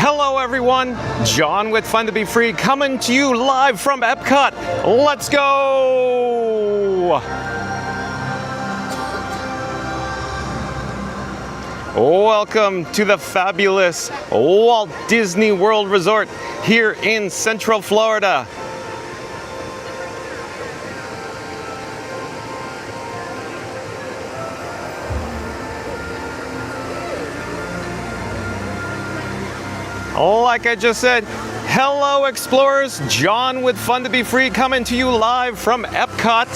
Hello everyone, John with Fun to Be Free coming to you live from Epcot. Let's go! Welcome to the fabulous Walt Disney World Resort here in Central Florida. Like I just said, hello explorers, John with Fun to Be Free coming to you live from Epcot.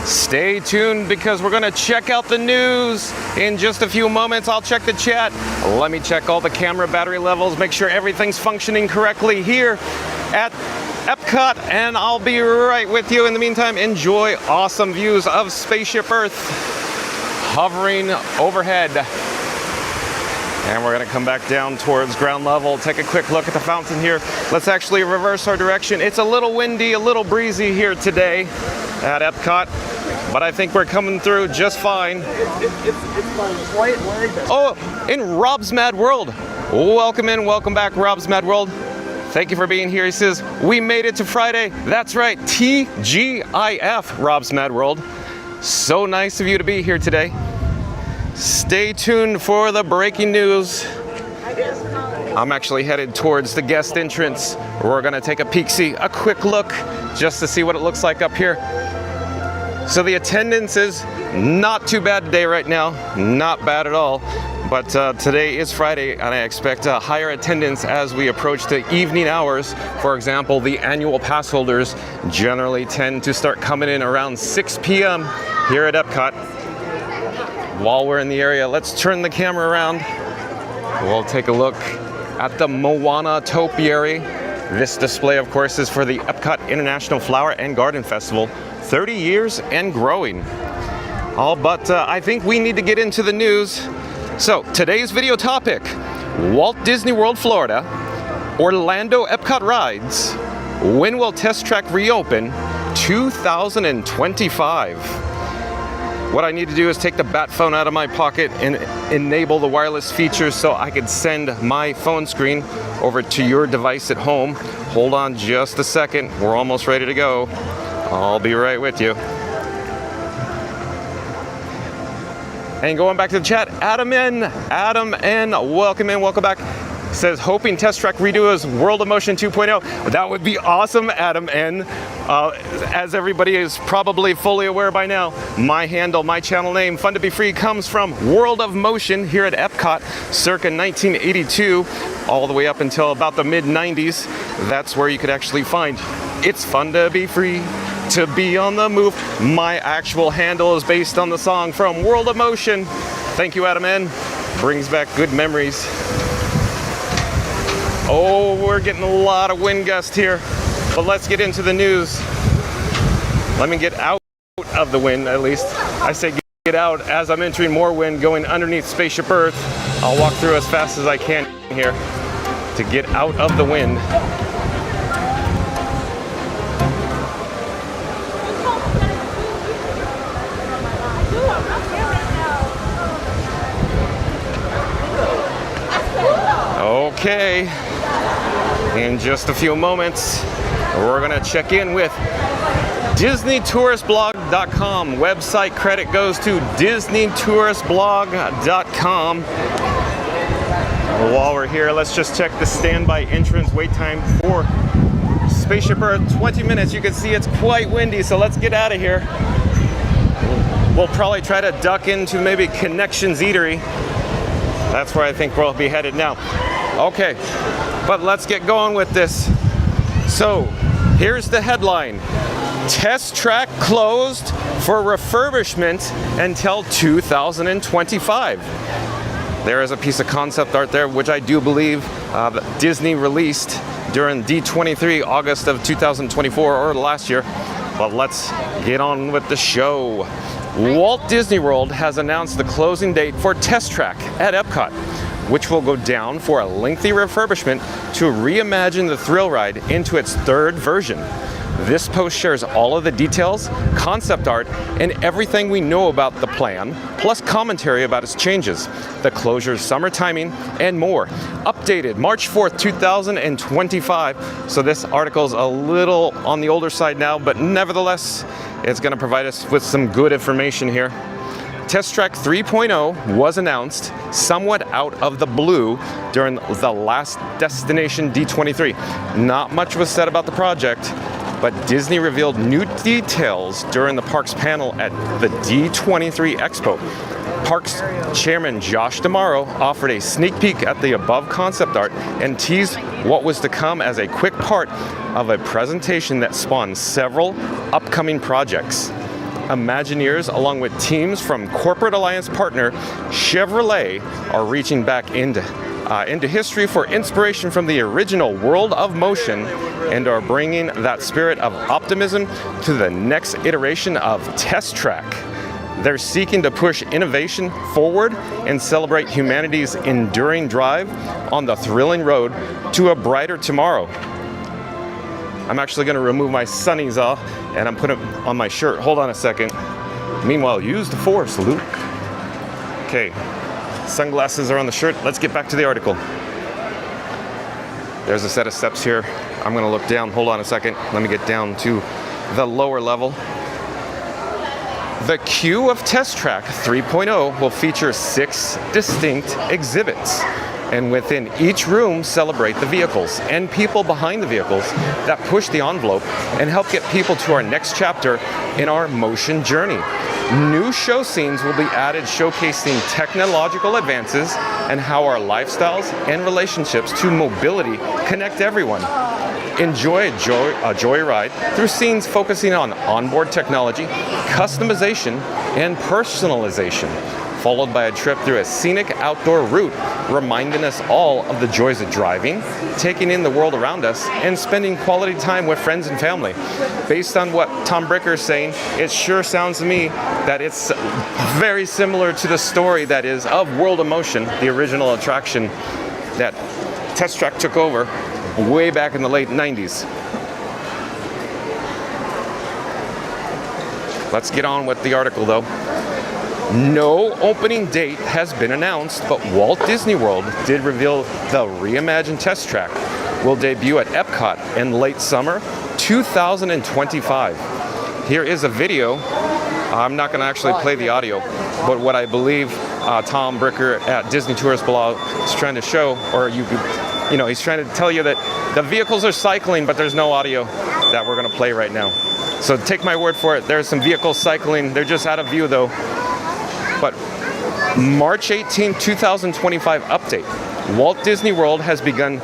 Stay tuned because we're gonna check out the news in just a few moments. I'll check the chat. Let me check all the camera battery levels, make sure everything's functioning correctly here at Epcot, and I'll be right with you. In the meantime, enjoy awesome views of Spaceship Earth hovering overhead. And we're gonna come back down towards ground level, take a quick look at the fountain here. Let's actually reverse our direction. It's a little windy, a little breezy here today at Epcot, but I think we're coming through just fine. It's fine. Quiet way. Oh, in Rob's Mad World. Welcome in, welcome back, Rob's Mad World. Thank you for being here. He says, we made it to Friday. That's right, TGIF, Rob's Mad World. So nice of you to be here today. Stay tuned for the breaking news. I'm actually headed towards the guest entrance. We're gonna take a peek-see, a quick look, just to see what it looks like up here. So the attendance is not too bad today right now, not bad at all. But today is Friday, and I expect a higher attendance as we approach the evening hours. For example, the annual pass holders generally tend to start coming in around 6 p.m. here at Epcot. While we're in the area, let's turn the camera around. We'll take a look at the Moana topiary. This display, of course, is for the Epcot International Flower and Garden Festival, 30 years and growing. But I think we need to get into the news. So today's video topic, Walt Disney World, Florida, Orlando Epcot rides. When will Test Track reopen? 2025. What I need to do is take the bat phone out of my pocket and enable the wireless features so I can send my phone screen over to your device at home. Hold on just a second. We're almost ready to go. I'll be right with you. And going back to the chat, Adam N, welcome in, welcome back. Says, hoping Test Track redo World of Motion 2.0. That would be awesome, Adam N. As everybody is probably fully aware by now, my handle, my channel name, Fun to Be Free, comes from World of Motion here at Epcot, circa 1982, all the way up until about the mid-90s. That's where you could actually find It's Fun to Be Free, to be on the move. My actual handle is based on the song from World of Motion. Thank you, Adam N. Brings back good memories. Oh, we're getting a lot of wind gusts here, but let's get into the news. Let me get out of the wind, at least. I say get out as I'm entering more wind going underneath Spaceship Earth. I'll walk through as fast as I can here to get out of the wind. Okay. In just a few moments, we're gonna check in with DisneyTouristBlog.com. Website credit goes to DisneyTouristBlog.com. While we're here, let's just check the standby entrance wait time for Spaceship Earth. 20 minutes. You can see it's quite windy, so let's get out of here. We'll probably try to duck into maybe Connections Eatery. That's where I think we'll be headed now. Okay, but let's get going with this. So, here's the headline. Test Track closed for refurbishment until 2025. There is a piece of concept art there, which I do believe Disney released during D23, August of 2024, or last year. But let's get on with the show. Walt Disney World has announced the closing date for Test Track at Epcot, which will go down for a lengthy refurbishment to reimagine the thrill ride into its third version. This post shares all of the details, concept art, and everything we know about the plan, plus commentary about its changes, the closure's summer timing, and more. Updated March 4th, 2025. So this article's a little on the older side now, but nevertheless, it's going to provide us with some good information here. Test Track 3.0 was announced somewhat out of the blue during the last Destination D23. Not much was said about the project, but Disney revealed new details during the park's panel at the D23 Expo. Parks Chairman Josh D'Amaro offered a sneak peek at the above concept art and teased what was to come as a quick part of a presentation that spawned several upcoming projects. Imagineers, along with teams from corporate alliance partner Chevrolet, are reaching back into history for inspiration from the original World of Motion and are bringing that spirit of optimism to the next iteration of Test Track. They're seeking to push innovation forward and celebrate humanity's enduring drive on the thrilling road to a brighter tomorrow. I'm actually going to remove my sunnies off and I'm putting them on my shirt. Hold on a second. Meanwhile, use the force, Luke. Okay, sunglasses are on the shirt. Let's get back to the article. There's a set of steps here. I'm going to look down. Hold on a second. Let me get down to the lower level. The queue of Test Track 3.0 will feature 6 distinct exhibits, and within each room celebrate the vehicles and people behind the vehicles that push the envelope and help get people to our next chapter in our motion journey. New show scenes will be added showcasing technological advances and how our lifestyles and relationships to mobility connect everyone. Enjoy a joyride through scenes focusing on onboard technology, customization, and personalization, followed by a trip through a scenic outdoor route, reminding us all of the joys of driving, taking in the world around us, and spending quality time with friends and family. Based on what Tom Bricker is saying, it sure sounds to me that it's very similar to the story that is of World of Motion, the original attraction that Test Track took over way back in the late 90s. Let's get on with the article though. No opening date has been announced, but Walt Disney World did reveal the reimagined Test Track will debut at Epcot in late summer 2025. Here is a video. I'm not going to actually play the audio, but what I believe Tom Bricker at Disney Tourist Blog is trying to show, or he's trying to tell you that the vehicles are cycling, but there's no audio that we're going to play right now. So take my word for it. There's some vehicles cycling. They're just out of view though. But March 18, 2025 update. Walt Disney World has begun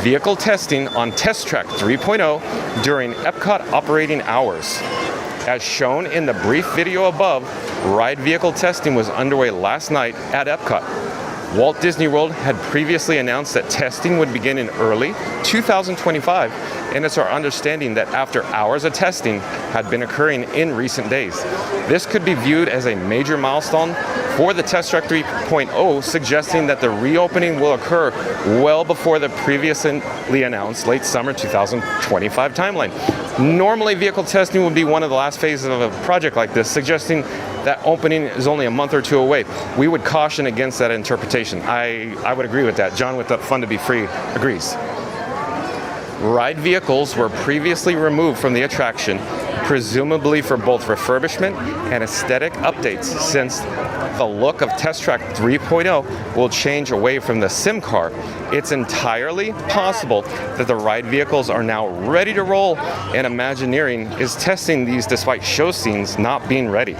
vehicle testing on Test Track 3.0 during Epcot operating hours. As shown in the brief video above, ride vehicle testing was underway last night at Epcot. Walt Disney World had previously announced that testing would begin in early 2025, and it's our understanding that after hours of testing had been occurring in recent days. This could be viewed as a major milestone for the Test Track 3.0, suggesting that the reopening will occur well before the previously announced late summer 2025 timeline. Normally, vehicle testing would be one of the last phases of a project like this, suggesting that opening is only a month or two away. We would caution against that interpretation. I would agree with that. John with the Fun to Be Free agrees. Ride vehicles were previously removed from the attraction, presumably for both refurbishment and aesthetic updates, since the look of Test Track 3.0 will change away from the sim car. It's entirely possible that the ride vehicles are now ready to roll, and Imagineering is testing these despite show scenes not being ready.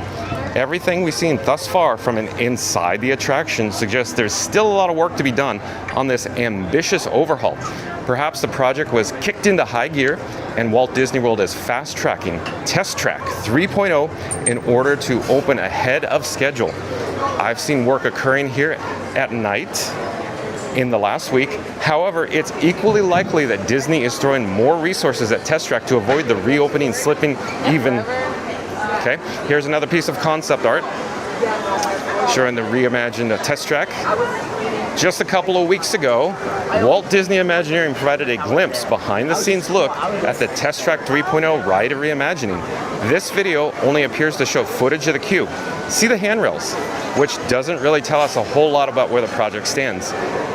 Everything we've seen thus far from inside the attraction suggests there's still a lot of work to be done on this ambitious overhaul. Perhaps the project was kicked into high gear and Walt Disney World is fast-tracking Test Track 3.0 in order to open ahead of schedule. I've seen work occurring here at night in the last week. However, it's equally likely that Disney is throwing more resources at Test Track to avoid the reopening slipping even. Okay, here's another piece of concept art. showing the reimagined test track. Just a couple of weeks ago, Walt Disney Imagineering provided a glimpse behind the scenes look at the Test Track 3.0 ride reimagining. This video only appears to show footage of the queue. See the handrails, which doesn't really tell us a whole lot about where the project stands.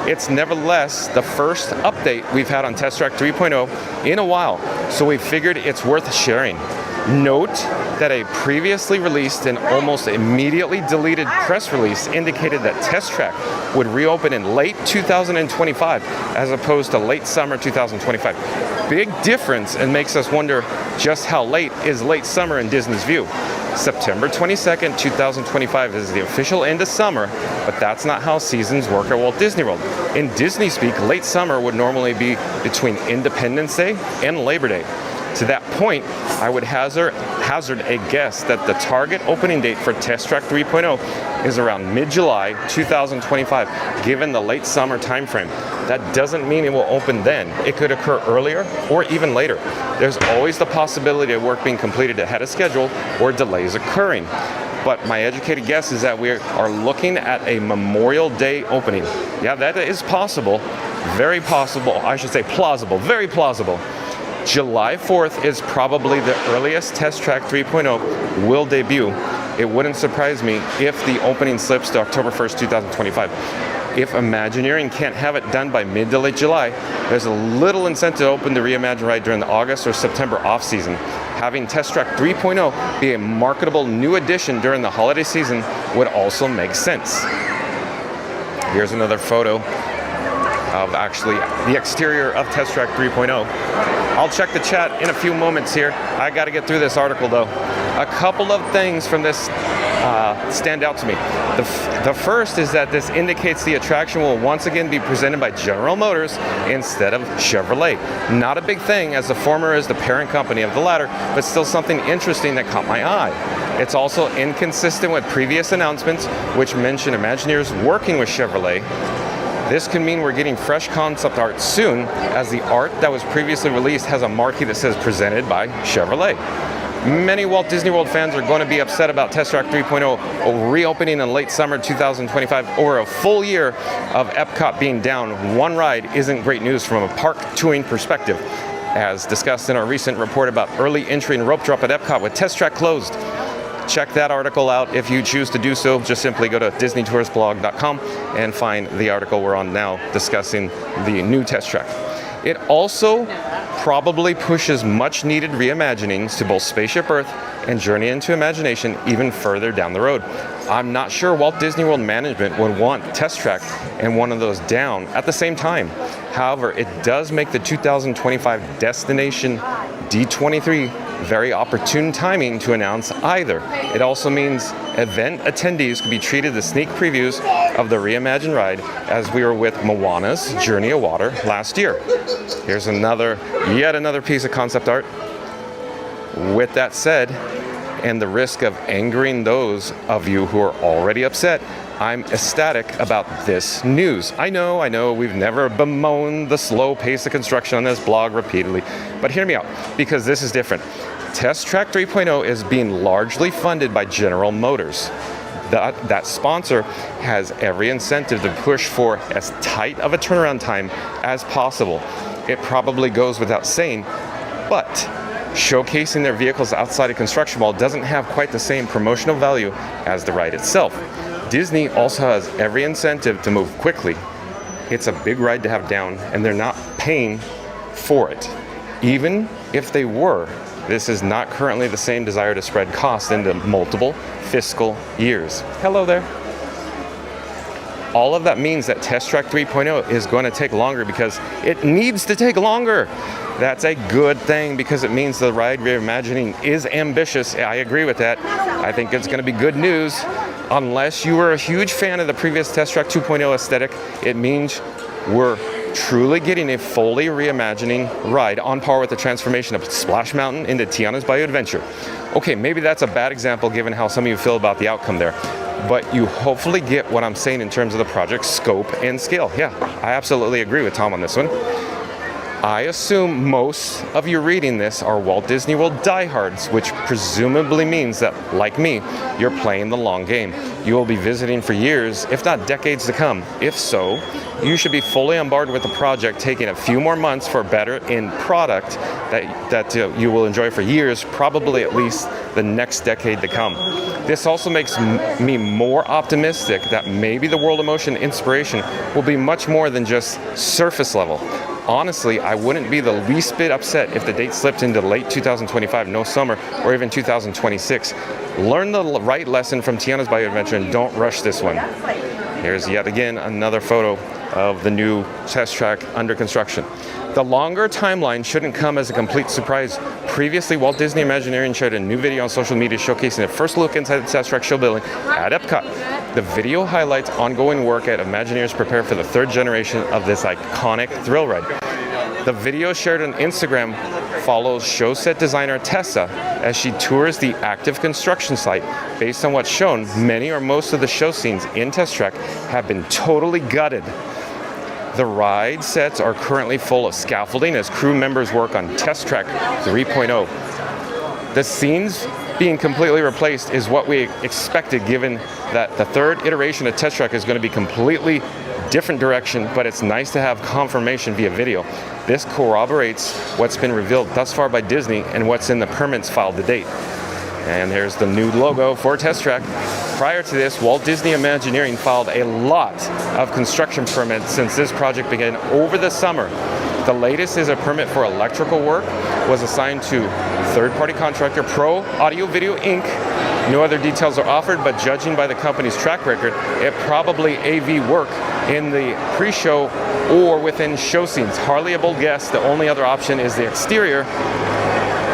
It's nevertheless the first update we've had on Test Track 3.0 in a while, so we figured it's worth sharing. Note that a previously released and almost immediately deleted press release indicated that Test Track would reopen in late 2025 as opposed to late summer 2025. Big difference, and makes us wonder just how late is late summer in Disney's view. September 22nd, 2025 is the official end of summer, but that's not how seasons work at Walt Disney World. In Disney speak, late summer would normally be between Independence Day and Labor Day. To that point, I would hazard a guess that the target opening date for Test Track 3.0 is around mid-July 2025, given the late summer timeframe. That doesn't mean it will open then. It could occur earlier or even later. There's always the possibility of work being completed ahead of schedule or delays occurring. But my educated guess is that we are looking at a Memorial Day opening. Yeah, that is possible. Very possible. I should say plausible. Very plausible. July 4th is probably the earliest Test Track 3.0 will debut. It wouldn't surprise me if the opening slips to October 1st, 2025. If Imagineering can't have it done by mid to late July, there's a little incentive to open the Reimagine ride during the August or September off-season. Having Test Track 3.0 be a marketable new addition during the holiday season would also make sense. Here's another photo of actually the exterior of Test Track 3.0. I'll check the chat in a few moments here. I got to get through this article though. A couple of things from this stand out to me. The first is that this indicates the attraction will once again be presented by General Motors instead of Chevrolet. Not a big thing, as the former is the parent company of the latter, but still something interesting that caught my eye. It's also inconsistent with previous announcements, which mention Imagineers working with Chevrolet. This could mean we're getting fresh concept art soon, as the art that was previously released has a marquee that says presented by Chevrolet. Many Walt Disney World fans are going to be upset about Test Track 3.0 reopening in late summer 2025 over a full year of Epcot being down. One ride isn't great news from a park touring perspective, as discussed in our recent report about early entry and rope drop at Epcot with Test Track closed. Check that article out if you choose to do so. Just simply go to DisneyToursBlog.com and find the article we're on now discussing the new Test Track. It also probably pushes much needed reimaginings to both Spaceship Earth and Journey into Imagination even further down the road. I'm not sure Walt Disney World management would want Test Track and one of those down at the same time. However, it does make the 2025 destination D23 very opportune timing to announce either. It also means event attendees could be treated as sneak previews of the Reimagine ride, as we were with Moana's Journey of Water last year. Here's yet another piece of concept art. With that said, and the risk of angering those of you who are already upset, I'm ecstatic about this news. I know, we've never bemoaned the slow pace of construction on this blog repeatedly, but hear me out, because this is different. Test Track 3.0 is being largely funded by General Motors. That sponsor has every incentive to push for as tight of a turnaround time as possible. It probably goes without saying, but showcasing their vehicles outside of construction wall doesn't have quite the same promotional value as the ride itself. Disney also has every incentive to move quickly. It's a big ride to have down, and they're not paying for it. Even if they were, this is not currently the same desire to spread costs into multiple fiscal years. Hello there. All of that means that Test Track 3.0 is going to take longer because it needs to take longer. That's a good thing because it means the ride reimagining is ambitious. I agree with that. I think it's going to be good news. Unless you were a huge fan of the previous Test Track 2.0 aesthetic, it means we're truly getting a fully reimagining ride on par with the transformation of Splash Mountain into Tiana's Bayou Adventure. Okay, maybe that's a bad example given how some of you feel about the outcome there, but you hopefully get what I'm saying in terms of the project's scope and scale. Yeah, I absolutely agree with Tom on this one. I assume most of you reading this are Walt Disney World diehards, which presumably means that, like me, you're playing the long game. You will be visiting for years, if not decades to come. If so, you should be fully on board with the project, taking a few more months for better in product that you will enjoy for years, probably at least the next decade to come. This also makes me more optimistic that maybe the World of Motion inspiration will be much more than just surface level. Honestly, I wouldn't be the least bit upset if the date slipped into late 2025, no summer, or even 2026. Learn the right lesson from Tiana's Bayou Adventure and don't rush this one. Here's yet again another photo of the new test track under construction. The longer timeline shouldn't come as a complete surprise. Previously, Walt Disney Imagineering shared a new video on social media showcasing a first look inside the test track show building at Epcot. The video highlights ongoing work at Imagineers prepare for the third generation of this iconic thrill ride. The video shared on Instagram follows show set designer Tessa as she tours the active construction site. Based on what's shown, many or most of the show scenes in Test Track have been totally gutted. The ride sets are currently full of scaffolding as crew members work on Test Track 3.0. The scenes being completely replaced is what we expected, given that the third iteration of Test Track is going to be completely different direction, but it's nice to have confirmation via video. This corroborates what's been revealed thus far by Disney and what's in the permits filed to date. And there's the new logo for Test Track. Prior to this, Walt Disney Imagineering filed a lot of construction permits since this project began over the summer. The latest is a permit for electrical work was assigned to third-party contractor Pro Audio Video Inc. No other details are offered, but judging by the company's track record, it probably AV work in the pre-show or within show scenes. Hardly a bold guess. The only other option is the exterior.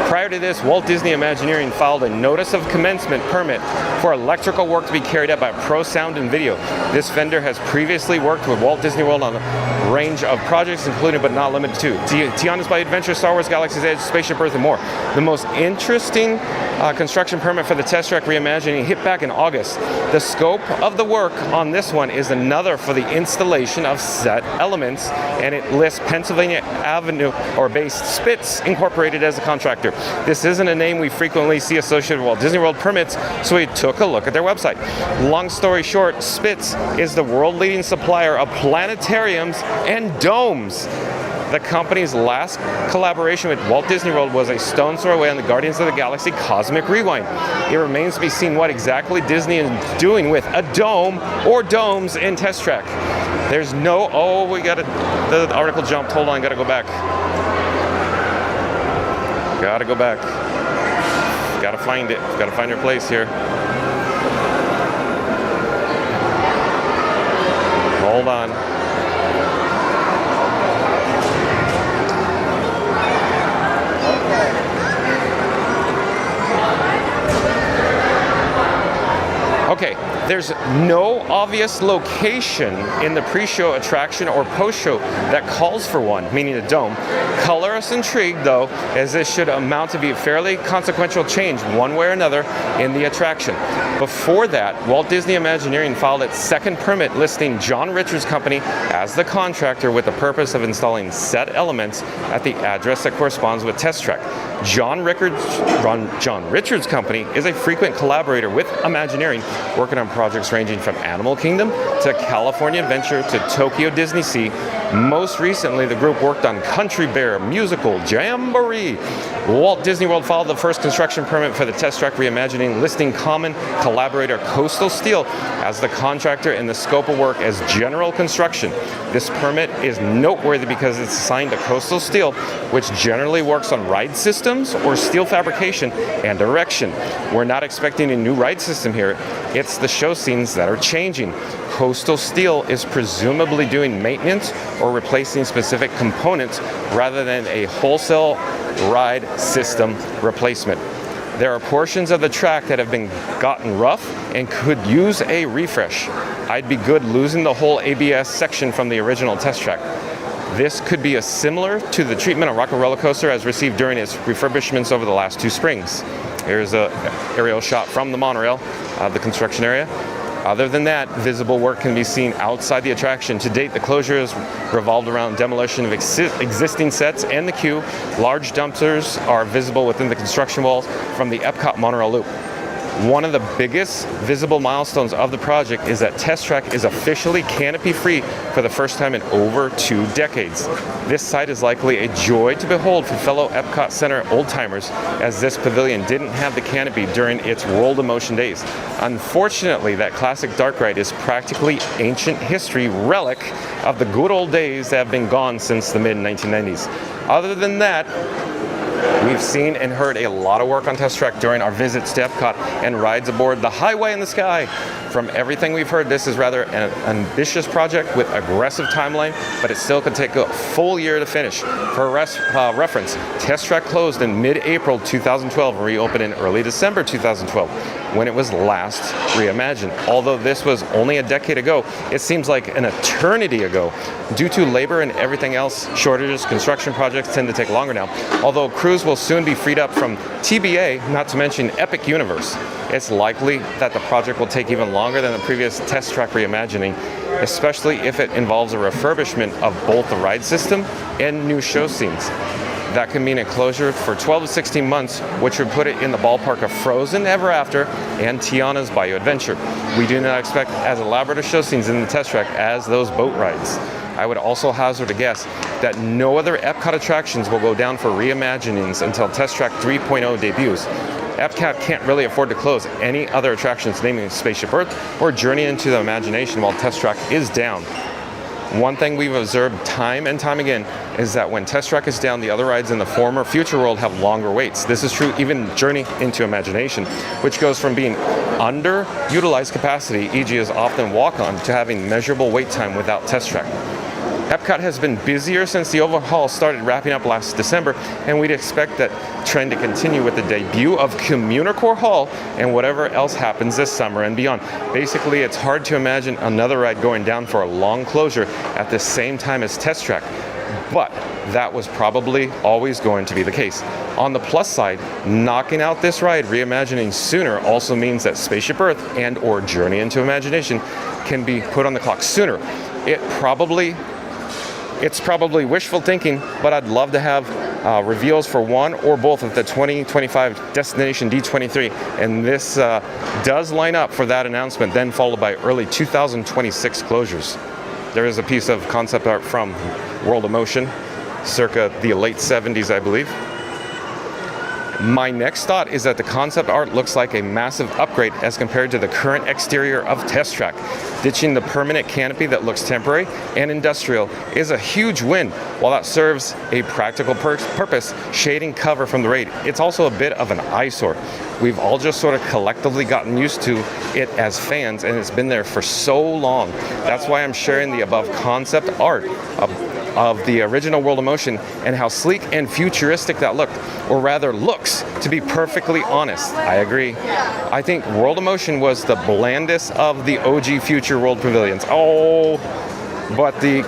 Prior to this, Walt Disney Imagineering filed a notice of commencement permit for electrical work to be carried out by Pro Sound and Video. This vendor has previously worked with Walt Disney World on a range of projects, including but not limited to Tiana's Bayou Adventure, Star Wars Galaxy's Edge, Spaceship Earth, and more. The most interesting construction permit for the Test Track reimagining hit back in August. The scope of the work on this one is another for the installation of set elements, and it lists Pennsylvania Avenue or based Spitz Incorporated as a contractor. This isn't a name we frequently see associated with Walt Disney World permits, so we took a look at their website. Long story short, Spitz is the world-leading supplier of planetariums and domes. The company's last collaboration with Walt Disney World was a stone's throw away on the Guardians of the Galaxy Cosmic Rewind. It remains to be seen what exactly Disney is doing with a dome or domes in Test Track. There's no, the article jumped, hold on, gotta go back. Gotta go back. Gotta find it. Gotta find her place here. Hold on. Okay, there's no obvious location in the pre-show attraction or post-show that calls for one, meaning a dome. Color us intrigued, though, as this should amount to be a fairly consequential change one way or another in the attraction. Before that, Walt Disney Imagineering filed its second permit listing John Richards Company as the contractor with the purpose of installing set elements at the address that corresponds with Test Track. John Richards Company is a frequent collaborator with Imagineering, working on projects ranging from Animal Kingdom to California Adventure to Tokyo Disney Sea. Most recently, the group worked on Country Bear Musical Jamboree. Walt Disney World filed the first construction permit for the Test Track reimagining, listing common collaborator Coastal Steel as the contractor and the scope of work as general construction. This permit is noteworthy because it's assigned to Coastal Steel, which generally works on ride systems or steel fabrication and erection. We're not expecting a new ride system here. It's the show scenes that are changing. Coastal Steel is presumably doing maintenance or replacing specific components rather than a wholesale ride system replacement. There are portions of the track that have been gotten rough and could use a refresh. I'd be good losing the whole ABS section from the original Test Track. This could be similar to the treatment a Rock and Roller Coaster has received during its refurbishments over the last 2 springs. Here's an aerial shot from the monorail, the construction area. Other than that, visible work can be seen outside the attraction. To date, the closure has revolved around demolition of existing sets and the queue. Large dumpsters are visible within the construction walls from the Epcot monorail loop. One of the biggest visible milestones of the project is that Test Track is officially canopy-free for the first time in over 2 decades. This site is likely a joy to behold for fellow Epcot Center old-timers, as this pavilion didn't have the canopy during its World of Motion days. Unfortunately, that classic dark ride is practically ancient history relic of the good old days that have been gone since the mid-1990s. Other than that, we've seen and heard a lot of work on Test Track during our visits to Epcot and rides aboard the Highway in the Sky. From everything we've heard, this is rather an ambitious project with aggressive timeline, but it still could take a full year to finish. For reference, Test Track closed in mid-April 2012 and reopened in early December 2012, when it was last reimagined. Although this was only a decade ago, it seems like an eternity ago. Due to labor and everything else, shortages, construction projects tend to take longer now. Although crews will soon be freed up from TBA, not to mention Epic Universe, it's likely that the project will take even longer than the previous Test Track reimagining, especially if it involves a refurbishment of both the ride system and new show scenes. That could mean a closure for 12 to 16 months, which would put it in the ballpark of Frozen Ever After and Tiana's Bayou Adventure. We do not expect as elaborate show scenes in the Test Track as those boat rides. I would also hazard a guess that no other Epcot attractions will go down for reimaginings until Test Track 3.0 debuts. Epcot can't really afford to close any other attractions, namely Spaceship Earth or Journey into the Imagination, while Test Track is down. One thing we've observed time and time again is that when Test Track is down, the other rides in the former Future World have longer waits. This is true even Journey into Imagination, which goes from being underutilized capacity, e.g. is often walk-on, to having measurable wait time without Test Track. Epcot has been busier since the overhaul started wrapping up last December, and we'd expect that trend to continue with the debut of Communicore Hall and whatever else happens this summer and beyond. Basically, it's hard to imagine another ride going down for a long closure at the same time as Test Track, but that was probably always going to be the case. On the plus side, knocking out this ride reimagining sooner also means that Spaceship Earth and or Journey into Imagination can be put on the clock sooner. It's probably wishful thinking, but I'd love to have reveals for one or both of the 2025 Destination D23, and this does line up for that announcement, then followed by early 2026 closures. There is a piece of concept art from World of Motion, circa the late 70s, I believe. My next thought is that the concept art looks like a massive upgrade as compared to the current exterior of Test Track. Ditching the permanent canopy that looks temporary and industrial is a huge win. While that serves a practical purpose, shading cover from the raid, it's also a bit of an eyesore. We've all just sort of collectively gotten used to it as fans, and it's been there for so long. That's why I'm sharing the above concept art of the original World of Motion and how sleek and futuristic that looked, or rather looks, to be perfectly honest. I agree. I think World of Motion was the blandest of the OG Future World pavilions. But the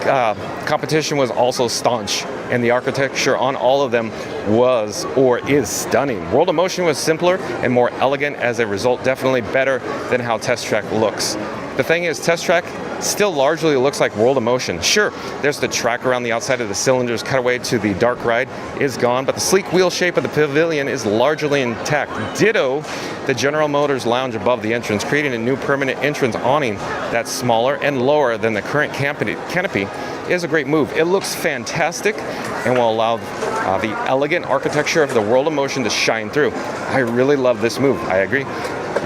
competition was also staunch, and the architecture on all of them was or is stunning. World of Motion was simpler and more elegant, as a result definitely better than how Test Track looks. The thing is, Test Track still largely looks like World of Motion. Sure, there's the track around the outside of the cylinders, cutaway to the dark ride is gone, but the sleek wheel shape of the pavilion is largely intact. Ditto the General Motors lounge above the entrance, creating a new permanent entrance awning that's smaller and lower than the current canopy is a great move. It looks fantastic and will allow the elegant architecture of the World of Motion to shine through. I really love this move. I agree.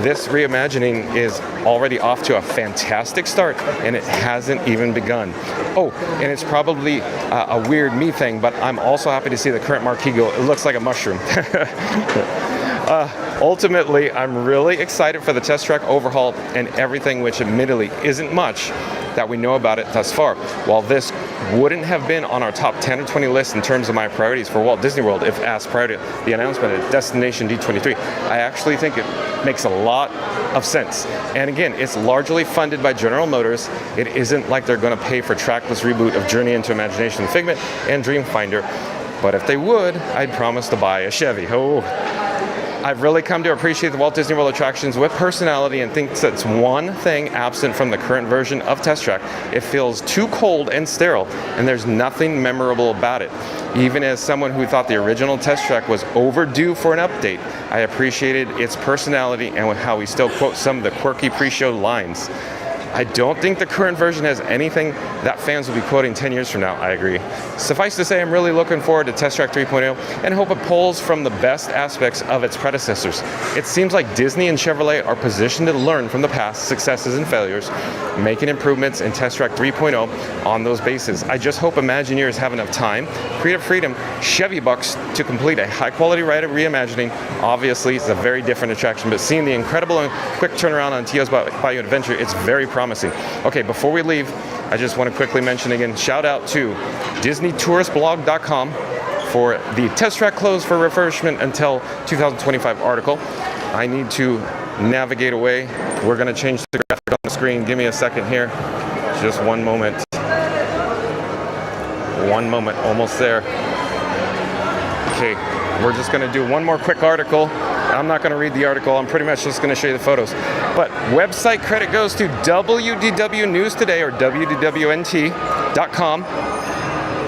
This reimagining is already off to a fantastic start, and it hasn't even begun. Oh, and it's probably a weird me thing, but I'm also happy to see the current marquee go. It looks like a mushroom. Ultimately, I'm really excited for the Test Track overhaul and everything, which admittedly isn't much that we know about it thus far. While this wouldn't have been on our top 10 or 20 list in terms of my priorities for Walt Disney World if asked prior to the announcement at Destination D23, I actually think it makes a lot of sense. And again, it's largely funded by General Motors. It isn't like they're going to pay for trackless reboot of Journey into Imagination, Figment, and Dreamfinder. But if they would, I'd promise to buy a Chevy. I've really come to appreciate the Walt Disney World attractions with personality and think that's one thing absent from the current version of Test Track. It feels too cold and sterile, and there's nothing memorable about it. Even as someone who thought the original Test Track was overdue for an update, I appreciated its personality and how we still quote some of the quirky pre-show lines. I don't think the current version has anything that fans will be quoting 10 years from now. I agree. Suffice to say, I'm really looking forward to Test Track 3.0 and hope it pulls from the best aspects of its predecessors. It seems like Disney and Chevrolet are positioned to learn from the past successes and failures, making improvements in Test Track 3.0 on those bases. I just hope Imagineers have enough time, creative freedom, Chevy bucks to complete a high-quality ride of reimagining. Obviously, it's a very different attraction, but seeing the incredible and quick turnaround on T.O.'s Bayou Adventure, it's very promising. Okay, before we leave, I just want to quickly mention again, shout out to DisneyTouristBlog.com for the Test Track closed for refurbishment until 2025 article. I need to navigate away. We're going to change the graphic on the screen. Give me a second here. Just one moment. One moment, almost there. Okay, we're just going to do one more quick article. I'm not going to read the article. I'm pretty much just going to show you the photos. But website credit goes to WDW News Today, or WDWNT.com.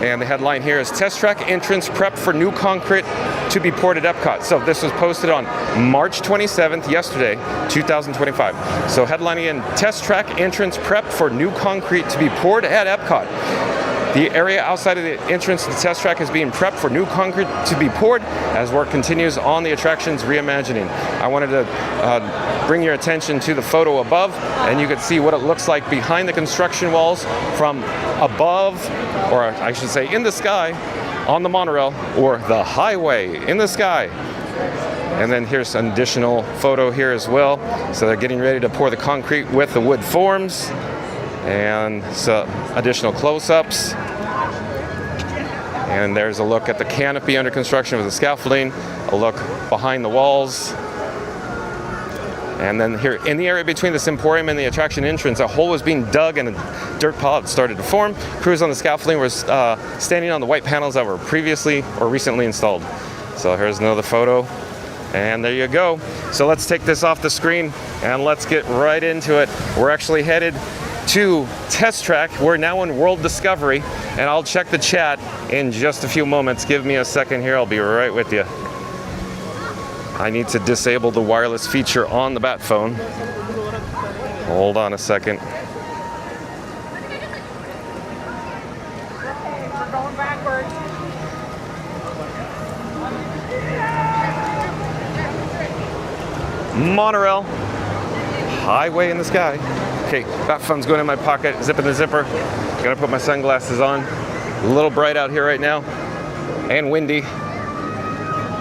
And the headline here is Test Track entrance prep for new concrete to be poured at Epcot. So this was posted on March 27th, yesterday, 2025. So headline again, Test Track entrance prep for new concrete to be poured at Epcot. The area outside of the entrance to the Test Track is being prepped for new concrete to be poured as work continues on the attraction's reimagining. I wanted to bring your attention to the photo above, and you can see what it looks like behind the construction walls from above, or I should say in the sky, on the monorail, or the highway in the sky. And then here's an additional photo here as well. So they're getting ready to pour the concrete with the wood forms. And some additional close-ups. And there's a look at the canopy under construction with the scaffolding, a look behind the walls. And then here in the area between the Emporium and the attraction entrance, a hole was being dug and a dirt pile started to form. Crews on the scaffolding were standing on the white panels that were previously or recently installed. So here's another photo. And there you go. So let's take this off the screen and let's get right into it. We're actually headed to Test Track. We're now in World Discovery, and I'll check the chat in just a few moments. Give me a second here. I'll be right with you. I need to disable the wireless feature on the Bat phone. Hold on a second. We're going backwards. Monorail. Highway in the sky. Okay, that phone's going in my pocket, zipping the zipper. Gonna put my sunglasses on. A little bright out here right now, and windy.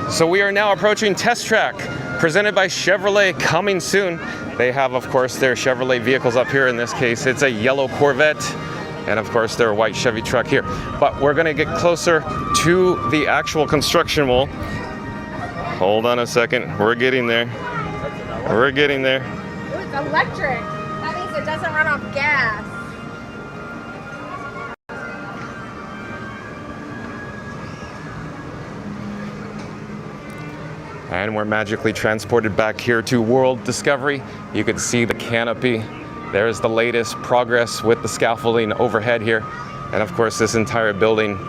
So we are now approaching Test Track, presented by Chevrolet, coming soon. They have, of course, their Chevrolet vehicles up here. In this case, it's a yellow Corvette, and of course, their white Chevy truck here. But we're gonna get closer to the actual construction wall. Hold on a second, we're getting there. We're getting there. Ooh, it's electric. That means it doesn't run off gas. And we're magically transported back here to World Discovery. You can see the canopy. There's the latest progress with the scaffolding overhead here. And of course, this entire building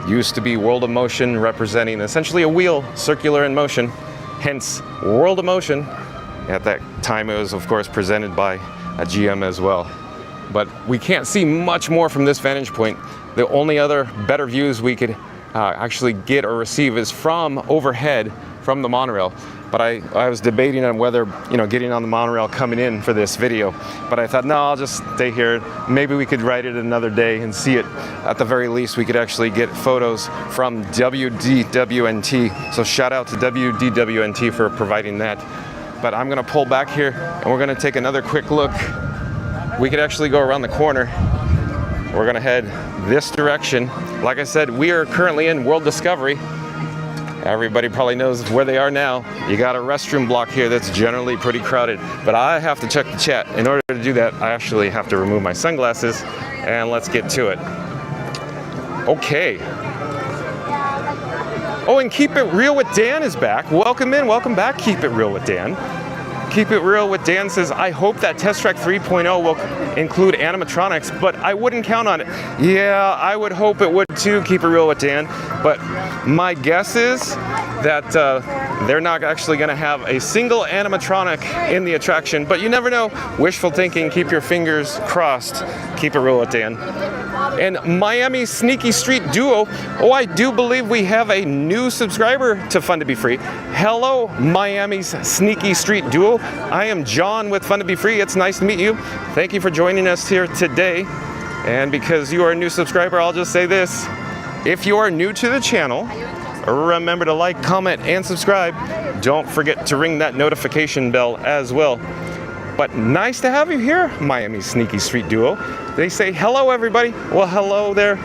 used to be World of Motion, representing essentially a wheel, circular in motion, hence World of Motion. At that time, it was, of course, presented by a GM as well. But we can't see much more from this vantage point. The only other better views we could actually get or receive is from overhead from the monorail. But I was debating on whether, getting on the monorail coming in for this video. But I thought, no, I'll just stay here. Maybe we could ride it another day and see it. At the very least, we could actually get photos from WDWNT. So shout out to WDWNT for providing that. But I'm gonna pull back here and we're gonna take another quick look. We could actually go around the corner. We're gonna head this direction. Like I said, we are currently in World Discovery. Everybody probably knows where they are now. You got a restroom block here that's generally pretty crowded, but I have to check the chat. In order to do that, I actually have to remove my sunglasses, and let's get to it. Okay. Oh, and Keep It Real with Dan is back. Welcome in, welcome back, Keep It Real with Dan. Keep It Real with Dan says, I hope that Test Track 3.0 will include animatronics, but I wouldn't count on it. Yeah, I would hope it would too, Keep It Real with Dan. But my guess is that they're not actually going to have a single animatronic in the attraction, but you never know. Wishful thinking, keep your fingers crossed. Keep It Real with Dan. And Miami Sneaky Street Duo, oh, I do believe we have a new subscriber to Fun to Be Free. Hello, Miami's Sneaky Street Duo. I am John with Fun to Be Free. It's nice to meet you. Thank you for joining us here today. And because you are a new subscriber, I'll just say this. If you are new to the channel, remember to like, comment, and subscribe. Don't forget to ring that notification bell as well. But nice to have you here, Miami Sneaky Street Duo. They say hello, everybody. Well, hello there.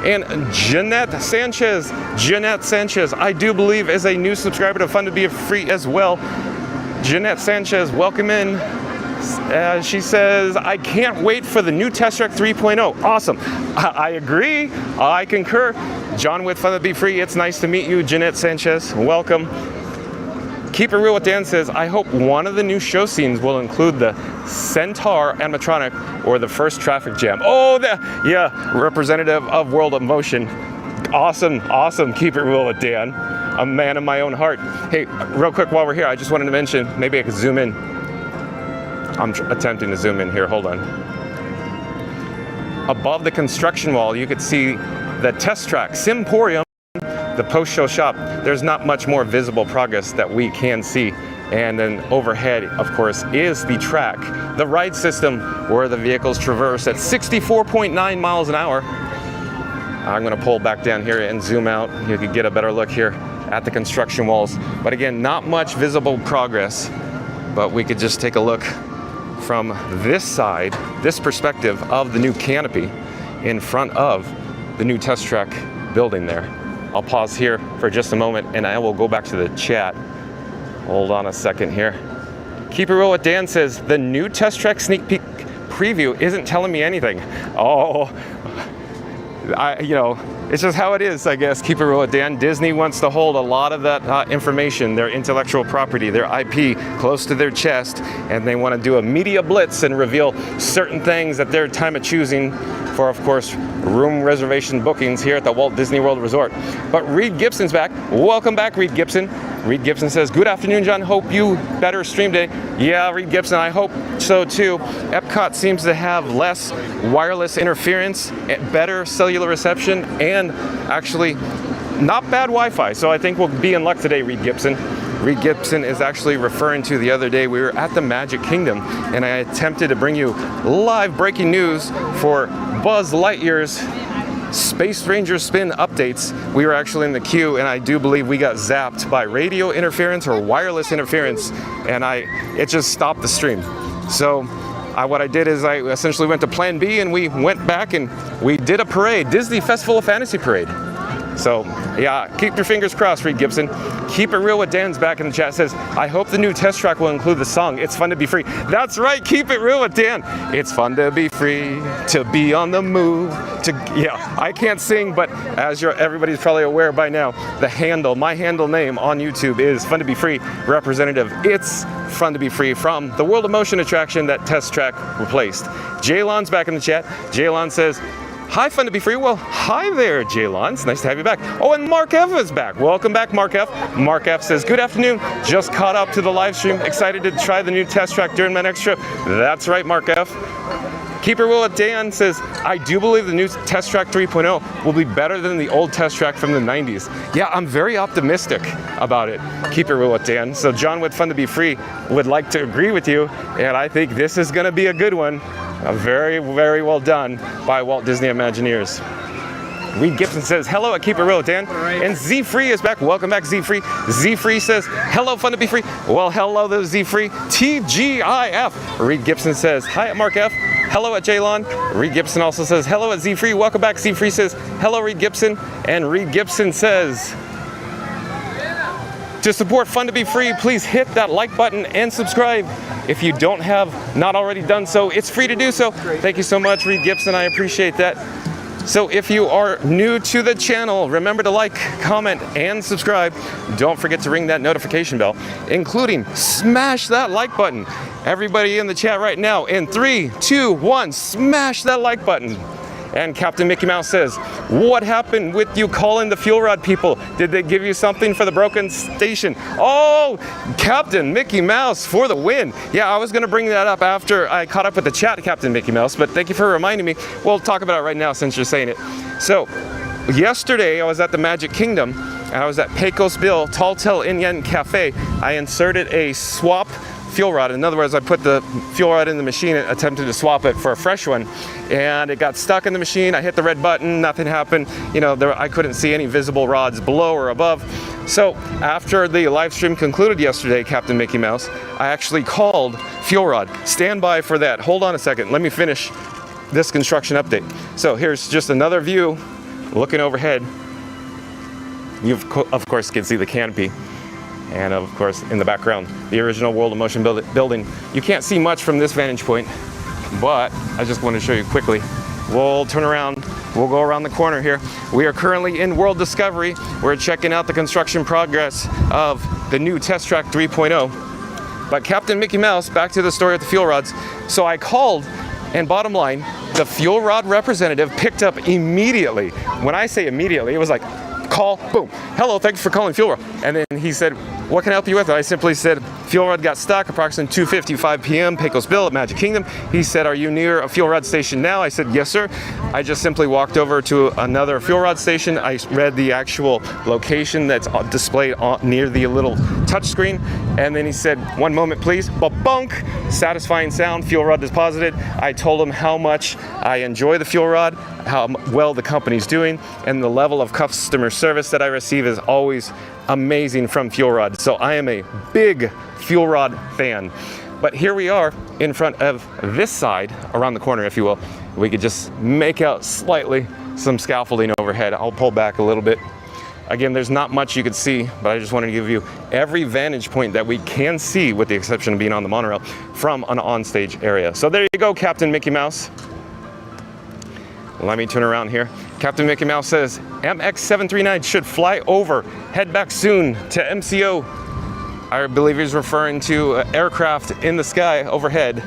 And Jeanette Sanchez, I do believe is a new subscriber to Fun to Be Free as well. Jeanette Sanchez, welcome in. She says, I can't wait for the new Test Track 3.0. Awesome. I agree. I concur. John with Fun to Be Free. It's nice to meet you, Jeanette Sanchez. Welcome. Keep It Real with Dan says, I hope one of the new show scenes will include the Centaur animatronic or the first traffic jam. Oh, yeah, representative of World of Motion. Awesome, awesome. Keep It Real with Dan. A man of my own heart. Hey, real quick while we're here, I just wanted to mention, maybe I could zoom in. I'm attempting to zoom in here, hold on. Above the construction wall, you could see the Test Track Simporium, the post-show shop. There's not much more visible progress that we can see. And then overhead, of course, is the track, the ride system where the vehicles traverse at 64.9 miles an hour. I'm gonna pull back down here and zoom out. You can get a better look here at the construction walls. But again, not much visible progress, but we could just take a look from this side, this perspective of the new canopy in front of the new Test Track building there. I'll pause here for just a moment and I will go back to the chat. Hold on a second here. Keep It Real with Dan says, the new Test Track sneak peek preview isn't telling me anything. Oh, it's just how it is, I guess. Keep It Real with Dan. Disney wants to hold a lot of that information, their intellectual property, their IP, close to their chest, and they want to do a media blitz and reveal certain things at their time of choosing for, of course, room reservation bookings here at the Walt Disney World Resort. But Reed Gibson's back. Welcome back, Reed Gibson. Reed Gibson says, good afternoon, John. Hope you better stream day. Yeah, Reed Gibson, I hope so too. Epcot seems to have less wireless interference, better cellular reception, and actually not bad Wi-Fi. So I think we'll be in luck today, Reed Gibson. Reed Gibson is actually referring to the other day we were at the Magic Kingdom and I attempted to bring you live breaking news for Buzz Lightyear's Space Ranger Spin updates. We were actually in the queue and I do believe we got zapped by radio interference or wireless interference and it just stopped the stream. So what I did is I essentially went to plan B and we went back and we did a parade, Disney Festival of Fantasy Parade. So yeah, keep your fingers crossed, Reed Gibson. Keep It Real with Dan's back in the chat says, I hope the new Test Track will include the song, It's Fun to Be Free. That's right, Keep It Real with Dan. It's fun to be free, to be on the move. Yeah, I can't sing, but as everybody's probably aware by now, my handle name on YouTube is Fun to Be Free, representative. It's Fun to Be Free from the World of Motion attraction that Test Track replaced. Jaylon's back in the chat. Jaylon says, hi, Fun to Be Free. Well, hi there, Jaylon. It's nice to have you back. Oh, and Mark F is back. Welcome back, Mark F. Mark F says, good afternoon. Just caught up to the live stream. Excited to try the new Test Track during my next trip. That's right, Mark F. Keep It Real with Dan says, I do believe the new Test Track 3.0 will be better than the old Test Track from the 90s. Yeah, I'm very optimistic about it. Keep It Real with Dan. So John with Fun to Be Free would like to agree with you, and I think this is going to be a good one. Very, very well done by Walt Disney Imagineers. Reed Gibson says, hello at Keep It Real with Dan. Right. And Z-Free is back. Welcome back, Z-Free. Z-Free says, hello, Fun to Be Free. Well, hello there, Z-Free. TGIF. Reed Gibson says, hi at Mark F. Hello at Jaylon. Reed Gibson also says, hello at Z-Free. Welcome back, Z-Free says, hello, Reed Gibson. And Reed Gibson says, to support Fun to Be Free, please hit that like button and subscribe. If you not already done so, it's free to do so. Thank you so much, Reed Gibson. I appreciate that. So if you are new to the channel, remember to like, comment, and subscribe. Don't forget to ring that notification bell, including smash that like button. Everybody in the chat right now, in 3, 2, 1, smash that like button. And Captain Mickey Mouse says, what happened with you calling the fuel rod people? Did they give you something for the broken station? Oh, Captain Mickey Mouse for the win. Yeah, I was gonna bring that up after I caught up with the chat, Captain Mickey Mouse, but thank you for reminding me. We'll talk about it right now since you're saying it. So, yesterday I was at the Magic Kingdom, and I was at Pecos Bill Tall Tale Inn Yen Cafe. I inserted a swap fuel rod. In other words, I put the fuel rod in the machine and attempted to swap it for a fresh one, and it got stuck in the machine. I hit the red button, nothing happened. You know, I couldn't see any visible rods below or above. So after the live stream concluded yesterday, Captain Mickey Mouse, I actually called fuel rod. Stand by for that. Hold on a second. Let me finish this construction update. So here's just another view looking overhead. You of course can see the canopy. And of course, in the background, the original World of Motion building. You can't see much from this vantage point, but I just want to show you quickly. We'll turn around, we'll go around the corner here. We are currently in World Discovery. We're checking out the construction progress of the new Test Track 3.0. But Captain Mickey Mouse, back to the story of the fuel rods. So I called, and bottom line, the fuel rod representative picked up immediately. When I say immediately, it was like, call, boom. Hello, thanks for calling fuel rod. And then he said, what can I help you with? I simply said, fuel rod got stuck approximately 2:55 p.m. Pecos Bill at Magic Kingdom. He said, are you near a fuel rod station now? I said, yes, sir. I just simply walked over to another fuel rod station. I read the actual location that's displayed near the little touch screen. And then he said, one moment, please. Ba-bunk! Satisfying sound, fuel rod deposited. I told him how much I enjoy the fuel rod, how well the company's doing, and the level of customer service that I receive is always amazing from fuel rod. So I am a big fuel rod fan. But here we are in front of this side, around the corner, if you will. We could just make out slightly some scaffolding overhead. I'll pull back a little bit. Again, there's not much you could see, but I just wanted to give you every vantage point that we can see, with the exception of being on the monorail, from an onstage area. So there you go, Captain Mickey Mouse. Let me turn around here. Captain Mickey Mouse says, MX739 should fly over. Head back soon to MCO. I believe he's referring to aircraft in the sky overhead.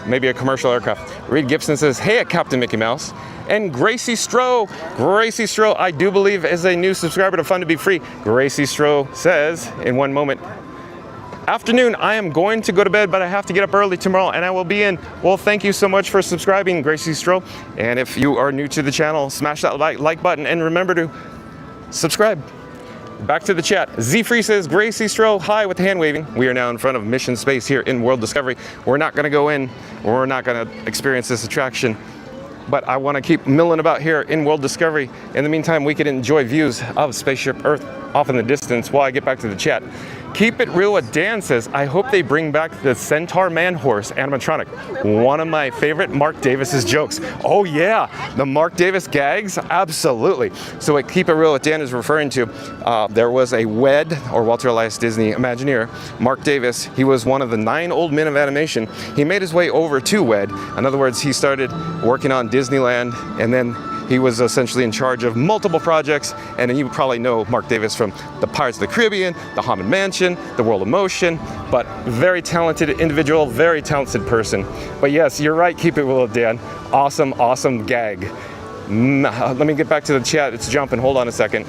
Maybe a commercial aircraft. Reed Gibson says, hey, Captain Mickey Mouse. And Gracie Stroh, I do believe is a new subscriber to Fun to Be Free. Gracie Stroh says, in one moment, afternoon, I am going to go to bed, but I have to get up early tomorrow, and I will be in. Well, thank you so much for subscribing, Gracie Stroh. And if you are new to the channel, smash that like button, and remember to subscribe. Back to the chat. Z-Free says, Gracie Stroh, hi, with the hand waving. We are now in front of Mission Space here in World Discovery. We're not going to go in. We're not going to experience this attraction. But I want to keep milling about here in World Discovery. In the meantime, we can enjoy views of Spaceship Earth off in the distance while I get back to the chat. Keep It Real with Dan says, I hope they bring back the Centaur Man Horse animatronic. One of my favorite Mark Davis's jokes. Oh yeah, the Mark Davis gags? Absolutely. So what Keep It Real with Dan is referring to, there was a WED, or Walter Elias Disney Imagineer, Mark Davis. He was one of the 9 old men of animation. He made his way over to WED. In other words, he started working on Disneyland, and then he was essentially in charge of multiple projects, and you probably know Mark Davis from the Pirates of the Caribbean, the Haunted Mansion, the World of Motion, but very talented individual, very talented person. But yes, you're right, Keep It Real, Dan. Awesome, awesome gag. Let me get back to the chat. It's jumping. Hold on a second.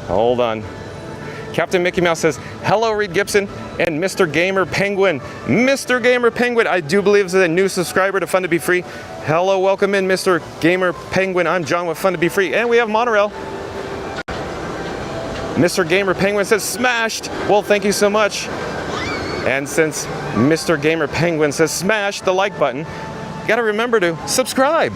Hold on. Captain Mickey Mouse says, hello, Reed Gibson and Mr. Gamer Penguin. Mr. Gamer Penguin, I do believe is a new subscriber to Fun to Be Free. Hello, welcome in, Mr. Gamer Penguin. I'm John with Fun to Be Free, and we have Monorail. Mr. Gamer Penguin says, smashed. Well, thank you so much. And since Mr. Gamer Penguin says smash the like button, you gotta remember to subscribe.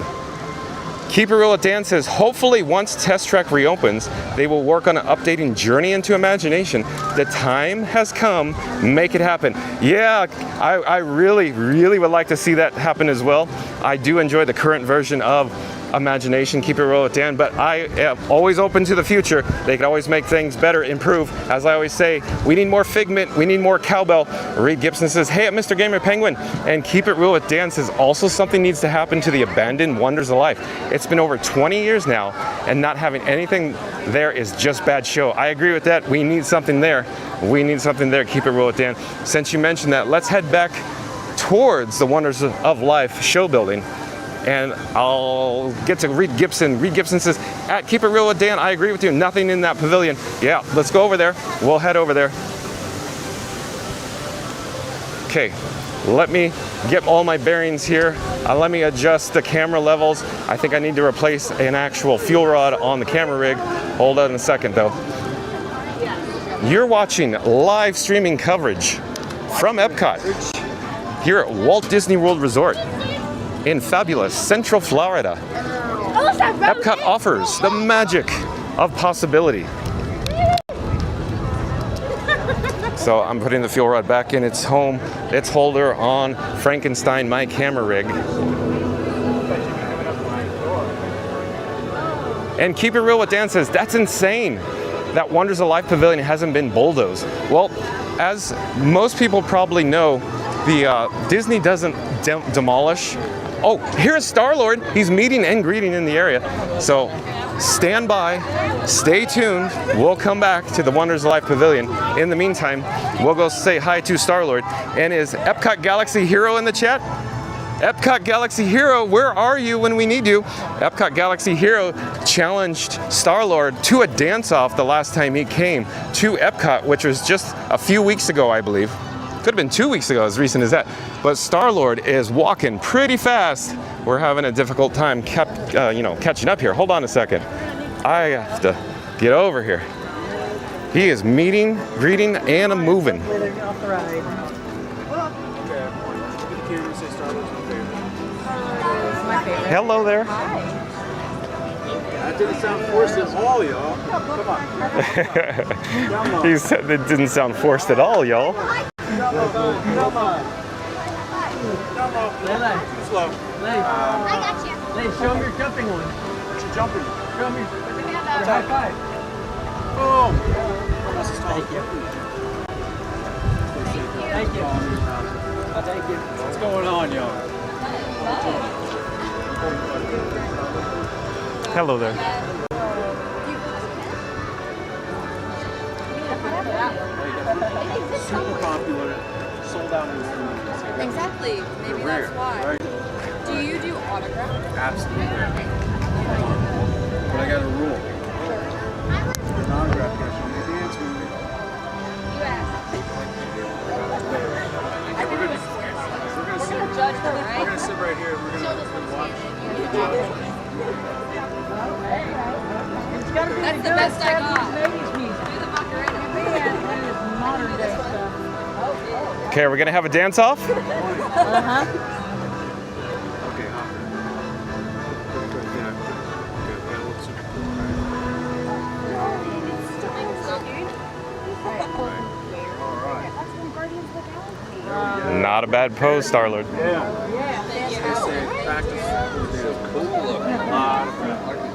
Keep It Real with Dan says, hopefully once Test Track reopens, they will work on updating Journey into Imagination. The time has come, make it happen. Yeah, I really would like to see that happen as well. I do enjoy the current version of imagination, keep it real with Dan, but I am always open to the future. They can always make things better, improve. As I always say, we need more Figment, we need more cowbell. Reed Gibson says, hey, at Mr. Gamer Penguin. And keep it real with Dan says, also something needs to happen to the abandoned Wonders of Life. It's been over 20 years now, and not having anything there is just bad show. I agree with that. We need something there. We need something there. Keep it real with Dan. Since you mentioned that, let's head back towards the Wonders of Life show building, and I'll get to Reed Gibson. Reed Gibson says, at Keep It Real with Dan, I agree with you, nothing in that pavilion. Yeah, let's go over there. We'll head over there. Okay, let me get all my bearings here. Let me adjust the camera levels. I think I need to replace an actual fuel rod on the camera rig. Hold on a second though. You're watching live streaming coverage from Epcot here at Walt Disney World Resort in fabulous Central Florida. Epcot offers the magic of possibility. So I'm putting the fuel rod back in its home, its holder on Frankenstein, my camera rig. And Keep It Real with Dan says, that's insane. That Wonders of Life Pavilion hasn't been bulldozed. Well, as most people probably know, Disney doesn't demolish. Oh, here's Star-Lord. He's meeting and greeting in the area. So stand by, stay tuned. We'll come back to the Wonders of Life Pavilion. In the meantime, we'll go say hi to Star-Lord. And is Epcot Galaxy Hero in the chat? Epcot Galaxy Hero, where are you when we need you? Epcot Galaxy Hero challenged Star-Lord to a dance-off the last time he came to Epcot, which was just a few weeks ago, I believe. Could have been 2 weeks ago, as recent as that. But Star-Lord is walking pretty fast. We're having a difficult time catching up here. Hold on a second. I have to get over here. He is meeting, greeting, and a moving. Hello there. That didn't sound forced at all, y'all. Come on. He said it didn't sound forced at all, y'all. Come on. Too slow. I got you. Show him your jumping one. What you jumping? Show him your high five. Boom. Thank you. Thank you. Thank you. What's going on, y'all? Hello there. Super popular. Sold out in the Exactly. Maybe rare, that's why. right? Do you do autographs? Absolutely. But I got a rule. An autograph question. You dance with me. You ask. We're gonna sit. Judge her, We're right? gonna sit right here. We're gonna watch. That's the best I got. Do the Macarena. Okay, we're gonna have a dance-off? Okay, Not a bad pose, Star-Lord. yeah. They say practice. A lot of practice.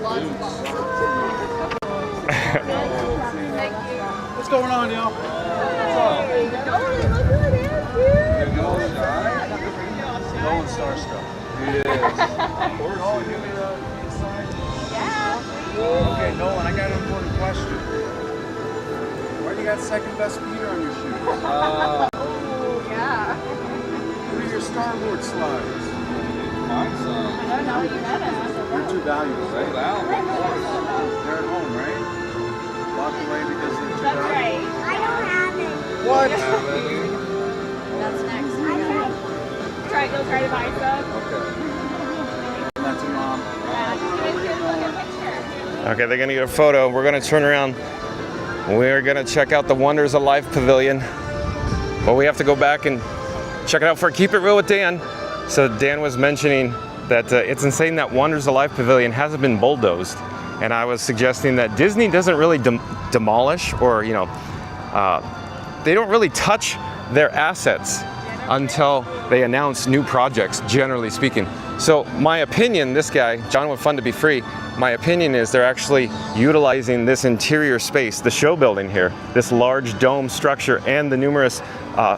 What's going on, y'all? Nolan starstruck. Okay, Nolan, I got an important question. Why do you got second best beater on your shoes? Yeah. What are your starboard slides? I don't know. You haven't. They're too valuable, right? They're at home, right? Locked away because they're too valuable. Right. I don't have it. What? That's next. Go try to buy some. Okay. That's your mom. Okay, they're gonna get a photo. We're gonna turn around. We're gonna check out the Wonders of Life Pavilion. But we have to go back and check it out for Keep It Real with Dan. So Dan was mentioning that it's insane that Wonders of Life Pavilion hasn't been bulldozed. And I was suggesting that Disney doesn't really demolish or, they don't really touch their assets. until they announce new projects, generally speaking. So my opinion, this guy, John with Fun to Be Free, my opinion is they're actually utilizing this interior space, the show building here, this large dome structure and the numerous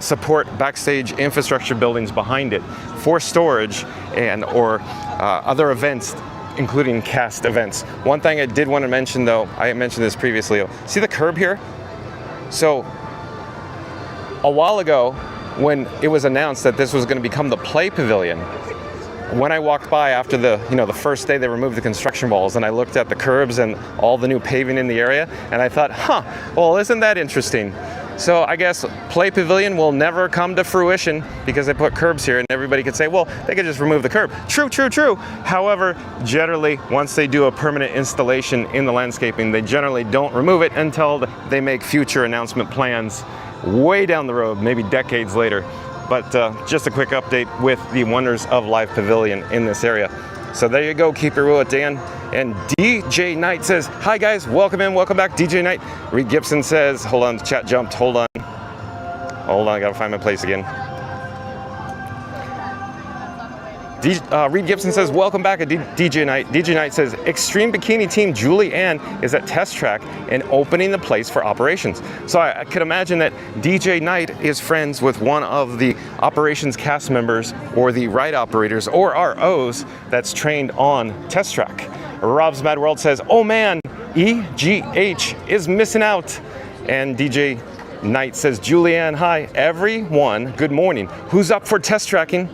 support backstage infrastructure buildings behind it for storage and or other events, including cast events. One thing I did want to mention though, I mentioned this previously, see the curb here? So a while ago, when it was announced that this was going to become the Play Pavilion, when I walked by after the first day they removed the construction walls, and I looked at the curbs and all the new paving in the area, and I thought, well, isn't that interesting? So I guess Play Pavilion will never come to fruition because they put curbs here, and everybody could say, well, they could just remove the curb. True, true, true. However, generally, once they do a permanent installation in the landscaping, they generally don't remove it until they make future announcement plans way down the road, maybe decades later. But just a quick update with the wonders of Live Pavilion in this area. So there you go, keep it real with Dan. And DJ Knight says, hi guys, welcome in, welcome back, DJ Knight. Reed Gibson says, hold on, the chat jumped, hold on, I gotta find my place again. Reed Gibson says, welcome back, DJ Knight. DJ Knight says, Extreme Bikini Team Julie Ann is at Test Track and opening the place for operations. So I could imagine that DJ Knight is friends with one of the operations cast members or the ride operators or ROs that's trained on Test Track. Rob's Mad World says, oh man, EGH is missing out. And DJ Knight says, Julianne, hi, everyone, good morning. Who's up for test tracking?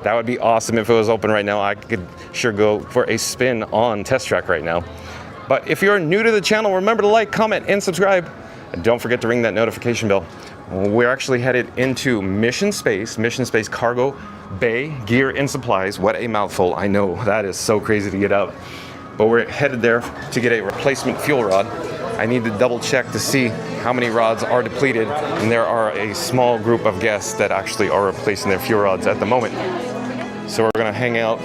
That would be awesome if it was open right now. I could sure go for a spin on Test Track right now. But if you're new to the channel, remember to like, comment, and subscribe. And don't forget to ring that notification bell. We're actually headed into Mission Space Cargo Bay, Gear and Supplies. What a mouthful, I know. That is so crazy to get out. But we're headed there to get a replacement fuel rod. I need to double check to see how many rods are depleted, and there are a small group of guests that actually are replacing their fuel rods at the moment. So we're gonna hang out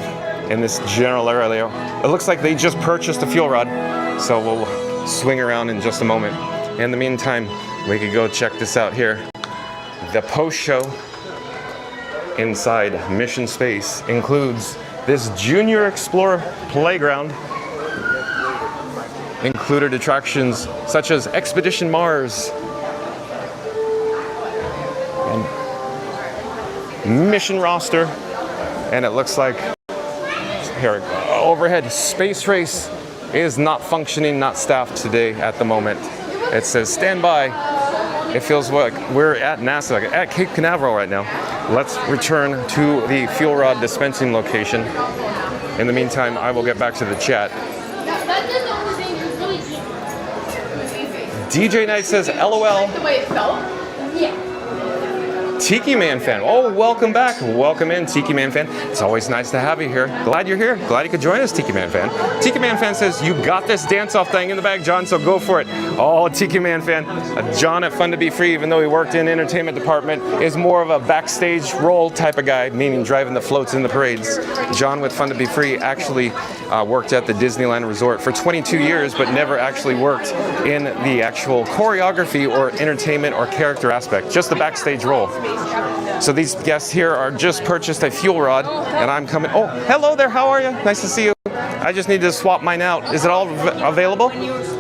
in this general area. It looks like they just purchased a fuel rod, so we'll swing around in just a moment. In the meantime, we could go check this out here. The post show inside Mission Space includes this Junior Explorer playground. Included attractions such as Expedition Mars and Mission Roster, and it looks like here overhead Space Race is not functioning, not staffed today at the moment. It says stand by. It feels like we're at NASA, like at Cape Canaveral right now. Let's return to the fuel rod dispensing location. In the meantime, I will get back to the chat. DJ Knight says, LOL. The way it felt? Yeah. Tiki Man fan. Oh, welcome back. Welcome in, Tiki Man fan. It's always nice to have you here. Glad you're here. Glad you could join us, Tiki Man fan. Tiki Man fan says, you got this dance-off thing in the bag, John, so go for it. Oh, Tiki Man fan. John at Fun to Be Free, even though he worked in entertainment department, is more of a backstage role type of guy, meaning driving the floats in the parades. John with Fun to Be Free actually worked at the Disneyland Resort for 22 years, but never actually worked in the actual choreography or entertainment or character aspect, just the backstage role. So these guests here are just purchased a fuel rod, and I'm coming. Oh, hello there. How are you? Nice to see you. I just need to swap mine out. Is it all available?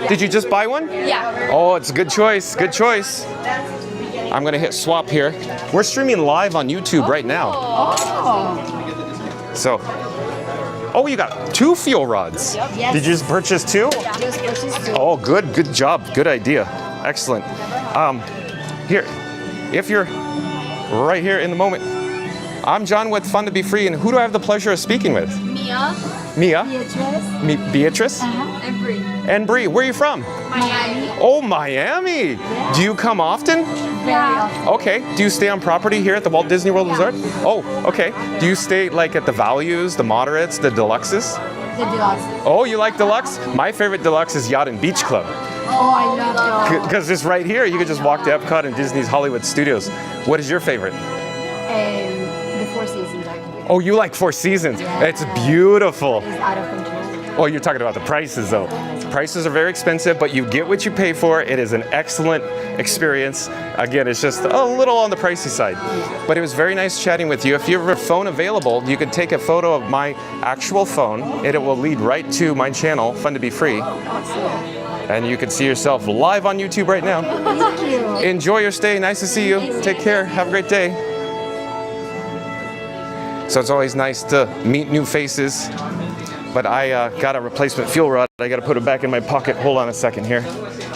Did you just buy one? Yeah. Oh, it's a good choice. Good choice. I'm gonna hit swap here. We're streaming live on YouTube right now. Oh. So, oh, you got 2 fuel rods. Yes. Did you just purchase 2? Yeah. Just purchased 2. Oh, good job. Good idea. Excellent. Here, if you're right here in the moment, I'm John with Fun to Be Free, and who do I have the pleasure of speaking with? Mia. Mia? Beatrice. Beatrice? And Bree. And Bree, where are you from? Miami. Oh, Miami. Yeah. Do you come often? Very often. Okay. Do you stay on property here at the Walt Disney World Resort? Oh, okay. Do you stay like at the values, the moderates, the deluxes? The deluxe. Oh, you like deluxe? My favorite deluxe is Yacht and Beach Club. Oh, I love it. Because it's right here. You could just walk to Epcot and Disney's Hollywood Studios. What is your favorite? The Four Seasons, actually. Oh, you like Four Seasons. Yeah. It's beautiful. It's out of control. Oh, you're talking about the prices though. Prices are very expensive, but you get what you pay for. It is an excellent experience. Again, it's just a little on the pricey side. But it was very nice chatting with you. If you have a phone available, you could take a photo of my actual phone and it will lead right to my channel, Fun to Be Free. And you can see yourself live on YouTube right now. Thank you. Enjoy your stay. Nice to see you. Take care. Have a great day. So it's always nice to meet new faces. But I got a replacement fuel rod. I got to put it back in my pocket. Hold on a second here.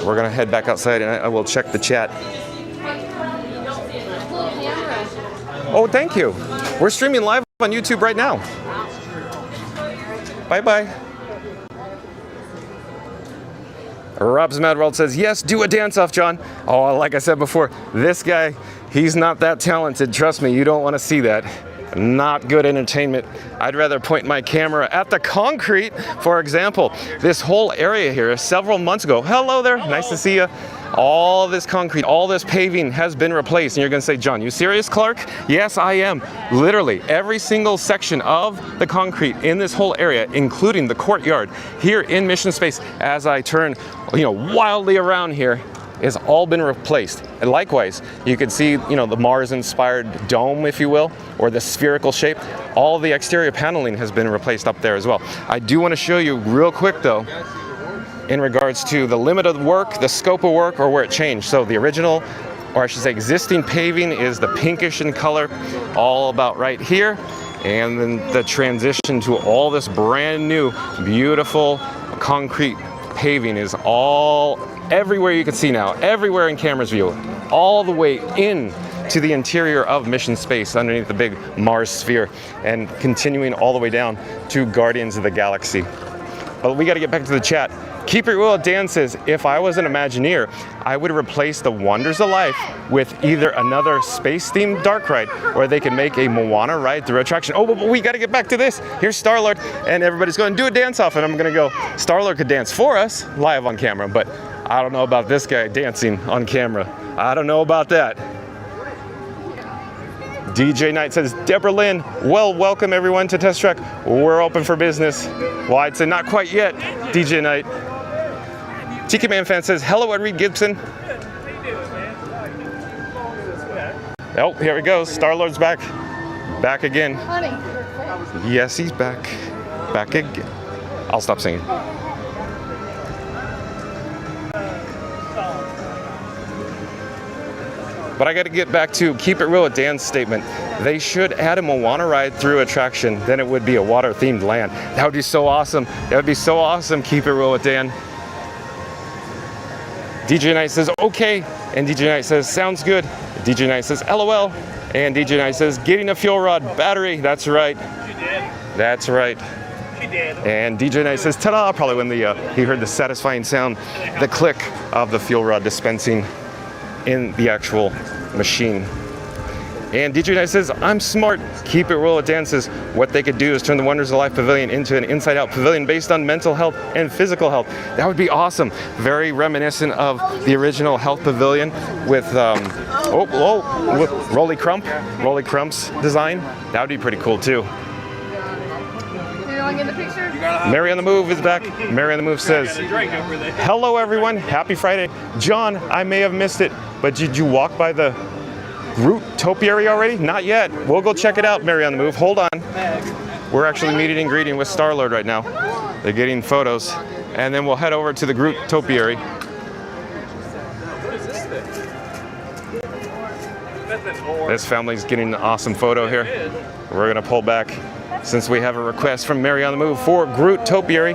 We're going to head back outside and I will check the chat. Oh, thank you. We're streaming live on YouTube right now. Bye-bye. Rob's Mad World says, yes, do a dance-off, John. Oh, like I said before, this guy, he's not that talented. Trust me, you don't want to see that. Not good entertainment. I'd rather point my camera at the concrete. For example, this whole area here several months ago. Hello there, nice to see you. All this concrete, all this paving has been replaced. And you're gonna say, John, you serious, Clark? Yes, I am. Literally, every single section of the concrete in this whole area, including the courtyard here in Mission Space, as I turn, wildly around here, has all been replaced. And likewise, you can see, the Mars-inspired dome, if you will, or the spherical shape. All the exterior paneling has been replaced up there as well. I do want to show you real quick, though, in regards to the limit of work, the scope of work, or where it changed. So the original, or I should say existing paving, is the pinkish in color, all about right here. And then the transition to all this brand new, beautiful concrete paving is all everywhere you can see now, everywhere in camera's view, all the way in to the interior of Mission Space underneath the big Mars sphere and continuing all the way down to Guardians of the Galaxy. But we got to get back to the chat. Keep It Real Dan says, if I was an Imagineer, I would replace the Wonders of Life with either another space-themed dark ride, or they can make a Moana ride through attraction. Oh, but we got to get back to this. Here's Star-Lord, and everybody's going to do a dance-off, and I'm going to go, Star-Lord could dance for us, live on camera, but I don't know about this guy dancing on camera. I don't know about that. DJ Knight says, Deborah Lynn, well, welcome everyone to Test Track. We're open for business. Well, I'd say not quite yet, DJ Knight. Tiki Man Fan says, hello, Reed Gibson. Oh, here he goes. Star-Lord's back. Back again. Honey. Yes, he's back. Back again. I'll stop singing. But I got to get back to Keep It Real with Dan's statement. They should add a Moana ride through attraction, then it would be a water-themed land. That would be so awesome. That would be so awesome, Keep It Real with Dan. DJ Knight says, okay. And DJ Knight says, sounds good. DJ Knight says, LOL. And DJ Knight says, getting a fuel rod battery. That's right. She did. That's right. She did. And DJ Knight says, ta-da, probably when he heard the satisfying sound, the click of the fuel rod dispensing in the actual machine. And DJ Knight says, I'm smart. Keep It Real with Dan says, what they could do is turn the Wonders of Life Pavilion into an inside-out pavilion based on mental health and physical health. That would be awesome. Very reminiscent of the original Health Pavilion with, with Rolly Crump's design. That would be pretty cool too. You want to get the picture? Mary on the Move is back. Mary on the Move says, hello everyone, happy Friday. John, I may have missed it, but did you walk by the Groot topiary already? Not yet. We'll go check it out, Mary on the Move. Hold on. We're actually meeting and greeting with Star-Lord right now. They're getting photos. And then we'll head over to the Groot topiary. This family's getting an awesome photo here. We're going to pull back since we have a request from Mary on the Move for Groot topiary.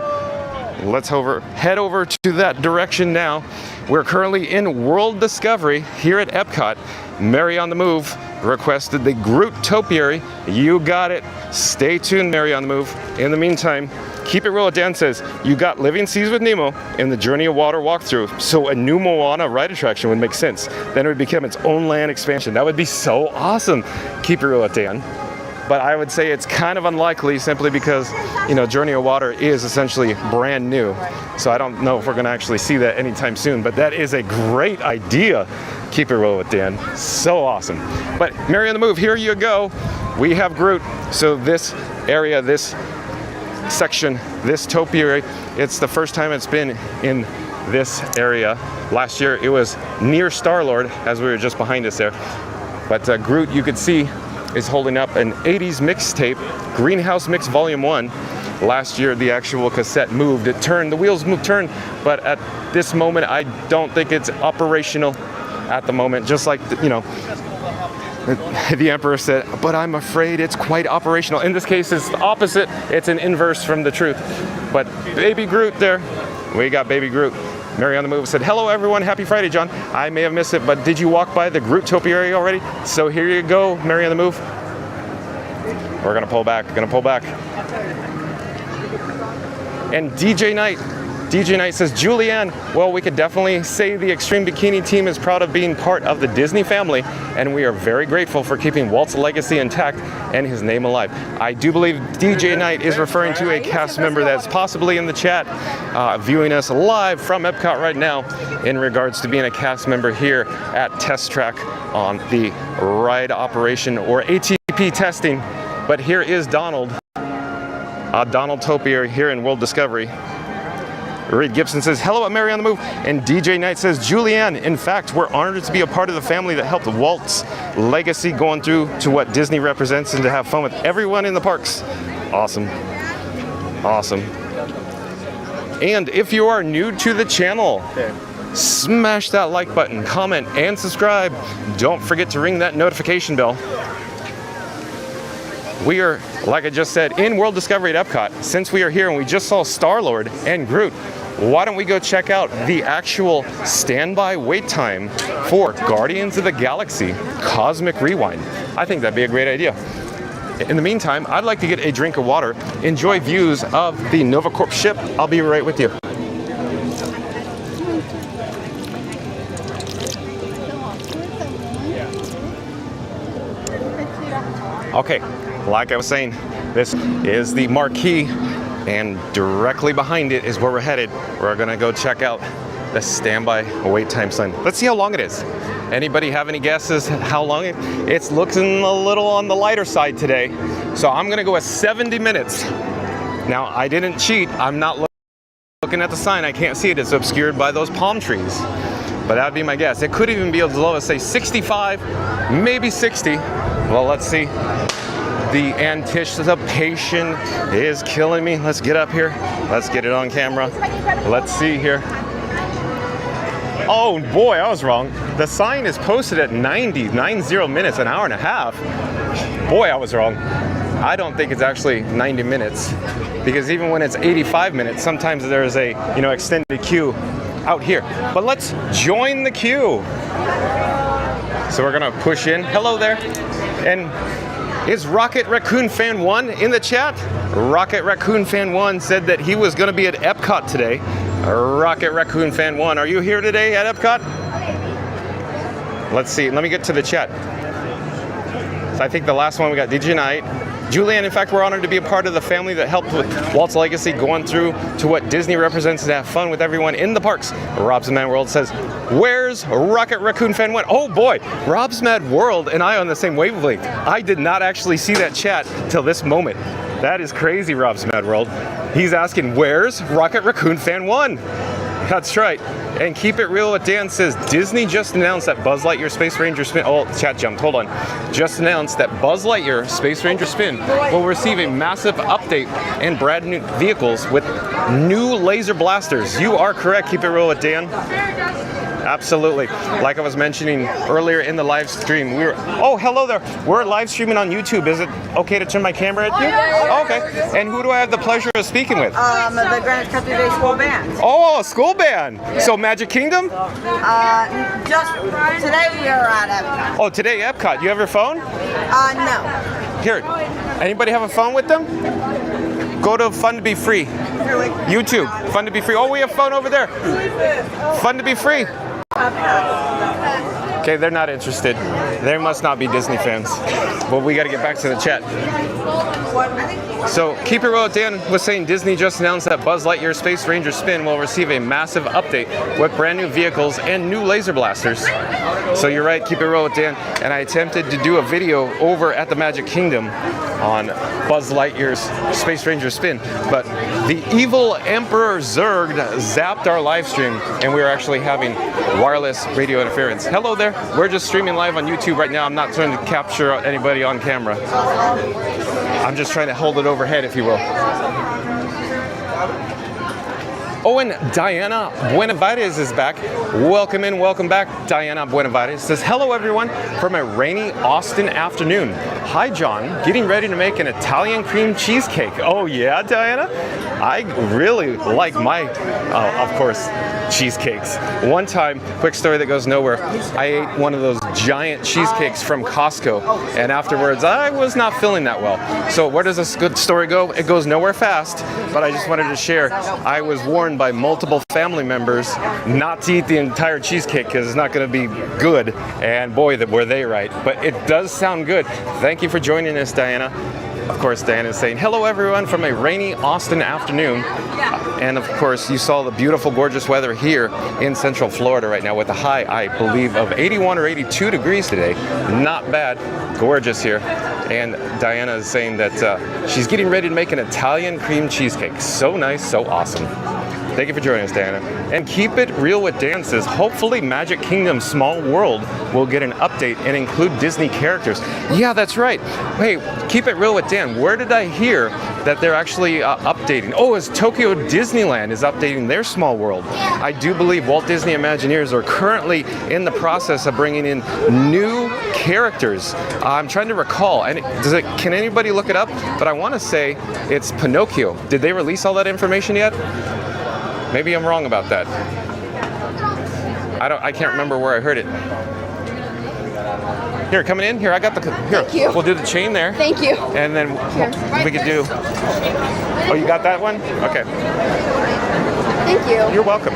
Let's head over to that direction now. We're currently in World Discovery here at Epcot. Mary on the Move requested the Groot topiary. You got it. Stay tuned, Mary on the Move. In the meantime, Keep It Real with Dan says, you got Living Seas with Nemo and the Journey of Water walkthrough, so a new Moana ride attraction would make sense. Then it would become its own land expansion. That would be so awesome. Keep It Real with Dan. But I would say it's kind of unlikely simply because, Journey of Water is essentially brand new. So I don't know if we're going to actually see that anytime soon, but that is a great idea. Keep It Real with Dan. So awesome. But Mary on the Move, here you go. We have Groot. So this area, this section, this topiary. It's the first time it's been in this area. Last year it was near Star-Lord, as we were just behind us there. But Groot, you could see, is holding up an 80s mixtape, Greenhouse Mix Volume 1. Last year the actual cassette moved, it turned, the wheels turned, but at this moment I don't think it's operational at the moment, just like, you know, the Emperor said, but I'm afraid it's quite operational. In this case, it's the opposite. It's an inverse from the truth. But baby Groot there, we got baby Groot. Mary on the Move said, hello everyone, happy Friday, John. I may have missed it, but did you walk by the Groot topiary already? So here you go, Mary on the Move. We're gonna pull back, And DJ Knight says, Julianne, well, we could definitely say the Extreme Bikini team is proud of being part of the Disney family, and we are very grateful for keeping Walt's legacy intact and his name alive. I do believe DJ Knight is referring to a cast member that's possibly in the chat, viewing us live from Epcot right now in regards to being a cast member here at Test Track on the ride operation or ATP testing. But here is Donald Topiary here in World Discovery. Reed Gibson says, hello, Mary on the Move. And DJ Knight says, Julianne, in fact, we're honored to be a part of the family that helped Walt's legacy going through to what Disney represents and to have fun with everyone in the parks. Awesome. Awesome. And if you are new to the channel, smash that like button, comment, and subscribe. Don't forget to ring that notification bell. We are, like I just said, in World Discovery at Epcot. Since we are here and we just saw Star-Lord and Groot, why don't we go check out the actual standby wait time for Guardians of the Galaxy Cosmic Rewind? I think that'd be a great idea. In the meantime, I'd like to get a drink of water, enjoy views of the Nova Corp ship. I'll be right with you. Okay. Like I was saying, this is the marquee, and directly behind it is where we're headed. We're gonna go check out the standby wait time sign. Let's see how long it is. Anybody have any guesses how long it? It's looking a little on the lighter side today. So I'm gonna go with 70 minutes. Now, I didn't cheat. I'm not looking at the sign. I can't see it. It's obscured by those palm trees. But that would be my guess. It could even be as low as, say, 65, maybe 60. Well, let's see. The anticipation is killing me. Let's get up here. Let's get it on camera. Let's see here. Oh boy, I was wrong. The sign is posted at 90 minutes, an hour and a half. Boy, I was wrong. I don't think it's actually 90 minutes, because even when it's 85 minutes, sometimes there's a, you know, extended queue out here. But let's join the queue. So we're gonna push in. Hello there. And is Rocket Raccoon Fan 1 in the chat? Rocket Raccoon Fan 1 said that he was going to be at Epcot today. Rocket Raccoon Fan 1, are you here today at Epcot? Let's see, let me get to the chat. So I think the last one we got DJ Knight. Julianne, in fact, we're honored to be a part of the family that helped with Walt's legacy going through to what Disney represents and to have fun with everyone in the parks. Rob's Mad World says, where's Rocket Raccoon Fan 1? Oh boy, Rob's Mad World and I on the same wavelength. I did not actually see that chat till this moment. That is crazy, Rob's Mad World. He's asking, where's Rocket Raccoon Fan 1? That's right. And Keep It Real with Dan says, Disney just announced that Buzz Lightyear Space Ranger Spin, oh, chat jumped, hold on. Just announced that Buzz Lightyear Space Ranger Spin will receive a massive update and brand new vehicles with new laser blasters. You are correct, Keep It Real with Dan. Absolutely. Like I was mentioning earlier in the live stream, oh, hello there. We're live streaming on YouTube. Is it okay to turn my camera at you? Oh, okay. And who do I have the pleasure of speaking with? The Greenwich Country Day School Band. Oh, school band. So Magic Kingdom? Just today we are at Epcot. Oh, today Epcot. You have your phone? No. Here. Anybody have a phone with them? Go to Fun to Be Free. YouTube. Fun to Be Free. Oh, we have phone over there. Fun to Be Free. Okay, they're not interested. They must not be Disney fans. Well, we got to get back to the chat. So, Keep It Real, Dan was saying Disney just announced that Buzz Lightyear Space Ranger Spin will receive a massive update with brand new vehicles and new laser blasters. So you're right, keep it real with Dan. And I attempted to do a video over at the Magic Kingdom on Buzz Lightyear's Space Ranger spin, but the evil Emperor Zurg zapped our live stream, and we were actually having wireless radio interference. Hello there. We're just streaming live on YouTube right now. I'm not trying to capture anybody on camera. I'm just trying to hold it overhead, if you will. Oh, and Diana Buenavides is back. Welcome in, welcome back. Diana Buenavides says, hello everyone from a rainy Austin afternoon. Hi John, getting ready to make an Italian cream cheesecake. Oh yeah, Diana? I really like my, of course, cheesecakes. One time, quick story that goes nowhere, I ate one of those giant cheesecakes from Costco, and afterwards I was not feeling that well. So where does this good story go? It goes nowhere fast, but I just wanted to share. I was warned by multiple family members not to eat the entire cheesecake because it's not going to be good, and boy, were they right. But it does sound good. Thank you for joining us, Diana. Of course, Diana is saying, hello everyone from a rainy Austin afternoon. And of course, you saw the beautiful, gorgeous weather here in Central Florida right now with a high, I believe, of 81 or 82 degrees today. Not bad. Gorgeous here. And Diana is saying that she's getting ready to make an Italian cream cheesecake. So nice, so awesome. Thank you for joining us, Diana. And keep it real with Dan says, hopefully Magic Kingdom Small World will get an update and include Disney characters. Yeah, that's right. Hey, keep it real with Dan. Where did I hear that they're actually updating? Oh, it's Tokyo Disneyland is updating their Small World. I do believe Walt Disney Imagineers are currently in the process of bringing in new characters. I'm trying to recall, and can anybody look it up? But I want to say it's Pinocchio. Did they release all that information yet? Maybe I'm wrong about that. I can't remember where I heard it. Here, coming in. Here, I got the. Here, Thank you. We'll do the chain there. Thank you. And then we could do. Oh, you got that one? Okay. Thank you. You're welcome.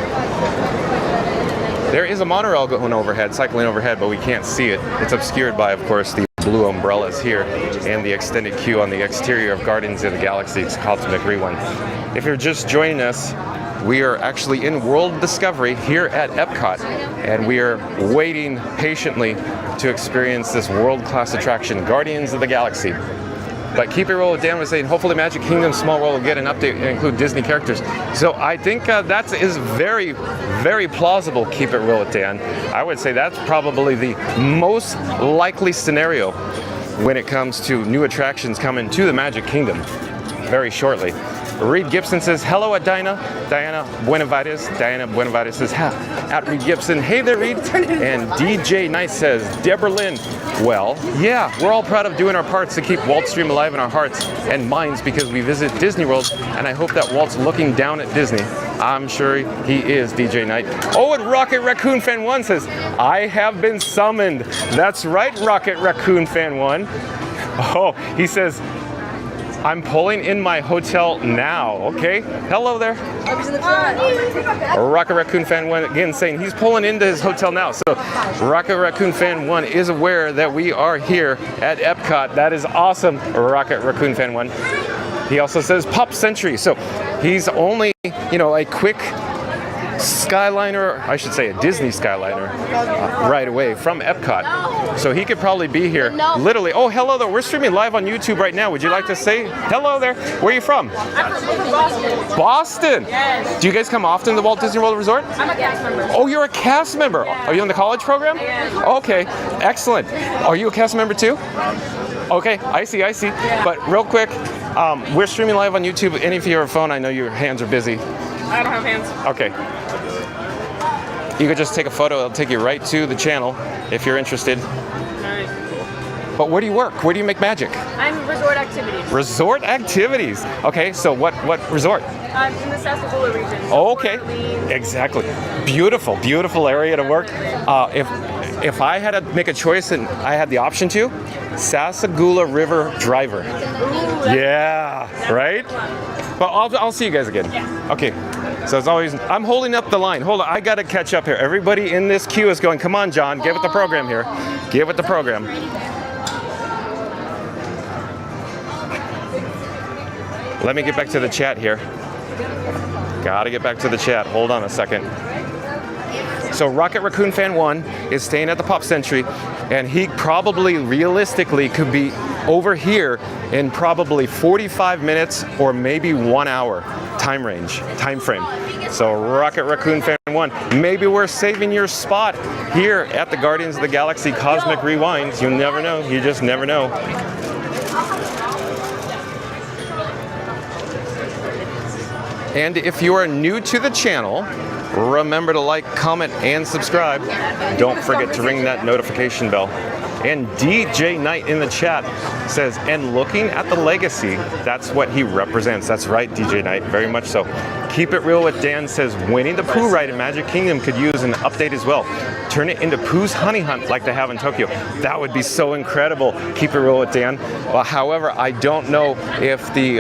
There is a monorail going overhead, cycling overhead, but we can't see it. It's obscured by, of course, the blue umbrellas here and the extended queue on the exterior of Guardians of the Galaxy's Cosmic Rewind. If you're just joining us, we are actually in World Discovery here at Epcot, and we are waiting patiently to experience this world-class attraction, Guardians of the Galaxy. But keep it real with Dan was saying, hopefully Magic Kingdom Small World will get an update and include Disney characters. So I think that is very, very plausible, keep it real with Dan. I would say that's probably the most likely scenario when it comes to new attractions coming to the Magic Kingdom very shortly. Reed Gibson says, hello at Diana Buenavides. Diana Buenavides says, at Reed Gibson. Hey there, Reed. And DJ Knight says, Deborah Lynn. Well, yeah, we're all proud of doing our parts to keep Walt's dream alive in our hearts and minds because we visit Disney World, and I hope that Walt's looking down at Disney. I'm sure he is, DJ Knight. Oh, and Rocket Raccoon Fan 1 says, I have been summoned. That's right, Rocket Raccoon Fan 1. Oh, he says, I'm pulling in my hotel now. Okay, hello there. Rocket Raccoon Fan 1 again saying he's pulling into his hotel now. So Rocket Raccoon Fan 1 is aware that we are here at Epcot. That is awesome, Rocket Raccoon Fan 1. He also says Pop Century. So he's only, a quick Skyliner, I should say a Disney Skyliner, right away from Epcot. So he could probably be here literally. Oh, hello there. We're streaming live on YouTube right now. Would you like to say hello there? Where are you from? I'm from Boston. Boston? Yes. Do you guys come often to the Walt Disney World Resort? I'm a cast member. Oh, you're a cast member. Are you in the college program? Yes. Okay, excellent. Are you a cast member too? Okay, I see. Yeah. But real quick, we're streaming live on YouTube. Any of you have a phone, I know your hands are busy. I don't have hands. Okay. You could just take a photo. It'll take you right to the channel if you're interested. Nice. But where do you work? Where do you make magic? I'm resort activities. Resort activities. Okay, so what resort? I'm in the Sassagoula region. Oh, okay. Exactly. Beautiful area to work. If I had to make a choice and I had the option to, Sassagoula River Driver. Ooh, Yeah, right? But I'll see you guys again. Yeah. Okay. So it's always, I'm holding up the line. Hold on, I gotta catch up here. Everybody in this queue is going, come on, John, give it the program here. Give it the program. Let me get back to the chat here. Gotta get back to the chat. Hold on a second. So Rocket Raccoon Fan 1 is staying at the Pop Century, and he probably realistically could be over here in probably 45 minutes or maybe 1 hour time frame. So Rocket Raccoon Fan 1, maybe we're saving your spot here at the Guardians of the Galaxy Cosmic Rewind. You never know, you just never know. And if you are new to the channel, remember to like, comment, and subscribe. Don't forget to ring that notification bell. And DJ Knight in the chat says, and looking at the legacy, that's what he represents. That's right, DJ Knight, very much so. Keep It Real with Dan says, Winnie the Pooh ride in Magic Kingdom could use an update as well. Turn it into Pooh's Honey Hunt like they have in Tokyo. That would be so incredible. Keep It Real with Dan. Well, however, I don't know if the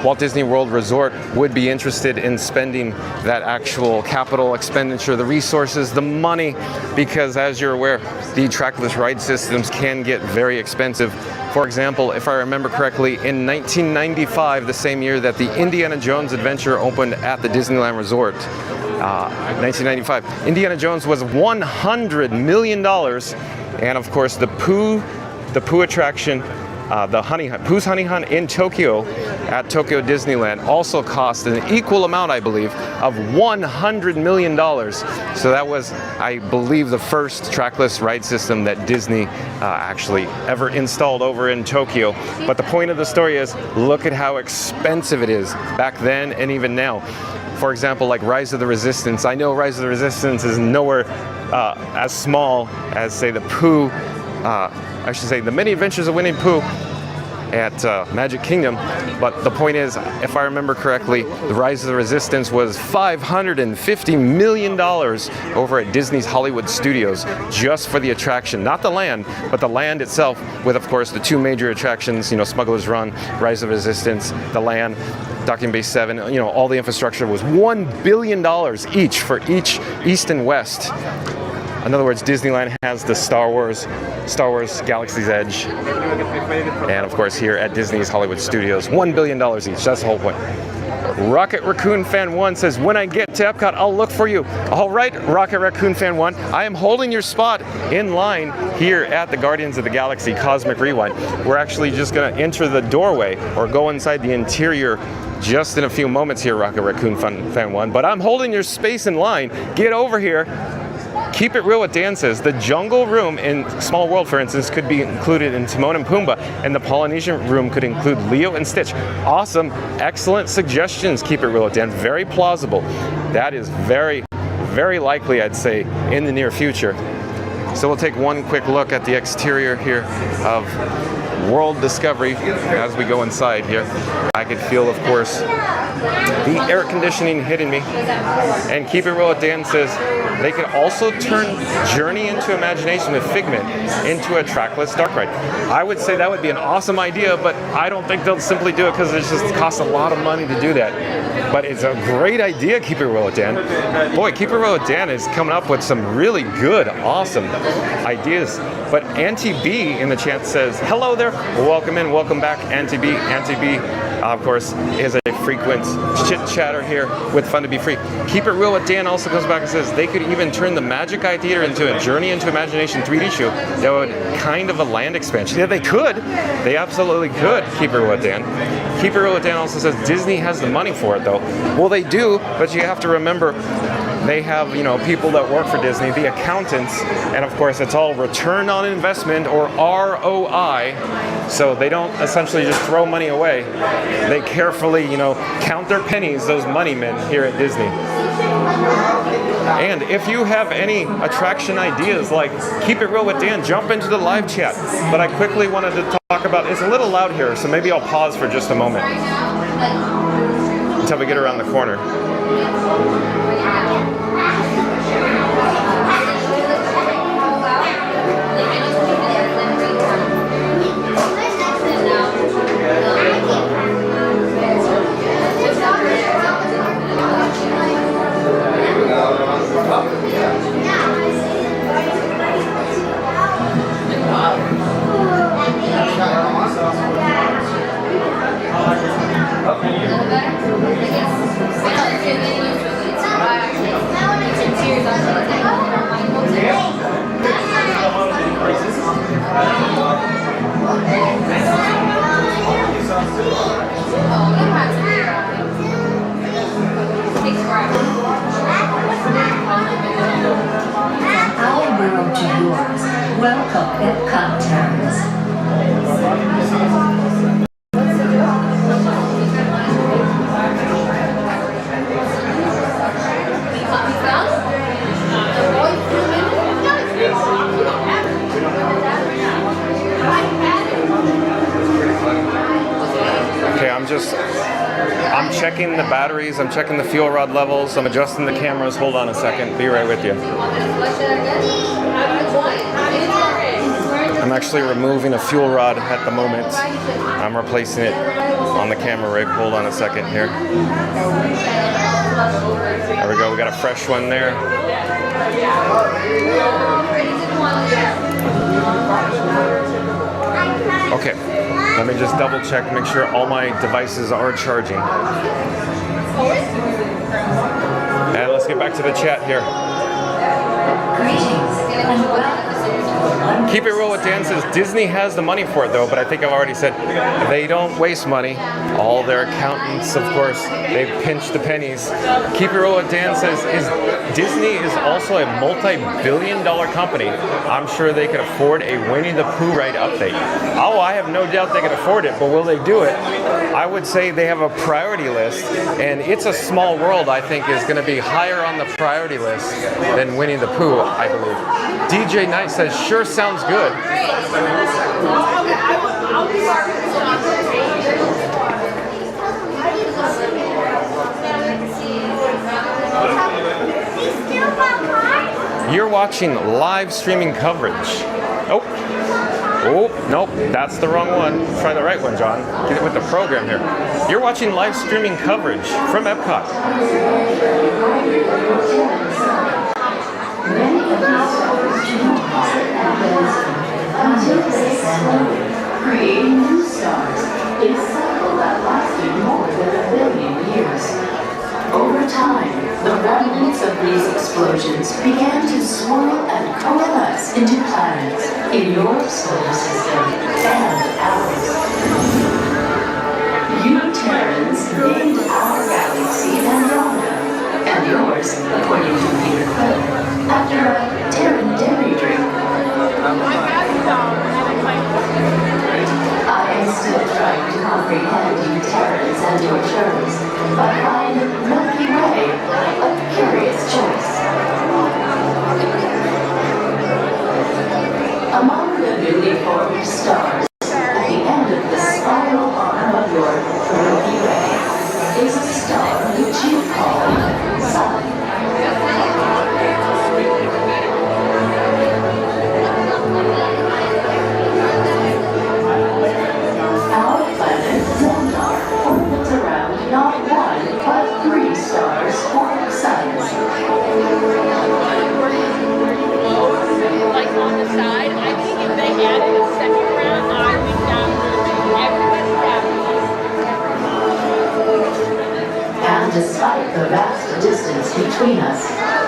Walt Disney World Resort would be interested in spending that actual capital expenditure, the resources, the money, because as you're aware, the trackless ride systems can get very expensive. For example, if I remember correctly, in 1995, the same year that the Indiana Jones Adventure opened at the Disneyland Resort, 1995, Indiana Jones was $100 million, and of course the Pooh attraction, the Honey Hunt, Pooh's Honey Hunt in Tokyo at Tokyo Disneyland also cost an equal amount, I believe, of $100 million. So that was, I believe, the first trackless ride system that Disney actually ever installed over in Tokyo. But the point of the story is, look at how expensive it is back then and even now. For example, like Rise of the Resistance. I know Rise of the Resistance is nowhere as small as, say, the Pooh, I should say, the Many Adventures of Winnie the Pooh at Magic Kingdom, but the point is, if I remember correctly, the Rise of the Resistance was $550 million over at Disney's Hollywood Studios just for the attraction, not the land, but the land itself, with of course the two major attractions, you know, Smuggler's Run, Rise of Resistance, the land, Docking Bay 7, you know, all the infrastructure was $1 billion each for each east and west. In other words, Disneyland has the Star Wars Galaxy's Edge, and of course here at Disney's Hollywood Studios, $1 billion each. That's the whole point. Rocket Raccoon Fan 1 says, when I get to Epcot, I'll look for you. All right, Rocket Raccoon Fan 1, I am holding your spot in line here at the Guardians of the Galaxy Cosmic Rewind. We're actually just going to enter the doorway or go inside the interior just in a few moments here, Rocket Raccoon Fan 1, but I'm holding your space in line. Get over here. Keep It Real with Dan says, the Jungle Room in Small World, for instance, could be included in Timon and Pumbaa, and the Polynesian Room could include Leo and Stitch. Awesome, excellent suggestions, Keep It Real with Dan, very plausible. That is very, very likely, I'd say, in the near future. So we'll take one quick look at the exterior here of World Discovery as we go inside here. I could feel, of course, the air conditioning hitting me. And Keep It Real with Dan says, they could also turn Journey into Imagination with Figment into a trackless dark ride. I would say that would be an awesome idea, but I don't think they'll simply do it because it just costs a lot of money to do that. But it's a great idea, Keep It Real with Dan. Boy, Keep It Real with Dan is coming up with some really good, awesome ideas. But Auntie B in the chat says, hello there, welcome in, welcome back, Auntie B. Auntie B, of course, is a frequent chit-chatter here with Fun to Be Free. Keep It Real with Dan also comes back and says they could even turn the Magic Eye Theater into a Journey into Imagination 3D show that would kind of a land expansion. Yeah, they could. They absolutely could, Keep It Real with Dan. Keep It Real with Dan also says Disney has the money for it, though. Well, they do, but you have to remember, they have, you know, people that work for Disney, the accountants, and of course it's all return on investment or ROI. So they don't essentially just throw money away. They carefully, you know, count their pennies, those money men here at Disney. And if you have any attraction ideas like Keep It Real with Dan, jump into the live chat. But I quickly wanted to talk about, it's a little loud here, so maybe I'll pause for just a moment until we get around the corner. Welcome, Epcot Terrace. Okay, I'm checking the batteries, I'm checking the fuel rod levels, I'm adjusting the cameras. Hold on a second, be right with you. I'm actually removing a fuel rod at the moment. I'm replacing it on the camera rig. Hold on a second here. There we go, we got a fresh one there. Okay, let me just double check, make sure all my devices are charging. And let's get back to the chat here. Greetings and welcome. Keep it real with Dan says Disney has the money for it though, but I think I've already said they don't waste money. All their accountants, of course, they pinch the pennies. Keep it real with Dan says Disney is also a multi-billion-dollar company. I'm sure they could afford a Winnie the Pooh ride update. Oh, I have no doubt they could afford it, but will they do it? I would say they have a priority list, and It's a Small World, I think, is going to be higher on the priority list than Winnie the Pooh, I believe. DJ Knight says, sure sounds good. You're watching live streaming coverage. Oh, nope, that's the wrong one. Try the right one, John. Get it with the program here. You're watching live streaming coverage from Epcot. Creating new stars is a cycle that lasted more than 1 billion years. Over time, the remnants of these explosions began to swirl and coalesce into planets in your solar system and ours. You Terrans named our galaxy Andromeda, and yours, according to Peter Quill, after a Terran dairy drink. I am still trying to comprehend you Terrans and your terms, but find Milky Way a curious choice. Among the newly formed stars, at the end of the spiral arm of your Milky Way, is a star which you call Sun. Not one, but 3 stars formed suns. Like on the side, I think if they had it a second round, I think that everybody's happy. And despite the vast distance between us,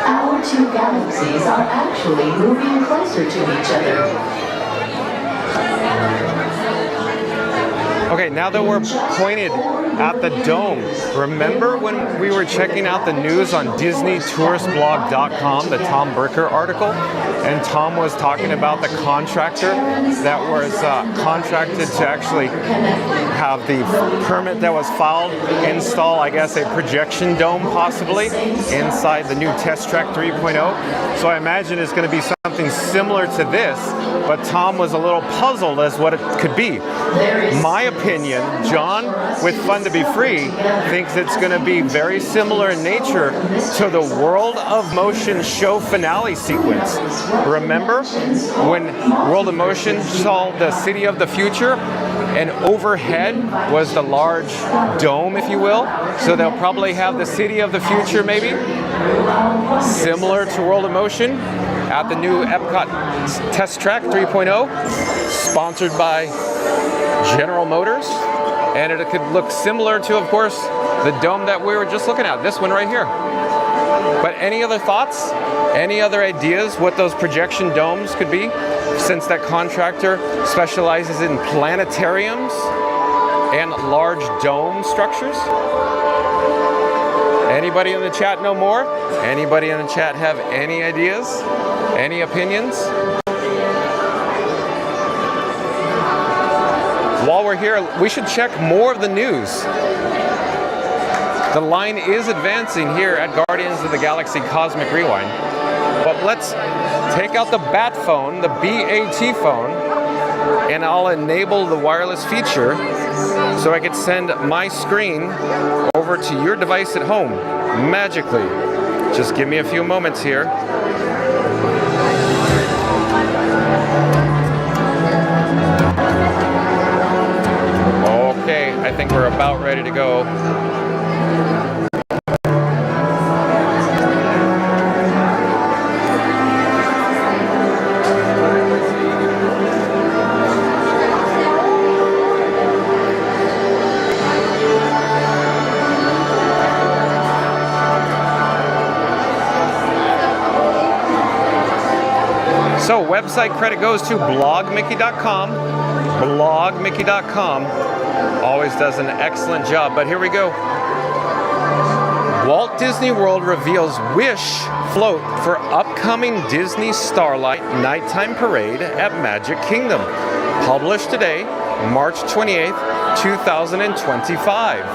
our 2 galaxies are actually moving closer to each other. Okay, now that we're pointed at the dome, remember when we were checking out the news on DisneyTouristBlog.com, the Tom Burker article, and Tom was talking about the contractor that was contracted to actually have the permit that was filed install, I guess, a projection dome possibly inside the new Test Track 3.0. So I imagine it's going to be something similar to this, but Tom was a little puzzled as what it could be. My opinion, John, with Fun to Be Free, thinks it's going to be very similar in nature to the World of Motion show finale sequence. Remember when World of Motion saw the City of the Future and overhead was the large dome, if you will? So they'll probably have the City of the Future maybe, similar to World of Motion at the new Epcot Test Track 3.0, sponsored by General Motors, and it could look similar to, of course, the dome that we were just looking at, this one right here. But any other thoughts? Any other ideas what those projection domes could be, since that contractor specializes in planetariums and large dome structures? Anybody in the chat know more? Anybody in the chat have any ideas? Any opinions? while we're here, we should check more of the news. The line is advancing here at Guardians of the Galaxy Cosmic Rewind. But let's take out the Bat phone, the BAT phone, and I'll enable the wireless feature so I could send my screen over to your device at home magically. Just give me a few moments here. Okay, I think we're about ready to go. So website credit goes to blogmickey.com. Blogmickey.com always does an excellent job, but here we go. Walt Disney World reveals Wish float for upcoming Disney Starlight Nighttime Parade at Magic Kingdom. Published today, March 28th, 2025.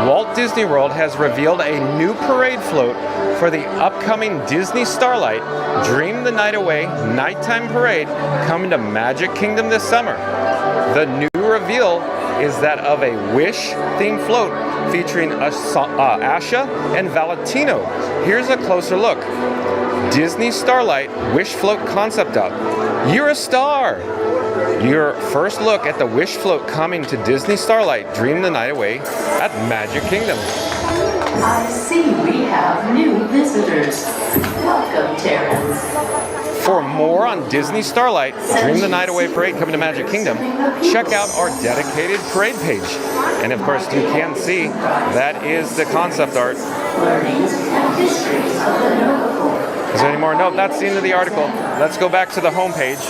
Walt Disney World has revealed a new parade float for the upcoming Disney Starlight Dream the Night Away Nighttime Parade coming to Magic Kingdom this summer. The new reveal is that of a Wish-themed float featuring Asha and Valentino. Here's a closer look. Disney Starlight Wish Float concept up. You're a star! Your first look at the Wish Float coming to Disney Starlight Dream the Night Away at Magic Kingdom. I see we have new visitors. Welcome, Terrence. For more on Disney Starlight Dream the Night Away Parade coming to Magic Kingdom, check out our dedicated parade page. And of course, you can see that is the concept art. Is there any more? No, that's the end of the article. Let's go back to the home page.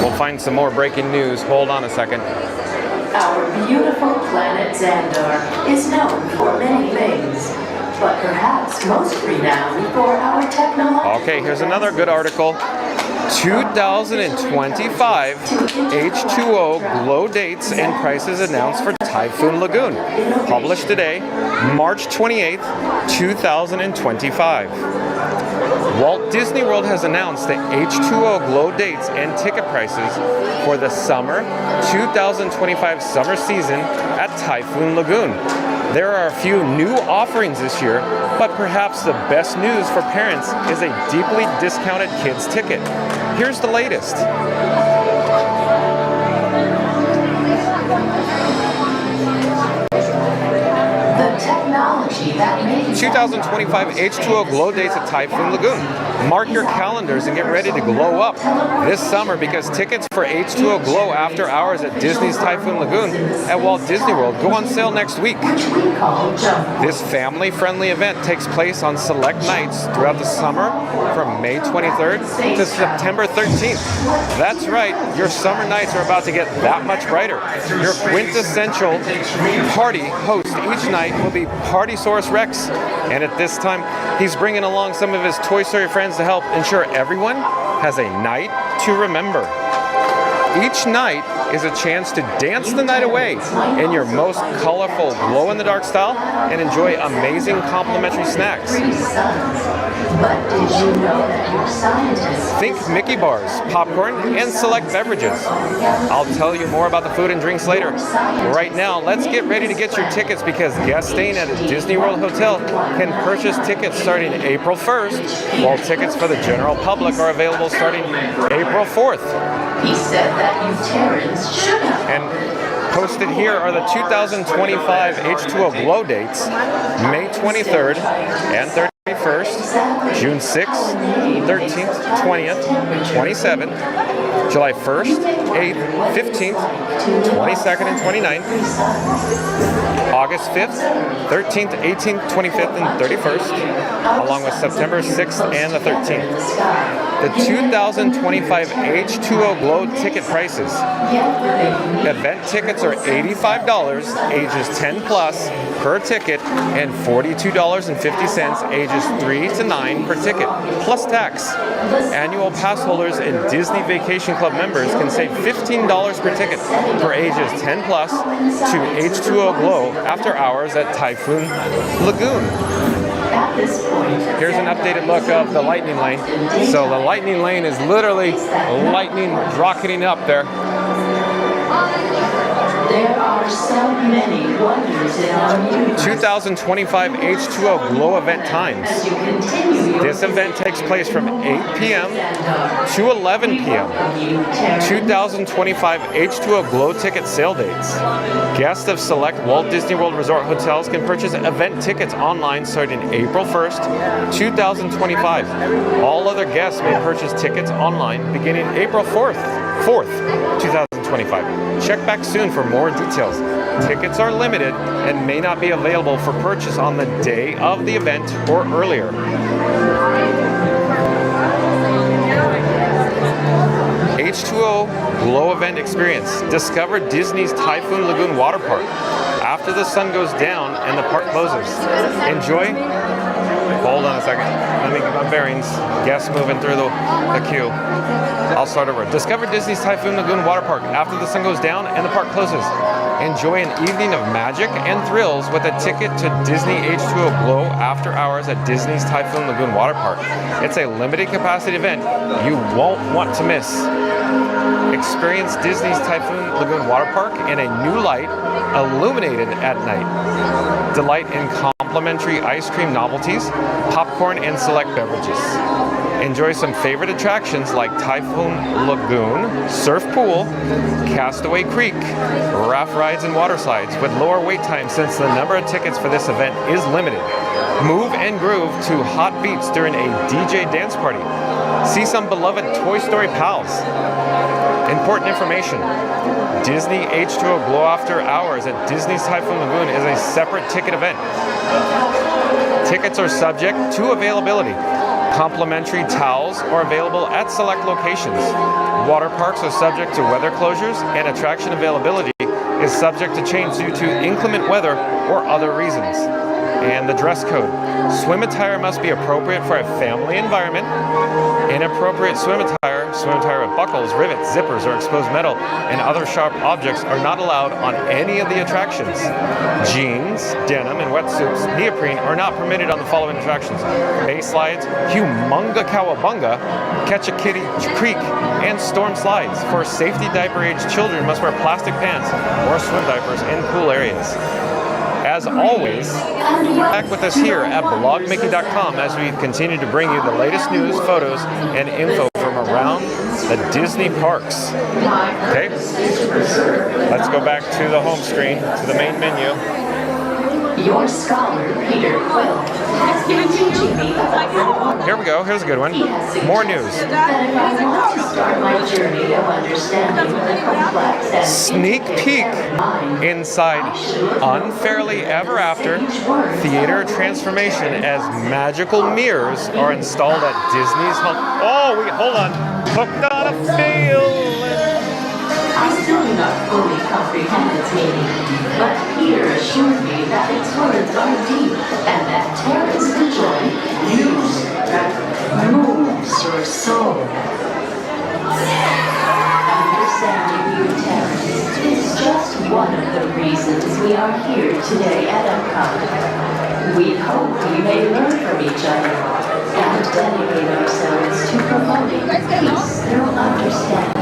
We'll find some more breaking news. Hold on a second. Our beautiful planet Xandar is known for many things, but perhaps most renowned for our technology. Okay, here's another good article. 2025 H2O glow dates and prices announced for Typhoon Lagoon. Published today, March 28th, 2025. Walt Disney World has announced the H2O glow dates and ticket prices for the summer 2025 summer season at Typhoon Lagoon. There are a few new offerings this year, but perhaps the best news for parents is a deeply discounted kids ticket. Here's the latest. 2025 H2O glow dates at Typhoon Lagoon. Mark your calendars and get ready to glow up this summer because tickets for H2O glow after hours at Disney's Typhoon Lagoon at Walt Disney World go on sale next week. This family-friendly event takes place on select nights throughout the summer from May 23rd to September 13th. That's right, your summer nights are about to get that much brighter. Your quintessential party host each night will be Party Source Rex, and at this time, he's bringing along some of his Toy Story friends to help ensure everyone has a night to remember. Each night is a chance to dance the night away in your most colorful glow-in-the-dark style and enjoy amazing complimentary snacks. But did you know that your scientists... Think Mickey bars, popcorn, and select beverages. I'll tell you more about the food and drinks later. Right now, let's get ready to get your tickets because guests staying at a Disney World hotel can purchase tickets starting April 1st, while tickets for the general public are available starting April 4th. He said that you Terrans should have... And posted here are the 2025 H2O glow dates, May 23rd and 31st, June 6th, 13th, 20th, 27th, July 1st, 8th, 15th, 22nd, and 29th, August 5th, 13th, 18th, 25th, and 31st, along with September 6th and the 13th. The 2025 H2O Glow ticket prices. Event tickets are $85, ages 10 plus, per ticket, and $42.50, ages ages 3 to 9 per ticket, plus tax. Annual pass holders and Disney Vacation Club members can save $15 per ticket for ages 10 plus to H2O Glow after hours at Typhoon Lagoon. At this point, Here's an updated look of the lightning lane. So the lightning lane is literally lightning rocketing up there. there are so many wonders in our universe. 2025 H2O Glow event times. As you continue your This event takes place from 8 p.m. to 11 p.m. 2025 H2O Glow ticket sale dates. Guests of select Walt Disney World Resort hotels can purchase event tickets online starting April 1st, 2025. All other guests may purchase tickets online beginning April 4th, 2025. Check back soon for more details. Tickets are limited and may not be available for purchase on the day of the event or earlier. H2O Glow event experience. Discover Disney's Typhoon Lagoon water park after the sun goes down and the park closes. Enjoy. Hold on a second. Let me get my bearings. Guests moving through the queue. I'll start over. Discover Disney's Typhoon Lagoon water park after the sun goes down and the park closes. Enjoy an evening of magic and thrills with a ticket to Disney H2O Glow after hours at Disney's Typhoon Lagoon water park. It's a limited capacity event you won't want to miss. Experience Disney's Typhoon Lagoon water park in a new light, illuminated at night. Delight in complimentary ice cream novelties, popcorn, and select beverages. Enjoy some favorite attractions like Typhoon Lagoon, Surf Pool, Castaway Creek, raft rides and water slides with lower wait times since the number of tickets for this event is limited. Move and groove to hot beats during a DJ dance party. See some beloved Toy Story pals. Important information. Disney H2O Glow After Hours at Disney's Typhoon Lagoon is a separate ticket event. Tickets are subject to availability. Complimentary towels are available at select locations. Water parks are subject to weather closures, and attraction availability is subject to change due to inclement weather or other reasons. And the dress code. Swim attire must be appropriate for a family environment. Inappropriate swim attire with buckles, rivets, zippers, or exposed metal and other sharp objects are not allowed on any of the attractions. Jeans, denim, and wetsuits, neoprene are not permitted on the following attractions: Bay Slides, Humunga Cowabunga, Catch a Kitty Creek, and Storm Slides. For safety, diaper-aged children must wear plastic pants or swim diapers in pool areas. As always, back with us here at blogmickey.com as we continue to bring you the latest news, photos, and info from around the Disney parks. Okay, let's go back to the home screen, to the main menu. Your scholar, Peter Quill, has been teaching me about the world. Here we go, here's a good one. More news. That if I want to start my journey of understanding the complex and Sneak peek inside Unfairly Ever After theater transformation as magical mirrors are installed at Disney's hold on. Hooked on a feeling. I still do not fully comprehend its meaning, but Peter assured me that its words are deep and that Terrence DeJoy moves your soul. Understanding you, Terrence, is just one of the reasons we are here today at Epcot. We hope we may learn from each other and dedicate ourselves to promoting peace through understanding.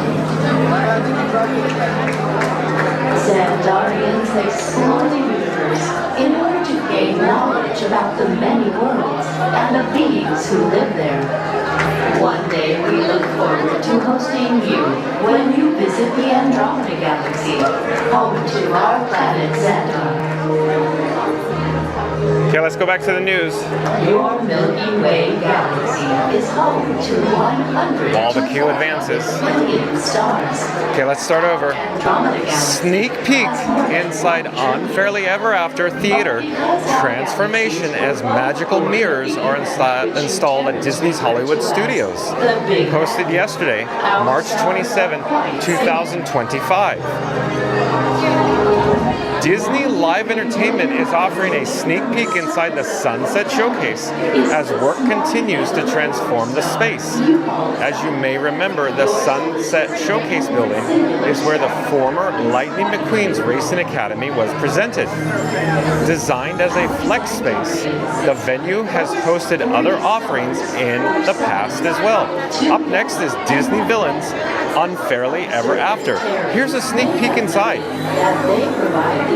Xandarians explore the universe in order to gain knowledge about the many worlds and the beings who live there. One day we look forward to hosting you when you visit the Andromeda Galaxy, home to our planet Xandar. Okay, let's go back to the news. Your Milky Way galaxy is home to 100 While the queue advances. billion stars. Okay, let's start over. Andromeda Galaxy Sneak peek inside Unfairly Ever After theater transformation as magical mirrors are installed at Disney's Hollywood Studios. Posted yesterday, March 27, 2025. Disney Live Entertainment is offering a sneak peek inside the Sunset Showcase as work continues to transform the space. As you may remember, the Sunset Showcase building is where the former Lightning McQueen's Racing Academy was presented. Designed as a flex space, the venue has hosted other offerings in the past as well. Up next is Disney Villains Unfairly Ever After. Here's a sneak peek inside.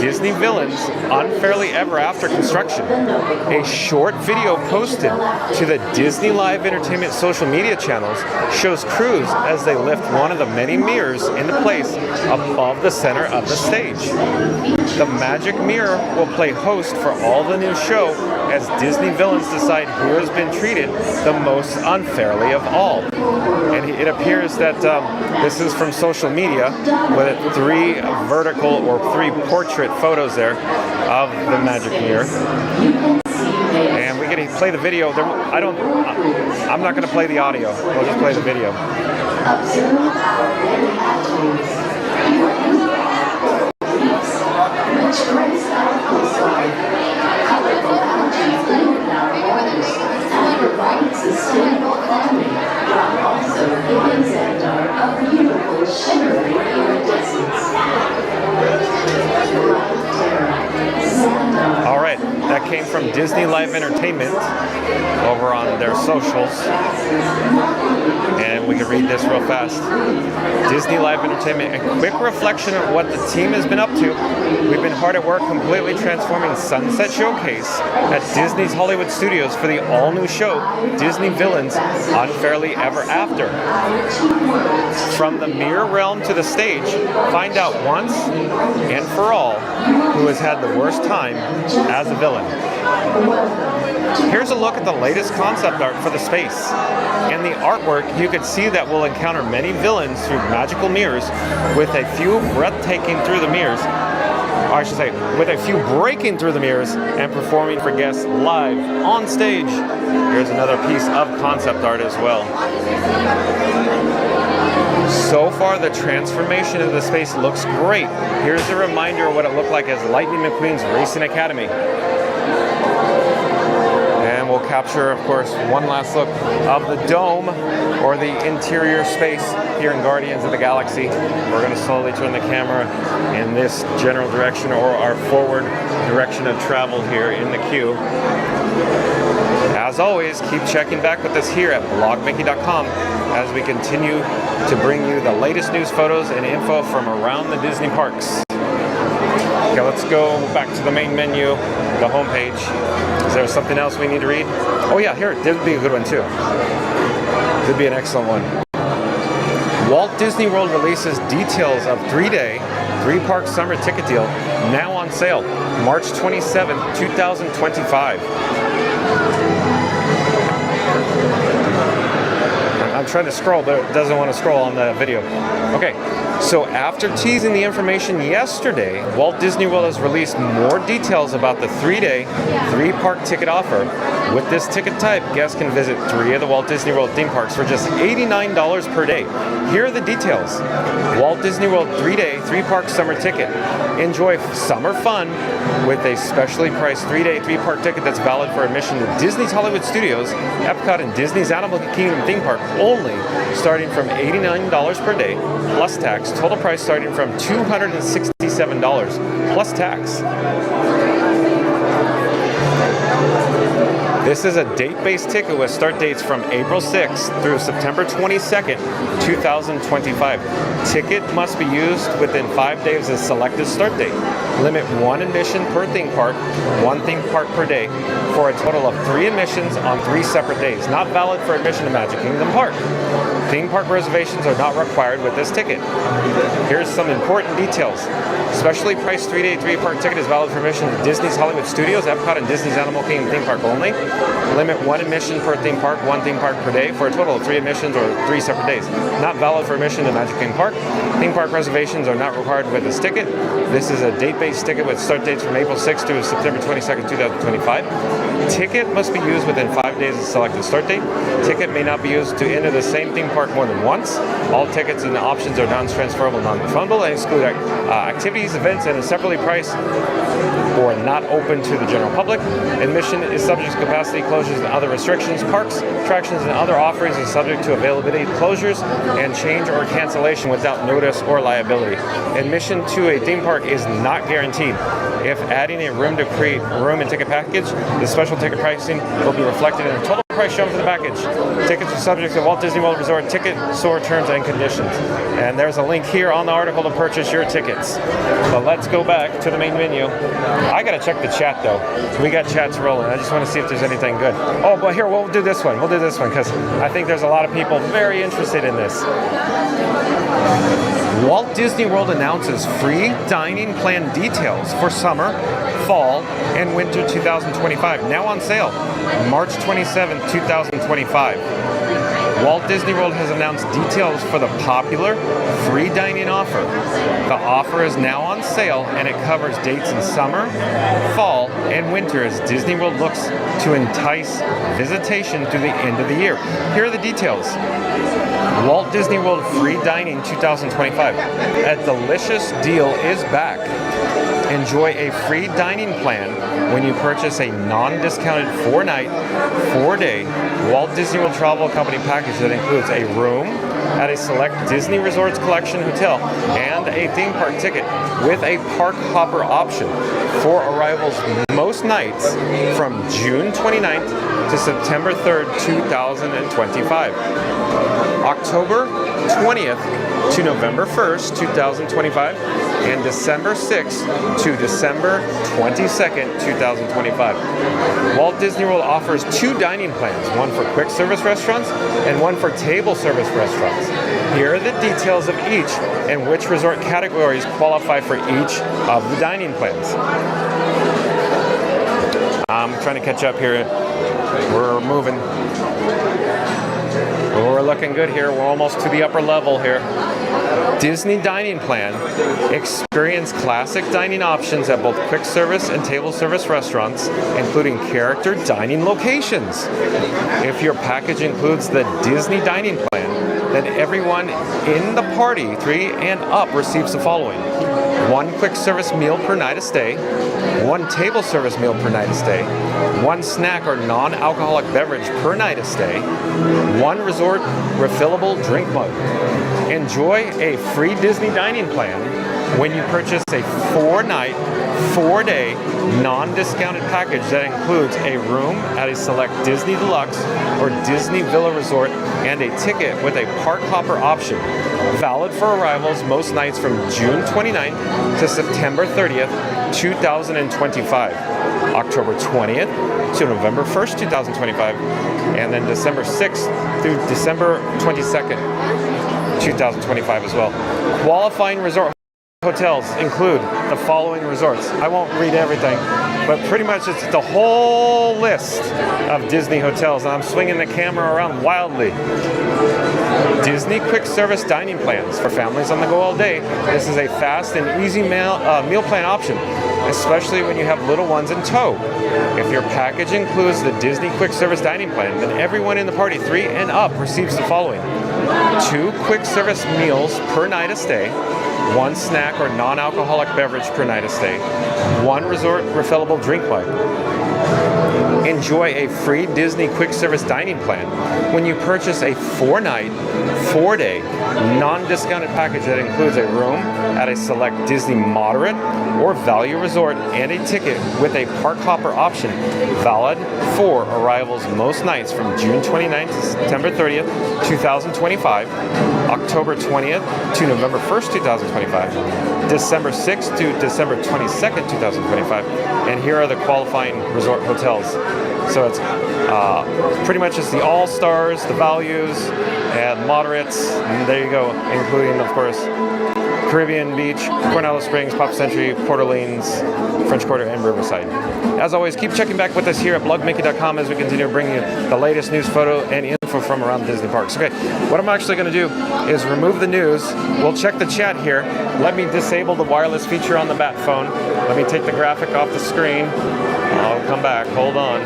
Disney Villains Unfairly Ever After construction. A short video posted to the Disney Live Entertainment social media channels shows crews as they lift one of the many mirrors into place above the center of the stage. The magic mirror will play host for all the new show as Disney villains decide who has been treated the most unfairly of all. And it appears that this is from social media with 3 vertical or 3 portrait photos there of the magic mirror. And we get to play the video. I'm not going to play the audio. We'll just play the video. Sustainable farming, while also giving Xandar a beautiful, shimmering iridescence. All right, that came from Disney Live Entertainment over on their socials. And we can read this real fast. Disney Live Entertainment, a quick reflection of what the team has been up to. We've been hard at work completely transforming Sunset Showcase at Disney's Hollywood Studios for the all-new show, Disney Villains Unfairly Ever After. From the mirror realm to the stage, find out once and for all who has had the worst time as a villain. Here's a look at the latest concept art for the space. In the artwork, you can see that we'll encounter many villains through magical mirrors, with a few breathtaking through the mirrors, or I should say, with a few breaking through the mirrors and performing for guests live on stage. Here's another piece of concept art as well. So far, the transformation of the space looks great. Here's a reminder of what it looked like as Lightning McQueen's Racing Academy. And we'll capture, of course, one last look of the dome, or the interior space here in Guardians of the Galaxy. We're going to slowly turn the camera in this general direction, or our forward direction of travel here in the queue. As always, keep checking back with us here at blogmickey.com as we continue to bring you the latest news, photos, and info from around the Disney parks. Okay, let's go back to the main menu, the homepage. Is there something else we need to read? Oh yeah, here, this would be a good one too. This would be an excellent one. Walt Disney World releases details of 3-day, 3-park summer ticket deal now on sale, March 27, 2025. I'm trying to scroll, but it doesn't want to scroll on the video. Okay, so after teasing the information yesterday, Walt Disney World has released more details about the 3-day, 3-park ticket offer. With this ticket type, guests can visit 3 of the Walt Disney World theme parks for just $89 per day. Here are the details. Walt Disney World 3-day, 3-park summer ticket. Enjoy summer fun with a specially priced 3-day, 3-park ticket that's valid for admission to Disney's Hollywood Studios, Epcot, and Disney's Animal Kingdom theme park only, starting from $89 per day, plus tax. Total price starting from $267, plus tax. This is a date-based ticket with start dates from April 6th through September 22nd, 2025. Ticket must be used within 5 days of selected start date. Limit 1 admission per theme park, 1 theme park per day, for a total of 3 admissions on 3 separate days. Not valid for admission to Magic Kingdom Park. Theme park reservations are not required with this ticket. Here's some important details. Specially priced 3-day, 3-park ticket is valid for admission to Disney's Hollywood Studios, Epcot, and Disney's Animal Kingdom theme park only. Limit 1 admission per theme park, 1 theme park per day, for a total of 3 admissions or 3 separate days. Not valid for admission to Magic Kingdom Park. Theme park reservations are not required with this ticket. This is a date-based ticket with start dates from April 6th to September 22nd, 2025. Ticket must be used within 5 days of selected start date. Ticket may not be used to enter the same theme park park more than once. All tickets and options are non-transferable, non-refundable, and exclude activities, events, and are separately priced or not open to the general public. Admission is subject to capacity closures and other restrictions. Parks, attractions, and other offerings are subject to availability, closures, and change or cancellation without notice or liability. Admission to a theme park is not guaranteed. If adding a room to create room and ticket package, the special ticket pricing will be reflected in the total price shown for the package. Tickets are subject to Walt Disney World Resort ticket store terms and conditions. And there's a link here on the article to purchase your tickets. But let's go back to the main menu. I gotta check the chat though. We got chats rolling. I just want to see if there's anything good. Oh, but here, we'll do this one. We'll do this one because I think there's a lot of people very interested in this. Walt Disney World announces free dining plan details for summer, fall, and winter 2025. Now on sale, March 27, 2025. Walt Disney World has announced details for the popular free dining offer. The offer is now on sale and it covers dates in summer, fall, and winter as Disney World looks to entice visitation through the end of the year. Here are the details. Walt Disney World Free Dining 2025. A delicious deal is back. Enjoy a free dining plan when you purchase a non-discounted 4-night, 4-day Walt Disney World Travel Company package that includes a room at a select Disney Resorts Collection hotel and a theme park ticket with a park hopper option for arrivals most nights from June 29th to September 3rd, 2025. October 20th to November 1st, 2025, and December 6th to December 22nd, 2025. Walt Disney World offers 2 dining plans, one for quick service restaurants and one for table service restaurants. Here are the details of each and which resort categories qualify for each of the dining plans. I'm trying to catch up here. We're moving. We're looking good here. We're almost to the upper level here. Disney Dining Plan. Experience classic dining options at both quick service and table service restaurants, including character dining locations. If your package includes the Disney Dining Plan, then everyone in the party, 3 and up, receives the following: 1 quick service meal per night of stay, 1 table service meal per night of stay, 1 snack or non-alcoholic beverage per night of stay, 1 resort refillable drink mug. Enjoy a free Disney dining plan when you purchase a 4-night, 4-day non-discounted package that includes a room at a select Disney Deluxe or Disney Villa Resort and a ticket with a park hopper option. Valid for arrivals most nights from June 29th to September 30th, 2025. October 20th to November 1st, 2025. And then December 6th through December 22nd, 2025 as well. Qualifying resort hotels include the following resorts. I won't read everything, but pretty much it's the whole list of Disney hotels. And I'm swinging the camera around wildly. Disney quick service dining plans for families on the go all day. This is a fast and easy meal plan option, especially when you have little ones in tow. If your package includes the Disney quick service dining plan, then everyone in the party, 3 and up, receives the following: 2 quick service meals per night of stay, 1 snack or non-alcoholic beverage per night of stay, 1 resort refillable drink mug. Enjoy a free Disney quick service dining plan when you purchase a 4-night, 4-day non-discounted package that includes a room at a select Disney moderate or value resort and a ticket with a park hopper option. Valid for arrivals most nights from June 29th to September 30th, 2025, October 20th to November 1st, 2025, December 6th to December 22nd, 2025, and here are the qualifying resort hotels. So it's pretty much just the all-stars, the values, and moderates, and there you go, including, of course, Caribbean Beach, Cornell Springs, Pop Century, Port Orleans, French Quarter, and Riverside. As always, keep checking back with us here at blogmickey.com as we continue to bring you the latest news, photo, and info from around Disney parks. Okay, what I'm actually going to do is remove the news. We'll check the chat here. Let me disable the wireless feature on the Bat phone. Let me take the graphic off the screen. I'll come back. Hold on.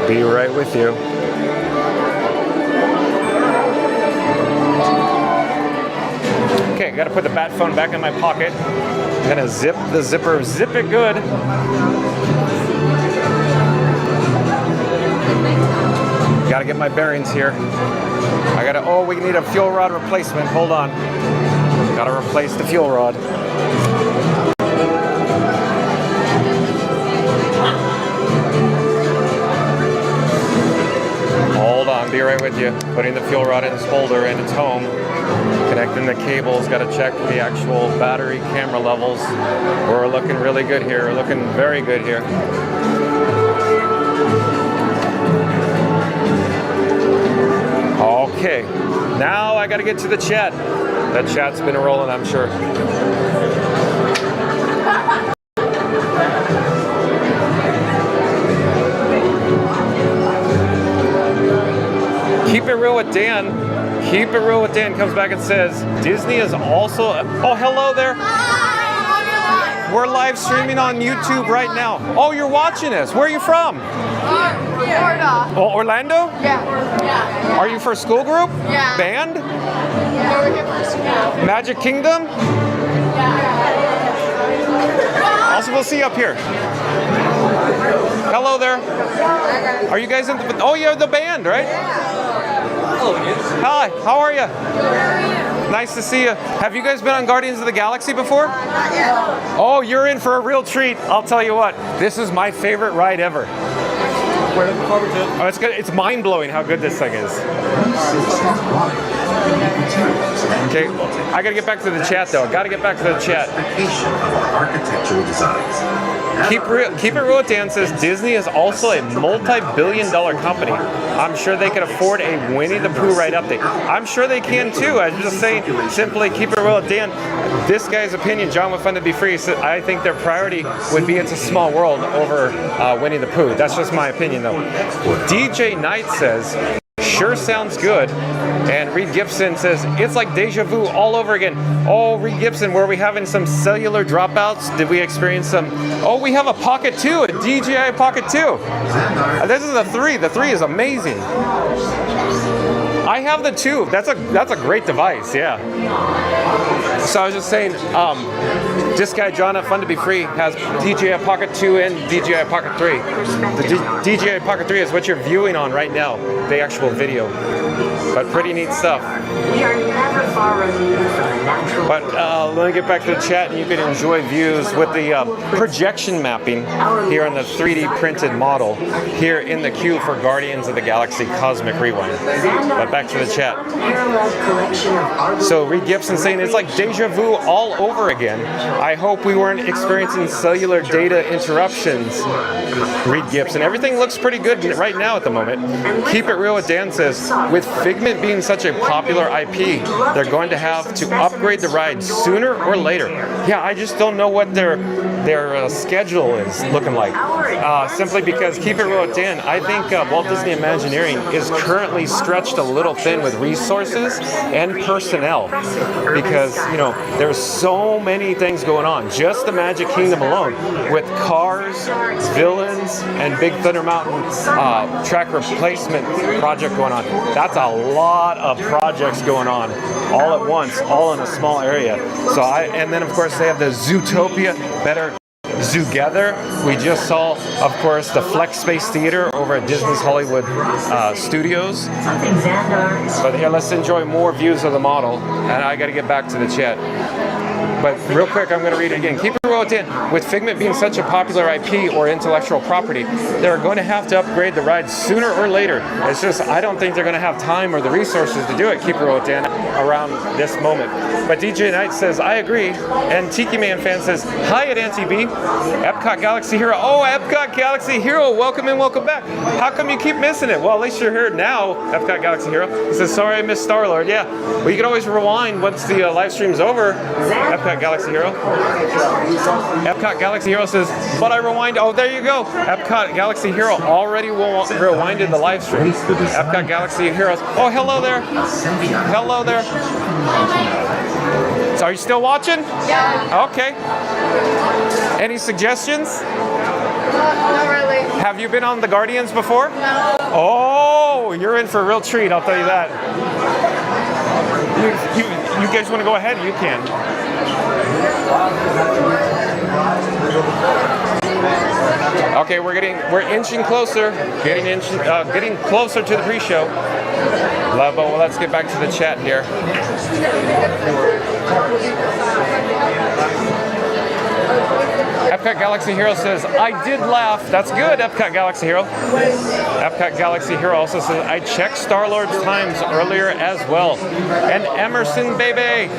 Be right with you. Okay, gotta put the bat phone back in my pocket. I'm gonna zip the zipper, zip it good. Gotta get my bearings here. Oh, we need a fuel rod replacement. Hold on. Gotta replace the fuel rod. Hold on, be right with you. Putting the fuel rod in its holder and its home. Connecting the cables, gotta check the actual battery camera levels. We're looking really good here. We're looking very good here. Okay, now I gotta get to the chat. That chat's been rolling, I'm sure. Keep it real with Dan. Keep it real with Dan comes back and says, Disney is also, oh, hello there. We're live streaming on YouTube right now. Oh, you're watching us. Where are you from? Florida. Oh, Orlando? Yeah. Are you for school group? Yeah. Band? Yeah, we're here for school. Magic Kingdom? Also, we'll see you up here. Hello there. Are you guys in the, oh, you're the band, right? Hi, how are you? Nice to see you. Have you guys been on Guardians of the Galaxy before? Oh, you're in for a real treat. I'll tell you what, this is my favorite ride ever. Oh, it's good. It's mind-blowing how good this thing is. Okay, I gotta get back to the chat though. Gotta get back to the chat. Architectural designs. Keep it real with Dan says Disney is also a multi-billion-dollar company. I'm sure they can afford a Winnie the Pooh ride update. I'm sure they can too. I'm just saying, simply keep it real with Dan. This guy's opinion, John would fund to be free. So I think their priority would be It's a Small World over Winnie the Pooh. That's just my opinion though. DJ Knight says, sure sounds good. And Reed Gibson says, it's like deja vu all over again. Oh, Reed Gibson, were we having some cellular dropouts? Did we experience some? Oh, we have a Pocket 2, a DJI Pocket 2. This is the 3. The 3 is amazing. I have the 2. That's a great device, yeah. So I was just saying, this guy, John at Fun to Be Free, has DJI Pocket 2 and DJI Pocket 3. The DJI Pocket 3 is what you're viewing on right now, the actual video. But pretty neat stuff. We are never far removed from the natural. But let me get back to the chat and you can enjoy views with the projection mapping here on the 3D printed model here in the queue for Guardians of the Galaxy Cosmic Rewind. But back to the chat. So Reed Gibson saying it's like deja vu all over again. I hope we weren't experiencing cellular data interruptions. Reed Gibson. Everything looks pretty good right now at the moment. Keep it real with Dan says, with Figment being such a popular IP, they're going to have to upgrade the ride sooner or later. Yeah, I just don't know what their schedule is looking like. Simply because, keep it real with Dan, I think Walt Disney Imagineering is currently stretched a little thin with resources and personnel because, you know, there's so many things going on. Just the Magic Kingdom alone with Cars, Villains, and Big Thunder Mountain track replacement project going on. That's a lot of projects going on all at once, all in a small area. So and then of course they have the Zootopia, Better Zoogether. We just saw, of course, the Flex Space Theater over at Disney's Hollywood Studios. But here, let's enjoy more views of the model. And I got to get back to the chat. But real quick, I'm going to read it again. Keep it real in. With Figment being such a popular IP or intellectual property, they're going to have to upgrade the ride sooner or later. It's just, I don't think they're going to have time or the resources to do it, keep it real in, around this moment. But DJ Knight says, I agree. And Tiki Man Fan says, hi at Auntie B. Epcot Galaxy Hero. Oh, Epcot Galaxy Hero. Welcome and welcome back. How come you keep missing it? Well, at least you're here now, Epcot Galaxy Hero. He says, sorry I missed Star-Lord. Yeah, well, you can always rewind once the live stream's over. Epcot Galaxy Hero. Epcot Galaxy Hero says, but I rewind. Oh, there you go. Epcot Galaxy Hero already rewinded the live stream. Epcot Galaxy Heroes. Oh, hello there. Hello there. So are you still watching? Yeah. Okay. Any suggestions? Not really. Have you been on the Guardians before? No. Oh, you're in for a real treat, I'll tell you that. You guys want to go ahead? You can. Okay, we're inching closer, getting closer to the pre-show. But let's get back to the chat here. Epcot Galaxy Hero says, I did laugh. That's good, Epcot Galaxy Hero. Epcot Galaxy Hero also says, I checked Star-Lord's times earlier as well. And Emerson Bebe,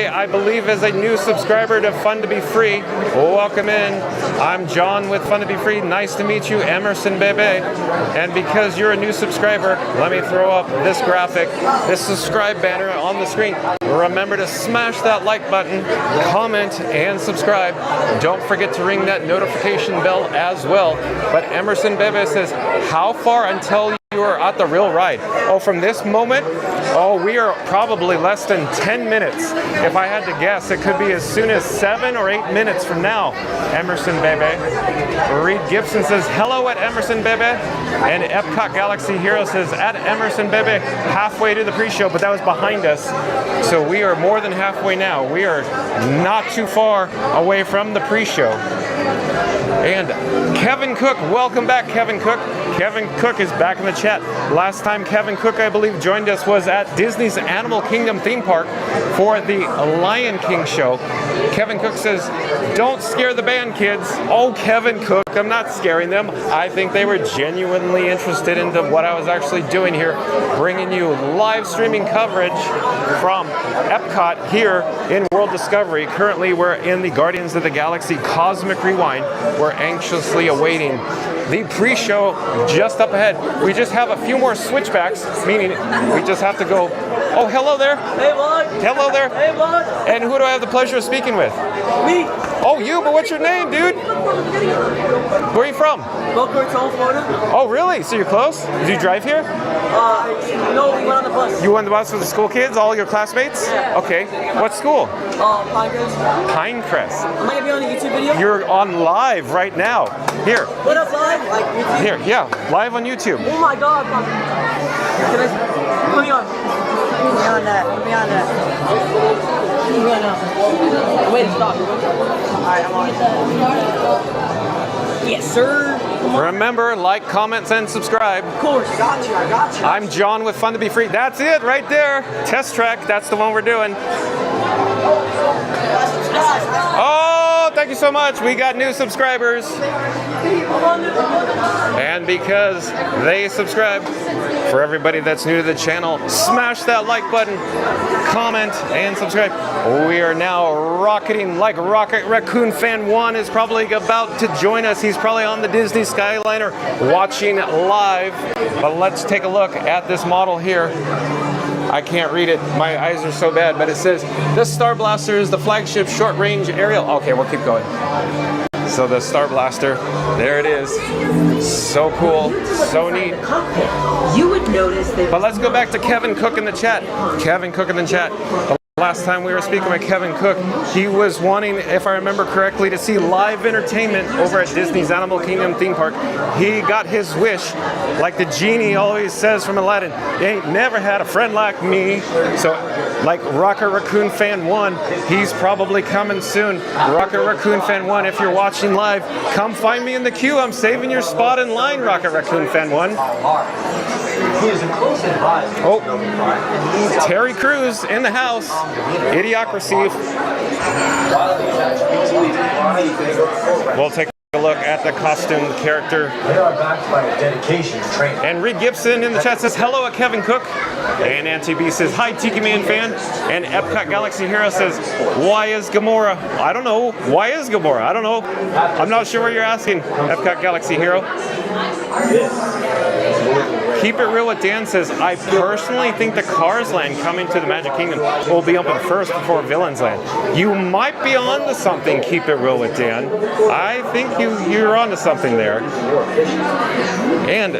I believe is a new subscriber to Fun to Be Free. Welcome in. I'm John with Fun to Be Free. Nice to meet you, Emerson Bebe. And because you're a new subscriber, let me throw up this graphic, this subscribe banner on the screen. Remember to smash that like button, comment, and subscribe. Don't forget to ring that notification bell as well. But Emerson Bebe says, how far until you are at the real ride? Oh, from this moment? Oh, we are probably less than 10 minutes. If I had to guess, it could be as soon as 7 or 8 minutes from now, Emerson Bebe. Reed Gibson says, hello at Emerson Bebe. And Epcot Galaxy Hero says, at Emerson Bebe, halfway to the pre-show, but that was behind us. So we are more than halfway now. We are not too far away from the pre-show. And Kevin Cook, welcome back, Kevin Cook. Kevin Cook is back in the chat. Last time Kevin Cook, I believe, joined us was at Disney's Animal Kingdom theme park for the Lion King show. Kevin Cook says, don't scare the band, kids. Oh, Kevin Cook, I'm not scaring them. I think they were genuinely interested into what I was actually doing here, bringing you live streaming coverage from Epcot here in World Discovery. Currently, we're in the Guardians of the Galaxy Cosmic Rewind. We're anxiously awaiting the pre-show just up ahead. We just have a few more switchbacks, meaning we just have to go. Oh, hello there. Hey, Vlog. Hello there. Hey, Vlog. And who do I have the pleasure of speaking with? Me. Oh, you, but what's your name, dude? Where are you from? Boca Raton, Florida. Oh, really? So you're close? Do you drive here? No, we went on the bus. You went on the bus with the school kids, all your classmates? Yeah. Okay. What school? Pinecrest. Pinecrest. Am I gonna be on a YouTube video? You're on live right now. Here. What up, live? Like YouTube? Here, yeah, live on YouTube. Oh my God. Can I put me on? Put me on that. Put me on that. Put me on now. Wait, stop. Alright, I'm on. Yes, sir. Remember, like, comments, and subscribe. Of course. I got you. I'm John with Fun to Be Free. That's it right there. Test track. That's the one we're doing. Oh, thank you so much. We got new subscribers. And because they subscribe, for everybody that's new to the channel, smash that like button, comment, and subscribe. We are now rocketing like Rocket Raccoon Fan 1 is probably about to join us. He's probably on the Disney Skyliner watching live. But let's take a look at this model here. I can't read it. My eyes are so bad, but it says, this Star Blaster is the flagship short-range aerial. Okay, we'll keep going. So the Star Blaster, there it is. So cool, so neat. You would notice that. But let's go back to Kevin Cook in the chat. Kevin Cook in the chat. The last time we were speaking with Kevin Cook, he was wanting, if I remember correctly, to see live entertainment over at Disney's Animal Kingdom theme park. He got his wish, like the genie always says from Aladdin, "You ain't never had a friend like me." So, like Rocket Raccoon Fan 1, he's probably coming soon. Rocket Raccoon Fan 1, if you're watching live, come find me in the queue. I'm saving your spot in line, Rocket Raccoon Fan 1. Oh, Terry Crews in the house. Idiocracy. We'll take a look at the costume character. They are backed by a dedication to training. And Reed Gibson in the chat says hello at Kevin Cook. And Auntie B says hi Tiki Man fan. And Epcot Galaxy Hero says why is Gamora? I don't know. Why is Gamora? I don't know. I'm not sure what you're asking, Epcot Galaxy Hero. Keep It Real with Dan says, I personally think the Cars Land coming to the Magic Kingdom will be open first before Villains Land. You might be onto something, Keep It Real with Dan. I think you're onto something there. And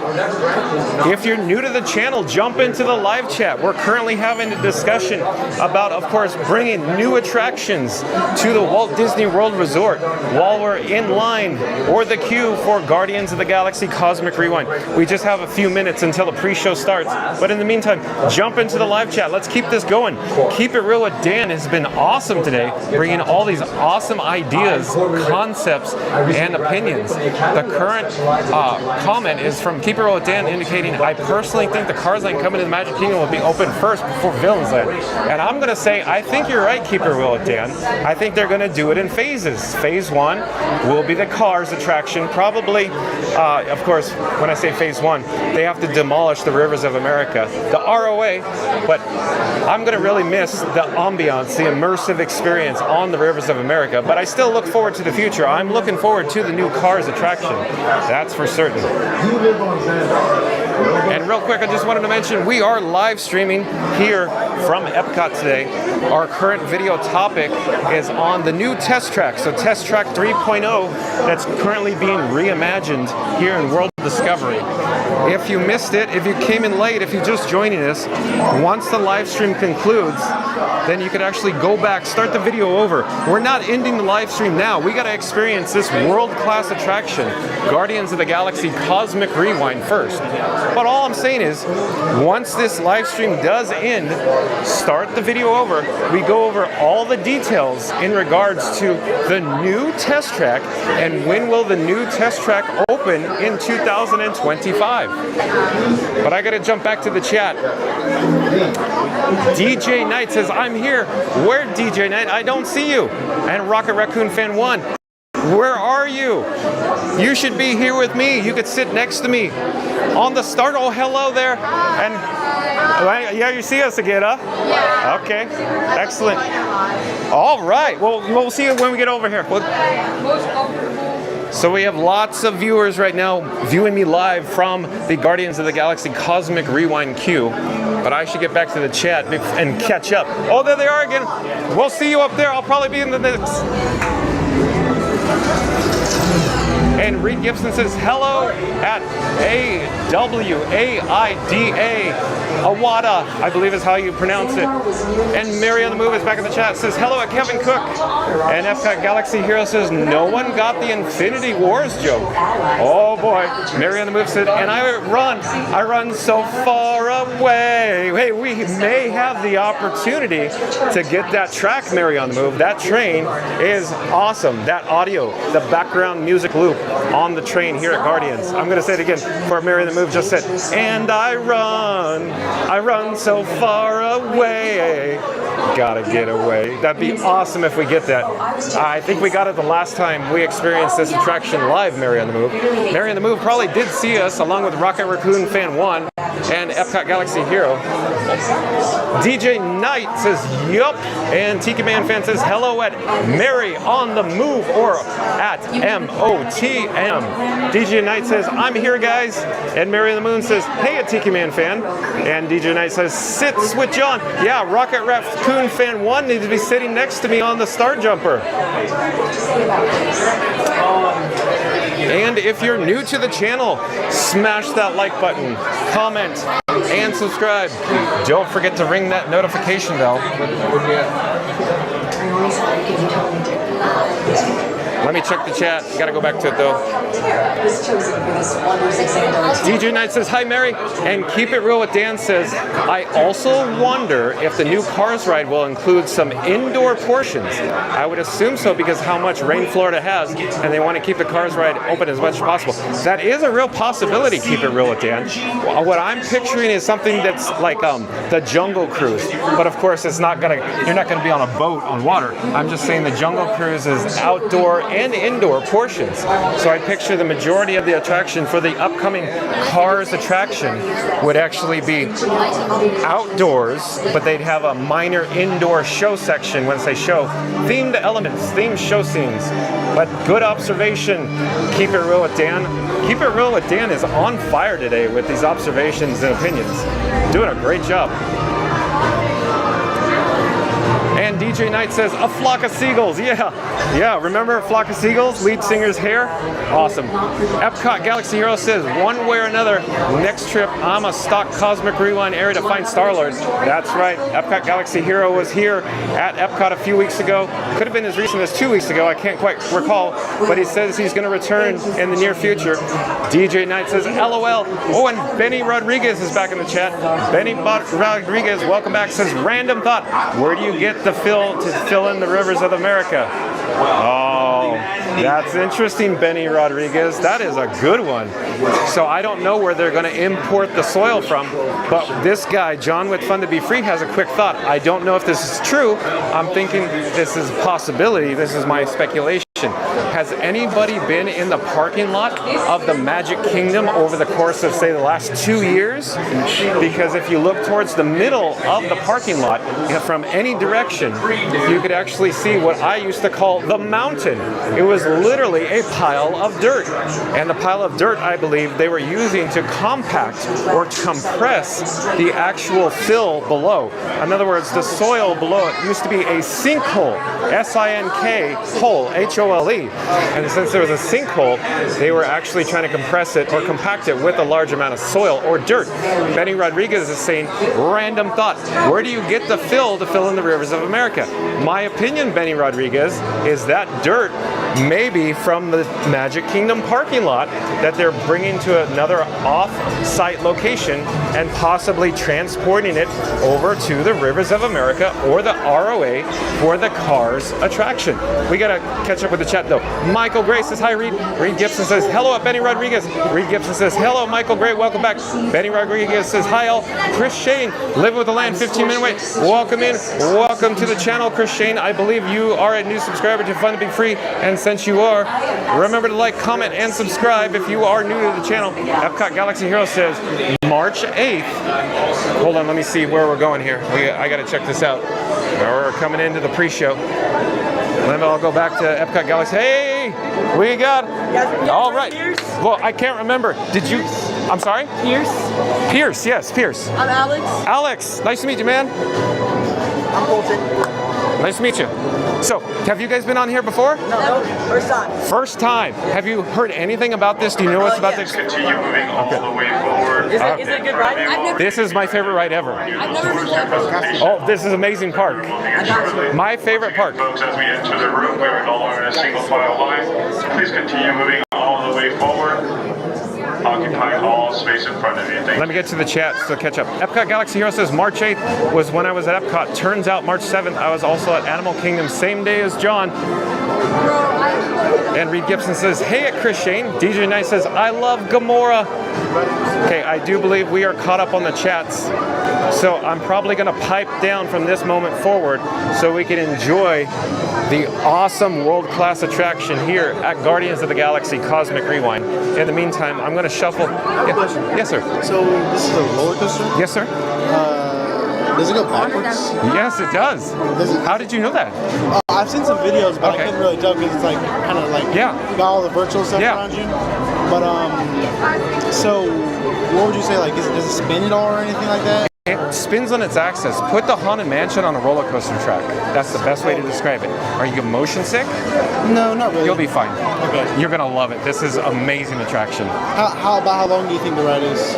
if you're new to the channel, jump into the live chat. We're currently having a discussion about, of course, bringing new attractions to the Walt Disney World Resort while we're in line or the queue for Guardians of the Galaxy Cosmic Rewind. We just have a few minutes until the pre-show starts. But in the meantime, jump into the live chat. Let's keep this going. Keep It Real with Dan has been awesome today, bringing all these awesome ideas, concepts, and opinions. The current comment is from Keep It Real with Dan indicating, I personally think the Cars Land coming to the Magic Kingdom will be open first before Villains Land. And I'm going to say, I think you're right, Keep It Real with Dan. I think they're going to do it in phases. Phase 1 will be the Cars attraction. Probably, of course, when I say phase 1, they have to demolish the Rivers of America, the ROA, but I'm going to really miss the ambiance, the immersive experience on the Rivers of America, but I still look forward to the future. I'm looking forward to the new Cars attraction. That's for certain. And real quick, I just wanted to mention we are live streaming here from Epcot today. Our current video topic is on the new test track, so Test Track 3.0 that's currently being reimagined here in World Discovery. If you missed it, if you came in late, if you're just joining us, once the live stream concludes, then you could actually go back, start the video over. We're not ending the live stream now. We got to experience this world-class attraction, Guardians of the Galaxy Cosmic Rewind, first. But all I'm saying is, once this live stream does end, start the video over. We go over all the details in regards to the new test track and when will the new test track open in 2025. But I gotta jump back to the chat. DJ Knight says, I'm here. Where, DJ Knight? I don't see you. And Rocket Raccoon Fan 1, where are you? You should be here with me. You could sit next to me on the start. Oh, hello there. And yeah, you see us again, huh? Yeah. Okay, excellent. All right, well, we'll see you when we get over here. So we have lots of viewers right now viewing me live from the Guardians of the Galaxy Cosmic Rewind queue. But I should get back to the chat and catch up. Oh, there they are again. We'll see you up there. I'll probably be in the next. And Reed Gibson says, hello at AWAIDA, Awada, I believe is how you pronounce it. And Mary on the Move is back in the chat, says, hello at Kevin Cook. And Epcot Galaxy Hero says, no one got the Infinity Wars joke. Oh boy. Mary on the Move said, and I run so far away. Hey, we may have the opportunity to get that track, Mary on the Move. That train is awesome. That audio, the background music loop on the train here at Guardians. I'm going to say it again for Mary the Move just said, and I run so far away. Gotta get away. That'd be awesome if we get that. I think we got it the last time we experienced this attraction live, Mary on the Move. Mary on the Move probably did see us along with Rocket Raccoon Fan 1 and Epcot Galaxy Hero. DJ Knight says, yup. And Tiki Man Fan says, hello at Mary on the Move or at MOTM. DJ Knight says, I'm here, guys. And Mary on the Moon says, hey, at Tiki Man Fan. And DJ Knight says, sit, switch on. Yeah, Rocket Raccoon Fan 1 needs to be sitting next to me on the Star Jumper. And if you're new to the channel, smash that like button, comment, and subscribe. Don't forget to ring that notification bell. Let me check the chat. Gotta go back to it though. DJ Knight says, hi Mary. And Keep It Real with Dan says, I also wonder if the new Cars ride will include some indoor portions. I would assume so because how much rain Florida has, and they want to keep the Cars ride open as much as possible. That is a real possibility, Keep It Real with Dan. What I'm picturing is something that's like the Jungle Cruise. But of course, you're not gonna be on a boat on water. I'm just saying the Jungle Cruise is outdoor and indoor portions. So I picture the majority of the attraction attraction for the upcoming Cars attraction would actually be outdoors, but they'd have a minor indoor show section. When I say show, themed elements, themed show scenes. But good observation. Keep It Real with Dan. Keep It Real with Dan is on fire today with these observations and opinions. Doing a great job. And DJ Knight says, a flock of seagulls. Yeah, remember a flock of seagulls? Lead singer's hair? Awesome. Epcot Galaxy Hero says, one way or another, next trip, I'm a stock Cosmic Rewind area to find Star-Lord. That's right. Epcot Galaxy Hero was here at Epcot a few weeks ago. Could have been as recent as 2 weeks ago. I can't quite recall. But he says he's going to return in the near future. DJ Knight says, LOL. Oh, and Benny Rodriguez is back in the chat. Benny Rodriguez, welcome back, says, random thought. Where do you get the fill to fill in the rivers of America? Oh, that's interesting, Benny Rodriguez. That is a good one. So I don't know where they're going to import the soil from, but this guy, John with Fun to Be Free, has a quick thought. I don't know if this is true. I'm thinking this is a possibility. This is my speculation. Has anybody been in the parking lot of the Magic Kingdom over the course of, say, the last 2 years? Because if you look towards the middle of the parking lot, from any direction, you could actually see what I used to call the mountain. It was literally a pile of dirt. And the pile of dirt, I believe, they were using to compact or to compress the actual fill below. In other words, the soil below it used to be a sinkhole, S-I-N-K, hole, H-O-L-E. And since there was a sinkhole, they were actually trying to compress it or compact it with a large amount of soil or dirt. Benny Rodriguez is saying, random thought, where do you get the fill to fill in the rivers of America? My opinion, Benny Rodriguez, is that dirt maybe from the Magic Kingdom parking lot that they're bringing to another off-site location and possibly transporting it over to the Rivers of America or the ROA for the Cars attraction. We gotta catch up with the chat though. Michael Gray says, hi Reed. Reed Gibson says, hello at Benny Rodriguez. Reed Gibson says, hello Michael Gray, welcome back. Benny Rodriguez says, hi all. Chris Shane, living with the land, 15-minute wait. Welcome in, welcome to the channel, Chris Shane. I believe you are a new subscriber to Fun to Be Free, and since you are, remember to like, comment, and subscribe if you are new to the channel. Epcot Galaxy Hero says, March 8th. Hold on, let me see where we're going here. I gotta check this out. We're coming into the pre-show. Then I'll go back to Epcot Galaxy. Hey, we got. All right. Well, I can't remember. Did you? I'm sorry. Pierce. Yes, Pierce. I'm Alex. Alex, nice to meet you, man. I'm Colton. Nice to meet you. So, have you guys been on here before? No, first time. First time. Have you heard anything about this? Do you know what's about this? Continue moving all the way forward. Is it a good ride? This is my favorite ride ever. I've never been there. Oh, this is amazing park. My favorite park. Folks, as we enter the room, we are all in a single file line. Please continue moving all the way forward. Occupying all space in front of you. Let me get to the chat so catch up. Epcot Galaxy Hero says March 8th was when I was at Epcot. Turns out March 7th I was also at Animal Kingdom, same day as John. And Reed Gibson says, hey at Chris Shane. DJ Knight says, I love Gamora. Okay, I do believe we are caught up on the chats. So I'm probably going to pipe down from this moment forward so we can enjoy the awesome world-class attraction here at Guardians of the Galaxy Cosmic Rewind. In the meantime, I'm going to shuffle. Yeah. Yes, sir. So this is a roller coaster? Yes, sir. Does it go backwards? Yes, it does. How did you know that? I've seen some videos, but Okay. I couldn't really tell because it's like kind of like got all the virtual stuff around you. But so what would you say? Like, does it spin at all or anything like that? It spins on its axis. Put the Haunted Mansion on a roller coaster track. That's the best way to describe it. Are you motion sick? No, not really. You'll be fine. Okay. You're gonna love it. This is amazing attraction. How long do you think the ride is?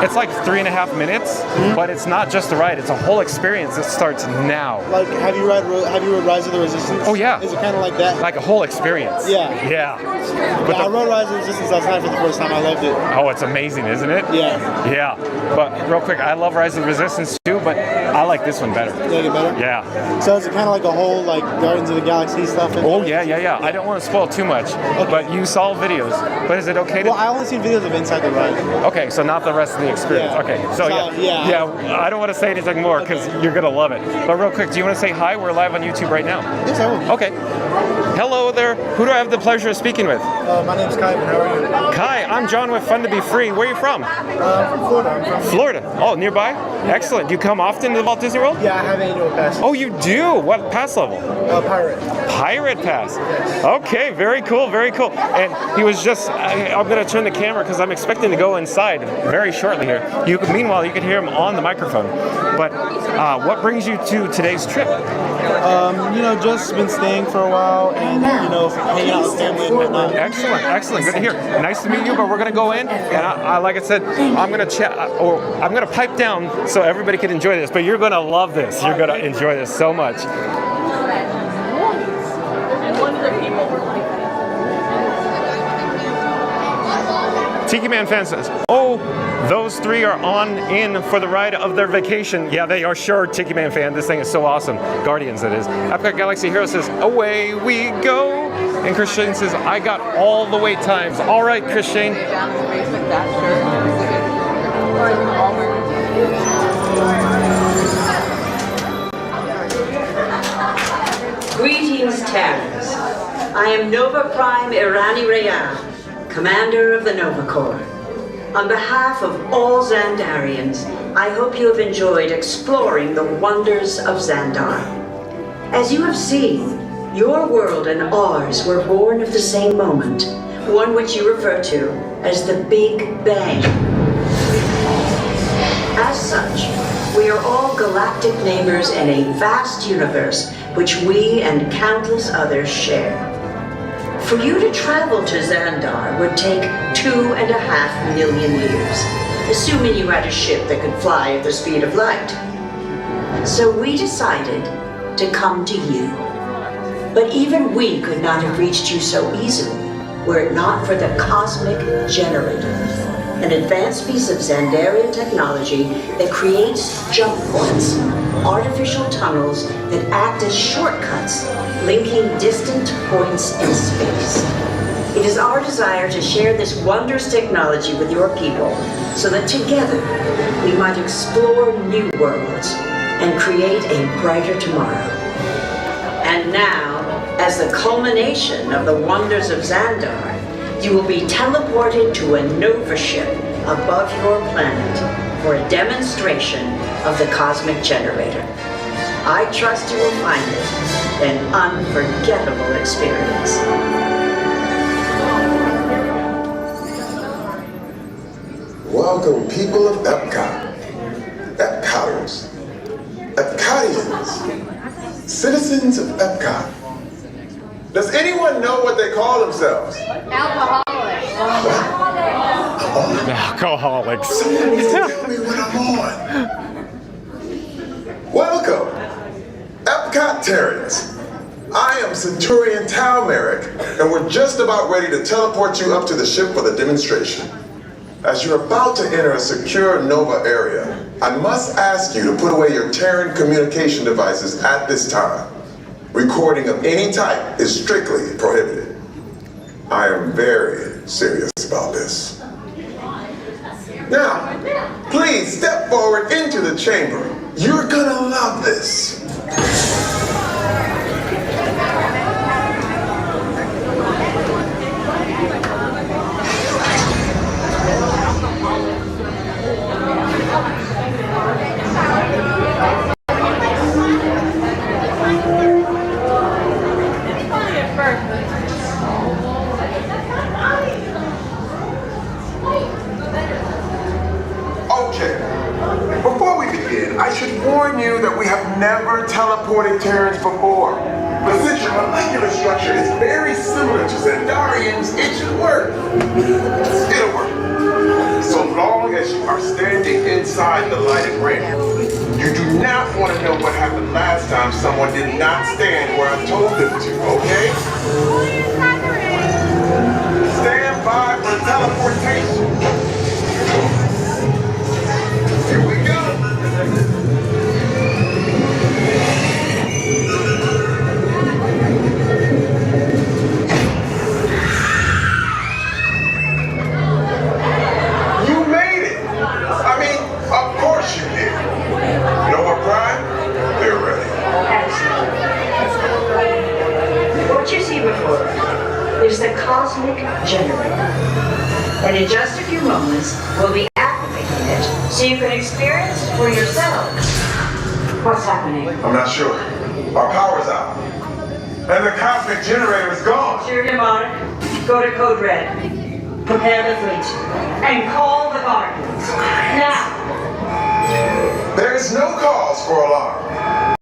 It's like 3.5 minutes, but it's not just the ride. It's a whole experience that starts now. Like, have you rode Rise of the Resistance? Oh yeah. Is it kind of like that? Like a whole experience. Yeah. But I rode Rise of the Resistance last night for the first time. I loved it. Oh, it's amazing, isn't it? Yeah. Yeah. But real quick, I love Rise of the Resistance too, but I like this one better. You like it better? Yeah. So is it kind of like a whole like Guardians of the Galaxy stuff? Oh yeah. I don't want to spoil too much, but you saw videos. But is it okay to? Well, I only seen videos of inside the ride. Okay, so not the rest of the experience. Yeah. Okay, so yeah. I don't want to say anything more because you're gonna love it. But real quick, do you want to say hi? We're live on YouTube right now. Yes, I will. Okay. Hello there. Who do I have the pleasure of speaking with? My name's Kyvan. How are you? Hi, I'm John with Fun to Be Free. Where are you from? From Florida. I'm from Florida. Oh, nearby? Excellent. Do you come often to the Walt Disney World? Yeah, I have annual passes. Oh, you do? What pass level? Pirate. Pirate pass. Okay, very cool, very cool. And he was just, I'm going to turn the camera because I'm expecting to go inside very shortly here. Meanwhile, you can hear him on the microphone. But what brings you to today's trip? Just been staying for a while and, hanging out with family and whatnot. Excellent, excellent. Good to hear. Nice to meet you, but we're going to go in. And I like I said, I'm going to chat, or I'm going to pipe down so everybody can enjoy this. But you're going to love this. You're going to enjoy this so much. Tiki Man fan says, oh, those three are on in for the ride of their vacation. Yeah, they are sure, Tiki Man fan. This thing is so awesome. Guardians, that is. Epcot Galaxy Hero says, away we go. And Christian says, I got all the wait times. All right, Christian. Greetings, Terrans. I am Nova Prime Irani Rayan, Commander of the Nova Corps. On behalf of all Xandarians, I hope you have enjoyed exploring the wonders of Xandar. As you have seen, your world and ours were born of the same moment, one which you refer to as the Big Bang. As such, we are all galactic neighbors in a vast universe which we and countless others share. For you to travel to Xandar would take 2.5 million years, assuming you had a ship that could fly at the speed of light. So we decided to come to you. But even we could not have reached you so easily were it not for the Cosmic Generator, an advanced piece of Xandarian technology that creates jump points, artificial tunnels that act as shortcuts, linking distant points in space. It is our desire to share this wondrous technology with your people so that together we might explore new worlds and create a brighter tomorrow. And now, as the culmination of the wonders of Xandar, you will be teleported to a Nova ship above your planet for a demonstration of the Cosmic Generator. I trust you will find it an unforgettable experience. Welcome, people of Epcot, Epcoters, Epcotians, citizens of Epcot. Does anyone know what they call themselves? Alcoholics. Alcoholics. Someone needs to tell me what I'm on. Welcome, Epcot-tarians. I am Centurion Tal Merrick, and we're just about ready to teleport you up to the ship for the demonstration. As you're about to enter a secure Nova area, I must ask you to put away your Terran communication devices at this time. Recording of any type is strictly prohibited. I am very serious about this. Now, please step forward into the chamber. You're gonna love this. I should warn you that we have never teleported Terrans before. But since your molecular structure is very similar to Xandarians, it should work. It'll work. So long as you are standing inside the lighted ring. You do not want to know what happened last time someone did not stand where I told them to, okay? Stand by for teleportation. Here we go. What you see before is the Cosmic Generator. And in just a few moments, we'll be activating it so you can experience for yourselves. What's happening? I'm not sure. Our power's out. And the cosmic generator is gone. Sure, Mnemonic. Go to Code Red. Prepare the fleet. And call the Guardians. Now. There is no cause for alarm.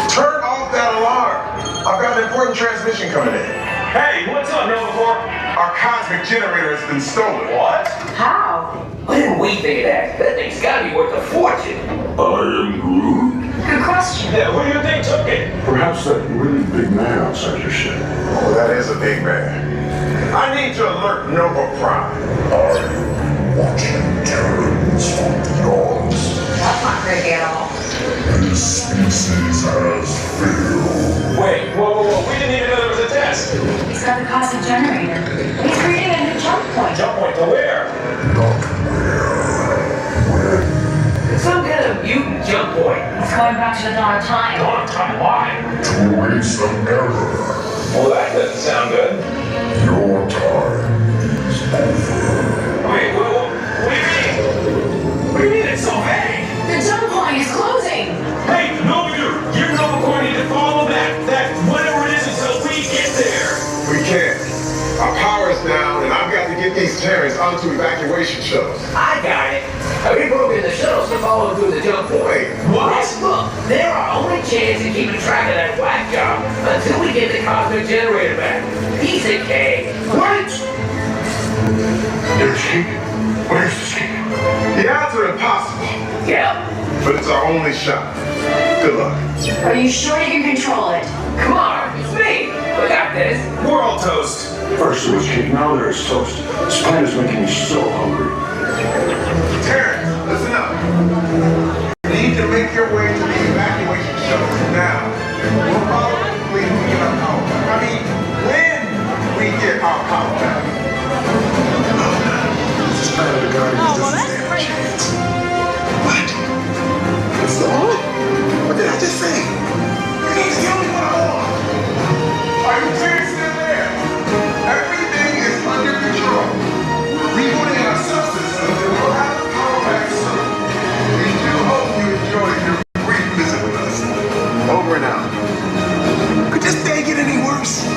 Turn off that alarm. I've got an important transmission coming in. Hey, what's up, Nemo Corp? Our cosmic generator has been stolen. What? How? Why didn't we think of that? That thing's gotta be worth a fortune. I am Groot. Good question. Yeah, who do you think took it? Perhaps that really big man outside your ship. Oh, that is a big man. I need to alert Nova Prime. Are you watching terrors from beyond? That's not creepy at all. This species has failed. Wait, whoa. We didn't even know there was a test. He's got the cosmic generator. He's creating a new jump point. Jump point to where? Not where. When. It's some kind of mutant jump point. It's going back to the dawn of time. Dawn of time, why? To erase an error. Well, that doesn't sound good. Your time is over. Wait, what do you mean? What do you mean it's so vague? The jump point is closing. Hey, Nova Dude, you're Nova Corp need to follow that whatever it is until we get there. We can't. Our power is down, and I've got to get these Terrans onto evacuation shuttles. I got it. We broke in the shuttles to follow through the jump point. Wait, what? Look, they're our only chance of keeping track of that whack job until we get the cosmic generator back. Piece of cake. What? They're escaping. Where's the escape? the odds are impossible. Yeah. But it's our only shot. Good luck. Are you sure you can control it? Come on, it's me. We got this. We're all toast. First it was cake, now there's toast. This plan is making me so hungry. Terrence, listen up. You need to make your way to the evacuation shuttle now. We'll follow the fleet when we get our power back. I mean, when we get our power back. This plan of the Guardians doesn't stand a chance. What? What's the what? What did I just say? He's the only one I want. Are you seriously there? Everything is under control. We're rebooting our subsystems and we'll have the power back soon. We do hope you enjoyed your brief visit with us. Over and out. Could this day get any worse?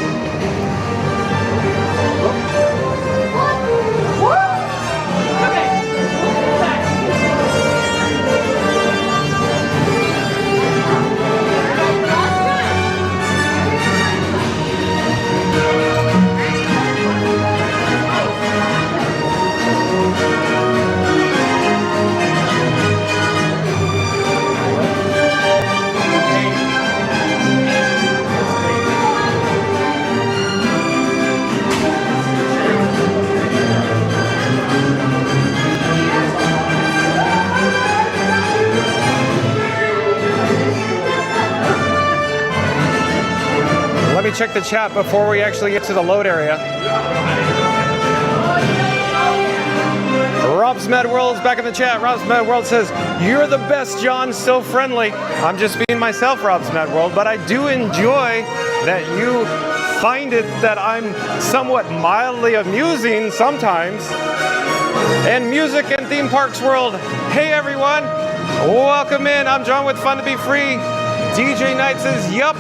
Let me check the chat before we actually get to the load area. Rob's Mad World is back in the chat. Rob's Mad World says, "You're the best, John, so friendly." I'm just being myself, Rob's Mad World, but I do enjoy that you find it that I'm somewhat mildly amusing sometimes. And Music and Theme Parks World, hey everyone, welcome in. I'm John with Fun to Be Free. DJ Knight says, yup.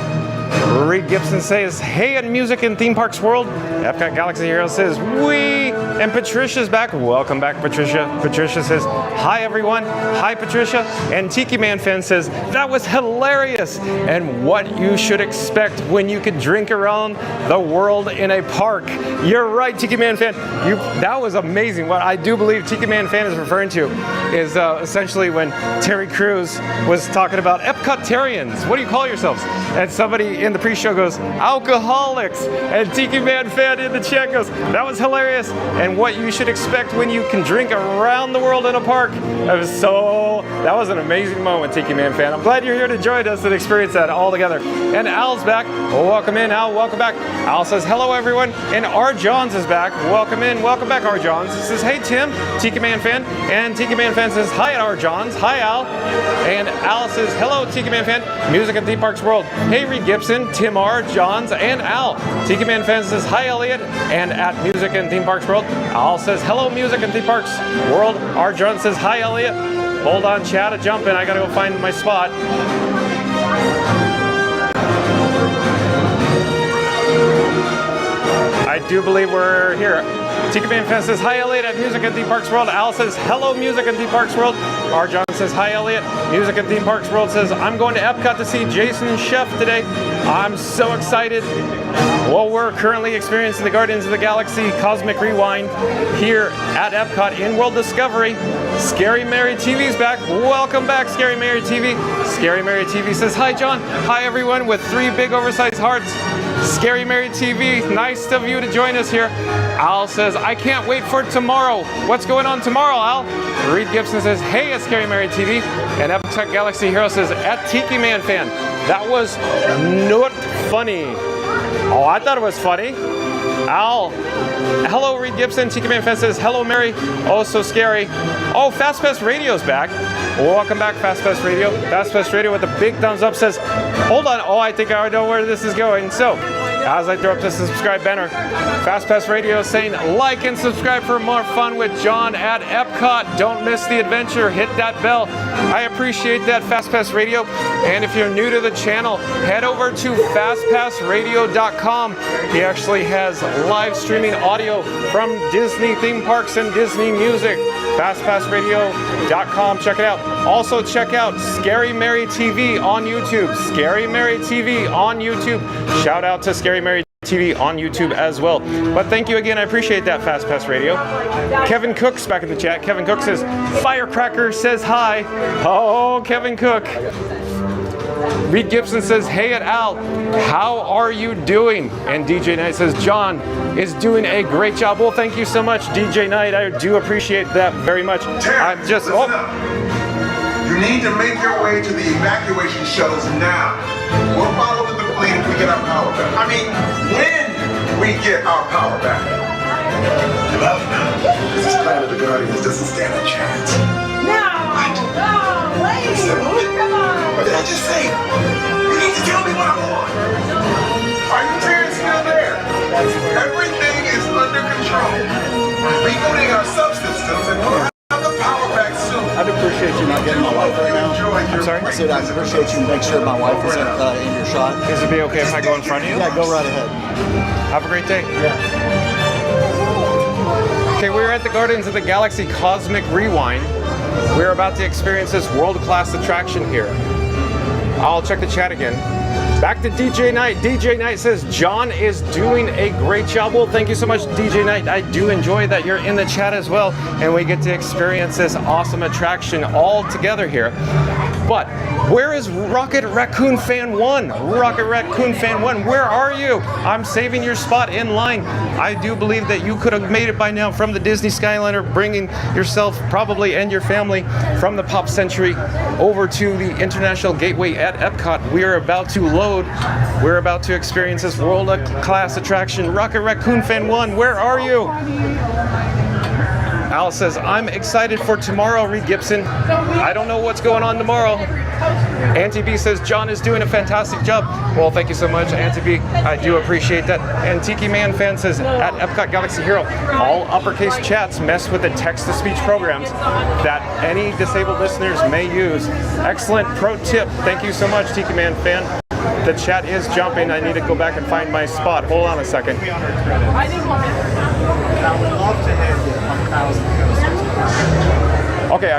Reed Gibson says, hey at Music and Theme Parks World. Epcot Galaxy Hero says, wee. And Patricia's back. Welcome back, Patricia. Patricia says, hi everyone. Hi, Patricia. And Tiki Man Fan says, that was hilarious. And what you should expect when you could drink around the world in a park. You're right, Tiki Man Fan. That was amazing. What I do believe Tiki Man Fan is referring to is essentially when Terry Crews was talking about Epcotarians. What do you call yourselves? And somebody in the pre-show goes, alcoholics. And Tiki Man Fan in the chat goes, that was hilarious. And what you should expect when you can drink around the world in a park. That was an amazing moment, Tiki Man Fan. I'm glad you're here to join us and experience that all together. And Al's back. Welcome in, Al. Welcome back. Al says, hello, everyone. And R. Johns is back. Welcome in. Welcome back, R. Johns. He says, hey, Tim, Tiki Man Fan. And Tiki Man Fan says, hi, R. Johns. Hi, Al. And Al says, hello, Tiki Man Fan. Music and Theme Parks World. Hey, Reed Gibson, Tim R. Johns, and Al. Tiki Man Fan says, hi, Elliot. And at Music and Theme Parks World. Al says, hello, music and theme parks world. Arjun says, hi, Elliot. Hold on, chat, a jump in. I gotta go find my spot. I do believe we're here. Tika Man Fan says, hi, Elliot at Music and Theme Parks World. Al says, hello, Music and Theme Parks World. Arjun says, hi, Elliot. Music and Theme Parks World says, I'm going to Epcot to see Jason Chef today. I'm so excited. Well, we're currently experiencing the Guardians of the Galaxy Cosmic Rewind here at Epcot in World Discovery. Scary Mary TV's back. Welcome back, Scary Mary TV. Scary Mary TV says, hi, John. Hi, everyone, with 3 big oversized hearts. Scary Mary TV, nice of you to join us here. Al says, I can't wait for tomorrow. What's going on tomorrow, Al? Reed Gibson says, hey, it's Scary Mary TV. And Epcot Galaxy Hero says, at Tiki Man Fan. That was not funny. Oh, I thought it was funny. Al, hello, Reed Gibson. Tiki Man Fan says, hello, Mary. Oh, so scary. Oh, Fast Pass Radio's back. Welcome back, Fast Pass Radio. Fast Pass Radio with a big thumbs up says, hold on. Oh, I think I know where this is going. So, as I throw up the subscribe banner, Fast Pass Radio is saying, like and subscribe for more fun with John at Epcot. Don't miss the adventure. Hit that bell. I appreciate that, Fast Pass Radio. And if you're new to the channel, head over to fastpassradio.com. He actually has live streaming audio from Disney theme parks and Disney music. fastpassradio.com. Check it out. Also check out Scary Mary TV on YouTube. Scary Mary TV on YouTube. Shout out to Scary Mary TV on YouTube as well. But thank you again. I appreciate that, Fast Pass Radio. Kevin Cook's back in the chat. Kevin Cook says, Firecracker says hi. Oh, Kevin Cook. Reed Gibson says, hey at Al, how are you doing? And DJ Knight says, John is doing a great job. Well, thank you so much, DJ Knight. I do appreciate that very much. Terry, I'm just, listen up. You need to make your way to the evacuation shuttles now. We'll follow with the fleet if we get our power back. I mean, when we get our power back. Love now. This planet of the Guardians doesn't stand a chance. Come on. What did I just say? You need to tell me what I want. Are you Terrence still there? Everything is under control. Rebooting our subsystems and we'll have the power back soon. I'd appreciate you not getting my wife right now. I'm sorry? I said I'd appreciate you make sure my wife is in your shot. Is it be okay if I go in front of you? Yeah, go right ahead. Have a great day. Yeah. Okay, we're at the Guardians of the Galaxy Cosmic Rewind. We're about to experience this world-class attraction here. I'll check the chat again. Back to DJ Knight. DJ Knight says, John is doing a great job. Well, thank you so much, DJ Knight. I do enjoy that you're in the chat as well, and we get to experience this awesome attraction all together here. But where is Rocket Raccoon Fan 1? Rocket Raccoon Fan 1, where are you? I'm saving your spot in line. I do believe that you could have made it by now from the Disney Skyliner, bringing yourself probably and your family from the Pop Century over to the International Gateway at Epcot. We are about to load. We're about to experience this world-class attraction. Rocket Raccoon Fan 1, where are you? Al says, I'm excited for tomorrow, Reed Gibson. I don't know what's going on tomorrow. Auntie B says, John is doing a fantastic job. Well, thank you so much, Auntie B. I do appreciate that. And Tiki Man Fan says, at Epcot Galaxy Hero, all uppercase chats mess with the text-to-speech programs that any disabled listeners may use. Excellent pro tip. Thank you so much, Tiki Man Fan. The chat is jumping. I need to go back and find my spot. Hold on a second. I would love to have you 1,000 coasters. Okay,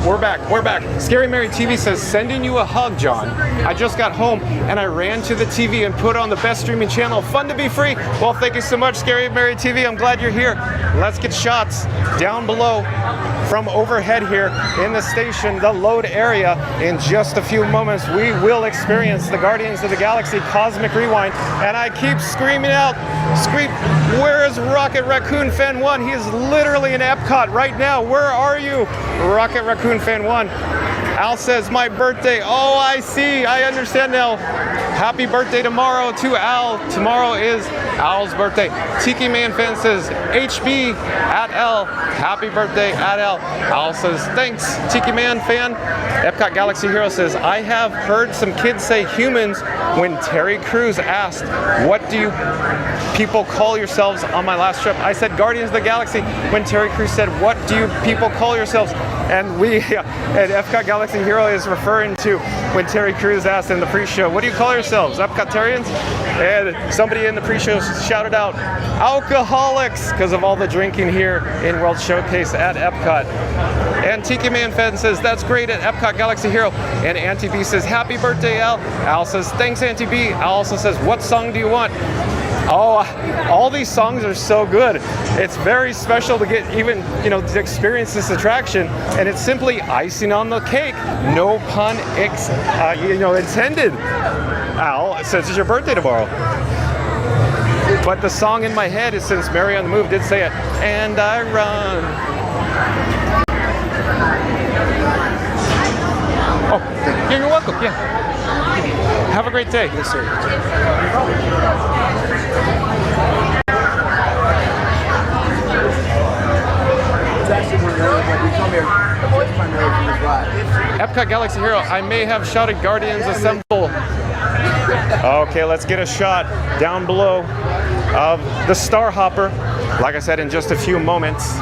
we're back. Scary Mary TV says, sending you a hug, John. I just got home and I ran to the TV and put on the best streaming channel. Fun to be free. Well, thank you so much, Scary Mary TV. I'm glad you're here. Let's get shots down below from overhead here in the station, the load area. In just a few moments, we will experience the Guardians of the Galaxy Cosmic Rewind. And I keep screaming out, where is Rocket Raccoon Fan 1? He is literally in Epcot right now. Where are you, Rocket Raccoon Fan 1? Al says, my birthday. Oh, I see. I understand now. Happy birthday tomorrow to Al. Tomorrow is Al's birthday. Tiki Man Fan says, HB at L. Happy birthday at L. Al says, thanks, Tiki Man Fan. Epcot Galaxy Hero says, I have heard some kids say humans when Terry Crews asked, what do you people call yourselves on my last trip? I said Guardians of the Galaxy when Terry Crews said, what do you people call yourselves? And we, and Epcot Galaxy Hero is referring to when Terry Crews asked in the pre-show, what do you call yourselves, Epcotarians? And somebody in the pre-show shouted out, alcoholics, because of all the drinking here in World Showcase at Epcot. And Tiki Man Fan says, that's great at Epcot Galaxy Hero. And Auntie B says, happy birthday, Al. Al says, thanks, Auntie B. Al also says, what song do you want? Oh, all these songs are so good. It's very special to get even, to experience this attraction. And it's simply icing on the cake. No pun intended. Al, since it's your birthday tomorrow. But the song in my head is, since Mary on the Move did say it, and I run. Oh, yeah, you're welcome. Yeah. Have a great day. Yes, sir. Epcot Galaxy Hero, I may have shouted Guardians Assemble. Okay, let's get a shot down below of the Star Hopper. Like I said, in just a few moments,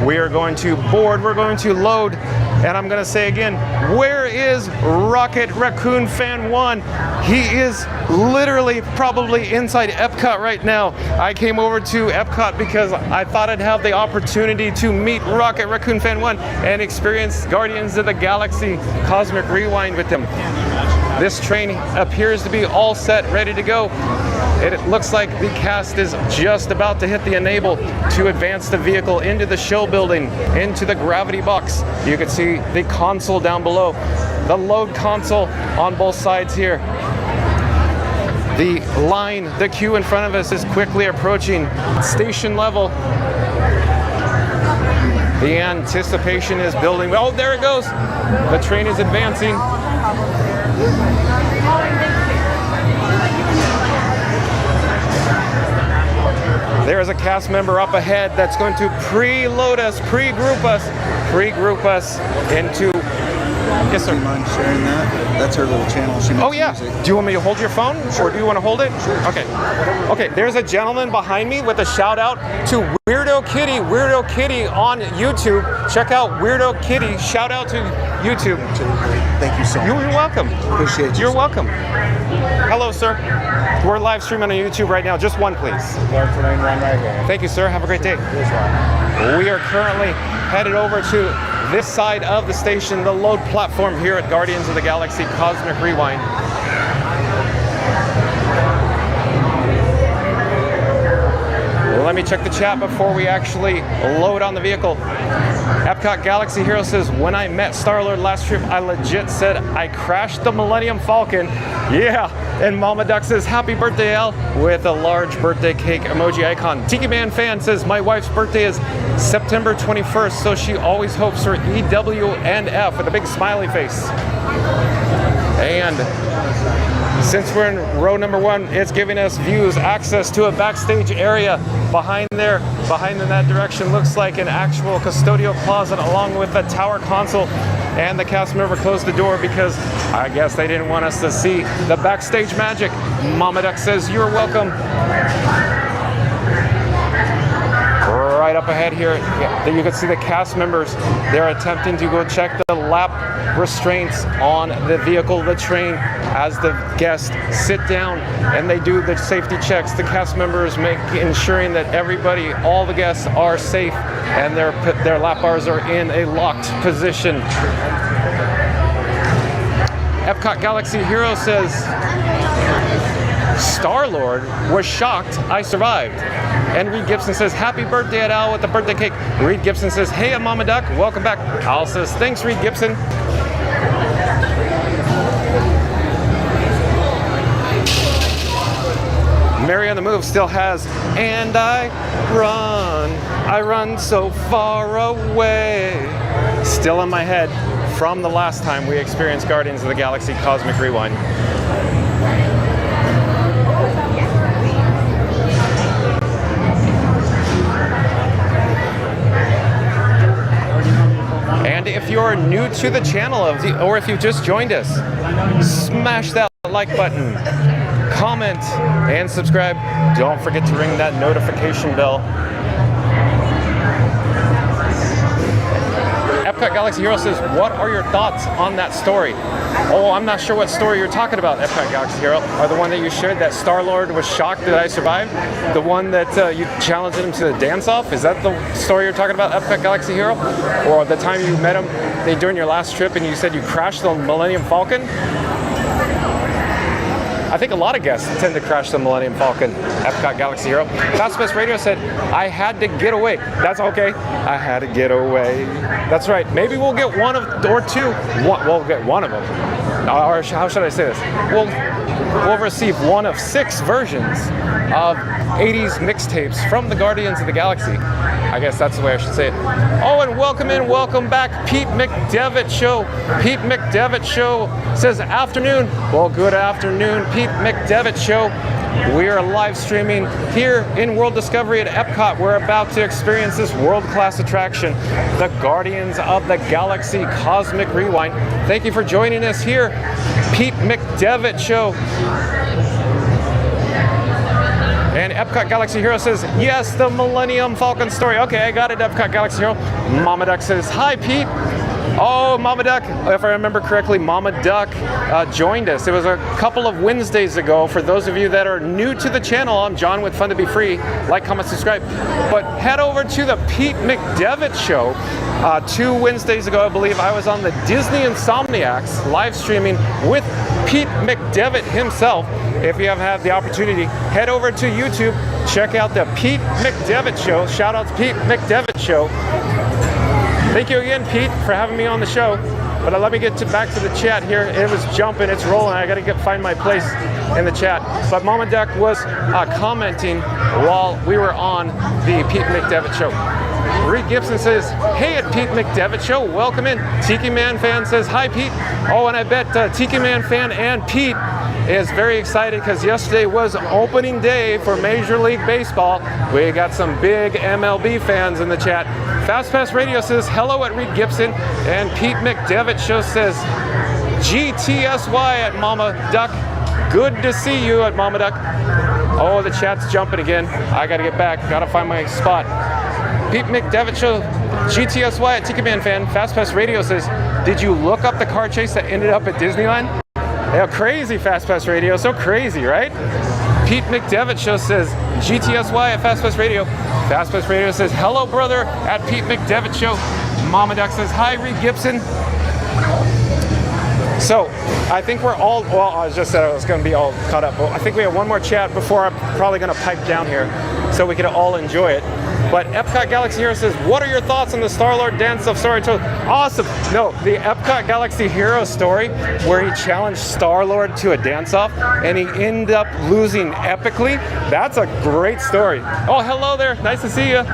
we are going to board, we're going to load, and I'm going to say again, where is Rocket Raccoon Fan 1? He is literally probably inside Epcot right now. I came over to Epcot because I thought I'd have the opportunity to meet Rocket Raccoon Fan 1 and experience Guardians of the Galaxy Cosmic Rewind with him. This train appears to be all set, ready to go. It looks like the cast is just about to hit the enable to advance the vehicle into the show building, into the gravity box. You can see the console down below, the load console on both sides here. The line, the queue in front of us is quickly approaching station level. The anticipation is building. Oh, there it goes. The train is advancing. There is a cast member up ahead that's going to pre-load us, pre-group us into. Yes, sir. Do you mind sharing that? That's her little channel. She makes music. Do you want me to hold your phone, or do you want to hold it? Sure. Okay. Okay. There's a gentleman behind me with a shout out to Weirdo Kitty on YouTube. Check out Weirdo Kitty. Shout out to YouTube. Thank you so much. You're welcome. Appreciate you. You're welcome. Hello, sir. We're live streaming on YouTube right now. Just one, please. Thank you, sir. Have a great day. We are currently headed over to this side of the station, the load platform here at Guardians of the Galaxy Cosmic Rewind. Let me check the chat before we actually load on the vehicle. Epcot Galaxy Hero says, when I met Star-Lord last trip, I legit said I crashed the Millennium Falcon. Yeah, and Mama Duck says, happy birthday, Al, with a large birthday cake emoji icon. Tiki Man Fan says, my wife's birthday is September 21st, so she always hopes for EW and F with a big smiley face. And since we're in row number 1, it's giving us views, access to a backstage area behind there. Behind in that direction looks like an actual custodial closet along with a tower console. And the cast member closed the door because I guess they didn't want us to see the backstage magic. Mama Duck says, you're welcome. Right up ahead here, you can see the cast members. They're attempting to go check the lap restraints on the vehicle, the train, as the guests sit down and they do the safety checks. The cast members ensuring that everybody, all the guests are safe and their lap bars are in a locked position. Epcot Galaxy Hero says, Star-Lord was shocked I survived. And Reed Gibson says, happy birthday at Al with the birthday cake. Reed Gibson says, hey, I'm Mama Duck, welcome back. Al says, thanks, Reed Gibson. Mary on the Move still has, and I run so far away. Still in my head from the last time we experienced Guardians of the Galaxy Cosmic Rewind. And if you're new to the channel or if you've just joined us, smash that like button, comment, and subscribe. Don't forget to ring that notification bell. Epcot Galaxy Hero says, what are your thoughts on that story? Oh, I'm not sure what story you're talking about, Epcot Galaxy Hero. Or the one that you shared, that Star-Lord was shocked that I survived? The one that you challenged him to the dance-off? Is that the story you're talking about, Epcot Galaxy Hero? Or the time you met him during your last trip and you said you crashed the Millennium Falcon? I think a lot of guests tend to crash the Millennium Falcon, Epcot Galaxy Hero. Fastbest Radio said, I had to get away. That's okay. I had to get away. That's right. Maybe we'll get one of, or two. We'll get one of them. Or how should I say this? We'll receive one of 6 versions of 80s mixtapes from the Guardians of the Galaxy. I guess that's the way I should say it. Oh, and welcome back, Pete McDevitt Show. Pete McDevitt Show says afternoon. Well, good afternoon, Pete McDevitt Show. We are live streaming here in World Discovery at Epcot. We're about to experience this world-class attraction, the Guardians of the Galaxy Cosmic Rewind. Thank you for joining us here, Pete McDevitt Show. And Epcot Galaxy Hero says, yes, the Millennium Falcon story. Okay, I got it, Epcot Galaxy Hero. Mama Duck says, hi, Pete. Oh, Mama Duck, if I remember correctly, Mama Duck joined us. It was a couple of Wednesdays ago. For those of you that are new to the channel, I'm John with Fun to Be Free. Like, comment, subscribe. But head over to the Pete McDevitt Show. 2 Wednesdays ago, I believe, I was on the Disney Insomniacs live streaming with Pete McDevitt himself. If you haven't had the opportunity, head over to YouTube, check out the Pete McDevitt Show. Shout out to Pete McDevitt Show. Thank you again, Pete, for having me on the show. But let me get back to the chat here. It was jumping, it's rolling. I gotta find my place in the chat. But Mama Duck was commenting while we were on the Pete McDevitt Show. Reed Gibson says, hey at Pete McDevitt Show, welcome in. Tiki Man Fan says, hi Pete. Oh, and I bet Tiki Man Fan and Pete is very excited because yesterday was opening day for Major League Baseball. We got some big MLB fans in the chat. Fast Pass Radio says, hello at Reed Gibson. And Pete McDevitt Show says, GTSY at Mama Duck. Good to see you at Mama Duck. Oh, the chat's jumping again. I gotta get back, gotta find my spot. Pete McDevitt Show, GTSY at Tiki Man Fan. Fast Pass Radio says, did you look up the car chase that ended up at Disneyland? Yeah, crazy Fast Pass Radio, so crazy, right? Pete McDevitt Show says, GTSY at Fast Pass Radio. Fast Pass Radio says, hello brother at Pete McDevitt Show. Mama Duck says, hi Reed Gibson. So, I think we're all, well, I just said I was going to be all caught up, but I think we have one more chat before I'm probably going to pipe down here so we can all enjoy it. But Epcot Galaxy Hero says, what are your thoughts on the Star-Lord dance of storytelling? Awesome. No, the Epcot Galaxy Hero story where he challenged Star-Lord to a dance-off and he ended up losing epically. That's a great story. Oh, hello there. Nice to see you. I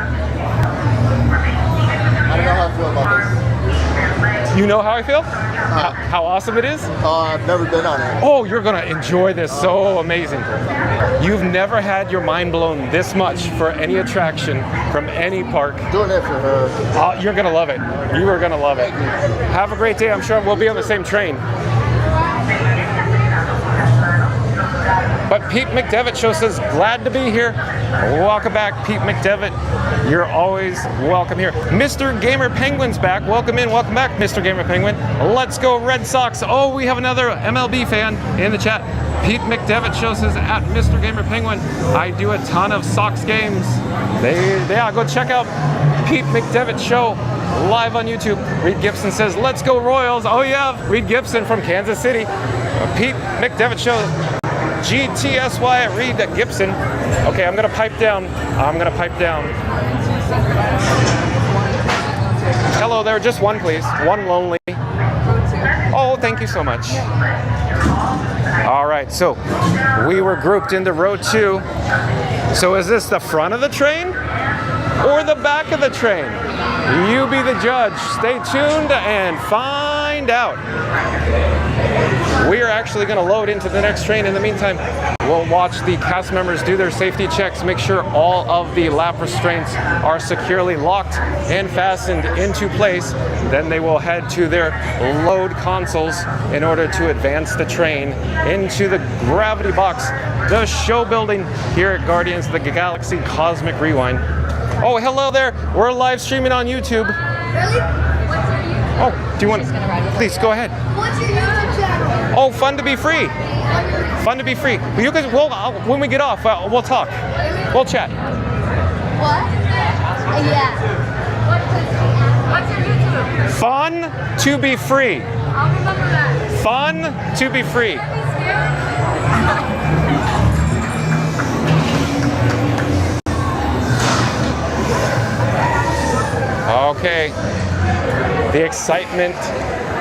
don't know how I feel about this. You know how I feel? How awesome it is? I've never been on it. Oh, you're gonna enjoy this, so amazing. You've never had your mind blown this much for any attraction from any park. Doing it for her. You're gonna love it. You are gonna love it. Have a great day. I'm sure we'll be on the same train. But Pete McDevitt Show says, glad to be here. Welcome back, Pete McDevitt. You're always welcome here. Mr. Gamer Penguin's back. Welcome in, welcome back, Mr. Gamer Penguin. Let's go Red Sox. Oh, we have another MLB fan in the chat. Pete McDevitt Show says, at Mr. Gamer Penguin, I do a ton of Sox games. Yeah, go check out Pete McDevitt Show live on YouTube. Reed Gibson says, let's go Royals. Oh yeah, Reed Gibson from Kansas City. Pete McDevitt Show, GTSY at Reed Gibson. Okay, I'm gonna pipe down. Hello there, just one please. One lonely. Oh, thank you so much. All right, so we were grouped into row 2. So is this the front of the train or the back of the train? You be the judge. Stay tuned and find find out. We are actually going to load into the next train. In the meantime, we'll watch the cast members do their safety checks, make sure all of the lap restraints are securely locked and fastened into place. Then they will head to their load consoles in order to advance the train into the gravity box, the show building here at Guardians of the Galaxy Cosmic Rewind. Oh, hello there. We're live streaming on YouTube. Really? What's your YouTube? Oh, do you want to? Please go ahead. What's your YouTube channel? Oh, fun to be free. Fun to be free. You guys, when we get off, we'll talk. We'll chat. What? Yeah. What's your YouTube? Fun to be free. I'll remember that. Fun to be free. Okay, the excitement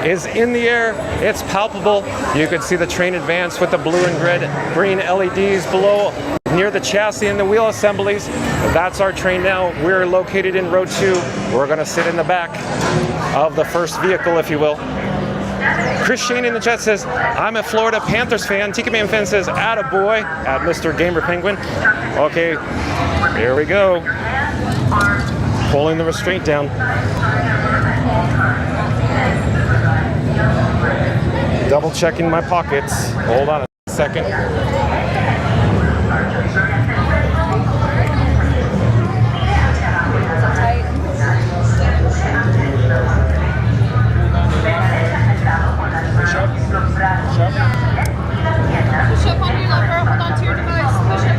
is in the air. It's palpable. You can see the train advance with the blue and green LEDs below near the chassis and the wheel assemblies. That's our train now. We're located in row 2. We're going to sit in the back of the first vehicle, if you will. Chris Shane in the chat says, I'm a Florida Panthers fan. Tika Man fan says, attaboy, at Mr. Gamer Penguin. Okay, here we go. Pulling the restraint down. Double checking my pockets. Hold on a second. Push up on your lever, hold on to your device. Push up.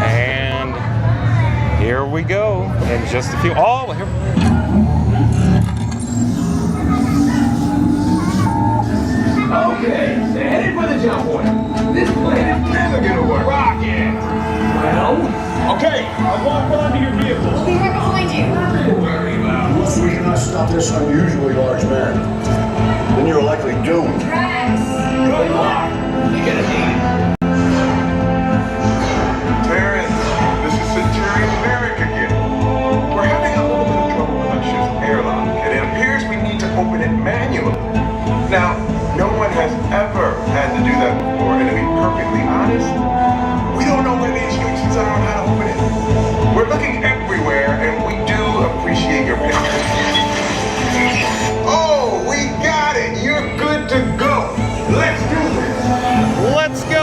And here we go. In just a few. Oh, here. Okay, they're headed for the jump point. This plan is never gonna work. Rocket! Well, okay, I'll walk onto your vehicle. We'll be right behind you. Don't worry about it. We cannot stop this unusually large man. Then you're likely doomed. Good luck. You're gonna need it. Terrence, this is Centurion Merrick again. We're having a little bit of trouble with our ship's airlock, and it appears we need to open it manually. Now, no one has ever had to do that before, and to be perfectly honest, we don't know where the instructions are on how to open it. We're looking everywhere, and we do appreciate your patience. Oh, we got it! You're good to go! Let's do this! Let's go!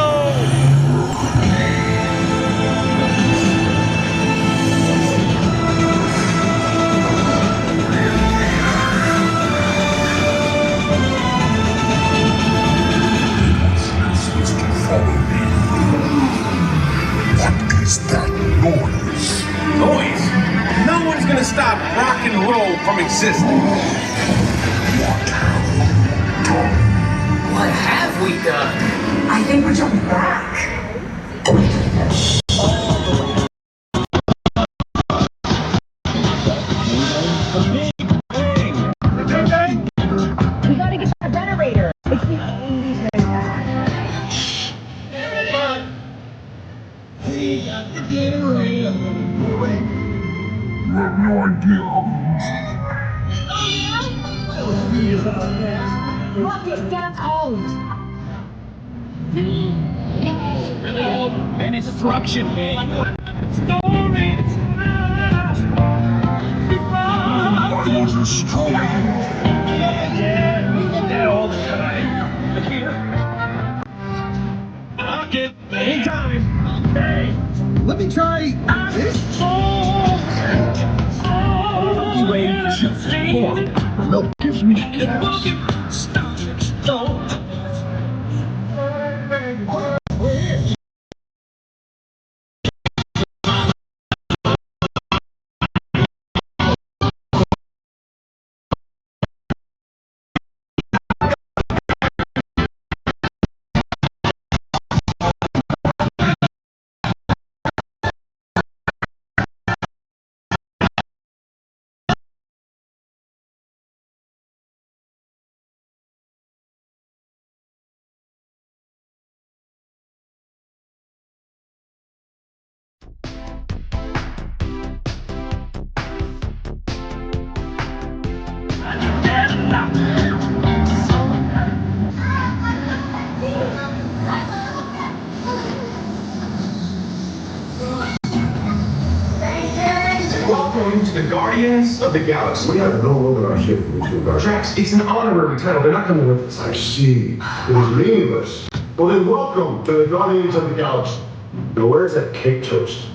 What is that noise? Noise? No one's gonna stop rock and roll from existing. What have we done? I think we're jumping back. We gotta get that generator. It's the only thing. We got the generator. You have no idea how Look, it gets cold. Really old an instruction manual. Stories. I was a stroll. Yeah, we do that all the time. But here, rocket, anytime. Hey, Let me try this. You wait. Milk gives me gas. Stop. the Guardians of the Galaxy. We have no room in our ship for these two guys. Drax, it's an honorary title. They're not coming with us. I see. It is meaningless. Well then, welcome to the Guardians of the Galaxy. Now, where's that cake toast?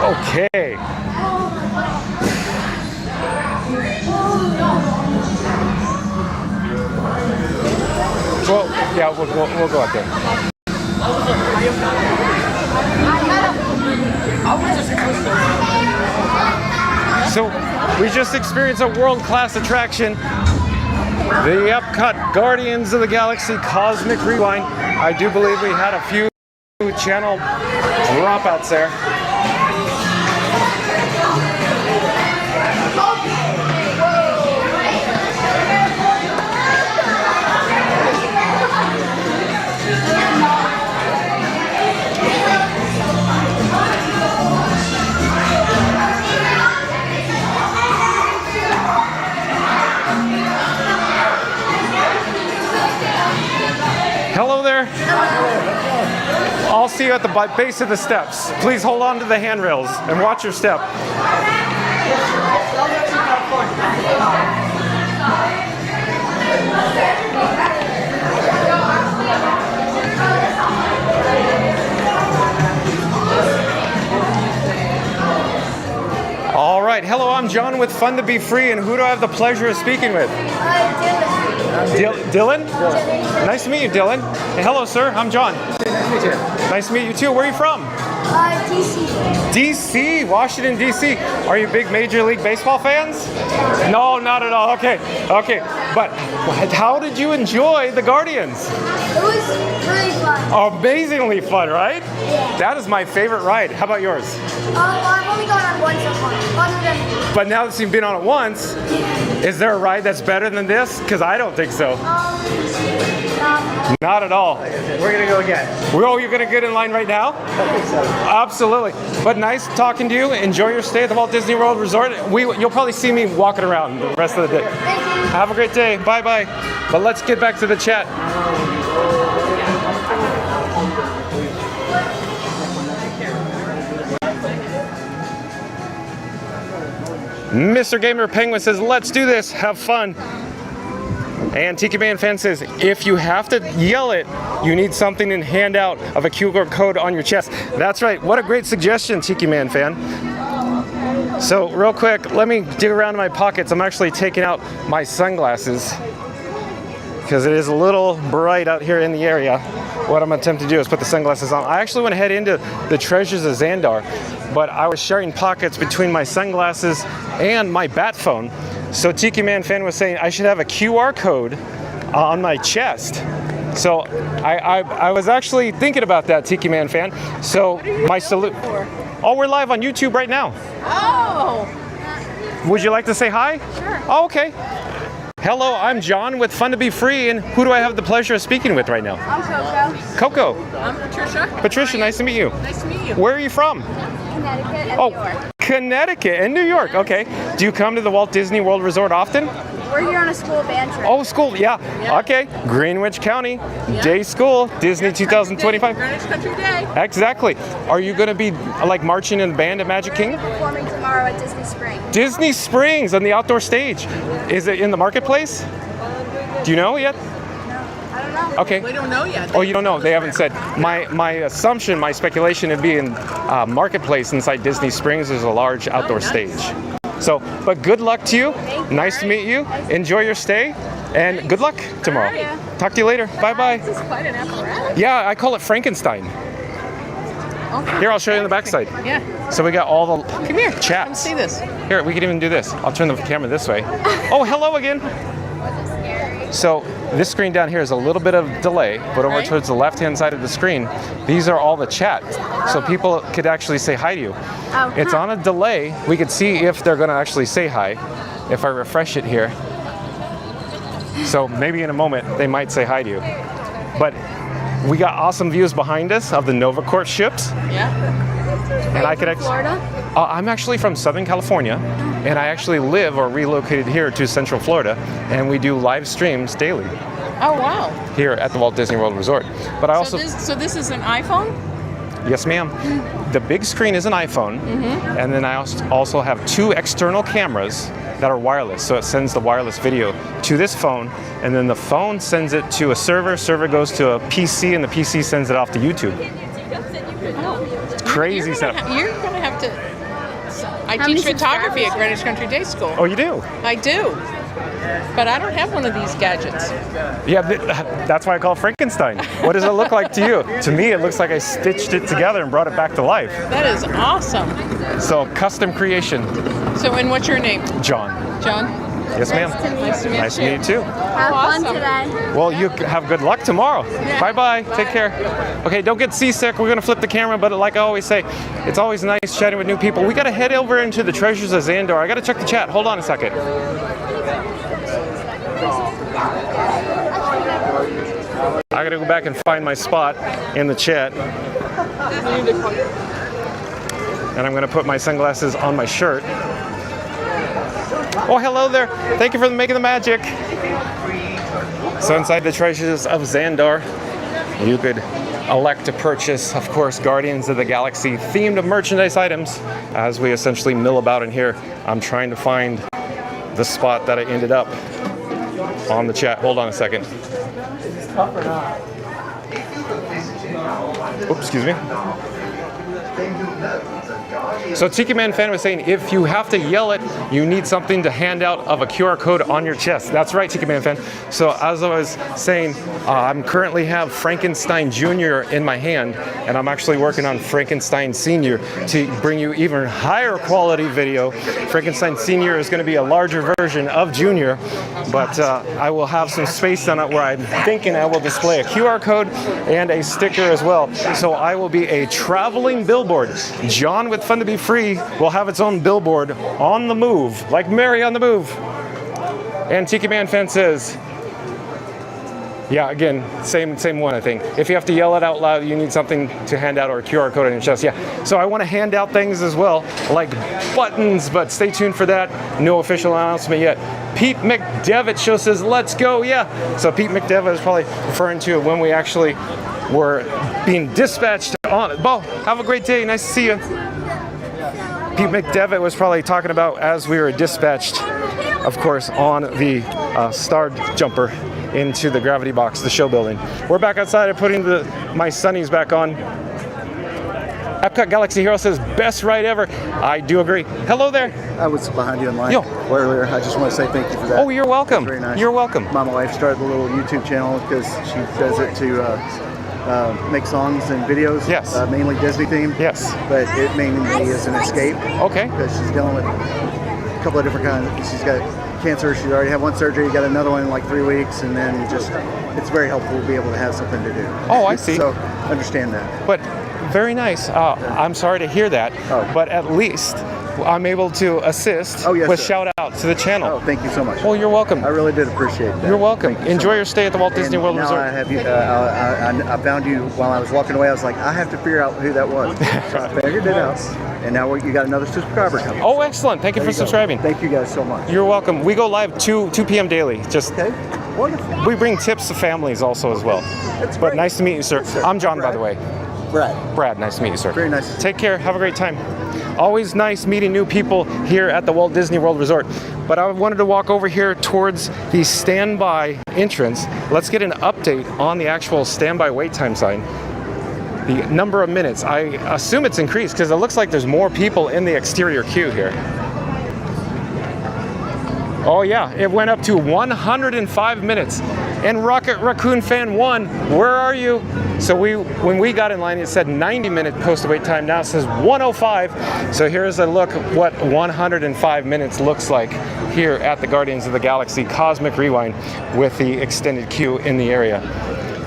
Okay. Well, yeah, we'll go out there. So we just experienced a world-class attraction, the Epcot Guardians of the Galaxy Cosmic Rewind. I do believe we had a few channel dropouts there. Hello there. I'll see you at the base of the steps. Please hold on to the handrails and watch your step. All right. Hello, I'm John with Fun to Be Free, and who do I have the pleasure of speaking with? Dylan? Nice to meet you, Dylan. Hey, hello, sir. I'm John. Nice to meet you too. Where are you from? DC. DC, Washington, DC. Are you big Major League Baseball fans? No, not at all. Okay. But how did you enjoy the Guardians? It was really fun. Amazingly fun, right? Yeah. That is my favorite ride. How about yours? I've only gone on one so far. Other than... But now that you've been on it once, is there a ride that's better than this? Because I don't think so. Not at all. We're gonna go again. Oh, you're gonna get in line right now? I think so. Absolutely. But nice talking to you. Enjoy your stay at the Walt Disney World Resort. You'll probably see me walking around the rest of the day. Thank you. Have a great day. Bye-bye. But let's get back to the chat. Mr. Gamer Penguin says, let's do this. Have fun. And Tiki Man Fan says, if you have to yell it, you need something in handout of a QR code on your chest. That's right. What a great suggestion, Tiki Man Fan. So real quick, let me dig around in my pockets. I'm actually taking out my sunglasses because it is a little bright out here in the area. What I'm attempting to do is put the sunglasses on. I actually want to head into the Treasures of Xandar, but I was sharing pockets between my sunglasses and my bat phone. So Tiki Man Fan was saying I should have a QR code on my chest. So I was actually thinking about that, Tiki Man Fan. So my salute. Oh, we're live on YouTube right now. Oh. Would you like to say hi? Sure. Oh, okay. Hello, I'm John with Fun to Be Free, and who do I have the pleasure of speaking with right now? I'm Coco. I'm Patricia. Patricia, nice to meet you. Nice to meet you. Where are you from? Connecticut and New York. Connecticut and New York. Okay. Do you come to the Walt Disney World Resort often? We're here on a school band trip. Oh, school, yeah. Okay. Greenwich County, day school, Disney 2025. Greenwich Country Day. Exactly. Are you going to be like marching in the band at Magic Kingdom? Performing tomorrow at Disney Springs. Disney Springs on the outdoor stage. Is it in the marketplace? Do you know yet? No, I don't know. Okay. We don't know yet. Oh, you don't know. They haven't said. My assumption, my speculation would be in marketplace inside Disney Springs is a large outdoor stage. So, but good luck to you. Nice to meet you. Enjoy your stay, and good luck tomorrow. Talk to you later. Bye-bye. This is quite an apparatus. Yeah, I call it Frankenstein. Okay. Here, I'll show you on the backside. Yeah. So we got all the Come here. chats. Come see this. Here, we can even do this. I'll turn the camera this way. Oh, hello again. Was it scary? So this screen down here is a little bit of delay, but over towards the left-hand side of the screen, these are all the chat. So people could actually say hi to you. Oh, It's on a delay. We could see if they're gonna actually say hi. If I refresh it here. So maybe in a moment, they might say hi to you. But we got awesome views behind us of the Nova Corps ships. Yeah. And I could Florida? I'm actually from Southern California, and I actually live or relocated here to Central Florida, and we do live streams daily Oh, wow. here at the Walt Disney World Resort. But I also, So this is an iPhone? yes, ma'am. The big screen is an iPhone, and then I also have 2 external cameras that are wireless. So it sends the wireless video to this phone, and then the phone sends it to a server. Server goes to a PC, and the PC sends it off to YouTube. Crazy stuff. You're going to have to... I How many teach photography at subscribers? Greenwich Country Day School. Oh, you do? I do. But I don't have one of these gadgets. Yeah, that's why I call it Frankenstein. What does it look like to you? To me, it looks like I stitched it together and brought it back to life. That is awesome. So, custom creation. So, and what's your name? John. John? Yes, ma'am. Nice to meet you. Nice to meet you too. Have fun today. Well, you have good luck tomorrow. Bye-bye. Take care. Okay, don't get seasick. We're going to flip the camera, but like I always say, it's always nice chatting with new people. We got to head over into the Treasures of Xandar. I got to check the chat. Hold on a second. I got to go back and find my spot in the chat. And I'm going to put my sunglasses on my shirt. Oh, hello there. Thank you for making the magic. So inside the Treasures of Xandar, you could elect to purchase, of course, Guardians of the Galaxy themed merchandise items. As we essentially mill about in here, I'm trying to find the spot that I ended up on the chat. Hold on a second. Oops, excuse me. So Tiki Man Fan was saying, if you have to yell it, you need something to hand out of a QR code on your chest. That's right, Tiki Man Fan. So as I was saying, I'm currently have Frankenstein Jr. in my hand, and I'm actually working on Frankenstein Sr. to bring you even higher quality video. Frankenstein Sr. is going to be a larger version of Jr., but I will have some space on it where I'm thinking I will display a QR code and a sticker as well. So I will be a traveling billboard. John with Fun to Be Free will have its own billboard on the move, like Mary on the Move. And Tiki Man Fan says, yeah, again, same one, I think. If you have to yell it out loud, you need something to hand out or a QR code on your chest. Yeah, so I want to hand out things as well, like buttons, but stay tuned for that. No official announcement yet. Pete McDevitt show says, let's go, yeah. So Pete McDevitt is probably referring to when we actually were being dispatched on it. Bo, have a great day, nice to see you. Pete McDevitt was probably talking about as we were dispatched, of course, on the Star Jumper into the gravity box, the show building. We're back outside. I'm putting my sunnies back on. Epcot Galaxy Hero says, best ride ever. I do agree. Hello there. I was behind you in line Yo. earlier. I just want to say thank you for that. Oh, you're welcome. Very nice. You're welcome. My wife started a little YouTube channel because she does it to make songs and videos. Yes. Mainly Disney themed. Yes. But it mainly is an escape. Okay. Because she's dealing with a couple of different kinds. She's got cancer. She's already had one surgery. Got another one in like 3 weeks, and then it's very helpful to be able to have something to do. Oh, I see. So understand that. But very nice. I'm sorry to hear that, but at least I'm able to assist with shout out to the channel. Oh, thank you so much. Oh, you're welcome. I really did appreciate that. You're welcome. Thank you Enjoy your stay at the Walt Disney World now Resort. I have you. I found you while I was walking away. I was like, I have to figure out who that was. So I figured it out. And now you got another subscriber coming. Oh, excellent. Thank you for subscribing. Thank you guys so much. You're welcome. We go live 2 p.m. daily. Just okay. Wonderful. We bring tips to families also as well. But nice to meet you, sir. I'm John, by the way. Brad, nice to meet you, sir. Very nice. Take care. Have a great time. Always nice meeting new people here at the Walt Disney World Resort. But I wanted to walk over here towards the standby entrance. Let's get an update on the actual standby wait time sign. The number of minutes. I assume it's increased because it looks like there's more people in the exterior queue here. Oh yeah, it went up to 105 minutes. And Rocket Raccoon Fan 1, where are you? So when we got in line, it said 90-minute post-wait time. Now it says 105. So here's a look at what 105 minutes looks like here at the Guardians of the Galaxy Cosmic Rewind with the extended queue in the area.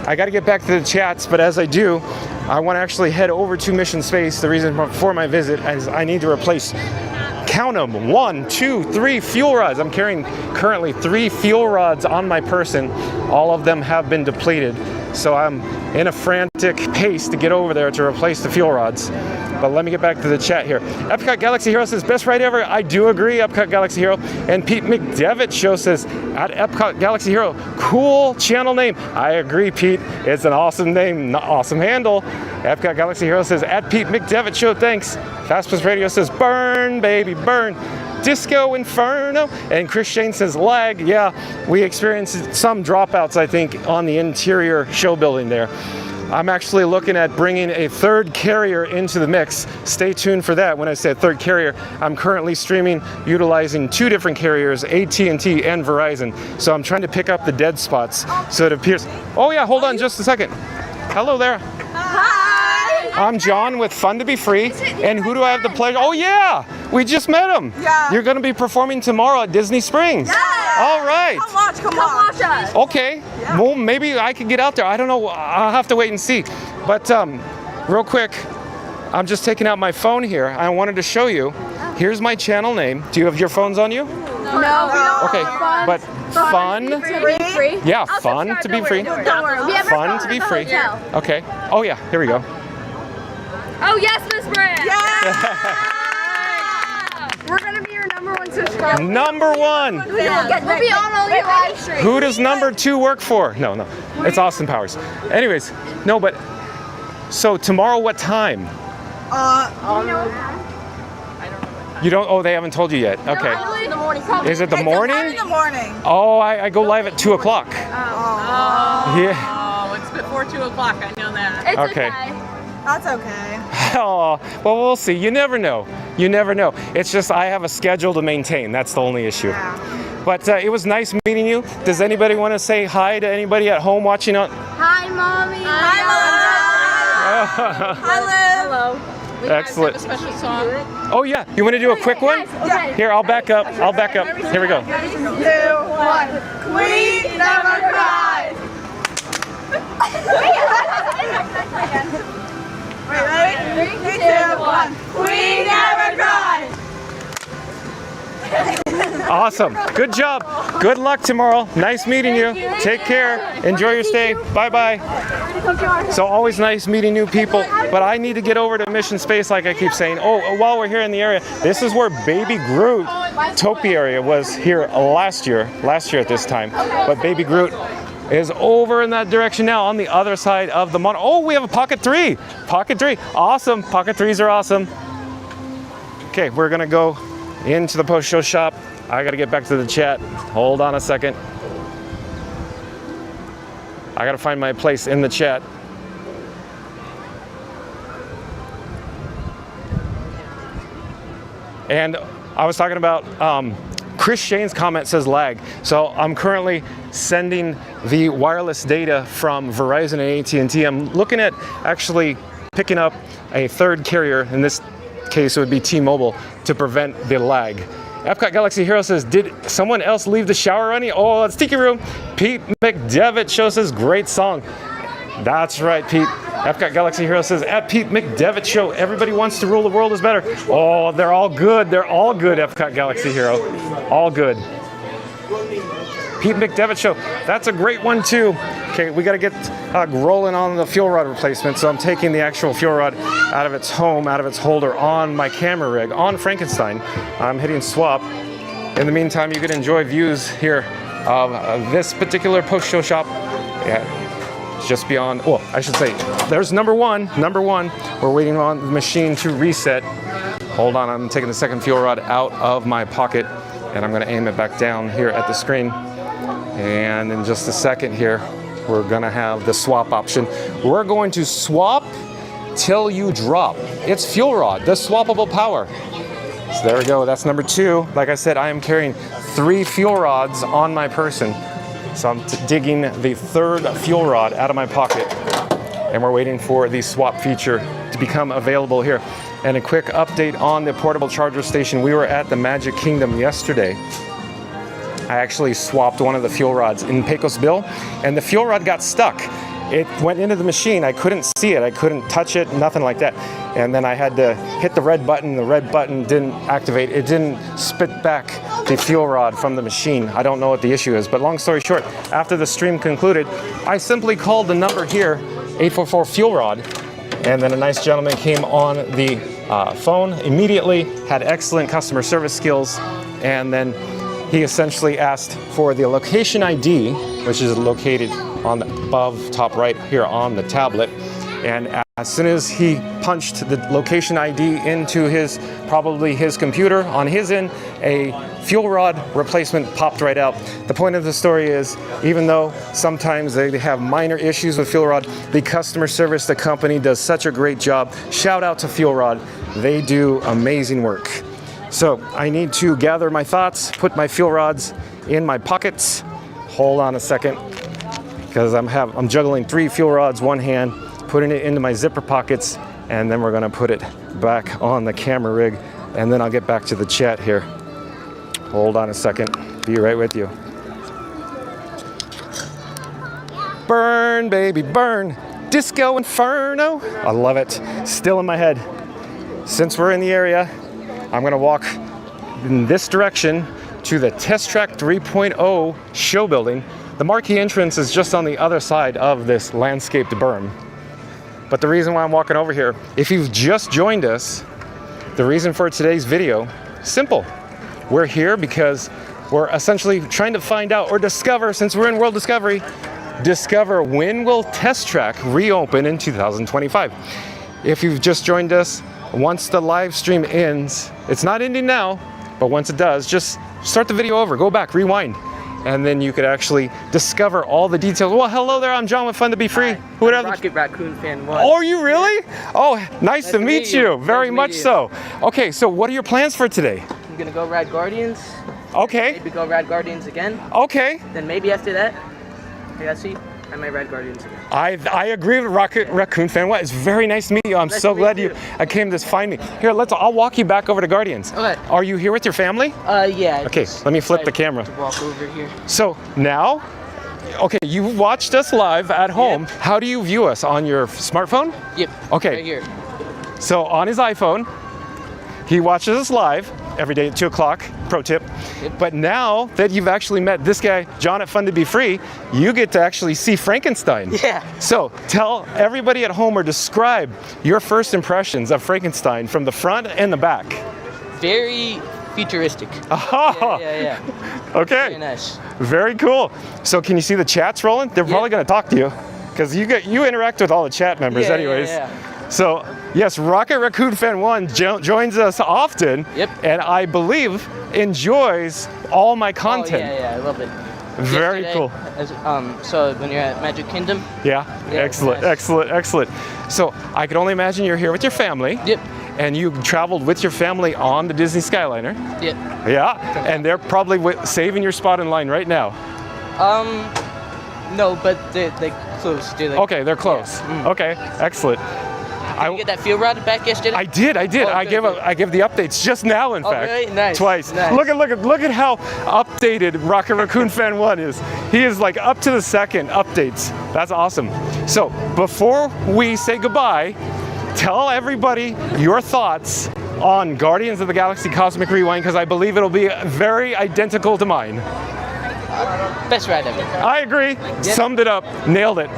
I got to get back to the chats, but as I do, I want to actually head over to Mission Space. The reason for my visit is I need to replace, count them, 1, 2, 3 fuel rods. I'm carrying currently 3 fuel rods on my person. All of them have been depleted. So I'm in a frantic pace to get over there to replace the fuel rods. But let me get back to the chat here. Epcot Galaxy Hero says, best ride ever. I do agree, Epcot Galaxy Hero. And Pete McDevitt Show says, at Epcot Galaxy Hero, cool channel name. I agree, Pete. It's an awesome name, awesome handle. Epcot Galaxy Hero says, at Pete McDevitt Show, thanks. Fastpass Radio says, burn, baby, burn. Disco Inferno. And Chris Shane says, lag. Yeah, we experienced some dropouts, I think, on the interior show building there. I'm actually looking at bringing a third carrier into the mix. Stay tuned for that. When I say third carrier, I'm currently streaming utilizing 2 different carriers, AT&T and Verizon. So I'm trying to pick up the dead spots so it appears. Oh yeah, hold on just a second. Hello there. Hi. I'm John with Fun to Be Free. And who do I have the pleasure? Oh yeah, we just met him. Yeah. You're going to be performing tomorrow at Disney Springs. Yeah. All right. Come watch us. Okay, yeah. Well, maybe I could get out there. I don't know. I'll have to wait and see. But real quick, I'm just taking out my phone here. I wanted to show you. Here's my channel name. Do you have your phones on you? No. Okay, but fun. Free. Yeah, fun to be free. Don't worry. Fun to be free. Okay. Oh yeah, here we go. Oh yes, Miss Brand. Yeah. We're gonna be your #1 subscriber. Number 1. We'll be on all your live streams. Who does number 2 work for? No. It's Austin Powers. Anyways, no, but so tomorrow what time? You don't? Oh, they haven't told you yet. Okay. In the morning. Is it the morning? In the morning. Oh, I go live at 2 o'clock. Yeah. Oh, it's before 2 o'clock. I know that. It's Okay. That's okay. Oh, well, we'll see. You never know. You never know. It's just I have a schedule to maintain. That's the only issue. Yeah. But it was nice meeting you. Does anybody want to say hi to anybody at home watching on? Hi, Mommy. Hi, Mom. Hi, Liv. Hello. Excellent. Have a special song. Oh yeah, you want to do a quick one? Okay. Here, I'll back up. Here we go. 3, 2, 1. Queen never cries. Wait, ready? 3, 2, 1. Queen never cries. Awesome. Good job. Good luck tomorrow. Nice meeting you. Take care. Enjoy your stay. Bye-bye. So always nice meeting new people, but I need to get over to Mission Space like I keep saying. Oh, while we're here in the area, this is where Baby Groot topiary was here last year at this time. But Baby Groot is over in that direction now on the other side of the mountain. Oh, we have a Pocket 3. Pocket 3. Awesome. Pocket 3s are awesome. Okay, we're going to go into the post-show shop. I got to get back to the chat. Hold on a second. I got to find my place in the chat. And I was talking about Chris Shane's comment says lag. So I'm currently sending the wireless data from Verizon and AT&T. I'm looking at actually picking up a third carrier. In this case, it would be T-Mobile to prevent the lag. Epcot Galaxy Hero says, did someone else leave the shower running? Oh, it's Tiki Room. Pete McDevitt Show says, great song. That's right, Pete. Epcot Galaxy Hero says, at Pete McDevitt Show, everybody wants to rule the world is better. Oh, they're all good. They're all good, Epcot Galaxy Hero. All good. Pete McDevitt Show. That's a great one, too. Okay, we got to get rolling on the fuel rod replacement. So I'm taking the actual fuel rod out of its home, out of its holder on my camera rig, on Frankenstein. I'm hitting swap. In the meantime, you can enjoy views here of this particular post-show shop. Yeah, just beyond, well, I should say, there's number one. We're waiting on the machine to reset. Hold on, I'm taking the second fuel rod out of my pocket and I'm gonna aim it back down here at the screen. And in just a second here, we're gonna have the swap option. We're going to swap till you drop. It's fuel rod, the swappable power. So there we go, that's number 2. Like I said, I am carrying 3 fuel rods on my person. So I'm digging the third fuel rod out of my pocket, and we're waiting for the swap feature to become available here. And a quick update on the portable charger station. We were at the Magic Kingdom yesterday. I actually swapped one of the fuel rods in Pecos Bill, and the fuel rod got stuck. It went into the machine. I couldn't see it. I couldn't touch it, nothing like that. And then I had to hit the red button. The red button didn't activate. It didn't spit back the fuel rod from the machine. I don't know what the issue is, but long story short, after the stream concluded, I simply called the number here, 844 fuel rod, and then a nice gentleman came on the phone immediately, had excellent customer service skills, and then he essentially asked for the location ID, which is located on the above top right here on the tablet. And as soon as he punched the location ID into probably his computer on his end, a fuel rod replacement popped right out. The point of the story is, even though sometimes they have minor issues with fuel rod, the customer service, the company does such a great job. Shout out to Fuel Rod. They do amazing work. So I need to gather my thoughts, put my fuel rods in my pockets. Hold on a second, because I'm juggling 3 fuel rods, one hand, putting it into my zipper pockets, and then we're gonna put it back on the camera rig, and then I'll get back to the chat here. Hold on a second, be right with you. Burn, baby, burn. Disco Inferno. I love it, still in my head. Since we're in the area, I'm gonna walk in this direction to the Test Track 3.0 show building. The marquee entrance is just on the other side of this landscaped berm. But the reason why I'm walking over here, if you've just joined us, the reason for today's video, simple. We're here because we're essentially trying to find out or discover, since we're in World Discovery, discover when will Test Track reopen in 2025. If you've just joined us, once the live stream ends, it's not ending now, but once it does, just start the video over, go back, rewind, and then you could actually discover all the details. Well, hello there, I'm John with Fun to Be Free. Who would Rocket Raccoon fan 1. Oh, are you really? Oh, nice to meet you. Very much so. Okay, so what are your plans for today? I'm gonna go ride Guardians. Okay. Maybe go ride Guardians again. Okay. Then maybe after that, I might ride Guardians again. I agree with Rocket Raccoon fan 1. It's very nice to meet you. I'm so glad you came to find me. Here, I'll walk you back over to Guardians. Okay. Are you here with your family? Yeah. Okay, let me flip the camera. To walk over here. So now, okay, you watched us live at home. Yep. How do you view us? On your smartphone? Yep. Okay. Right here. So on his iPhone, he watches us live every day at 2 o'clock, pro tip. Yep. But now that you've actually met this guy, John at Fun to Be Free, you get to actually see Frankenstein. Yeah. So tell everybody at home, or describe your first impressions of Frankenstein from the front and the back. Very futuristic. Oh. Yeah. Okay. Very nice. Very cool. So can you see the chats rolling? They're probably gonna talk to you, because you interact with all the chat members anyways. Yeah. So, yes, Rocket Raccoon fan 1 joins us often, and I believe enjoys all my content. Oh, yeah, I love it. Very cool. So when you're at Magic Kingdom? Yeah, excellent, nice. Excellent. So I can only imagine you're here with your family. Yep. And you traveled with your family on the Disney Skyliner. Yep. Yeah, and they're probably saving your spot in line right now. No, but they're close. Okay, they're close. Yeah. Okay, excellent. Did you get that fuel rod back yesterday? I did. Oh, I give the updates just now, in fact. Really? Nice. Twice. Nice. Look at how updated Rocket Raccoon fan 1 is. He is like up to the second updates. That's awesome. So before we say goodbye, tell everybody your thoughts on Guardians of the Galaxy Cosmic Rewind, because I believe it'll be very identical to mine. Best ride ever. I agree. Yep. Summed it up. Nailed it.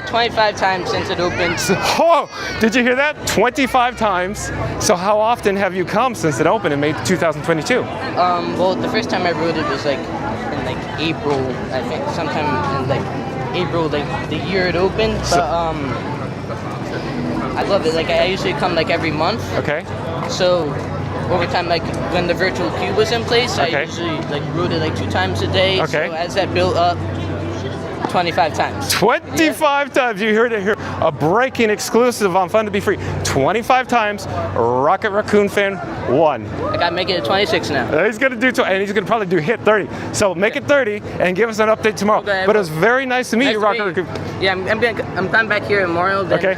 25 times since it opened. Oh, did you hear that? 25 times. So how often have you come since it opened in May 2022? Well, the first time I rode it was in April, I think. Sometime in April, the year it opened. But I love it. I usually come every month. Okay. So over time, when the virtual queue was in place, I usually rode it 2 times a day. Okay. So as that built up, 25 times. 25 times. You heard it here. A breaking exclusive on Fun to Be Free. 25 times. Rocket Raccoon Fan won. I gotta make it a 26 now. He's gonna do, and he's gonna probably do hit 30. So make it 30 and give us an update tomorrow. Okay, but it was very nice to meet you, Rocket Raccoon. Yeah, I'm coming back here tomorrow. Then Okay.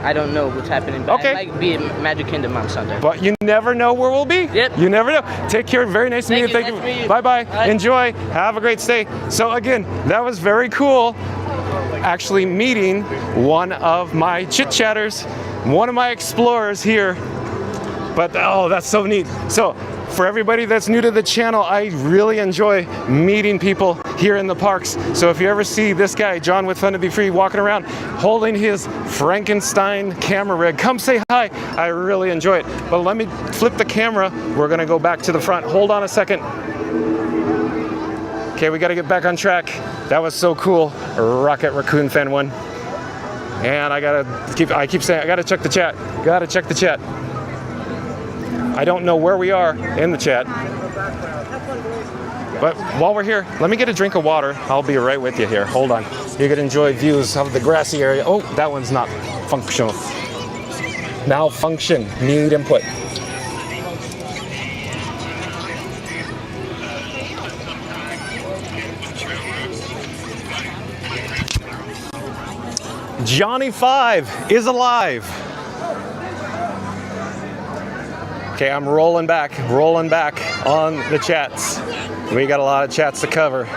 I don't know what's happening, but Okay. I might be in Magic Kingdom on Sunday. But you never know where we'll be. Yep. You never know. Take care. Very nice to meet you. Thank you. Nice to meet you. Bye-bye. Bye. Enjoy. Have a great stay. So again, that was very cool. Actually meeting one of my chit-chatters, one of my explorers here. But oh, that's so neat. So for everybody that's new to the channel, I really enjoy meeting people here in the parks. So if you ever see this guy, John with Fun to Be Free, walking around holding his Frankenstein camera rig, come say hi. I really enjoy it. But let me flip the camera. We're gonna go back to the front. Hold on a second. Okay, we gotta get back on track. That was so cool. Rocket Raccoon Fan won. And I keep saying, I gotta check the chat. Gotta check the chat. I don't know where we are in the chat. But while we're here, let me get a drink of water. I'll be right with you here. Hold on. You can enjoy views of the grassy area. Oh, that one's not functional. Malfunction. Need input. Johnny 5 is alive. Okay, I'm rolling back on the chats. We got a lot of chats to cover.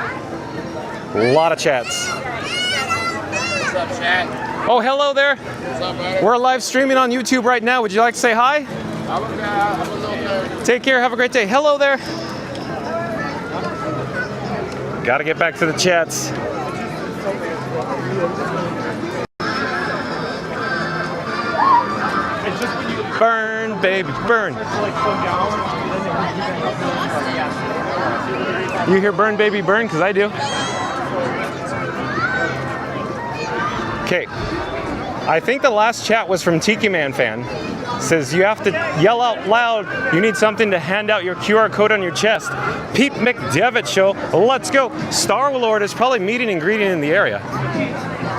A lot of chats. What's up, chat? Oh, hello there. What's up, buddy? We're live streaming on YouTube right now. Would you like to say hi? I'm a little nervous. Take care. Have a great day. Hello there. Got to get back to the chats. Burn, baby, burn. You hear burn, baby, burn? Because I do. Okay. I think the last chat was from Tiki Man Fan. Says you have to yell out loud. You need something to hand out your QR code on your chest. Pete McDevitt show. Let's go. Star Lord is probably meeting and greeting in the area.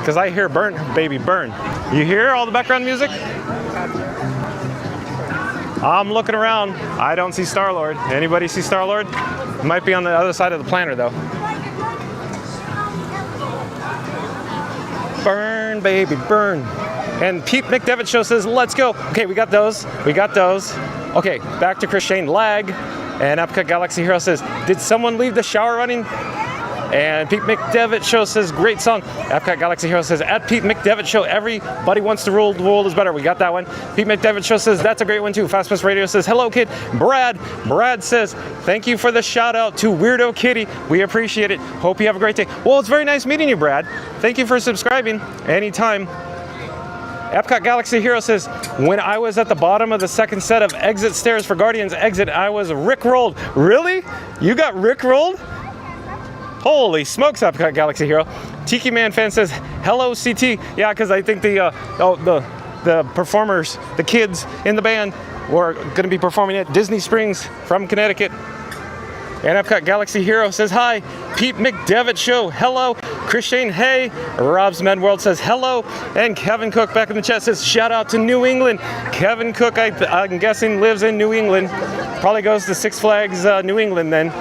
Because I hear burn, baby, burn. You hear all the background music? I'm looking around. I don't see Star-Lord. Anybody see Star-Lord? Might be on the other side of the planter, though. Burn, baby, burn. And Pete McDevitt show says, let's go. Okay, we got those. We got those. Okay, back to Chris Shane. Lag. And Epcot Galaxy Hero says, did someone leave the shower running? And Pete McDevitt show says, great song. Epcot Galaxy Hero says, at Pete McDevitt show, everybody wants to rule, the world is better. We got that one. Pete McDevitt show says, that's a great one too. Fastpass Radio says, hello kid. Brad says, thank you for the shout out to Weirdo Kitty. We appreciate it. Hope you have a great day. Well, it's very nice meeting you, Brad. Thank you for subscribing anytime. Epcot Galaxy Hero says, when I was at the bottom of the second set of exit stairs for Guardians Exit, I was rickrolled. Really? You got rickrolled? Holy smokes, Epcot Galaxy Hero. Tiki Man Fan says, hello CT. Yeah, because I think the performers, the kids in the band were going to be performing at Disney Springs from Connecticut. And Epcot Galaxy Hero says, hi. Pete McDevitt show, hello. Chris Shane, hey. Rob's Med World says, hello. And Kevin Cook back in the chat says, shout out to New England. Kevin Cook, I'm guessing, lives in New England. Probably goes to Six Flags New England then.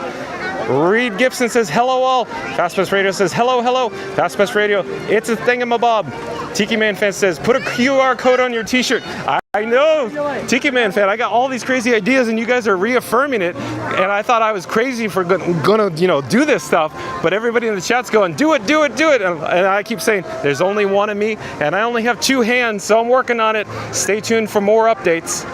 Reed Gibson says, hello all. Fastpass Radio says, hello, hello. Fastpass Radio, it's a thingamabob. Tiki Man Fan says, put a QR code on your t-shirt. I know, Tiki Man Fan, I got all these crazy ideas and you guys are reaffirming it. And I thought I was crazy for gonna do this stuff. But everybody in the chat's going, do it, do it, do it. And I keep saying, there's only one of me and I only have two hands, so I'm working on it. Stay tuned for more updates.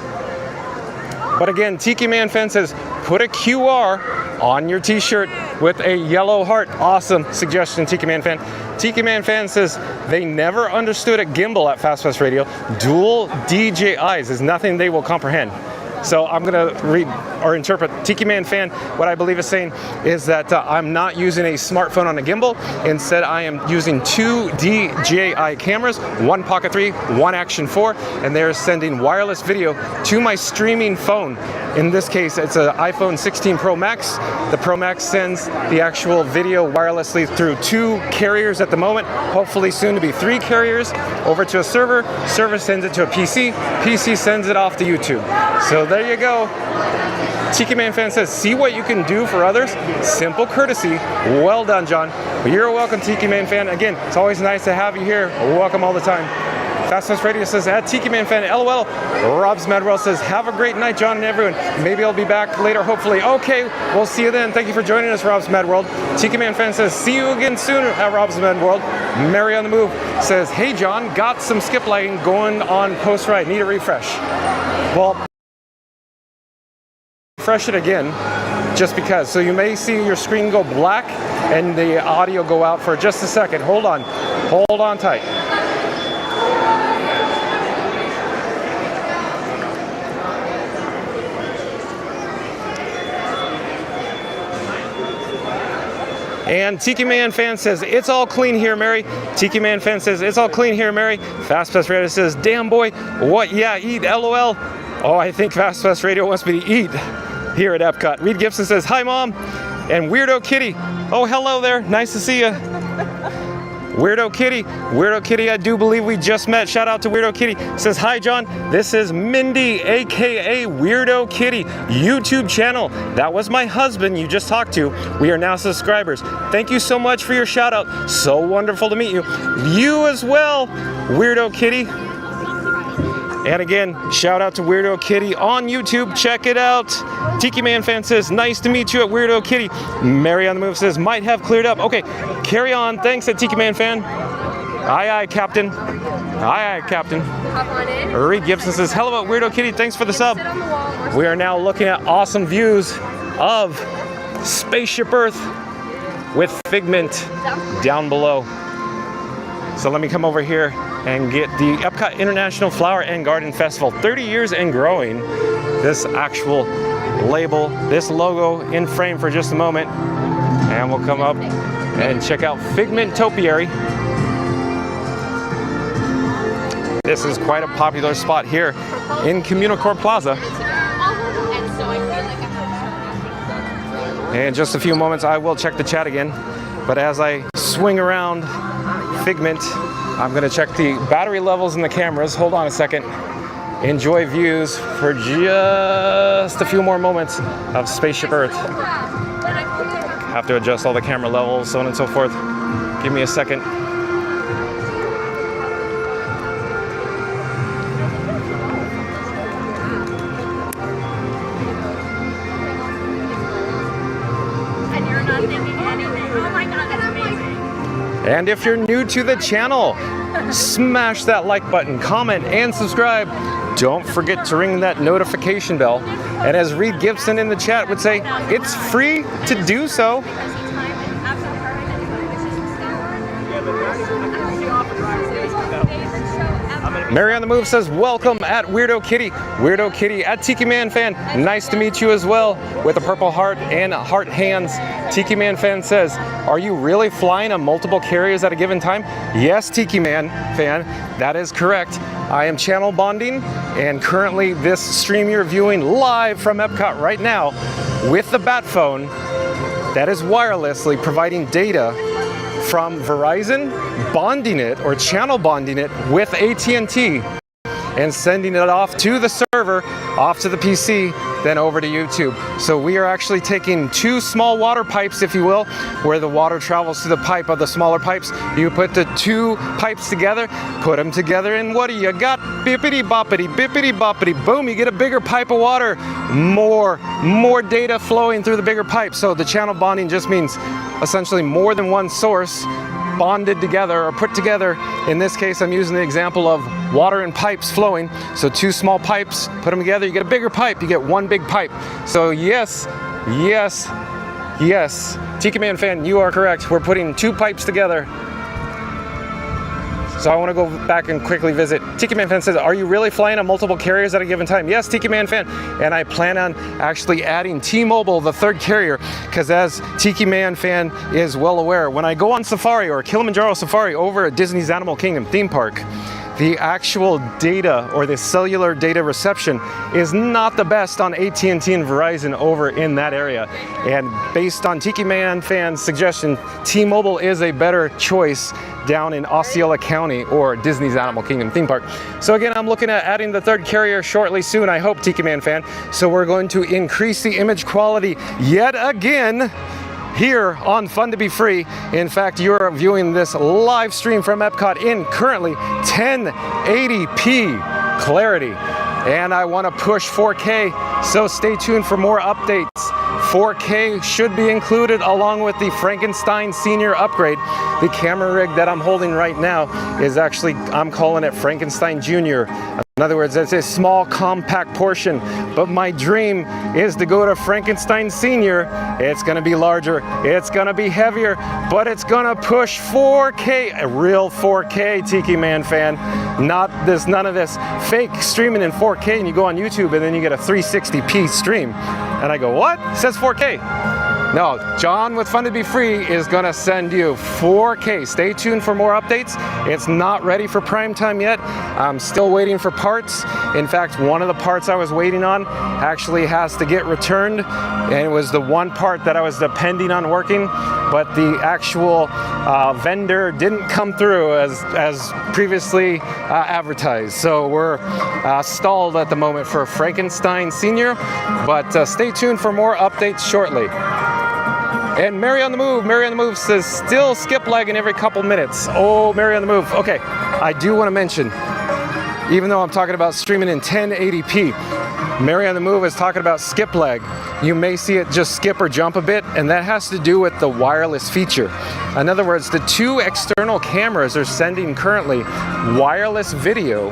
But again, Tiki Man Fan says, put a QR on your t-shirt with a yellow heart. Awesome suggestion, Tiki Man Fan. Tiki Man Fan says they never understood a gimbal at Fastpass Radio. Dual DJIs is nothing they will comprehend. So I'm going to read or interpret Tiki Man Fan. What I believe is saying is that I'm not using a smartphone on a gimbal. Instead, I am using two DJI cameras, one Pocket 3, one Action 4, and they're sending wireless video to my streaming phone. In this case, it's an iPhone 16 Pro Max. The Pro Max sends the actual video wirelessly through 2 carriers at the moment, hopefully soon to be 3 carriers, over to a server. Server sends it to a PC. PC sends it off to YouTube. So there you go. Tiki Man Fan says, see what you can do for others? Simple courtesy. Well done, John. You're welcome, Tiki Man Fan. Again, it's always nice to have you here. Welcome all the time. Fast Radio says, at Tiki Man Fan, LOL. Rob's Mad World says, have a great night, John and everyone. Maybe I'll be back later, hopefully. Okay, we'll see you then. Thank you for joining us, Rob's Mad World. Tiki Man Fan says, see you again soon at Rob's Mad World. Mary on the Move says, hey, John, got some skip lighting going on post-ride. Need a refresh. Well, refresh it again, just because. So you may see your screen go black and the audio go out for just a second. Hold on. Hold on tight. And Tiki Man Fan says, it's all clean here, Mary. Tiki Man Fan says, it's all clean here, Mary. Fast Pass Radio says, damn boy, what? Yeah, eat, LOL. Oh, I think Fast Pass Radio wants me to eat here at Epcot. Reed Gibson says, hi, Mom. And Weirdo Kitty. Oh, hello there. Nice to see you. Weirdo Kitty, I do believe we just met. Shout out to Weirdo Kitty. Says, hi, John. This is Mindy, a.k.a. Weirdo Kitty, YouTube channel. That was my husband you just talked to. We are now subscribers. Thank you so much for your shout out. So wonderful to meet you. You as well, Weirdo Kitty. And again, shout out to Weirdo Kitty on YouTube. Check it out. Tiki Man Fan says, nice to meet you at Weirdo Kitty. Mary on the Move says, might have cleared up. Okay, carry on. Thanks at Tiki Man Fan. Aye, aye, Captain. Aye, aye, Captain. Hop on in. Reed Gibson says, hello at Weirdo Kitty. Thanks for the sub. Sit on the wall. We are now looking at awesome views of Spaceship Earth with Figment down below. So let me come over here and get the Epcot International Flower and Garden Festival, 30 years and growing. This actual label, this logo in frame for just a moment. And we'll come up and check out Figment Topiary. This is quite a popular spot here in Communal Core Plaza. In just a few moments, I will check the chat again. But as I swing around Figment, I'm going to check the battery levels in the cameras. Hold on a second. Enjoy views for just a few more moments of Spaceship Earth. Have to adjust all the camera levels, so on and so forth. Give me a second. And you're not thinking anything. Oh my God, that's amazing. And if you're new to the channel, smash that like button, comment, and subscribe. Don't forget to ring that notification bell. And as Reed Gibson in the chat would say, it's free to do so. Mary on the Move says, welcome at Weirdo Kitty. Weirdo Kitty at Tiki Man Fan. Nice to meet you as well, with a purple heart and heart hands. Tiki Man Fan says, are you really flying on multiple carriers at a given time? Yes, Tiki Man Fan, that is correct. I am channel bonding, and currently this stream you're viewing live from Epcot right now with the Bat Phone that is wirelessly providing data from Verizon, bonding it or channel bonding it with AT&T and sending it off to the server, off to the PC, then over to YouTube. So we are actually taking 2 small water pipes, if you will, where the water travels through the pipe of the smaller pipes. You put the 2 pipes together, put them together, and what do you got? Bippity boppity, bippity boppity, boom, you get a bigger pipe of water. More data flowing through the bigger pipe. So the channel bonding just means essentially more than one source bonded together or put together. In this case, I'm using the example of water and pipes flowing. So 2 small pipes, put them together, you get a bigger pipe, you get 1 big pipe. So yes, Tiki Man Fan, you are correct. We're putting 2 pipes together. So I want to go back and quickly visit. Tiki Man Fan says, are you really flying on multiple carriers at a given time? Yes, Tiki Man Fan. And I plan on actually adding T-Mobile, the third carrier, because as Tiki Man Fan is well aware, when I go on safari or Kilimanjaro Safari over at Disney's Animal Kingdom theme park, the actual data or the cellular data reception is not the best on AT&T and Verizon over in that area. And based on Tiki Man Fan's suggestion, T-Mobile is a better choice down in Osceola County or Disney's Animal Kingdom theme park. So again, I'm looking at adding the third carrier shortly soon, I hope, Tiki Man Fan. So we're going to increase the image quality yet again here on Fun to Be Free. In fact, you're viewing this live stream from Epcot in currently 1080p clarity. And I want to push 4K, so stay tuned for more updates. 4K should be included along with the Frankenstein Senior upgrade. The camera rig that I'm holding right now is actually, I'm calling it Frankenstein Junior. In other words, it's a small, compact portion, but my dream is to go to Frankenstein Senior. It's gonna be larger, it's gonna be heavier, but it's gonna push 4K, a real 4K, Tiki Man Fan. Not this, none of this fake streaming in 4K and you go on YouTube and then you get a 360p stream. And I go, what? It says 4K. No, John with Fun to Be Free is gonna send you 4K. Stay tuned for more updates. It's not ready for prime time yet. I'm still waiting for parts. In fact, one of the parts I was waiting on actually has to get returned. And it was the one part that I was depending on working, but the actual vendor didn't come through as previously advertised. So we're stalled at the moment for Frankenstein Senior, but stay tuned for more updates shortly. And Mary on the Move says, still skip lagging every couple minutes. Oh, Mary on the Move. Okay, I do want to mention, even though I'm talking about streaming in 1080p, Mary on the Move is talking about skip lag. You may see it just skip or jump a bit, and that has to do with the wireless feature. In other words, the two external cameras are sending currently wireless video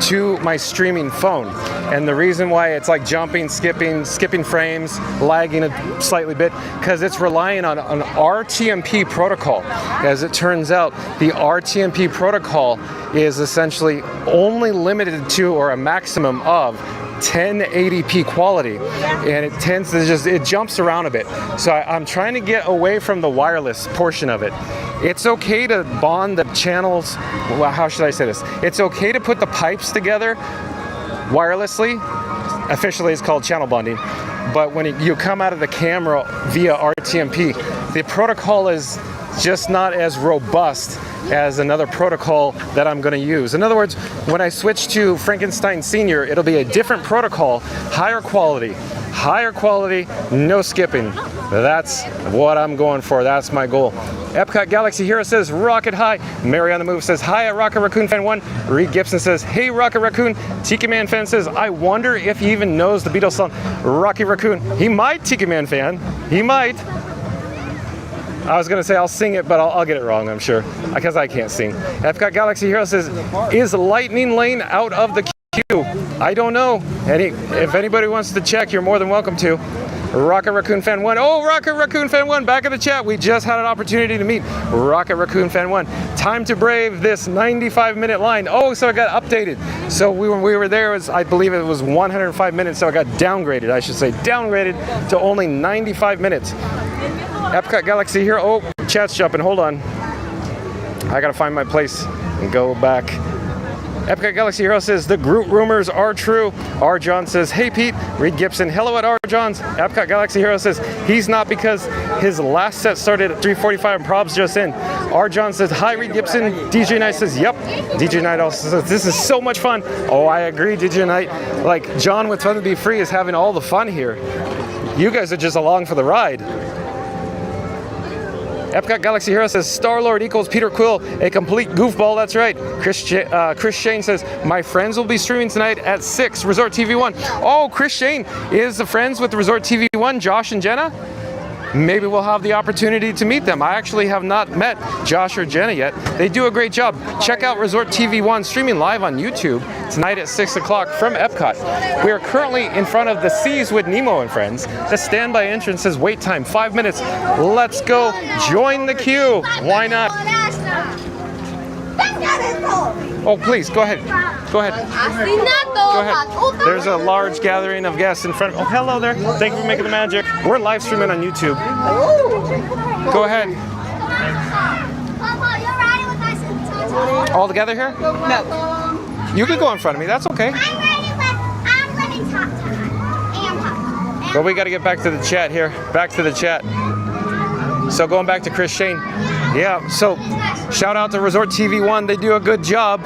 to my streaming phone. And the reason why it's like jumping, skipping frames, lagging a slightly bit, because it's relying on an RTMP protocol. As it turns out, the RTMP protocol is essentially only limited to, or a maximum of, 1080p quality, and it tends to it jumps around a bit. So I'm trying to get away from the wireless portion of it. It's okay to bond the channels, well, how should I say this? It's okay to put the pipes together wirelessly. Officially it's called channel bonding, but when you come out of the camera via RTMP, the protocol is just not as robust as another protocol that I'm going to use. In other words, when I switch to Frankenstein Senior, it'll be a different protocol, higher quality, no skipping. That's what I'm going for. That's my goal. Epcot Galaxy Hero says, Rocket High. Mary on the Move says, hi at Rocket Raccoon Fan 1. Reed Gibson says, hey Rocket Raccoon. Tiki Man Fan says, I wonder if he even knows the Beatles song. Rocky Raccoon. He might, Tiki Man Fan. He might. I was going to say I'll sing it, but I'll get it wrong, I'm sure, because I can't sing. Epcot Galaxy Hero says, is Lightning Lane out of the queue? I don't know. If anybody wants to check, you're more than welcome to. Rocket Raccoon Fan 1. Oh, Rocket Raccoon Fan 1, back in the chat. We just had an opportunity to meet Rocket Raccoon Fan 1. Time to brave this 95-minute line. Oh, so it got updated. So we were there, I believe it was 105 minutes, so it got downgraded, I should say. Downgraded to only 95 minutes. Epcot Galaxy here. Oh, chat's jumping. Hold on. I gotta find my place and go back. Epcot Galaxy Hero says, the Groot rumors are true. R. John says, hey Pete. Reed Gibson, hello at R. John's. Epcot Galaxy Hero says, he's not because his last set started at 3:45 and Prob's just in. R. John says, hi Reed Gibson. DJ Knight says, yep. DJ Knight also says, this is so much fun. Oh, I agree, DJ Knight. Like, John with Fun to Be Free is having all the fun here. You guys are just along for the ride. Epcot Galaxy Hero says, Star-Lord equals Peter Quill, a complete goofball, that's right. Chris Shane says, my friends will be streaming tonight at 6, Resort TV 1. Oh, Chris Shane is the friends with Resort TV 1, Josh and Jenna? Maybe we'll have the opportunity to meet them. I actually have not met Josh or Jenna yet. They do a great job. Check out Resort TV 1 streaming live on YouTube tonight at 6 o'clock from Epcot. We are currently in front of the Seas with Nemo and Friends. The standby entrance says wait time 5 minutes. Let's go join the queue. Why not? Oh, please, go ahead. Go ahead. Go ahead. There's a large gathering of guests in front of... Oh, hello there. Thank you for making the magic. We're live streaming on YouTube. Go ahead. All together here? No. You can go in front of me. That's okay. I'm letting Top and Papa. Well, we got to get back to the chat here. Back to the chat. So going back to Chris Shane. Yeah, so shout out to Resort TV 1. They do a good job.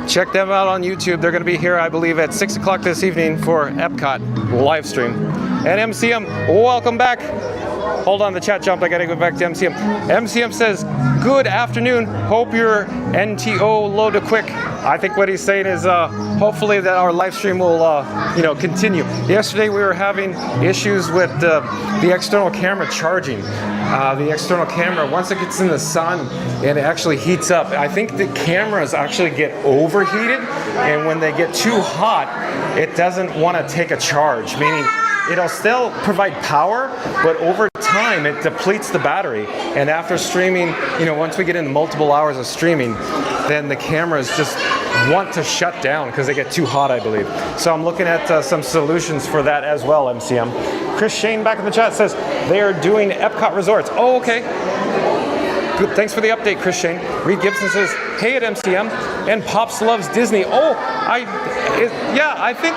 Check them out on YouTube. They're going to be here, I believe, at 6 o'clock this evening for Epcot live stream. And MCM, welcome back. Hold on, the chat jumped. I got to go back to MCM. MCM says, good afternoon. Hope your NTO loaded quick. I think what he's saying is hopefully that our live stream will continue. Yesterday we were having issues with the external camera charging. The external camera, once it gets in the sun, it actually heats up. I think the cameras actually get overheated, and when they get too hot, it doesn't want to take a charge, meaning it'll still provide power, but over time it depletes the battery. And after streaming, once we get into multiple hours of streaming, then the cameras just want to shut down because they get too hot, I believe. So I'm looking at some solutions for that as well, MCM. Chris Shane back in the chat says they are doing Epcot resorts. Oh, okay. Good. Thanks for the update, Chris Shane. Reed Gibson says, hey at MCM, and Pops Loves Disney. Oh, I think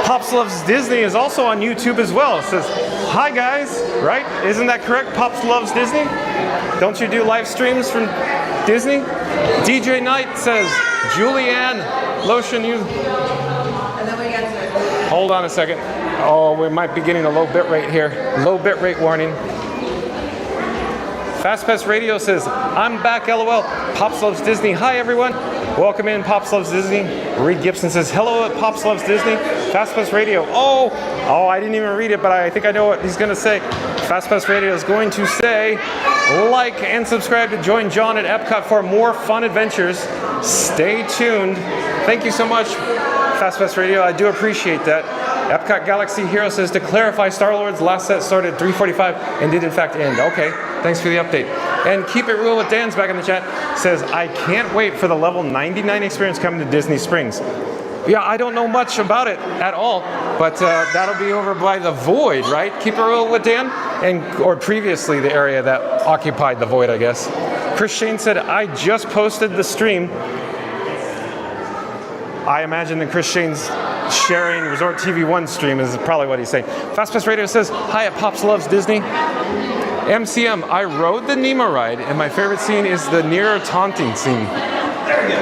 Pops Loves Disney is also on YouTube as well. It says, hi guys, right? Isn't that correct? Pops Loves Disney? Don't you do live streams from Disney? DJ Knight says, Julianne, lotion you. Hold on a second. Oh, we might be getting a low bit rate here. Low bit rate warning. FastPass Radio says, I'm back, LOL. Pops Loves Disney. Hi, everyone. Welcome in, Pops Loves Disney. Reed Gibson says, hello at Pops Loves Disney. FastPass Radio. Oh, I didn't even read it, but I think I know what he's going to say. FastPass Radio is going to say, like and subscribe to join John at Epcot for more fun adventures. Stay tuned. Thank you so much, FastPass Radio. I do appreciate that. Epcot Galaxy Hero says, to clarify, Star-Lord's last set started at 3:45 and did in fact end. Okay, thanks for the update. And Keep It Real with Dan's back in the chat says, I can't wait for the level 99 experience coming to Disney Springs. Yeah, I don't know much about it at all, but that'll be over by the Void, right? Keep It Real with Dan? Or previously the area that occupied the Void, I guess. Chris Shane said, I just posted the stream. I imagine that Chris Shane's sharing Resort TV 1 stream is probably what he's saying. FastPass Radio says, hi at Pops Loves Disney. MCM, I rode the Nemo ride, and my favorite scene is the near taunting scene. There we go.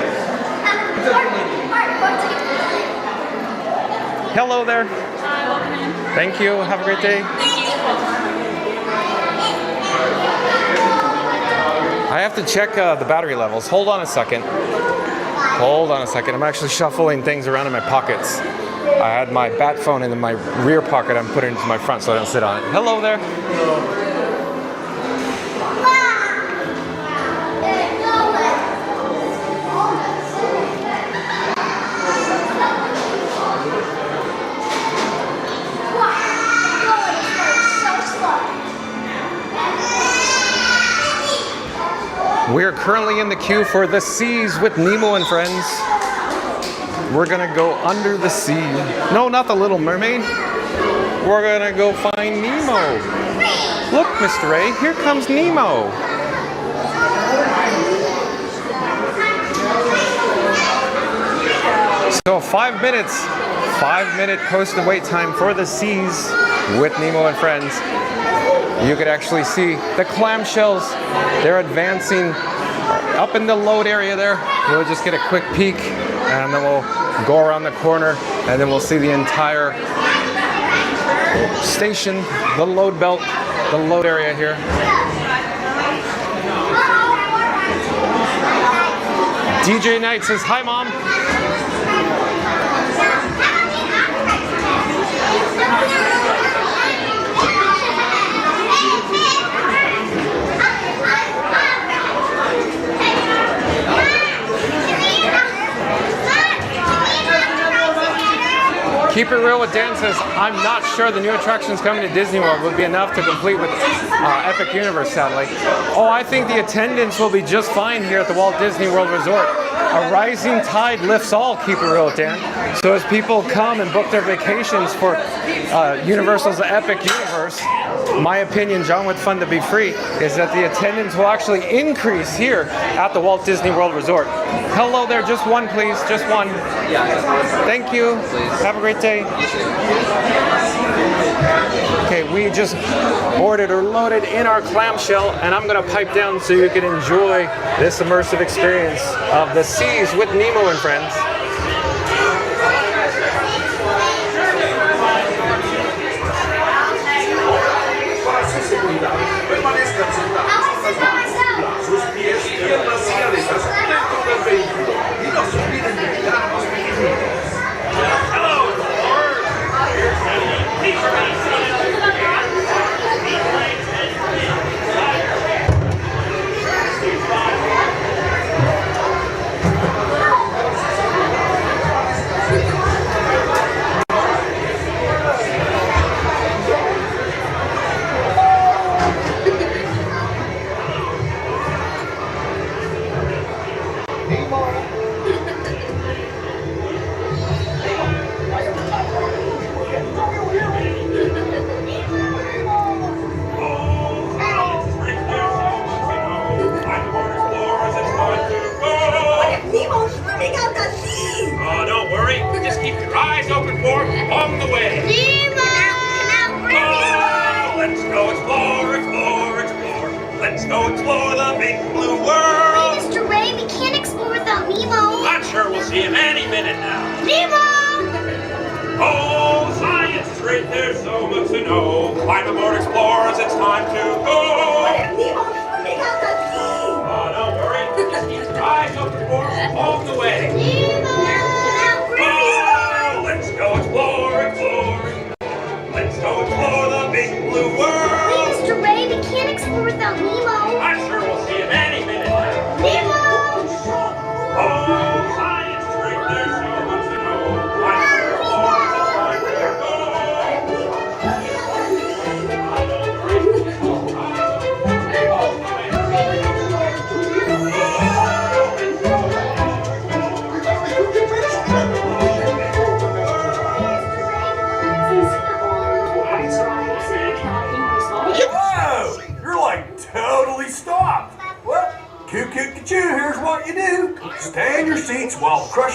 Hello there. Hi, welcome in. Thank you. Have a great day. I have to check the battery levels. Hold on a second. Hold on a second. I'm actually shuffling things around in my pockets. I had my bat phone in my rear pocket. I'm putting it into my front so I don't sit on it. Hello there. We're currently in the queue for The Seas with Nemo and Friends. We're gonna go under the sea. No, not the Little Mermaid. We're gonna go find Nemo. Look, Mr. A, here comes Nemo. So 5 minutes, 5-minute posted wait time for The Seas with Nemo and Friends. You could actually see the clamshells. They're advancing up in the load area there. We'll just get a quick peek, and then we'll go around the corner, and then we'll see the entire station, the load belt, the load area here. DJ Knight says, hi, Mom. Keep It Real with Dan says, I'm not sure the new attractions coming to Disney World would be enough to complete with Epic Universe, sadly. Oh, I think the attendance will be just fine here at the Walt Disney World Resort. A rising tide lifts all, Keep It Real with Dan. So as people come and book their vacations for Universal's Epic Universe, my opinion, John with Fun to Be Free, is that the attendance will actually increase here at the Walt Disney World Resort. Hello there, just one please, just one. Thank you. Have a great day. Okay, we just boarded or loaded in our clamshell, and I'm gonna pipe down so you can enjoy this immersive experience of the seas with Nemo and friends.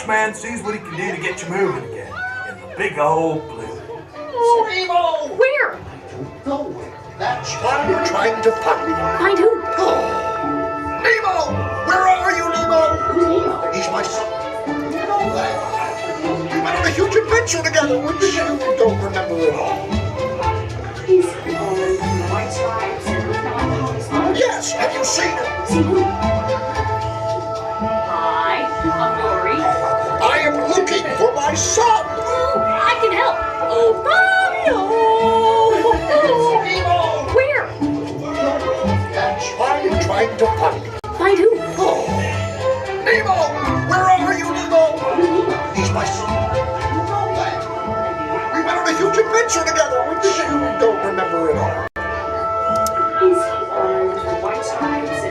Man sees what he can do to get you moving again in the big old blue. Oh, Nemo! Where? Nowhere. That's why we're trying to find him. Find who? Oh. Nemo! Where are you, Nemo? Nemo? He's my son. We went on a huge adventure together, which you don't remember at all. He's on the white stripes and yes, have you seen him? Seen who? Hi, I'm Dory. I am looking for my son. I can help. Oh, Fabio! Where? That's why we're trying to find him. Find who? Oh. Nemo! Where are you, Nemo? He's my son. We went on a huge adventure together, which you don't remember at all. He's on the white stripes and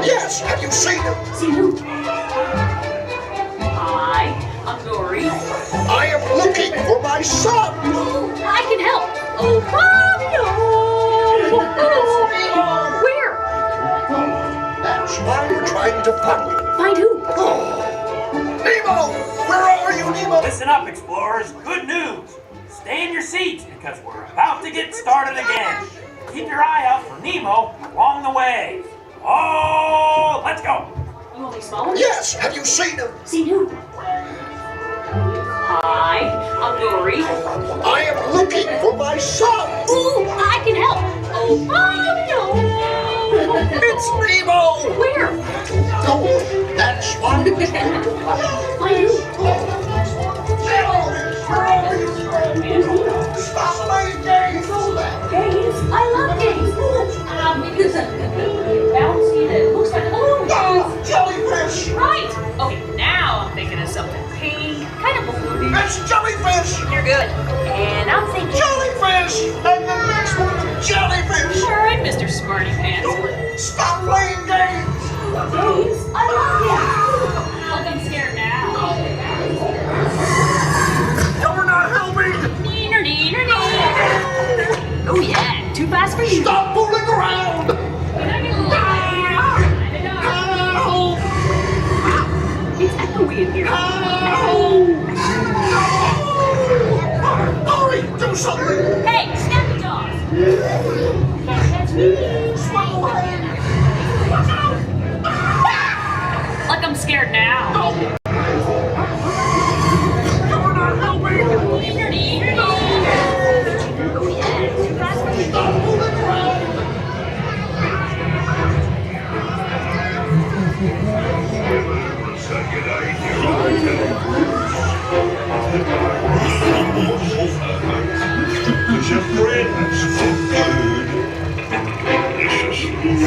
yes, have you seen him? Seen who? Hi, I'm Dory. I am looking for my son. I can help. Oh, Fabio! Where? That's why we're trying to find him. Find who? Oh. Nemo! Where are you, Nemo? Listen up, explorers. Good news. Stay in your seats because we're about to get started again. Keep your eye out for Nemo along the way. Oh, let's go. You want me to smell him? Yes, have you seen him? Seen who? Hi, I'm Dory. I am looking for my son. Ooh, I can help. Oh, Fabio! It's Nemo! Where? No, that's why we're trying to find him. Find who? Nemo! Where are you? Stop playing games! Games? I love games. Because bouncy and it looks like a balloon. Oh, jellyfish! Right. Okay, now I'm thinking of something pink, kind of balloony. That's jellyfish! You're good. And I'm thinking Jellyfish! And the next one, jellyfish! all right, Mr. Smarty Pants. Stop playing games! Games? I love games. Look, I'm scared now. You're not helping! Neener, neener, neener. Oh yeah, too fast for you. Stop fooling around! It's echoey in here. Hurry, do something! Hey, snap the jaws. Can't catch me. Swallow her! Look, I'm scared now. You're not helping! Neener, neener, neener. Oh yeah, too fast for you. Stop fooling around! Is your friends for food? Delicious friends.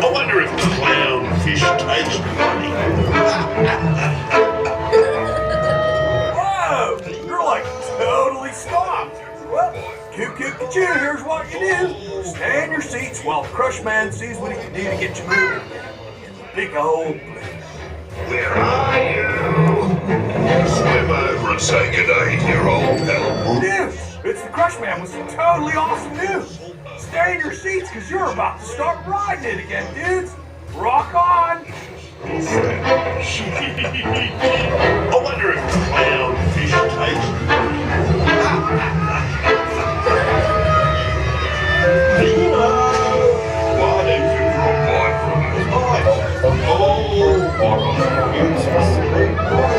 I wonder if clownfish taste funny. Whoa! You're like totally stopped. Well, coo-coo-ca-choo, here's what you do. Stay in your seats while the Crush Man sees what he can do to get you moving. Big old Where are you? Swim over and say good day to your old pal. Dude, it's the Crush Man with some totally awesome news. Stay in your seats because you're about to start riding it again, dudes. Rock on. Friends. I wonder if clownfish taste Nemo! Why don't you drop by for a little bite? Oh, what a beautiful big boy.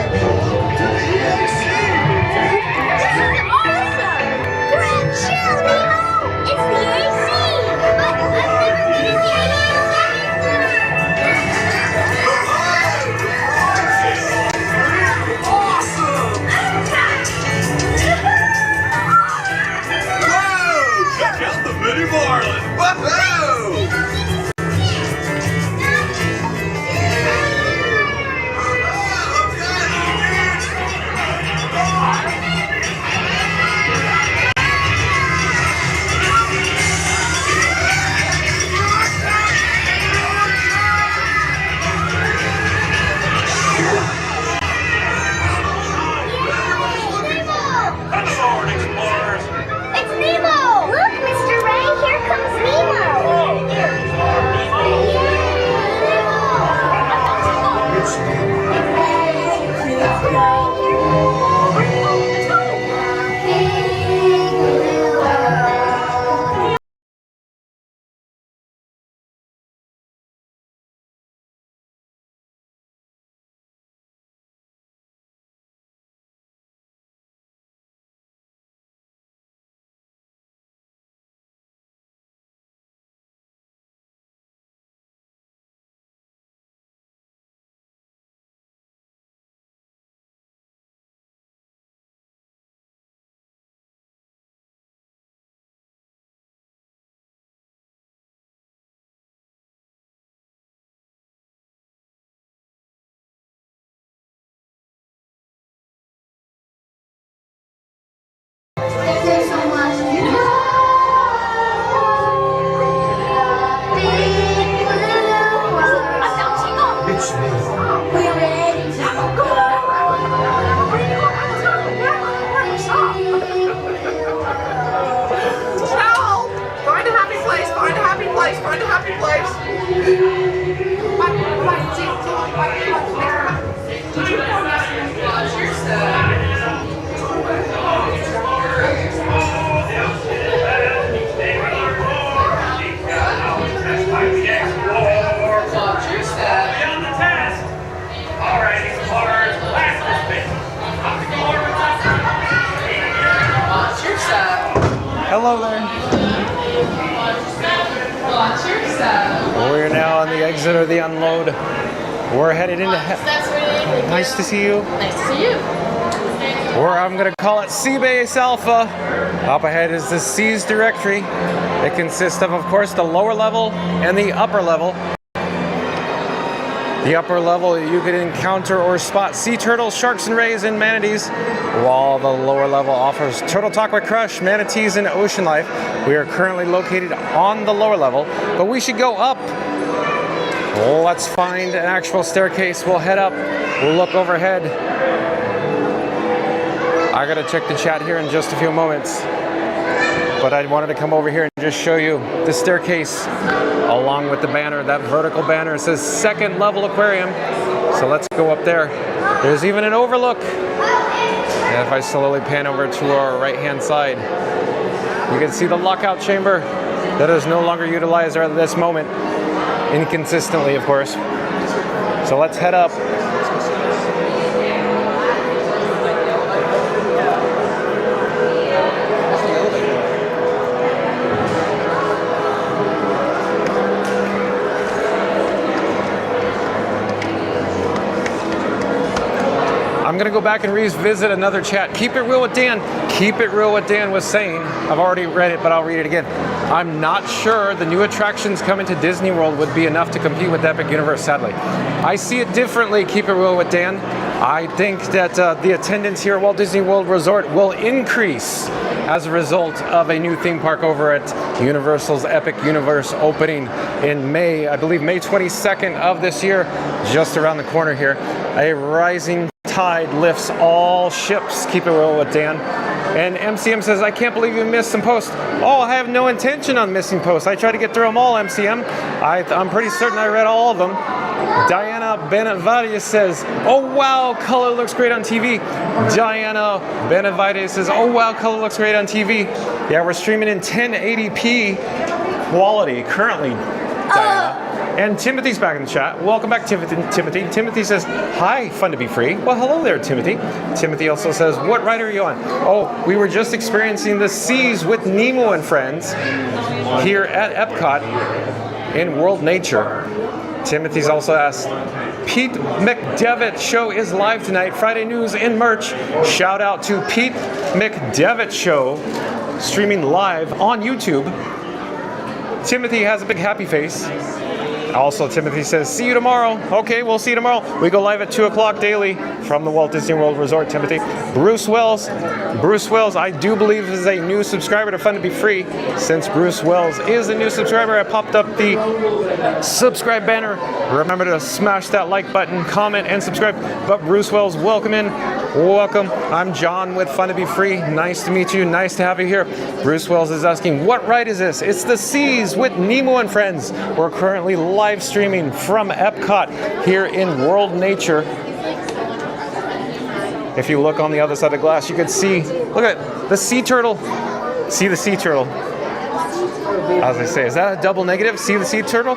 Hello there. We're now on the exit or the unload. We're headed into nice to see you. Nice to see you. Or I'm going to call it Seabase Alpha. Up ahead is the Seas directory. It consists of course, the lower level and the upper level. The upper level, you can encounter or spot sea turtles, sharks and rays, and manatees, while the lower level offers turtle talk with Crush, manatees, and ocean life. We are currently located on the lower level, but we should go up. Let's find an actual staircase. We'll head up. We'll look overhead. I gotta check the chat here in just a few moments, but I wanted to come over here and just show you the staircase along with the banner. That vertical banner says second level aquarium. So let's go up there. There's even an overlook. And if I slowly pan over to our right hand side, you can see the lockout chamber that is no longer utilized at this moment. Inconsistently, of course. So let's head up. I'm gonna go back and revisit another chat. Keep it real with Dan. Keep it real with Dan was saying. I've already read it, but I'll read it again. I'm not sure the new attractions coming to Disney World would be enough to compete with Epic Universe, sadly. I see it differently, keep it real with Dan. I think that the attendance here at Walt Disney World Resort will increase as a result of a new theme park over at Universal's Epic Universe opening in May, I believe May 22nd of this year, just around the corner here. A rising tide lifts all ships, keep it real with Dan. And MCM says, I can't believe you missed some posts. Oh, I have no intention on missing posts. I try to get through them all, MCM. I'm pretty certain I read all of them. Diana Benavides says, oh wow, color looks great on TV. Diana Benavides says, oh wow, color looks great on TV. Yeah, we're streaming in 1080p quality currently, Diana. And Timothy's back in the chat. Welcome back, Timothy. Timothy says, hi, fun to be free. Well, hello there, Timothy. Timothy also says, what ride are you on? Oh, we were just experiencing the seas with Nemo and friends here at Epcot in World Nature. Timothy's also asked, Pete McDevitt show is live tonight. Friday news and merch. Shout out to Pete McDevitt show streaming live on YouTube. Timothy has a big happy face. Also, Timothy says, see you tomorrow. Okay, we'll see you tomorrow. We go live at 2 o'clock daily from the Walt Disney World Resort, Timothy. Bruce Wells, I do believe is a new subscriber to Fun to Be Free. Since Bruce Wells is a new subscriber, I popped up the subscribe banner. Remember to smash that like button, comment, and subscribe. But Bruce Wells, welcome in. Welcome. I'm John with Fun to Be Free. Nice to meet you. Nice to have you here. Bruce Wells is asking, what ride is this? It's the Seas with Nemo and Friends. We're currently live streaming from Epcot here in World Nature. If you look on the other side of the glass, you can see, look at the sea turtle. See the sea turtle. As I say, is that a double negative? See the sea turtle?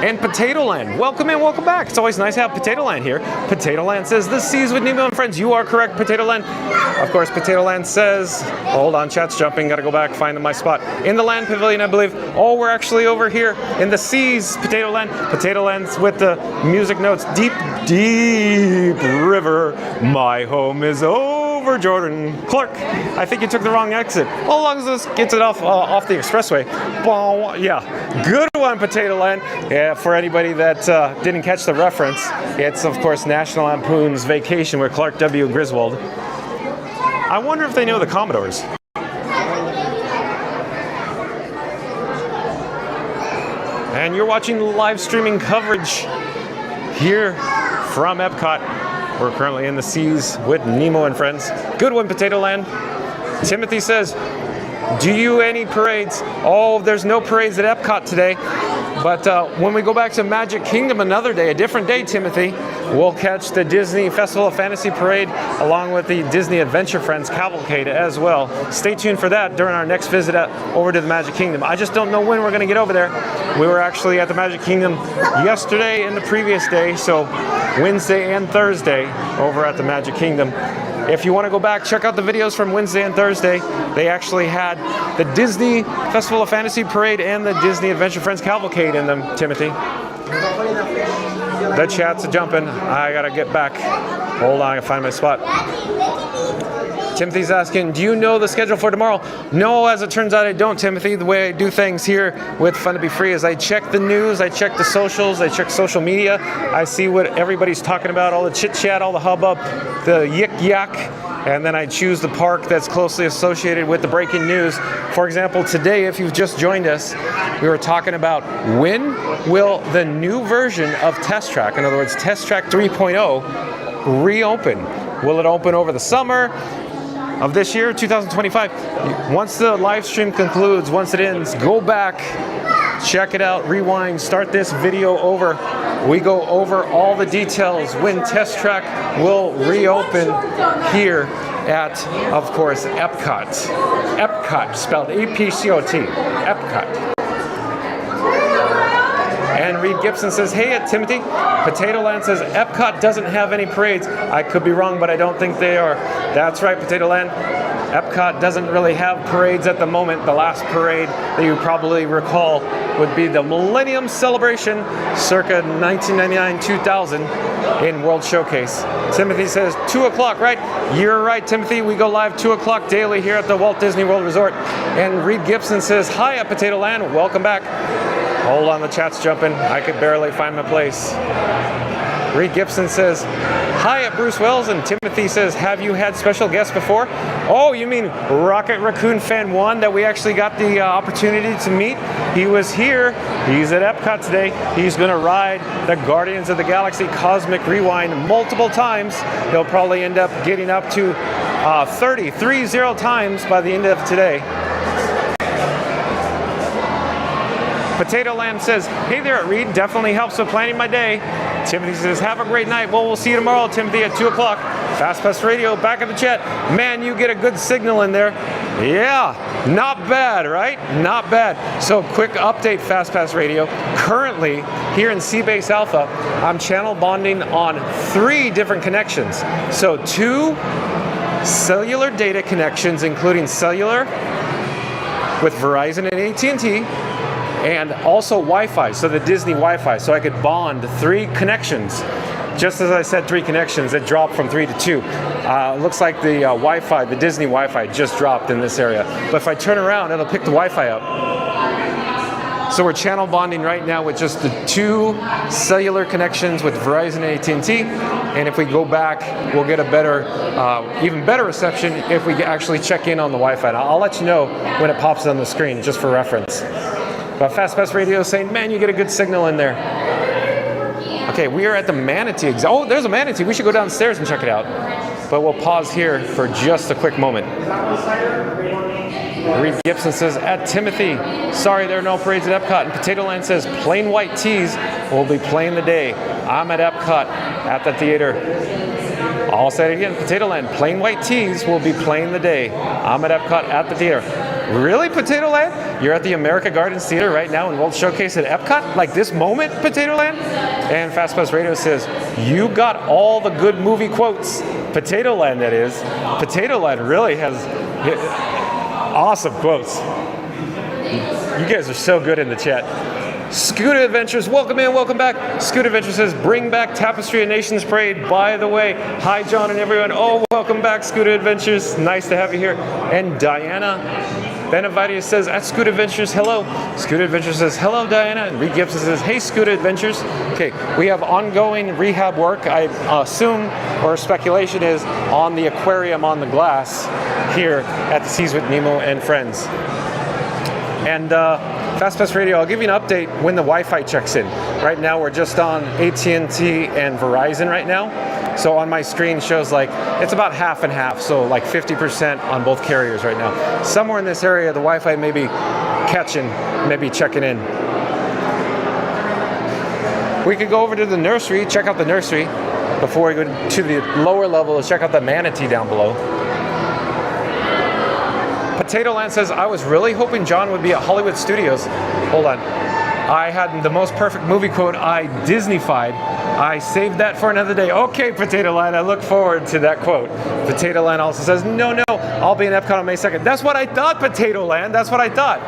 And Potato Land, welcome in, welcome back. It's always nice to have Potato Land here. Potato Land says, the seas with Nemo and friends. You are correct, Potato Land. Of course, Potato Land says, hold on, chat's jumping, gotta go back, find my spot. In the land pavilion, I believe. Oh, we're actually over here in the seas, Potato Land. Potato Land's with the music notes. Deep, deep river, my home is over Jordan. Clark, I think you took the wrong exit. Well, as long as this gets it off the expressway. Bon, yeah, good one, Potato Land. Yeah, for anybody that didn't catch the reference, it's of course National Lampoon's Vacation with Clark W. Griswold. I wonder if they know the Commodores. And you're watching live streaming coverage here from Epcot. We're currently in the seas with Nemo and friends. Good one, Potato Land. Timothy says, do you any parades? Oh, there's no parades at Epcot today. But when we go back to Magic Kingdom another day, a different day, Timothy, we'll catch the Disney Festival of Fantasy Parade along with the Disney Adventure Friends Cavalcade as well. Stay tuned for that during our next visit over to the Magic Kingdom. I just don't know when we're going to get over there. We were actually at the Magic Kingdom yesterday and the previous day, so Wednesday and Thursday over at the Magic Kingdom. If you want to go back, check out the videos from Wednesday and Thursday. They actually had the Disney Festival of Fantasy Parade and the Disney Adventure Friends Cavalcade in them, Timothy. The chat's jumping. I gotta get back. Hold on, I gotta find my spot. Timothy's asking, do you know the schedule for tomorrow? No, as it turns out, I don't, Timothy. The way I do things here with Fun to Be Free is I check the news, I check the socials, I check social media, I see what everybody's talking about, all the chit-chat, all the hubbub, the yik-yak, and then I choose the park that's closely associated with the breaking news. For example, today, if you've just joined us, we were talking about when will the new version of Test Track, in other words, Test Track 3.0, reopen? Will it open over the summer of this year, 2025? Once the live stream concludes, once it ends, go back, check it out, rewind, start this video over. We go over all the details when Test Track will reopen here at, of course, Epcot. Epcot, spelled E-P-C-O-T, Epcot. And Reed Gibson says, hey, Timothy, Potato Land says Epcot doesn't have any parades. I could be wrong, but I don't think they are. That's right, Potato Land. Epcot doesn't really have parades at the moment. The last parade that you probably recall would be the Millennium Celebration circa 1999-2000 in World Showcase. Timothy says 2 o'clock, right? You're right, Timothy. We go live 2 o'clock daily here at the Walt Disney World Resort. And Reed Gibson says, hi at Potato Land. Welcome back. Hold on, the chat's jumping. I could barely find my place. Reed Gibson says, hi at Bruce Wells, and Timothy says, have you had special guests before? Oh, you mean Rocket Raccoon Fan 1 that we actually got the opportunity to meet? He was here. He's at Epcot today. He's going to ride the Guardians of the Galaxy Cosmic Rewind multiple times. He'll probably end up getting up to 30 times by the end of today. Potato Land says, hey there at Reed, definitely helps with planning my day. Timothy says, have a great night. Well, we'll see you tomorrow, Timothy, at 2 o'clock. Fast Pass Radio, back in the chat. Man, you get a good signal in there. Yeah, not bad, right? Not bad. So quick update, Fast Pass Radio. Currently, here in Seabase Alpha, I'm channel bonding on 3 different connections. So 2 cellular data connections, including cellular with Verizon and AT&T, and also Wi-Fi, so the Disney Wi-Fi, so I could bond 3 connections. Just as I said, 3 connections, it dropped from 3 to 2. Looks like the Wi-Fi, the Disney Wi-Fi just dropped in this area. But if I turn around, it'll pick the Wi-Fi up. So we're channel bonding right now with just the 2 cellular connections with Verizon and AT&T. And if we go back, we'll get a better, even better reception if we actually check in on the Wi-Fi. Now, I'll let you know when it pops on the screen, just for reference. But Fast Pass Radio is saying, man, you get a good signal in there. Okay, we are at the Manatee. Oh, there's a Manatee. We should go downstairs and check it out. But we'll pause here for just a quick moment. Reed Gibson says, at Timothy, sorry there are no parades at Epcot. And Potato Land says, plain white tees will be playing the day. I'm at Epcot at the theater. I'll say it again, Potato Land, plain white tees will be playing the day. I'm at Epcot at the theater. Really, Potato Land? You're at the America Gardens Theater right now in World Showcase at Epcot? Like this moment, Potato Land? And Fast Pass Radio says, you got all the good movie quotes. Potato Land, that is. Potato Land really has awesome quotes. You guys are so good in the chat. Scooter Adventures, welcome in, welcome back. Scooter Adventures says, bring back Tapestry of Nations Parade. By the way, hi John and everyone. Oh, welcome back, Scooter Adventures. Nice to have you here. And Diana Benavides says, at Scooter Adventures, hello. Scooter Adventures says, hello, Diana. And Reed Gibson says, hey, Scooter Adventures. Okay, we have ongoing rehab work. I assume, or speculation is, on the aquarium on the glass here at the Seas with Nemo and Friends. And Fast Pass Radio, I'll give you an update when the Wi-Fi checks in. Right now, we're just on AT&T and Verizon right now. So on my screen shows like, it's about half and half, so like 50% on both carriers right now. Somewhere in this area, the Wi-Fi may be catching, maybe checking in. We could go over to the nursery, check out the nursery, before we go to the lower level to check out the manatee down below. Potato Land says, I was really hoping John would be at Hollywood Studios. Hold on. I had the most perfect movie quote. I Disney-fied. I saved that for another day. Okay, Potato Land, I look forward to that quote. Potato Land also says, no, I'll be in Epcot on May 2nd. That's what I thought, Potato Land. That's what I thought.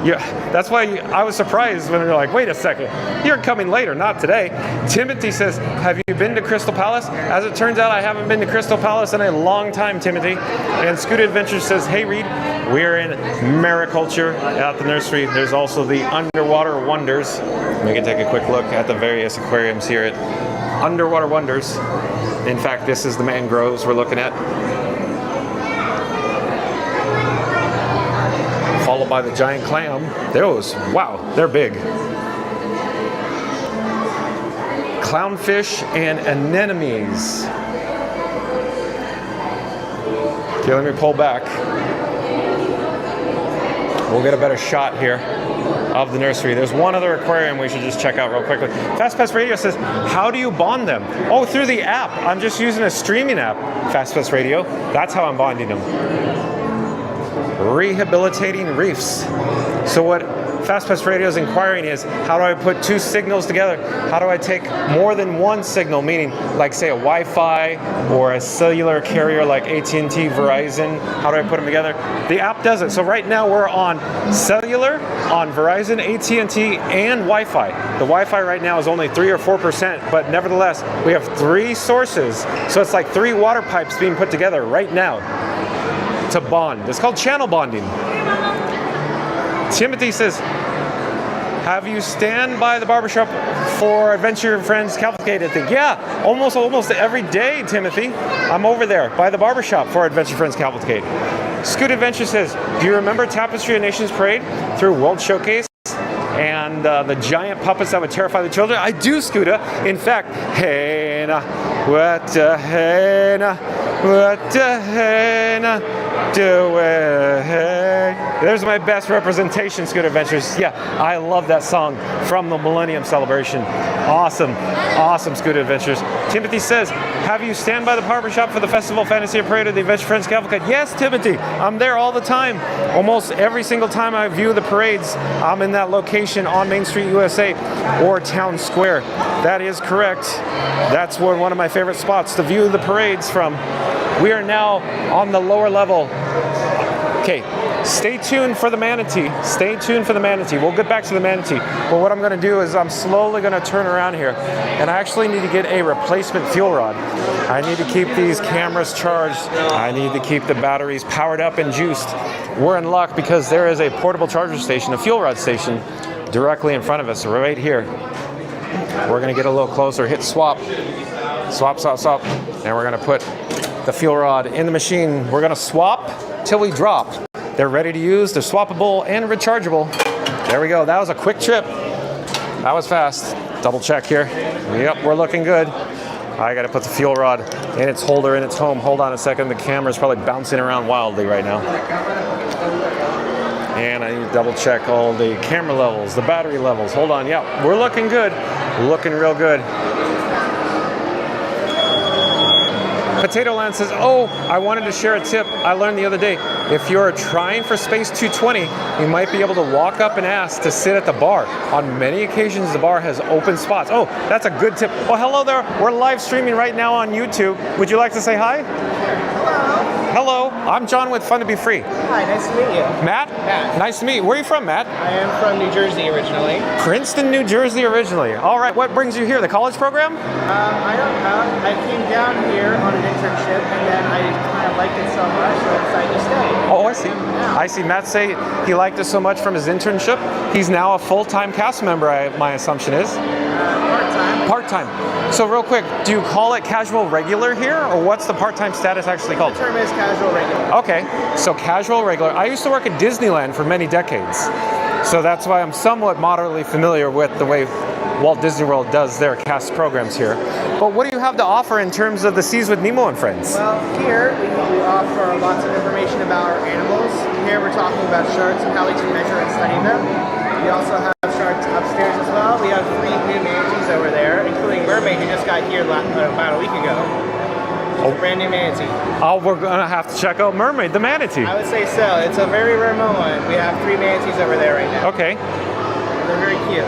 Yeah, that's why I was surprised when they're like, wait a second, you're coming later, not today. Timothy says, have you been to Crystal Palace? As it turns out, I haven't been to Crystal Palace in a long time, Timothy. And Scooter Adventures says, hey Reed, we're in mariculture at the nursery. There's also the underwater wonders. We can take a quick look at the various aquariums here at Underwater Wonders. In fact, this is the mangroves we're looking at. Followed by the giant clam. Those, wow, they're big. Clownfish and anemones. Okay, let me pull back. We'll get a better shot here of the nursery. There's one other aquarium we should just check out real quickly. FastPass Radio says, how do you bond them? Oh, through the app. I'm just using a streaming app, FastPass Radio. That's how I'm bonding them. Rehabilitating reefs. So what FastPass Radio is inquiring is, how do I put two signals together? How do I take more than one signal, meaning like say a Wi-Fi or a cellular carrier like AT&T, Verizon? How do I put them together? The app does it. So right now we're on cellular, on Verizon, AT&T, and Wi-Fi. The Wi-Fi right now is only 3 or 4%, but nevertheless, we have 3 sources. So it's like 3 water pipes being put together right now to bond. It's called channel bonding. Timothy says, have you stand by the barbershop for Adventure Friends Cavalcade? I think, yeah, almost every day, Timothy. I'm over there by the barbershop for Adventure Friends Cavalcade. Scoot Adventure says, do you remember Tapestry of Nations Parade through World Showcase? And the giant puppets that would terrify the children? I do, Scooter. In fact, hey na, what a hey na, what a hey na, do it, hey. There's my best representation, Scooter Adventures. Yeah, I love that song from the Millennium Celebration. Awesome, awesome, Scooter Adventures. Timothy says, have you stand by the barbershop for the Festival Fantasy Parade of the Adventure Friends Cavalcade? Yes, Timothy, I'm there all the time. Almost every single time I view the parades, I'm in that location on Main Street, USA, or Town Square. That is correct. That's one of my favorite spots to view the parades from. We are now on the lower level. Okay, stay tuned for the manatee. Stay tuned for the manatee. We'll get back to the manatee. But what I'm going to do is I'm slowly going to turn around here. And I actually need to get a replacement fuel rod. I need to keep these cameras charged. I need to keep the batteries powered up and juiced. We're in luck because there is a portable charger station, a fuel rod station, directly in front of us, right here. We're going to get a little closer, hit swap. Swap, swap, swap. And we're going to put the fuel rod in the machine. We're going to swap till we drop. They're ready to use, they're swappable and rechargeable. There we go, that was a quick trip. That was fast. Double check here. Yep, we're looking good. I gotta put the fuel rod in its holder, in its home. Hold on a second, the camera's probably bouncing around wildly right now. And I need to double check all the camera levels, the battery levels. Hold on, yeah, we're looking good. Looking real good. Potato Land says, oh, I wanted to share a tip I learned the other day. If you're trying for Space 220, you might be able to walk up and ask to sit at the bar. On many occasions, the bar has open spots. Oh, that's a good tip. Oh, hello there. We're live streaming right now on YouTube. Would you like to say hi? Hello, I'm John with Fun to Be Free. Hi, nice to meet you. Matt? Matt. Nice to meet you. Where are you from, Matt? I am from New Jersey originally. Princeton, New Jersey originally. All right, what brings you here? The college program? I don't know. I came down here on an internship and then I kind of liked it so much so I decided to stay. Oh, I see. Yeah. I see. Matt say he liked it so much from his internship. He's now a full-time cast member, my assumption is. Part-time. Part-time. So real quick, do you call it casual regular here, or what's the part-time status actually called? The term is casual regular. Okay, so casual regular. I used to work at Disneyland for many decades, so that's why I'm somewhat moderately familiar with the way Walt Disney World does their cast programs here. But what do you have to offer in terms of the Seas with Nemo and Friends? Well, here we offer lots of information about our animals. Here we're talking about sharks and how we can measure and study them. We also have sharks upstairs as well. We have 3 new manatees over there, including Mermaid, who just got here about a week ago. Oh. Brand new manatee. Oh, we're gonna have to check out Mermaid, the manatee. I would say so. It's a very rare moment. We have 3 manatees over there right now. Okay. They're very cute.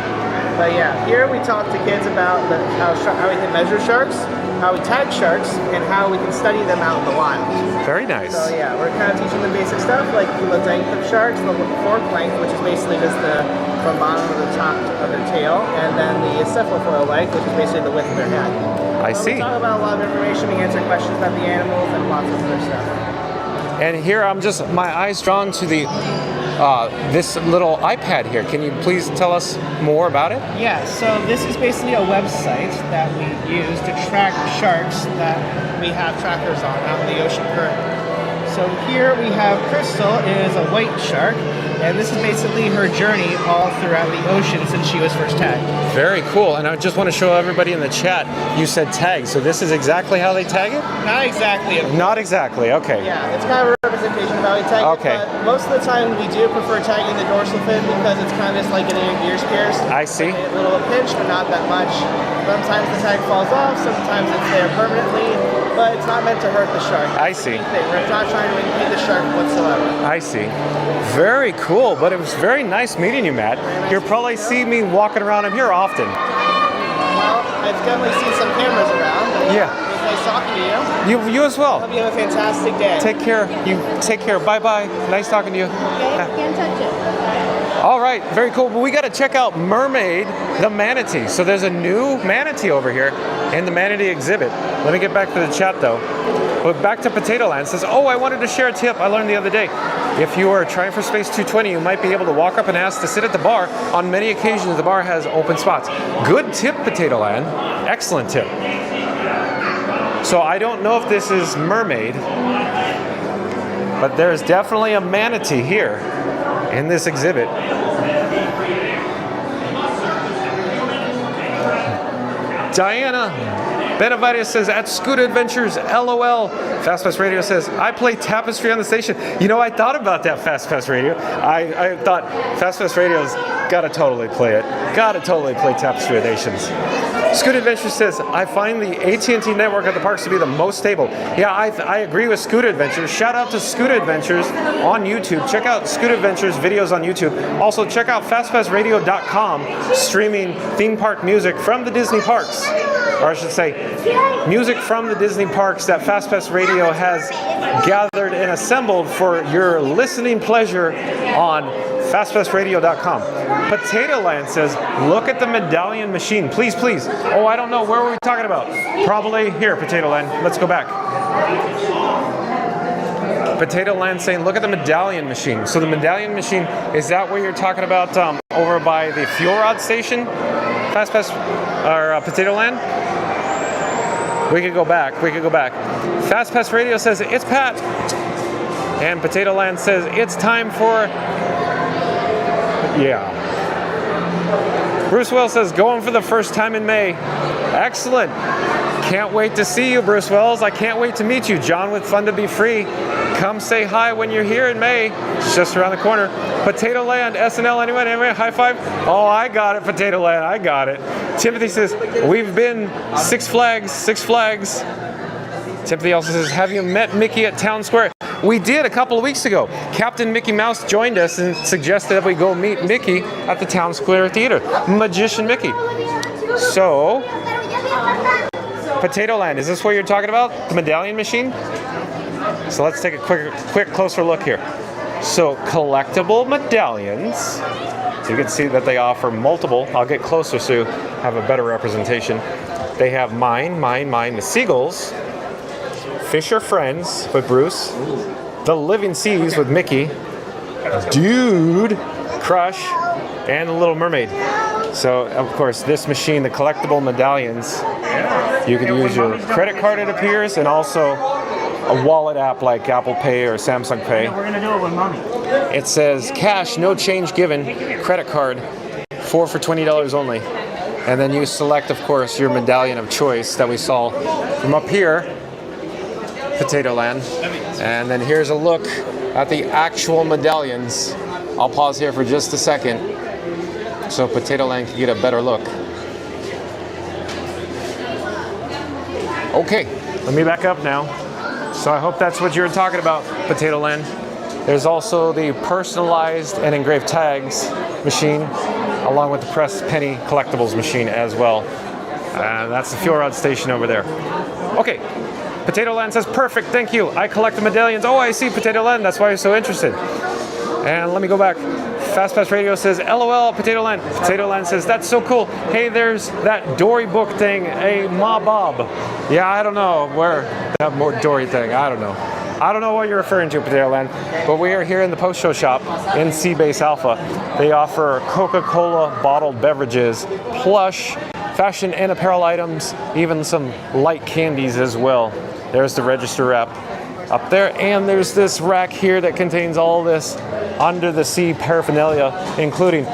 But yeah, here we talk to kids about how we can measure sharks, how we tag sharks, and how we can study them out in the wild. Very nice. So yeah, we're kind of teaching them basic stuff like the length of sharks, the fork length, which is basically just from bottom to the top of their tail, and then the cephalofoil length, which is basically the width of their head. I see. We talk about a lot of information, we answer questions about the animals and lots of other stuff. And here my eyes drawn to this little iPad here. Can you please tell us more about it? Yeah, so this is basically a website that we use to track sharks that we have trackers on out in the ocean currently. So here we have Crystal is a white shark, and this is basically her journey all throughout the ocean since she was first tagged. Very cool. And I just want to show everybody in the chat, you said tag, so this is exactly how they tag it? Not exactly. Not exactly, okay. Yeah, it's kind of a representation of how we tag it, but most of the time we do prefer tagging the dorsal fin because it's kind of just like getting your ears pierced. I see. A little pinch, but not that much. Sometimes the tag falls off, sometimes it's there permanently, but it's not meant to hurt the shark. I see. We're not trying to impede the shark whatsoever. I see. Very cool, but it was very nice meeting you, Matt. You'll probably see me walking around here often. Well, I've definitely seen some cameras around. Yeah. It was nice talking to you. You as well. Hope you have a fantastic day. Take care. You take care. Bye-bye. Nice talking to you. Okay, can't touch it. All right, very cool. But we got to check out Mermaid the manatee. So there's a new manatee over here in the manatee exhibit. Let me get back to the chat though. But back to Potato Land. Says, oh, I wanted to share a tip I learned the other day. If you are trying for Space 220, you might be able to walk up and ask to sit at the bar. On many occasions, the bar has open spots. Good tip, Potato Land. Excellent tip. So I don't know if this is Mermaid, but there's definitely a manatee here in this exhibit. Diana Benavides says, at Scoot Adventures, LOL. Fast Pass Radio says, I play Tapestry on the station. You know, I thought about that, Fast Pass Radio. I thought Fast Pass Radio's gotta totally play it. Gotta totally play Tapestry Nations. Scoot Adventures says, I find the AT&T network at the parks to be the most stable. Yeah, I agree with Scoot Adventures. Shout out to Scoot Adventures on YouTube. Check out Scoot Adventures videos on YouTube. Also, check out fastpassradio.com, streaming theme park music from the Disney parks. Or I should say, music from the Disney parks that Fast Pass Radio has gathered and assembled for your listening pleasure on fastpassradio.com. Potato Land says, look at the medallion machine. Please, please. Oh, I don't know. Where were we talking about? Probably here, Potato Land. Let's go back. Potato Land saying, look at the medallion machine. So the medallion machine, is that where you're talking about over by the fuel rod station? Fast Pass, or Potato Land? We could go back. We could go back. Fast Pass Radio says, it's Pat. And Potato Land says, it's time for... Yeah. Bruce Wells says, going for the first time in May. Excellent. Can't wait to see you, Bruce Wells. I can't wait to meet you. John with Fun to Be Free. Come say hi when you're here in May. It's just around the corner. Potato Land, SNL, anyone? High five? Oh, I got it, Potato Land. I got it. Timothy says, we've been Six Flags. Timothy also says, have you met Mickey at Town Square? We did a couple of weeks ago. Captain Mickey Mouse joined us and suggested that we go meet Mickey at the Town Square Theater. Magician Mickey. So, Potato Land, is this what you're talking about? The medallion machine? So let's take a quick closer look here. So, collectible medallions. So you can see that they offer multiple. I'll get closer so you have a better representation. They have mine, the seagulls. Fisher Friends with Bruce, The Living Seas with Mickey, Dude, Crush, and The Little Mermaid. So, of course, this machine, the collectible medallions, you can use your credit card, it appears, and also a wallet app like Apple Pay or Samsung Pay. We're going to do it with mommy. It says, cash, no change given, credit card, 4 for $20 only. And then you select, of course, your medallion of choice that we saw from up here, Potato Land. And then here's a look at the actual medallions. I'll pause here for just a second so Potato Land can get a better look. Okay, let me back up now. So I hope that's what you're talking about, Potato Land. There's also the personalized and engraved tags machine. along with the press penny collectibles machine as well. That's the fuel rod station over there. Okay, Potato Land says, perfect, thank you. I collect the medallions. Oh, I see Potato Land, that's why you're so interested. And let me go back. Fast Pass Radio says, LOL, Potato Land. Potato Land says, that's so cool. Hey, there's that Dory book thing, a Ma Bob. Yeah, I don't know where that more Dory thing, I don't know. I don't know what you're referring to, Potato Land, but we are here in the post-show shop in Seabase Alpha. They offer Coca-Cola bottled beverages, plush, fashion and apparel items, even some light candies as well. There's the register wrap up there, and there's this rack here that contains all this under the sea paraphernalia, including the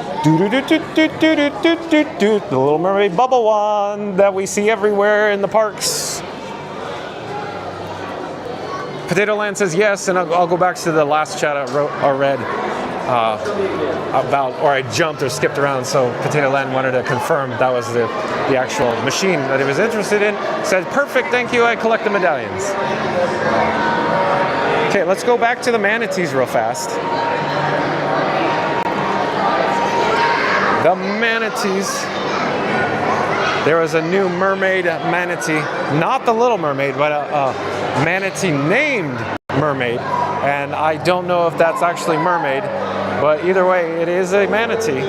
Little Mermaid bubble wand that we see everywhere in the parks. Potato Land says yes, and I'll go back to the last chat I read about, or I jumped or skipped around, so Potato Land wanted to confirm that was the actual machine that he was interested in. Said, perfect, thank you, I collect the medallions. Okay, let's go back to the manatees real fast. The manatees. There was a new mermaid manatee, not the Little Mermaid, but a manatee named Mermaid. And I don't know if that's actually mermaid, but either way, it is a manatee.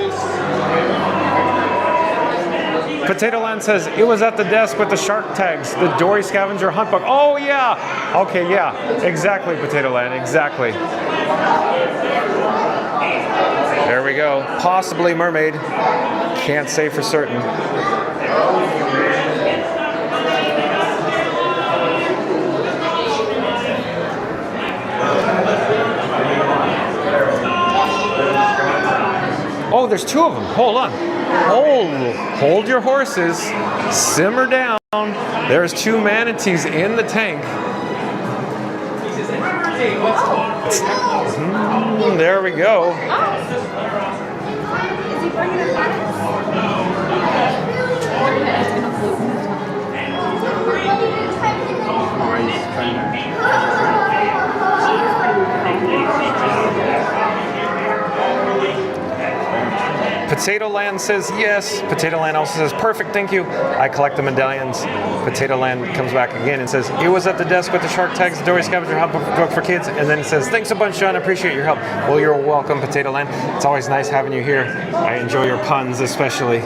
Potato Land says, it was at the desk with the shark tags, the Dory Scavenger Hunt book. Oh yeah! Okay, yeah, exactly, Potato Land, exactly. There we go. Possibly mermaid. Can't say for certain. Oh, there's two of them. Hold on. Hold your horses. Simmer down. There's two manatees in the tank. There we go. Potato Land says yes. Potato Land also says perfect, thank you. I collect the medallions. Potato Land comes back again and says it was at the desk with the shark tags, the Dory Scavenger Hunt book for kids, and then it says thanks a bunch, John. I appreciate your help. Well, you're welcome, Potato Land. It's always nice having you here. I enjoy your puns especially.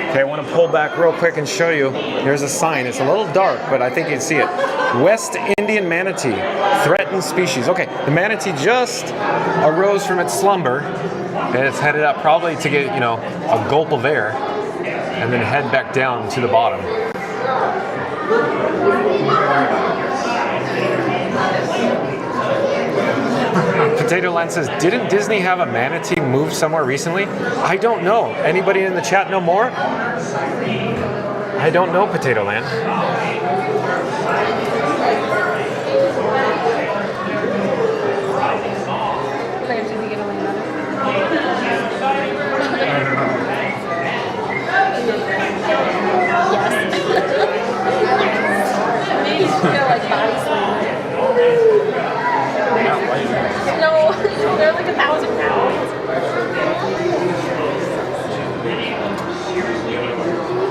Okay, I want to pull back real quick and show you. Here's a sign. It's a little dark, but I think you can see it. West Indian manatee, threatened species. Okay, the manatee just arose from its slumber, and it's headed up probably to get, a gulp of air, and then head back down to the bottom. Potato Land says, didn't Disney have a manatee move somewhere recently? I don't know. Anybody in the chat know more? I don't know, Potato Land. No, they're like 1,000 pounds.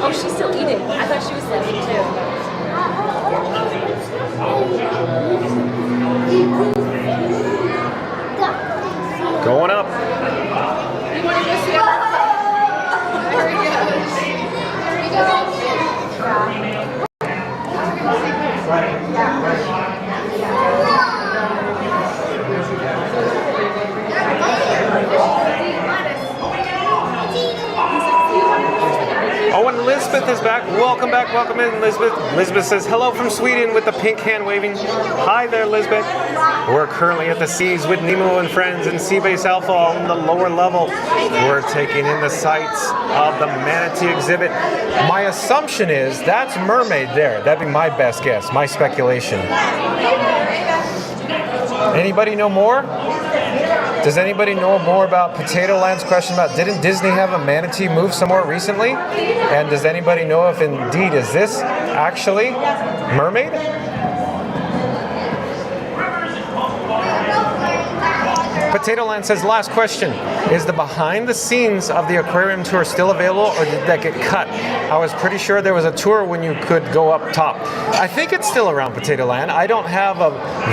Oh, she's still eating. I thought she was sleeping too. Going up. You want to go see her? There he goes. There he goes. Oh, and Elizabeth is back. Welcome back. Welcome in, Elizabeth. Elizabeth says, hello from Sweden with the pink hand waving. Hi there, Elizabeth. We're currently at the seas with Nemo and friends in Seabase Alpha on the lower level. We're taking in the sights of the manatee exhibit. My assumption is that's mermaid there. That'd be my best guess, my speculation. Anybody know more? Does anybody know more about Potato Land's question about didn't Disney have a manatee move somewhere recently? And does anybody know if indeed is this actually mermaid? Potato Land says, last question. Is the behind the scenes of the aquarium tour still available, or did that get cut? I was pretty sure there was a tour when you could go up top. I think it's still around Potato Land. I don't have a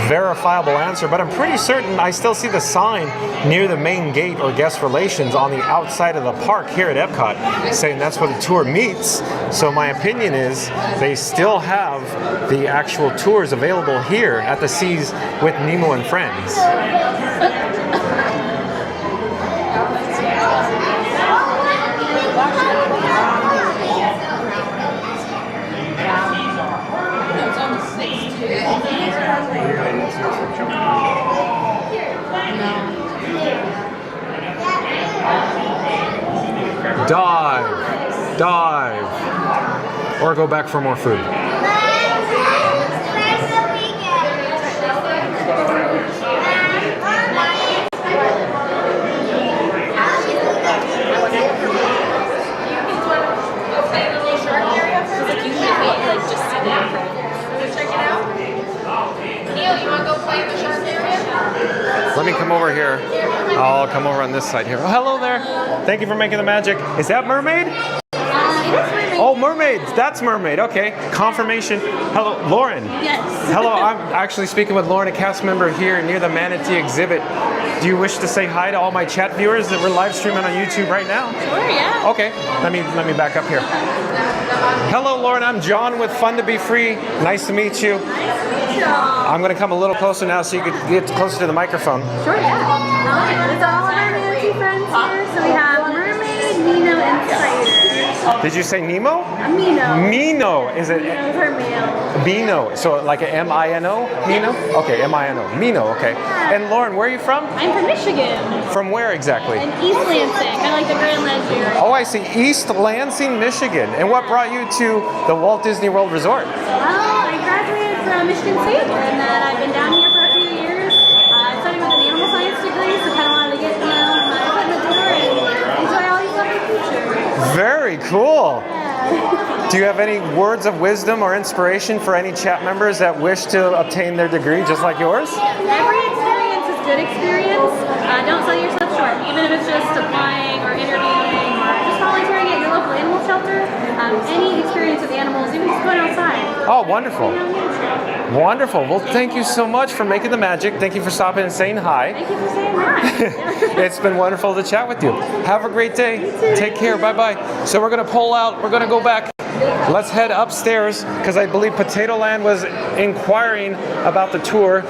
verifiable answer, but I'm pretty certain I still see the sign near the main gate or guest relations on the outside of the park here at Epcot saying that's where the tour meets. So my opinion is they still have the actual tours available here at the Seas with Nemo and Friends. Dive, or go back for more food. Let me come over here. I'll come over on this side here. Oh, hello there. Thank you for making the magic. Is that mermaid? Oh, mermaids. That's mermaid. Okay. Confirmation. Hello, Lauren. Yes. Hello. I'm actually speaking with Lauren, a cast member here near the manatee exhibit. Do you wish to say hi to all my chat viewers that we're live streaming on YouTube right now? Sure, yeah. Okay. Let me back up here. Hello, Lauren. I'm John with Fun to Be Free. Nice to meet you. I'm going to come a little closer now so you could get closer to the microphone. Sure, yeah. It's all of our manatee friends here. So we have Mermaid, Nemo, and Spider. Did you say Nemo? Mino. Mino. Is it? Mino's her male. Mino. So like a M-I-N-O? Mino? Okay, M-I-N-O. Mino, okay. And Lauren, where are you from? I'm from Michigan. From where exactly? In East Lansing. I like the Grand Ledge area. Oh, I see. East Lansing, Michigan. And what brought you to the Walt Disney World Resort? Well, I graduated from Michigan State, and then I've been down here for a few years. I studied with an animal science degree, so kind of wanted to get, my foot in the door and enjoy all these lovely creatures. Very cool. Do you have any words of wisdom or inspiration for any chat members that wish to obtain their degree just like yours? Every experience is good experience. Don't sell yourself short, even if it's just applying or interviewing or just volunteering at your local animal shelter. Any experience with animals, even just going outside. Oh, wonderful. Wonderful. Well, thank you so much for making the magic. Thank you for stopping and saying hi. Thank you for saying hi. It's been wonderful to chat with you. Have a great day. Take care. Bye-bye. So we're going to pull out. We're going to go back. Let's head upstairs because I believe Potato Land was inquiring about the tour.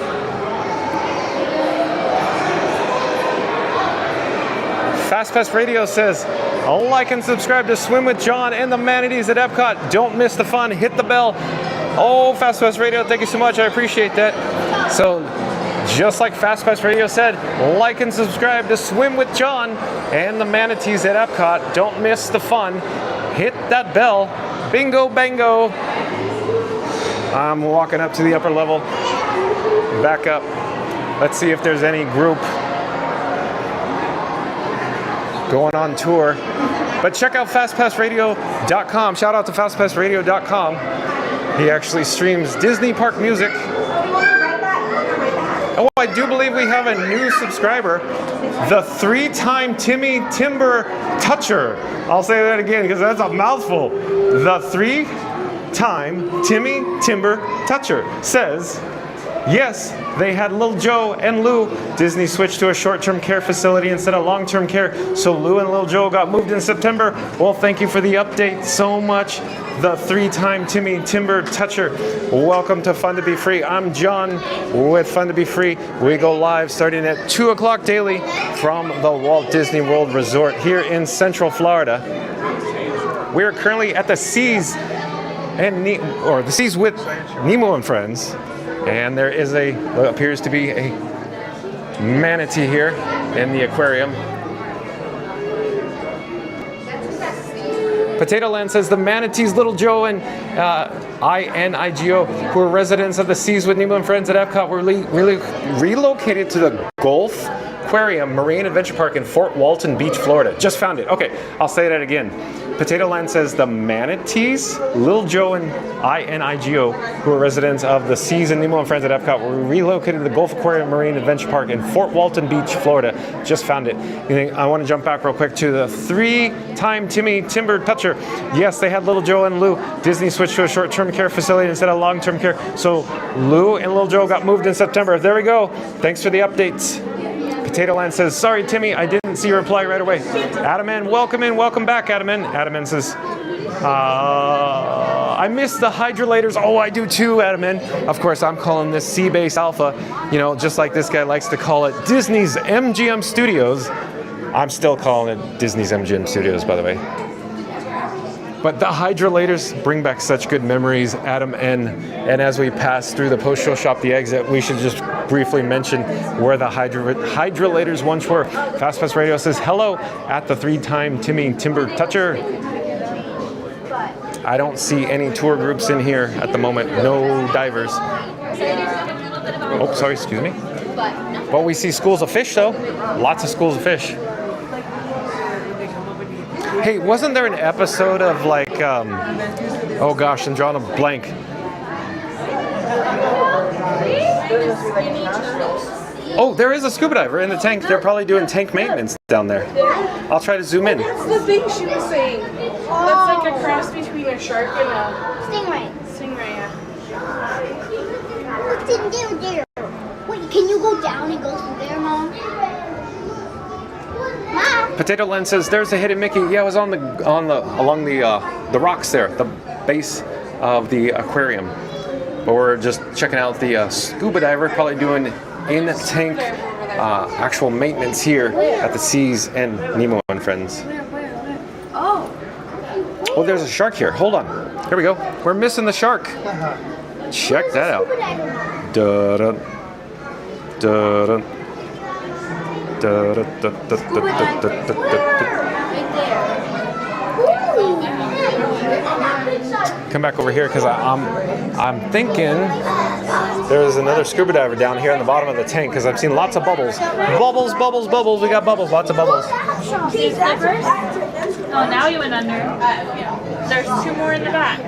FastPass Radio says, like and subscribe to Swim with John and the Manatees at Epcot. Don't miss the fun. Hit the bell. Oh, FastPass Radio, thank you so much. I appreciate that. So, just like FastPass Radio said, like and subscribe to Swim with John and the Manatees at Epcot. Don't miss the fun. Hit that bell. Bingo, bango. I'm walking up to the upper level. Back up. Let's see if there's any group going on tour. But check out fastpassradio.com. Shout out to fastpassradio.com. He actually streams Disney Park music. Oh, I do believe we have a new subscriber, the 3-time Timmy Timber Toucher. I'll say that again because that's a mouthful. The 3-time Timmy Timber Toucher says, yes, they had Little Joe and Lou. Disney switched to a short-term care facility instead of long-term care, so Lou and Little Joe got moved in September. Well, thank you for the update so much. The 3-time Timmy Timber Toucher. Welcome to Fun to Be Free. I'm John with Fun to Be Free. We go live starting at 2 o'clock daily from the Walt Disney World Resort here in Central Florida. We are currently at the Seas the Seas with Nemo and Friends. And there is what appears to be a manatee here in the aquarium. Potato Land says the manatees Little Joe and INIGO, who are residents of the Seas with Nemo and Friends at Epcot, were relocated to the Gulf Aquarium Marine Adventure Park in Fort Walton Beach, Florida. Just found it. Okay, I'll say that again. Potato Land says the manatees, Lil Joe and INIGO, who are residents of the Seas and Nemo and Friends at Epcot, were relocated to the Gulf Aquarium Marine Adventure Park in Fort Walton Beach, Florida. Just found it. I want to jump back real quick to the 3-time Timmy Timber Toucher. Yes, they had Little Joe and Lou. Disney switched to a short-term care facility instead of long-term care. So Lou and Little Joe got moved in September. There we go. Thanks for the updates. Potato Land says, sorry, Timmy, I didn't see your reply right away. Adaman, welcome in. Welcome back, Adaman. Adaman says, I miss the hydrolators. Oh, I do too, Adaman. Of course, I'm calling this Sea-Base Alpha, you know, just like this guy likes to call it Disney's MGM Studios. I'm still calling it Disney's MGM Studios, by the way. But the hydrolators bring back such good memories, Adam. And as we pass through the post-show shop, the exit, we should just briefly mention where the hydrolators once were. Fast Pass Radio says, hello at the 3-time Timmy Timber Toucher. I don't see any tour groups in here at the moment. No divers. Oh, sorry, excuse me. But we see schools of fish, though. Lots of schools of fish. Hey, wasn't there an episode of like, oh gosh, I'm drawing a blank. Oh, there is a scuba diver in the tank. They're probably doing tank maintenance down there. I'll try to zoom in. That's the thing she was saying. That's like a cross between a shark and a stingray. Stingray, yeah. What's in there? Wait, can you go down and go through there, Mom? Potato Land says there's a hidden Mickey. Yeah, it was along the rocks there, the base of the aquarium. But we're just checking out the scuba diver, probably doing in tank actual maintenance here at the Seas and Nemo and Friends. Oh, there's a shark here. Hold on. Here we go. We're missing the shark. Check that out. Da-da. Da-da. Come back over here because I'm thinking there's another scuba diver down here on the bottom of the tank because I've seen lots of bubbles. Bubbles, bubbles, bubbles. We got bubbles, lots of bubbles. Oh, now you went under. There's 2 more in the back.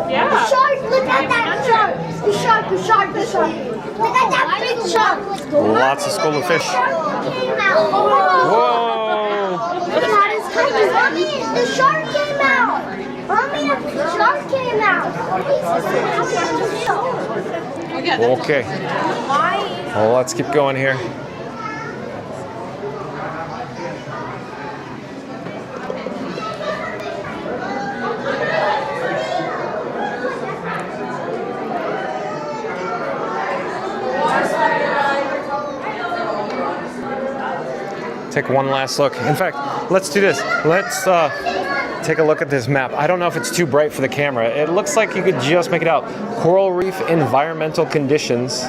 Yeah. The shark, look at that shark. The shark, the shark, the shark. Look at that big shark. Lots of school of fish. Whoa. Mommy, the shark came out. Mommy, the shark came out. Okay. Well, let's keep going here. Take one last look. In fact, let's do this. Let's take a look at this map. I don't know if it's too bright for the camera. It looks like you could just make it out. Coral reef environmental conditions,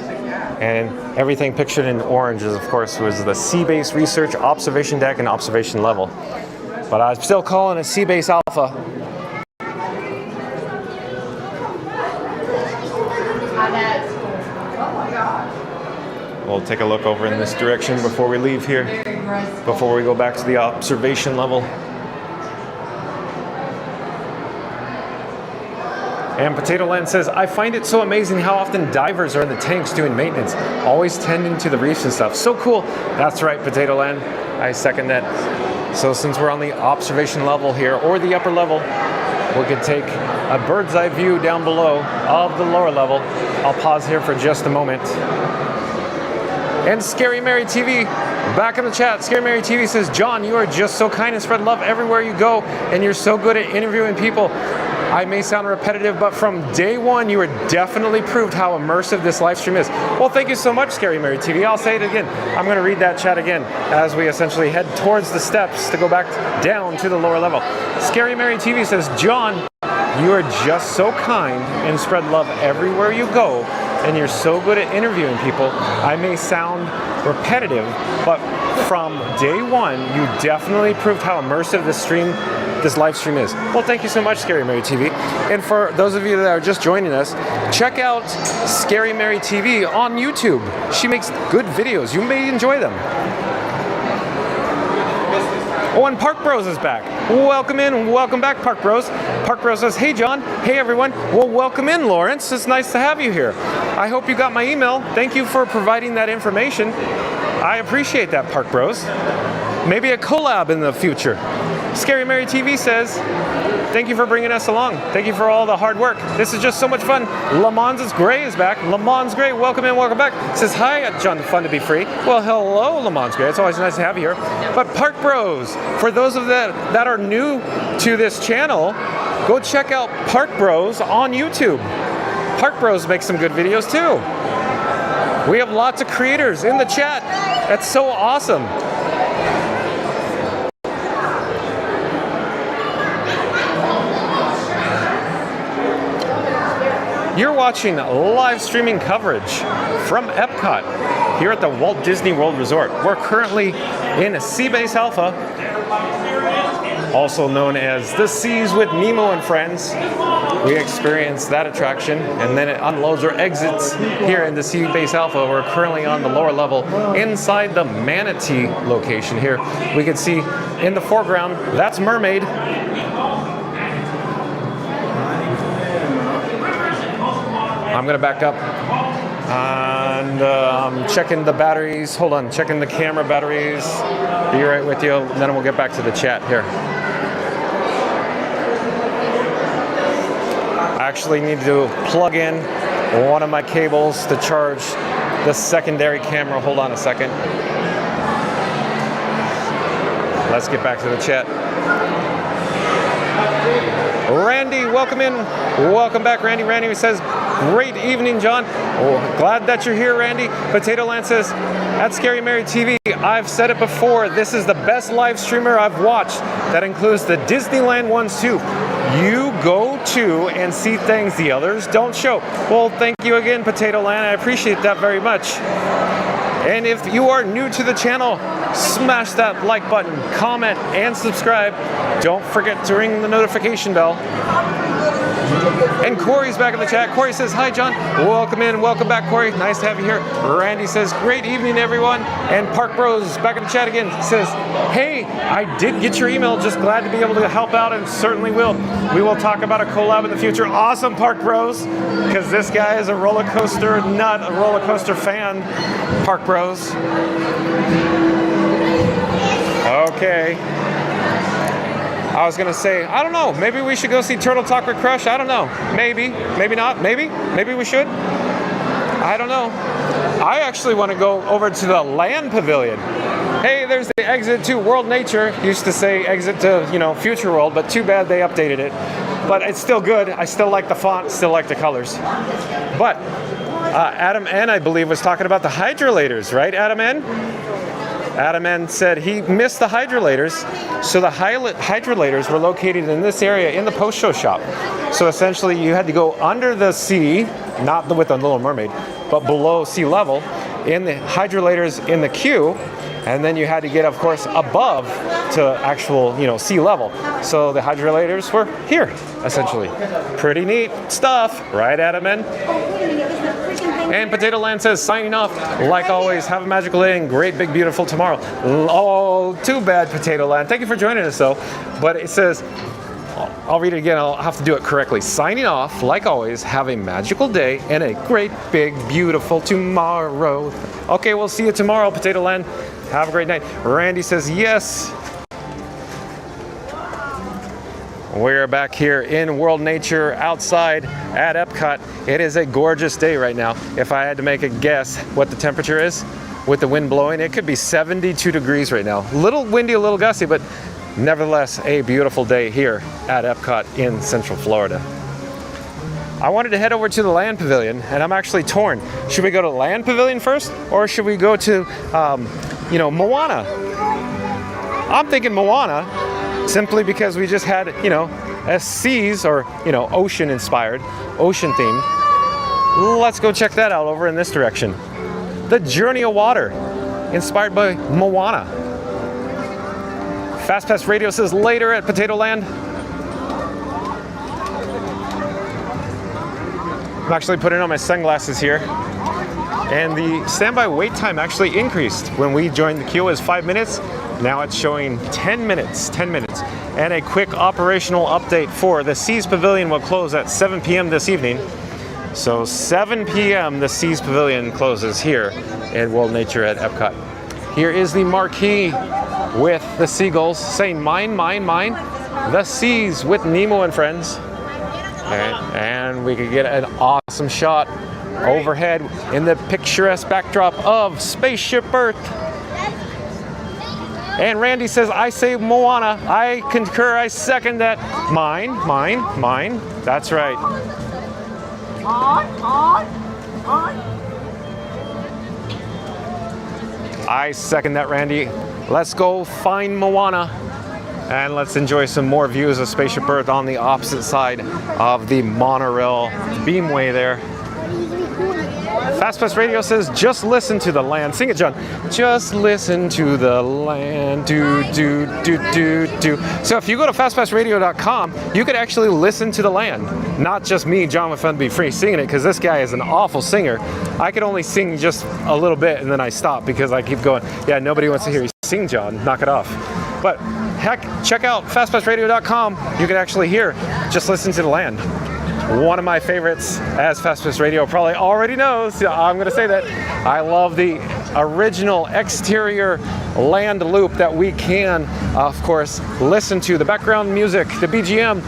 and everything pictured in oranges, of course, was the Sea-Base research observation deck and observation level. But I'm still calling it Sea-Base Alpha. We'll take a look over in this direction before we leave here, before we go back to the observation level. And Potato Land says, I find it so amazing how often divers are in the tanks doing maintenance, always tending to the reefs and stuff. So cool. That's right, Potato Land. I second that. So since we're on the observation level here, or the upper level, we could take a bird's eye view down below of the lower level. I'll pause here for just a moment. And Scary Mary TV, back in the chat. Scary Mary TV says, John, you are just so kind and spread love everywhere you go, and you're so good at interviewing people. I may sound repetitive, but from day one, you were definitely proved how immersive this live stream is. Well, thank you so much, Scary Mary TV. I'll say it again. I'm going to read that chat again as we essentially head towards the steps to go back down to the lower level. Scary Mary TV says, John, you are just so kind and spread love everywhere you go, and you're so good at interviewing people. I may sound repetitive, but from day one, you definitely proved how immersive this live stream is. Well, thank you so much, Scary Mary TV. And for those of you that are just joining us, check out Scary Mary TV on YouTube. She makes good videos. You may enjoy them. Oh, and Park Bros is back. Welcome in, welcome back, Park Bros. Park Bros says, hey John, hey everyone. Well, welcome in, Lawrence. It's nice to have you here. I hope you got my email. Thank you for providing that information. I appreciate that, Park Bros. Maybe a collab in the future. Scary Mary TV says, thank you for bringing us along. Thank you for all the hard work. This is just so much fun. Lamons Gray is back. Lamons Gray, welcome in, welcome back. Says, hi, John, fun to be free. Well, hello, Lamons Gray. It's always nice to have you here. But Park Bros, for those of that are new to this channel, go check out Park Bros on YouTube. Park Bros makes some good videos too. We have lots of creators in the chat. That's so awesome. You're watching live streaming coverage from Epcot here at the Walt Disney World Resort. We're currently in Sea Base Alpha, also known as the Seas with Nemo and Friends. We experienced that attraction, and then it unloads or exits here in the Sea Base Alpha. We're currently on the lower level inside the Manatee location here. We can see in the foreground, that's Mermaid. I'm gonna back up and I'm checking the batteries. Hold on, checking the camera batteries. Be right with you, and then we'll get back to the chat here. I actually need to plug in one of my cables to charge the secondary camera. Hold on a second. Let's get back to the chat. Randy, welcome in. Welcome back, Randy. Randy says, great evening, John. Oh, glad that you're here, Randy. Potato Land says, at Scary Mary TV, I've said it before, this is the best live streamer I've watched. That includes the Disneyland ones too. You go to and see things the others don't show. Well, thank you again, Potato Land. I appreciate that very much. And if you are new to the channel, smash that like button, comment, and subscribe. Don't forget to ring the notification bell. And Corey's back in the chat. Corey says, hi, John. Welcome in. Welcome back, Corey. Nice to have you here. Randy says, great evening, everyone. And Park Bros back in the chat again says, hey, I did get your email. Just glad to be able to help out, and certainly will. We will talk about a collab in the future. Awesome, Park Bros, because this guy is a roller coaster nut, a roller coaster fan. Park Bros. Okay. I was gonna say, I don't know, maybe we should go see Turtle Talk with Crush. I don't know. Maybe, maybe not. Maybe we should. I don't know. I actually want to go over to the Land Pavilion. Hey, there's the exit to World Nature. Used to say exit to, Future World, but too bad they updated it. But it's still good. I still like the font, still like the colors. But Adam N, I believe, was talking about the hydrolators, right, Adam N? Adam N said he missed the hydrolators. So the hydrolators were located in this area in the post-show shop. So essentially you had to go under the sea, not with the Little Mermaid, but below sea level in the hydrolators in the queue. And then you had to get, of course, above to actual, sea level. So the hydrolators were here, essentially. Pretty neat stuff, right, Adam N? And Potato Land says, signing off, like always, have a magical day and great, big, beautiful tomorrow. Oh, too bad, Potato Land. Thank you for joining us, though. But it says, I'll read it again. I'll have to do it correctly. Signing off, like always, have a magical day and a great, big, beautiful tomorrow. Okay, we'll see you tomorrow, Potato Land. Have a great night. Randy says, yes. We're back here in World Nature outside at Epcot. It is a gorgeous day right now. If I had to make a guess what the temperature is with the wind blowing, it could be 72 degrees right now. A little windy, a little gusty, but nevertheless a beautiful day here at Epcot in Central Florida. I wanted to head over to the Land Pavilion, and I'm actually torn. Should we go to the Land Pavilion first, or should we go to, Moana? I'm thinking Moana, simply because we just had, a seas or, ocean-inspired, ocean-themed. Let's go check that out over in this direction. The Journey of Water, inspired by Moana. Fast Pass Radio says later at Potato Land. I'm actually putting on my sunglasses here. And the standby wait time actually increased. When we joined the queue, it was 5 minutes. Now it's showing 10 minutes, 10 minutes. And a quick operational update for the Seas Pavilion will close at 7 p.m. this evening. So 7 p.m. the Seas Pavilion closes here at World Nature at Epcot. Here is the marquee with the seagulls saying mine, mine, mine. The seas with Nemo and friends. And we could get an awesome shot overhead in the picturesque backdrop of Spaceship Earth. And Randy says, I say Moana. I concur, I second that. Mine, mine, mine. That's right. I second that, Randy. Let's go find Moana. And let's enjoy some more views of Spaceship Earth on the opposite side of the monorail beamway there. Fast Radio says, just listen to the land. Sing it, John. Just listen to the land. Do, do, do, do, do. So if you go to fastpassradio.com, you could actually listen to the land. Not just me, John with Fun Be Free, singing it, because this guy is an awful singer. I could only sing just a little bit and then I stop because I keep going, yeah, nobody wants to hear you sing, John. Knock it off. But heck, check out fastpassradio.com. You can actually hear Just Listen to the Land. One of my favorites, as Fast Pass Radio probably already knows, I'm going to say that I love the original exterior land loop that we can, of course, listen to. The background music, the BGM.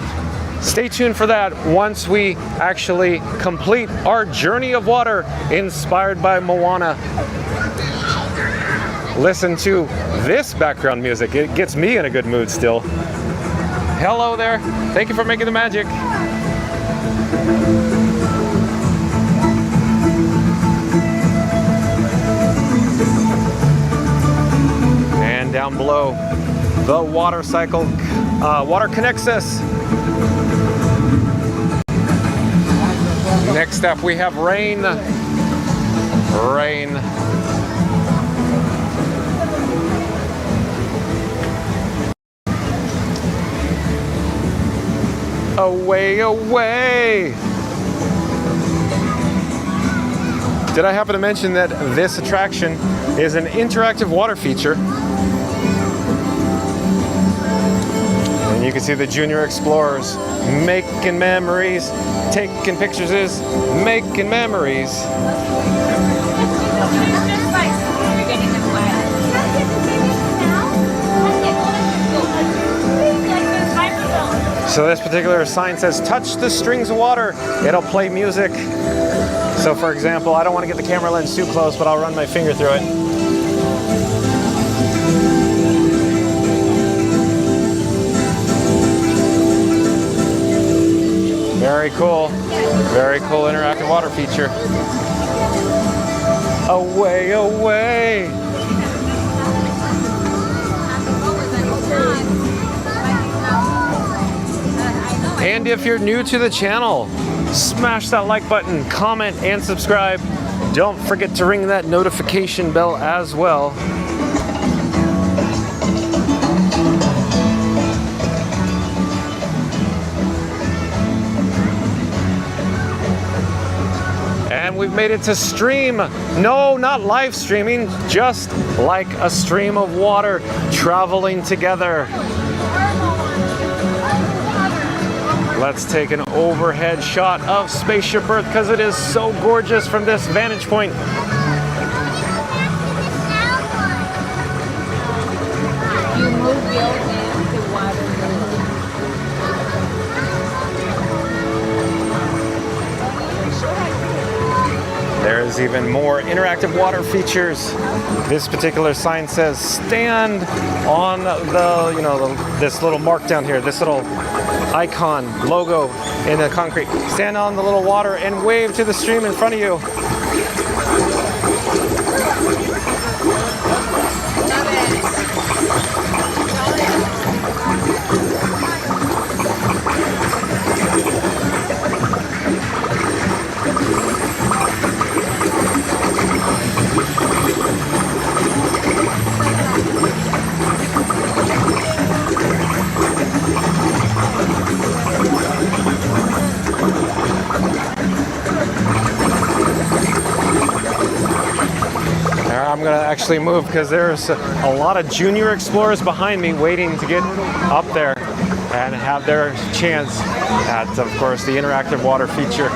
Stay tuned for that once we actually complete our journey of water inspired by Moana. Listen to this background music. It gets me in a good mood still. Hello there. Thank you for making the magic. And down below, the water cycle, water connects us. Next up, we have rain. Rain. Away, away. Did I happen to mention that this attraction is an interactive water feature? And you can see the junior explorers making memories, taking pictures, making memories. So this particular sign says, touch the strings of water, it'll play music. So for example, I don't want to get the camera lens too close, but I'll run my finger through it. Very cool interactive water feature. Away, away. And if you're new to the channel, smash that like button, comment, and subscribe. Don't forget to ring that notification bell as well. And we've made it to stream. No, not live streaming, just like a stream of water traveling together. Let's take an overhead shot of Spaceship Earth because it is so gorgeous from this vantage point. You move your hand, the water moves. There's even more interactive water features. This particular sign says, stand on this little mark down here, this little icon, logo in the concrete. Stand on the little water and wave to the stream in front of you. actually move because there's a lot of junior explorers behind me waiting to get up there and have their chance at, of course, the interactive water feature.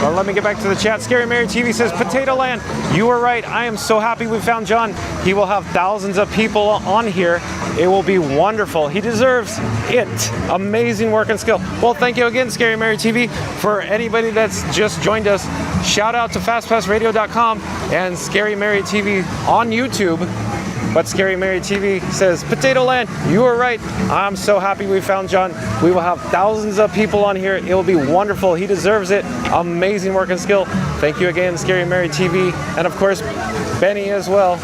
But let me get back to the chat. Scary Mary TV says, Potato Land, you were right. I am so happy we found John. He will have thousands of people on here. It will be wonderful. He deserves it. Amazing work and skill. Well, thank you again, Scary Mary TV. For anybody that's just joined us, shout out to fastpassradio.com and Scary Mary TV on YouTube. But Scary Mary TV says, Potato Land, you were right. I'm so happy we found John. We will have thousands of people on here. It will be wonderful. He deserves it. Amazing work and skill. Thank you again, Scary Mary TV. And of course, Benny as well.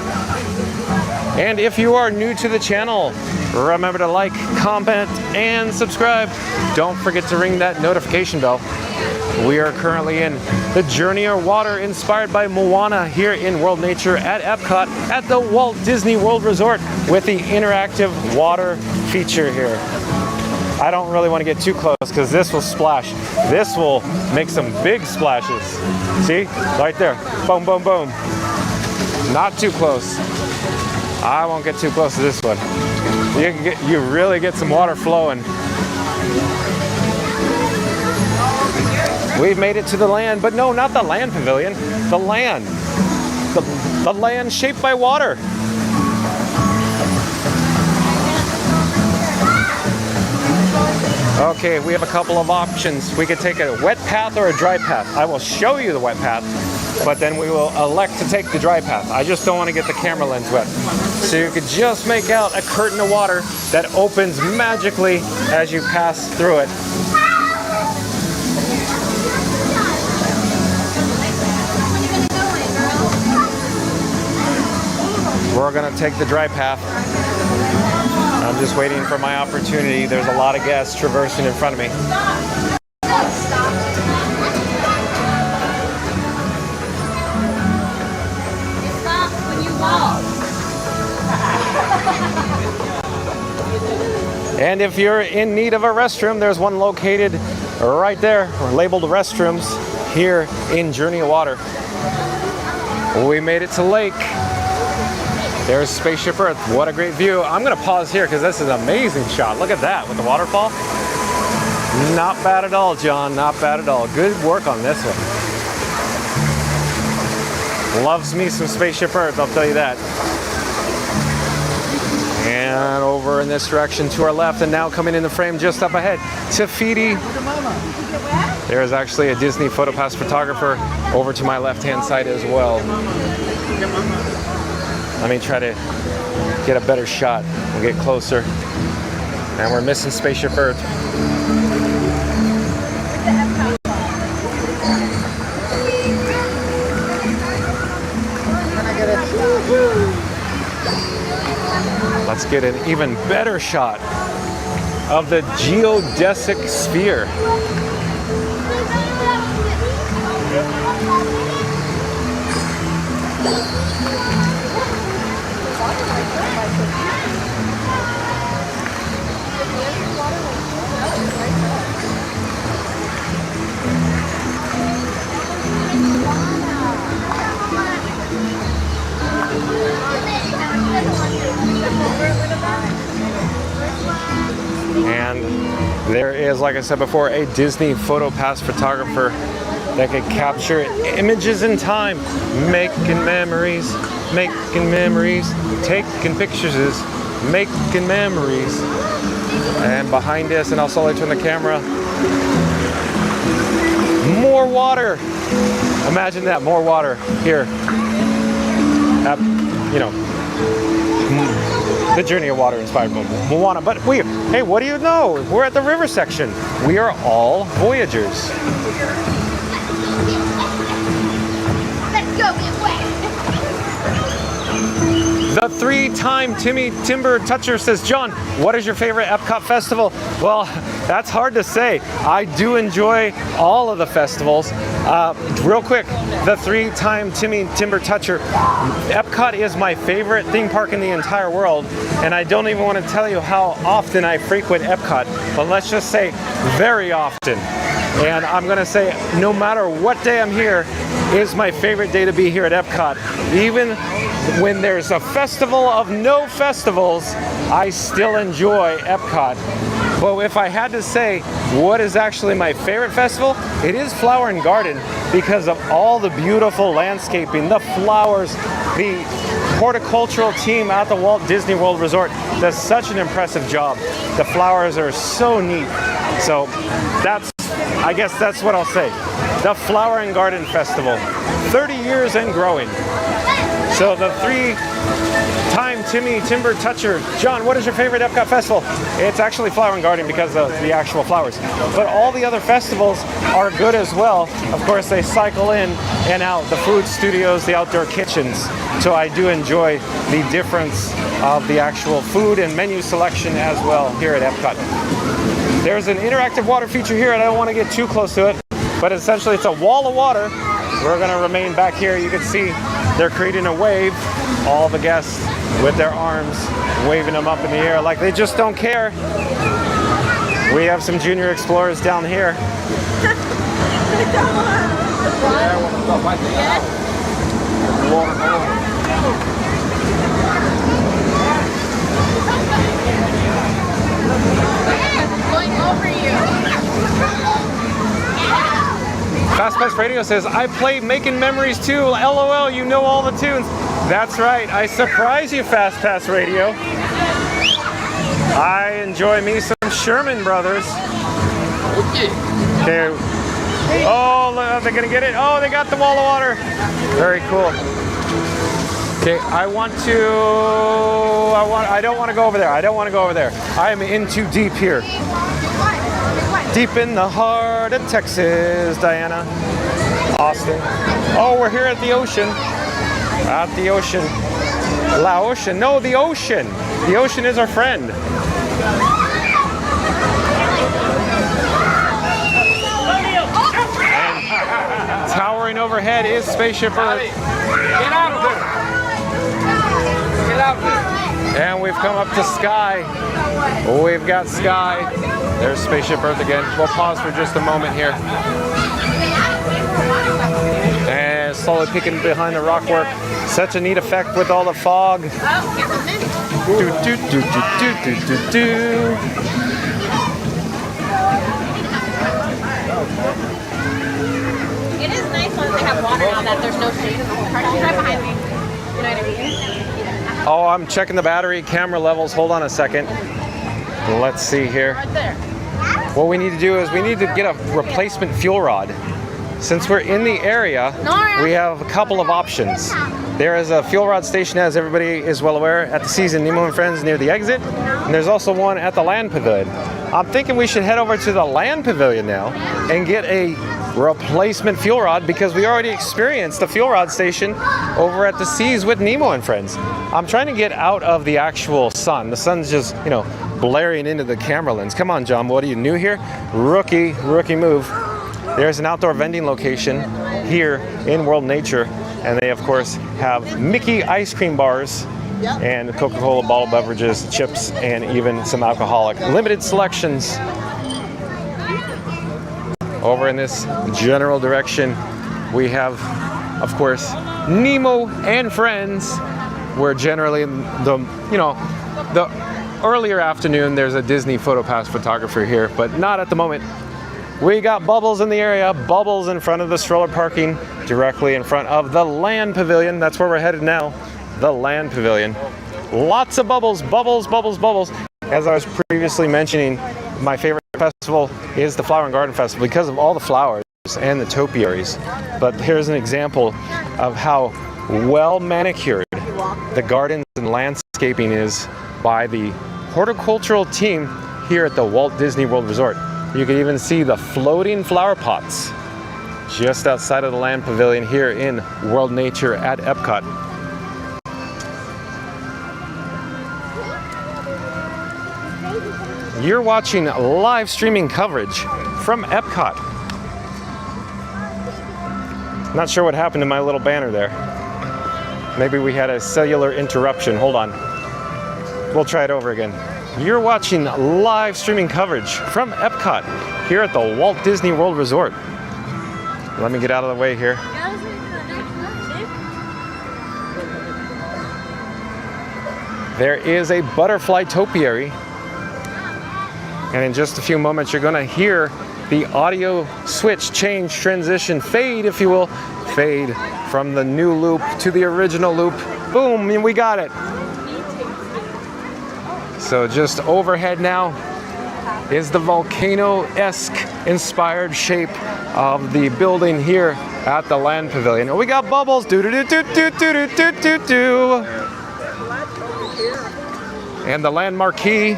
And if you are new to the channel, remember to like, comment, and subscribe. Don't forget to ring that notification bell. We are currently in the Journey of Water inspired by Moana here in World Nature at Epcot at the Walt Disney World Resort with the interactive water feature here. I don't really want to get too close because this will splash. This will make some big splashes. See? Right there. Boom, boom, boom. Not too close. I won't get too close to this one. You really get some water flowing. We've made it to the land, but no, not the land pavilion. The land. The land shaped by water. Okay, we have a couple of options. We could take a wet path or a dry path. I will show you the wet path, but then we will elect to take the dry path. I just don't want to get the camera lens wet. So you could just make out a curtain of water that opens magically as you pass through it. We're gonna take the dry path. I'm just waiting for my opportunity. There's a lot of guests traversing in front of me. And if you're in need of a restroom, there's one located right there, labeled restrooms here in Journey of Water. We made it to Lake. There's Spaceship Earth. What a great view. I'm going to pause here because this is an amazing shot. Look at that with the waterfall. Not bad at all, John. Not bad at all. Good work on this one. Loves me some Spaceship Earth, I'll tell you that. And over in this direction to our left, and now coming in the frame just up ahead, Tafiti. There is actually a Disney PhotoPass photographer over to my left-hand side as well. Let me try to get a better shot. We'll get closer. And we're missing Spaceship Earth. Let's get an even better shot of the geodesic sphere. And there is, like I said before, a Disney PhotoPass photographer that can capture images in time, making memories, taking pictures, making memories. And behind us, and I'll slowly turn the camera, more water. Imagine that, more water here. You know, the Journey of Water inspired by Moana. But hey, what do you know? We're at the river section. We are all voyagers. Let's go get wet. The three-time Timber Toucher says, John, what is your favorite Epcot festival? Well, that's hard to say. I do enjoy all of the festivals. Real quick, the three-time Timber Toucher. Epcot is my favorite theme park in the entire world, and I don't even want to tell you how often I frequent Epcot, but let's just say very often. And I'm going to say no matter what day I'm here, is my favorite day to be here at Epcot. Even when there's a festival of no festivals, I still enjoy Epcot. But if I had to say what is actually my favorite festival, it is Flower and Garden because of all the beautiful landscaping, the flowers, the horticultural team at the Walt Disney World Resort does such an impressive job. The flowers are so neat. So I guess that's what I'll say. The Flower and Garden Festival, 30 years and growing. So the three-time Timber Toucher. John, what is your favorite Epcot festival? It's actually Flower and Garden because of the actual flowers. But all the other festivals are good as well. Of course, they cycle in and out. The food studios, the outdoor kitchens. So I do enjoy the difference of the actual food and menu selection as well here at Epcot. There's an interactive water feature here, and I don't want to get too close to it. But essentially, it's a wall of water. We're going to remain back here. You can see they're creating a wave. All the guests with their arms waving them up in the air like they just don't care. We have some junior explorers down here. Going over you. Fast Pass Radio says, I play Making Memories too. LOL, you know all the tunes. That's right. I surprise you, Fast Pass Radio. I enjoy me some Sherman Brothers. Okay. Oh, they're going to get it. Oh, they got the wall of water. Very cool. Okay, I don't want to go over there. I don't want to go over there. I am in too deep here. Deep in the heart of Texas, Diana. Austin. Oh, we're here at the ocean. At the ocean. La Ocean. No, the ocean. The ocean is our friend. And towering overhead is Spaceship Earth. Get out of there. Get out of there. And we've come up to Sky. We've got Sky. There's Spaceship Earth again. We'll pause for just a moment here. And slowly peeking behind the rockwork. Such a neat effect with all the fog. Do, do, do, do, do, do, do, do. It is nice when they have water now that there's no shade in the whole park. She's right behind me. You know what I mean? Oh, I'm checking the battery camera levels. Hold on a second. Let's see here. Right there. What we need to do is we need to get a replacement fuel rod. Since we're in the area, we have a couple of options. There is a fuel rod station, as everybody is well aware, at the Seas and Nemo and Friends near the exit. And there's also one at the Land Pavilion. I'm thinking we should head over to the Land Pavilion now and get a replacement fuel rod because we already experienced the fuel rod station over at the Seas with Nemo and Friends. I'm trying to get out of the actual sun. The sun's just, blaring into the camera lens. Come on, John, what are you, new here? Rookie move. There's an outdoor vending location here in World Nature, and they, of course, have Mickey ice cream bars and Coca-Cola bottled beverages, chips, and even some alcoholic. Limited selections. Over in this general direction, we have, of course, Nemo and Friends, where generally the earlier afternoon there's a Disney PhotoPass photographer here, but not at the moment. We got bubbles in the area, bubbles in front of the stroller parking, directly in front of the Land Pavilion. That's where we're headed now, the Land Pavilion. Lots of bubbles, bubbles, bubbles, bubbles. As I was previously mentioning, my favorite festival is the Flower and Garden Festival because of all the flowers and the topiaries. But here's an example of how well manicured the gardens and landscaping is by the horticultural team here at the Walt Disney World Resort. You can even see the floating flower pots just outside of the Land Pavilion here in World Nature at Epcot. You're watching live streaming coverage from Epcot. Not sure what happened to my little banner there. Maybe we had a cellular interruption. Hold on. We'll try it over again. You're watching live streaming coverage from Epcot here at the Walt Disney World Resort. Let me get out of the way here. there is a butterfly topiary. And in just a few moments, you're gonna hear the audio switch change, transition, fade, if you will, fade from the new loop to the original loop. Boom, and we got it. So just overhead now is the volcano-esque inspired shape of the building here at the Land Pavilion. Oh, we got bubbles. Do-do-do-do-do-do-do-do-do. And the Land Marquee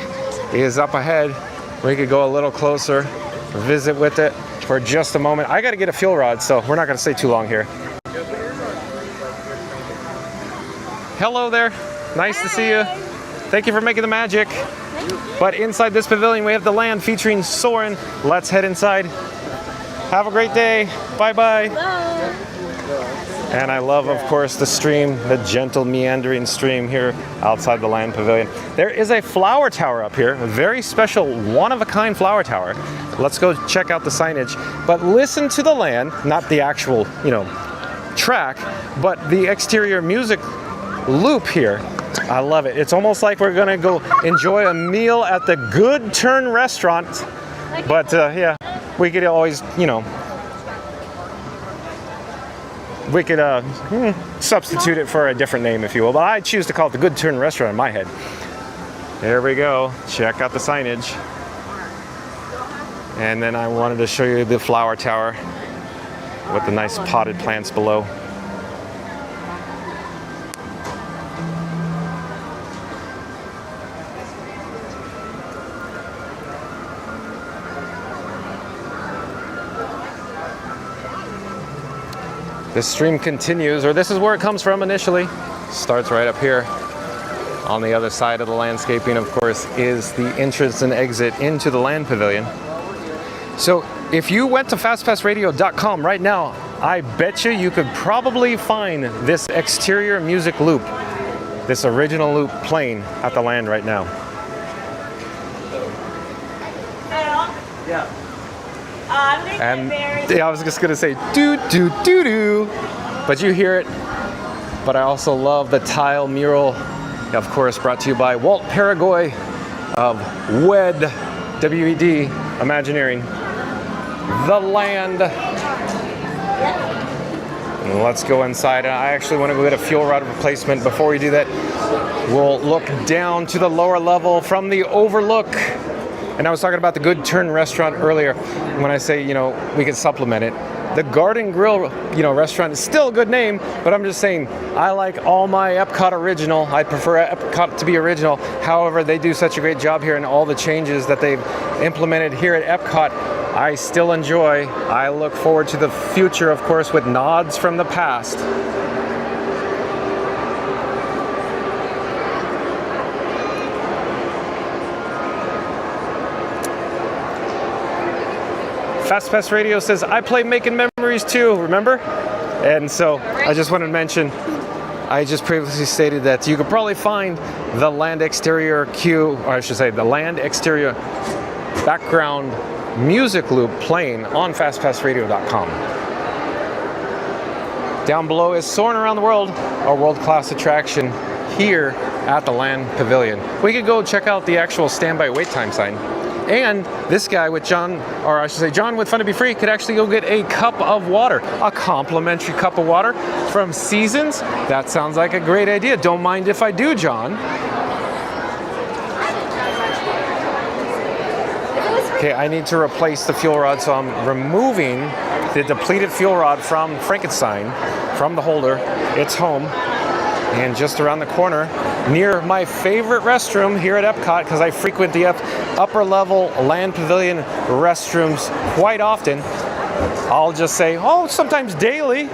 is up ahead. We could go a little closer, visit with it for just a moment. I got to get a fuel rod, so we're not going to stay too long here. Hello there. Nice to see you. Thank you for making the magic. But inside this pavilion, we have the land featuring Soarin'. Let's head inside. Have a great day. Bye-bye. And I love, of course, the stream, the gentle meandering stream here outside the Land Pavilion. There is a flower tower up here, a very special, one-of-a-kind flower tower. Let's go check out the signage. But listen to the land, not the actual, track, but the exterior music loop here. I love it. It's almost like we're gonna go enjoy a meal at the Good Turn restaurant. But yeah, we could always, we could substitute it for a different name, if you will. But I choose to call it the Good Turn restaurant in my head. There we go. Check out the signage. And then I wanted to show you the flower tower with the nice potted plants below. This stream continues, or this is where it comes from initially. Starts right up here. On the other side of the landscaping, of course, is the entrance and exit into the Land Pavilion. So if you went to fastpassradio.com right now, I bet you could probably find this exterior music loop, this original loop playing at the land right now. Yeah. And yeah, I was just gonna say do do do do, but you hear it. But I also love the tile mural, of course, brought to you by Walt Paraguay of WED, W-E-D, Imagineering, the land. And let's go inside. I actually want to go get a fuel rod replacement. Before we do that, we'll look down to the lower level from the overlook. And I was talking about the Good Turn restaurant earlier when I say, we could supplement it. The Garden Grill, restaurant is still a good name, but I'm just saying I like all my Epcot original. I prefer Epcot to be original. However, they do such a great job here and all the changes that they've implemented here at Epcot, I still enjoy. I look forward to the future, of course, with nods from the past. FastPass Radio says, I play Making Memories too, remember? And so I just wanted to mention, I just previously stated that you could probably find the land exterior the land exterior background music loop playing on fastpassradio.com. Down below is Soarin' Around the World, a world-class attraction here at the Land Pavilion. We could go check out the actual standby wait time sign. And this guy with John with Fun to Be Free could actually go get a cup of water, a complimentary cup of water from Seasons. That sounds like a great idea. Don't mind if I do, John. Okay, I need to replace the fuel rod, so I'm removing the depleted fuel rod from Frankenstein, from the holder. It's home. And just around the corner, near my favorite restroom here at Epcot, because I frequent the upper level Land Pavilion restrooms quite often. I'll just say, sometimes daily.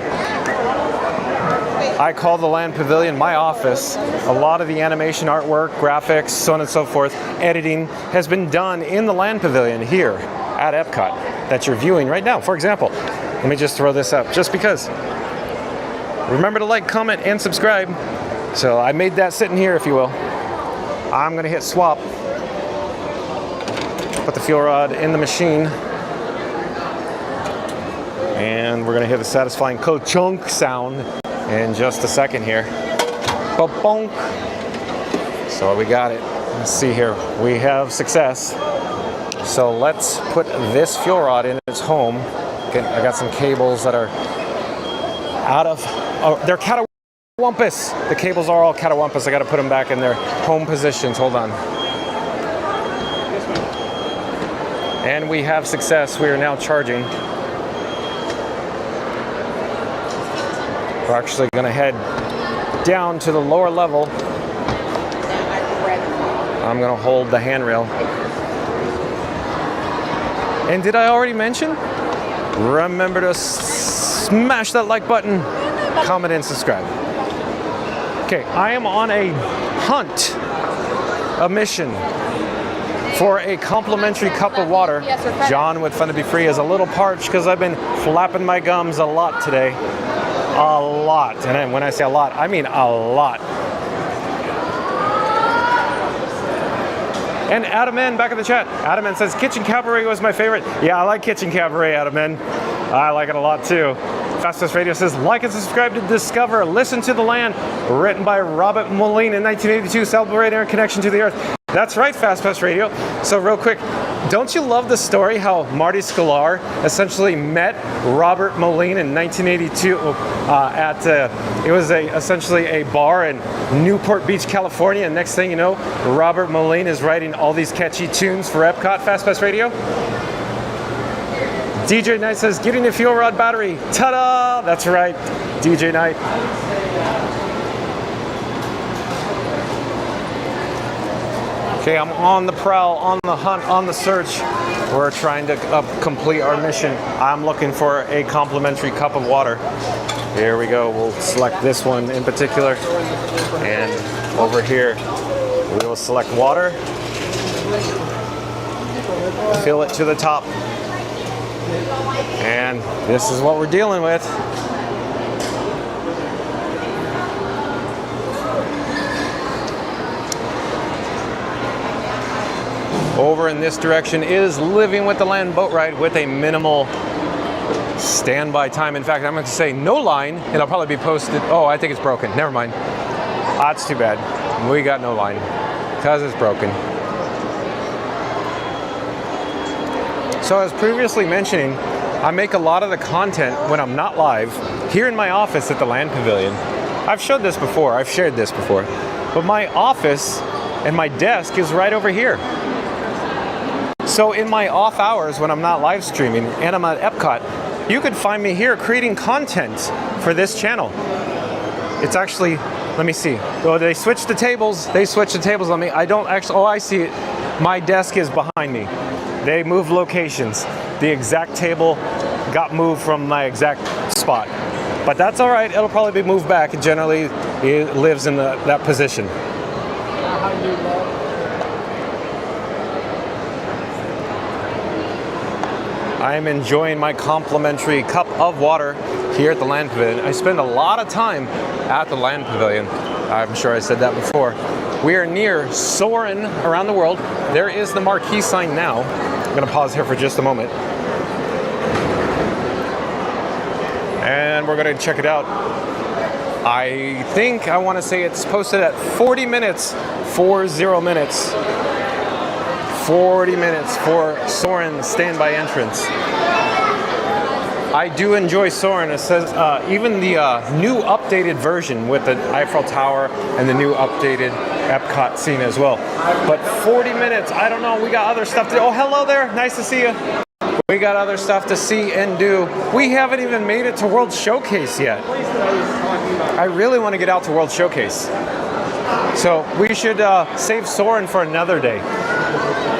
I call the Land Pavilion my office. A lot of the animation, artwork, graphics, so on and so forth, editing has been done in the Land Pavilion here at Epcot that you're viewing right now. For example, let me just throw this up just because. Remember to like, comment, and subscribe. So I made that sitting here, if you will. I'm gonna hit swap. Put the fuel rod in the machine. And we're gonna hear the satisfying ka-chunk sound in just a second here. Ba-bonk. So we got it. Let's see here. We have success. So let's put this fuel rod in its home. Okay, I got some cables that are out of, they're catawampus. The cables are all catawampus. I got to put them back in their home positions. Hold on. And we have success. We are now charging. We're actually going to head down to the lower level. I'm going to hold the handrail. And did I already mention? Remember to smash that like button, comment, and subscribe. Okay, I am on a hunt, a mission for a complimentary cup of water. John with Fun to Be Free is a little parched because I've been flapping my gums a lot today. A lot. And when I say a lot, I mean a lot. And Adam N back in the chat. Adam N says, Kitchen Cabaret was my favorite. Yeah, I like Kitchen Cabaret, Adam N. I like it a lot too. Fastest Radio says, like and subscribe to Discover, Listen to the Land, written by Robert Moline in 1982, celebrating our connection to the earth. That's right, Fast Pass Radio. So real quick, don't you love the story how Marty Sklar essentially met Robert Moline in 1982 it was essentially a bar in Newport Beach, California, and next thing you know, Robert Moline is writing all these catchy tunes for Epcot, Fast Pass Radio. DJ Knight says, getting a fuel rod battery. Ta-da! That's right, DJ Knight. Okay, I'm on the prowl, on the hunt, on the search. We're trying to complete our mission. I'm looking for a complimentary cup of water. Here we go. We'll select this one in particular. And over here, we will select water. Fill it to the top. And this is what we're dealing with. Over in this direction is Living with the Land boat ride with a minimal standby time. In fact, I'm going to say no line, and it'll probably be posted. Oh, I think it's broken. Never mind. That's too bad. We got no line because it's broken. So as previously mentioning, I make a lot of the content when I'm not live here in my office at the Land Pavilion. I've showed this before. I've shared this before. But my office and my desk is right over here. So in my off hours when I'm not live streaming and I'm at Epcot, you could find me here creating content for this channel. It's actually, let me see. Oh, they switched the tables. They switched the tables on me. I don't actually, oh, I see it. My desk is behind me. They moved locations. The exact table got moved from my exact spot. But that's all right. It'll probably be moved back. It generally it lives in that position. I am enjoying my complimentary cup of water here at the Land Pavilion. I spend a lot of time at the Land Pavilion. I'm sure I said that before. We are near Soarin' Around the World. There is the marquee sign now. I'm going to pause here for just a moment. And we're going to check it out. I think I want to say it's posted at 40 minutes, 40 minutes. 40 minutes for Soarin' standby entrance. I do enjoy Soarin'. It says even the new updated version with the Eiffel Tower and the new updated Epcot scene as well. But 40 minutes, I don't know. We got other stuff to do. Oh, hello there. Nice to see you. We got other stuff to see and do. We haven't even made it to World Showcase yet. I really want to get out to World Showcase. So we should save Soarin' for another day.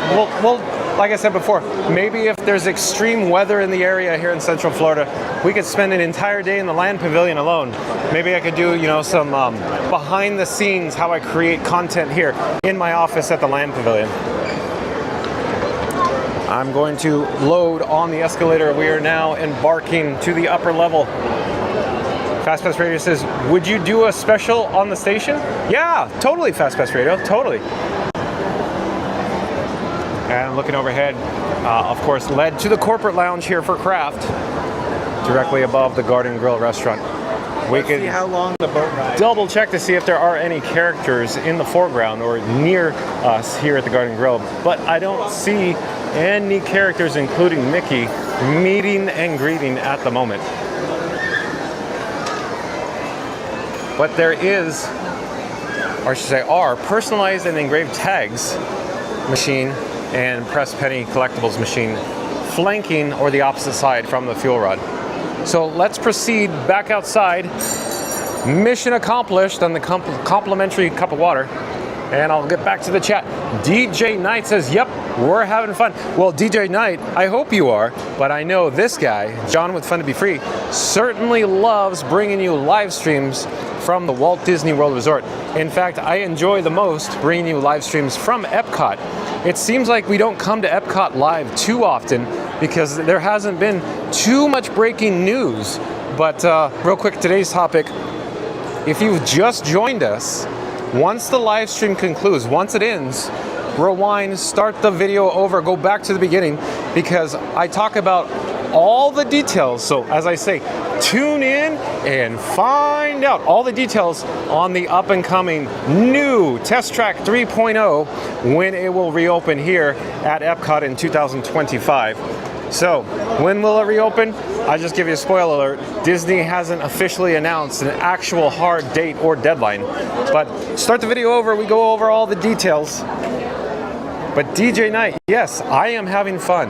Well, like I said before, maybe if there's extreme weather in the area here in Central Florida, we could spend an entire day in the Land Pavilion alone. Maybe I could do, some behind the scenes, how I create content here in my office at the Land Pavilion. I'm going to load on the escalator. We are now embarking to the upper level. Fast Pass Radio says, would you do a special on the station? Yeah, totally, Fast Pass Radio, totally. And looking overhead, of course, led to the corporate lounge here for craft, directly above the Garden Grill restaurant. We See how long the boat ride. double check to see if there are any characters in the foreground or near us here at the Garden Grove, but I don't see any characters, including Mickey, meeting and greeting at the moment. But there is, or I should say are, personalized and engraved tags machine and press penny collectibles machine flanking or the opposite side from the fuel rod. So let's proceed back outside. Mission accomplished on the complimentary cup of water. And I'll get back to the chat. DJ Knight says, yep, we're having fun. Well, DJ Knight, I hope you are, but I know this guy, John with Fun to Be Free, certainly loves bringing you live streams from the Walt Disney World Resort. In fact, I enjoy the most bringing you live streams from Epcot. It seems like we don't come to Epcot live too often because there hasn't been too much breaking news. But real quick, today's topic, if you've just joined us, once the live stream concludes, once it ends, rewind, start the video over, go back to the beginning, because I talk about all the details. So as I say, tune in and find out all the details on the up and coming new Test Track 3.0 when it will reopen here at Epcot in 2025. So when will it reopen? I just give you a spoiler alert. Disney hasn't officially announced an actual hard date or deadline. But start the video over, we go over all the details. But DJ Knight, yes, I am having fun.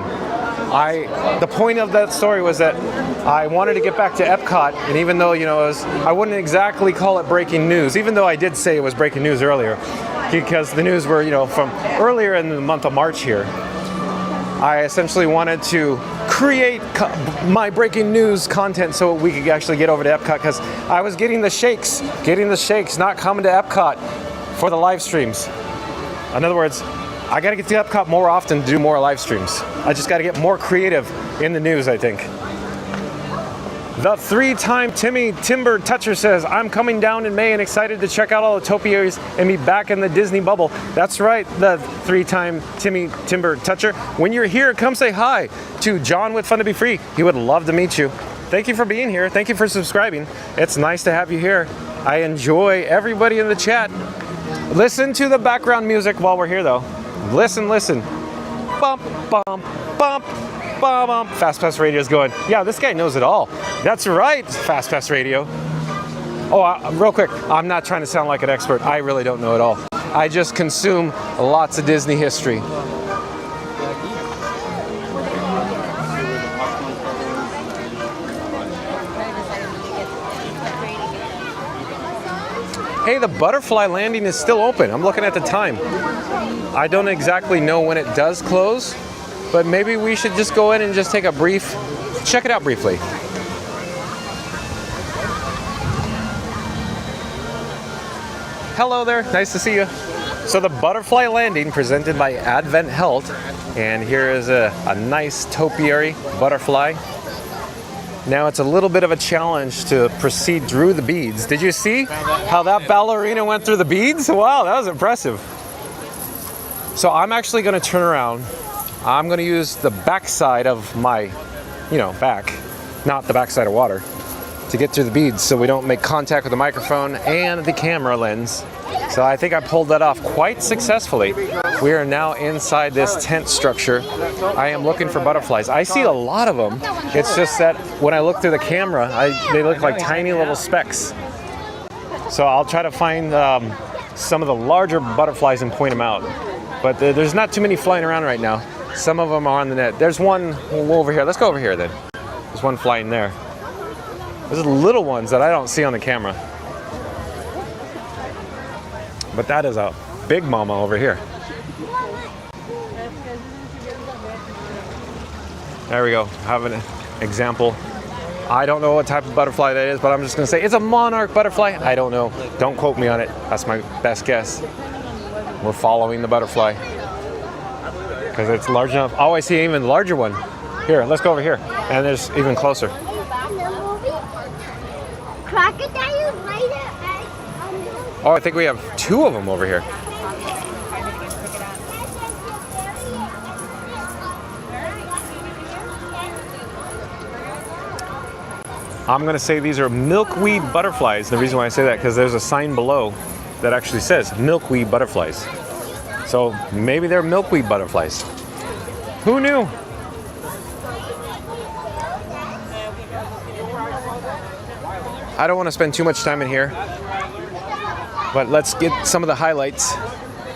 The point of that story was that I wanted to get back to Epcot, and even though, you know, I wouldn't exactly call it breaking news, even though I did say it was breaking news earlier, because the news were, you know, from earlier in the month of March here. I essentially wanted to create my breaking news content so we could actually get over to Epcot, because I was getting the shakes, not coming to Epcot for the live streams. In other words, I got to get to Epcot more often to do more live streams. I just got to get more creative in the news, I think. The three-time Timber Toucher says, I'm coming down in May and excited to check out all the topiaries and be back in the Disney bubble. That's right, the three-time Timber Toucher. When you're here, come say hi to John with Fun to Be Free. He would love to meet you. Thank you for being here. Thank you for subscribing. It's nice to have you here. I enjoy everybody in the chat. Listen to the background music while we're here, though. Listen. Bump, bump, bump. Fast Pass Radio's going, yeah, this guy knows it all. That's right, Fast Pass Radio. Oh, real quick, I'm not trying to sound like an expert. I really don't know it all. I just consume lots of Disney history. Hey, the butterfly landing is still open. I'm looking at the time. I don't exactly know when it does close, but maybe we should just go in and just take a brief, check it out briefly. Hello there, nice to see you. So the butterfly landing presented by Advent Health, and here is a nice topiary butterfly. Now it's a little bit of a challenge to proceed through the beads. Did you see how that ballerina went through the beads? Wow, that was impressive. So I'm actually going to turn around. I'm going to use the backside of my, back, not the backside of water, to get through the beads so we don't make contact with the microphone and the camera lens. So I think I pulled that off quite successfully. We are now inside this tent structure. I am looking for butterflies. I see a lot of them. It's just that when I look through the camera, they look like tiny little specks. So I'll try to find some of the larger butterflies and point them out. But there's not too many flying around right now. Some of them are on the net. There's one over here. Let's go over here then. There's one flying there. There's little ones that I don't see on the camera. But that is a big mama over here. There we go. Have an example. I don't know what type of butterfly that is, but I'm just going to say it's a monarch butterfly. I don't know. Don't quote me on it. That's my best guess. We're following the butterfly because it's large enough. Oh, I see an even larger one. Here, let's go over here. And there's even closer. Oh, I think we have two of them over here. I'm gonna say these are milkweed butterflies. The reason why I say that, because there's a sign below that actually says milkweed butterflies. So maybe they're milkweed butterflies. Who knew? I don't want to spend too much time in here, but let's get some of the highlights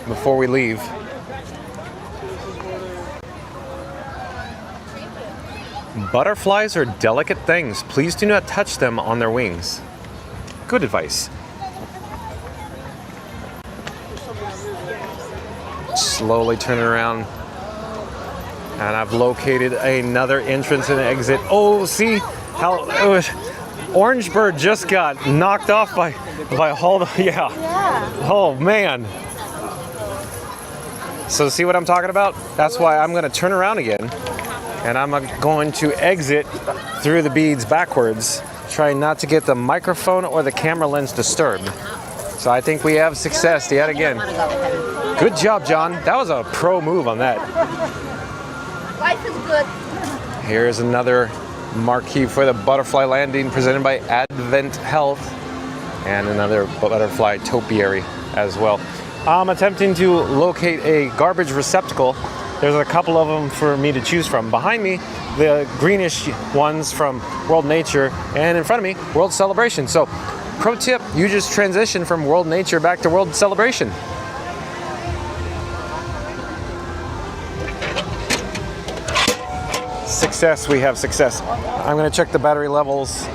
before we leave. Butterflies are delicate things. Please do not touch them on their wings. Good advice. Slowly turn around, and I've located another entrance and exit. Oh, see how Orange Bird just got knocked off by yeah. Oh man. So see what I'm talking about? That's why I'm gonna turn around again, and I'm going to exit through the beads backwards, trying not to get the microphone or the camera lens disturbed. So I think we have success yet again. Good job, John. That was a pro move on that. Life is good. Here's another marquee for the butterfly landing presented by Advent Health, and another butterfly topiary as well. I'm attempting to locate a garbage receptacle. There's a couple of them for me to choose from. Behind me, the greenish ones from World Nature, and in front of me, World Celebration. So, pro tip, you just transition from World Nature back to World Celebration. Success, we have success. I'm gonna check the battery levels.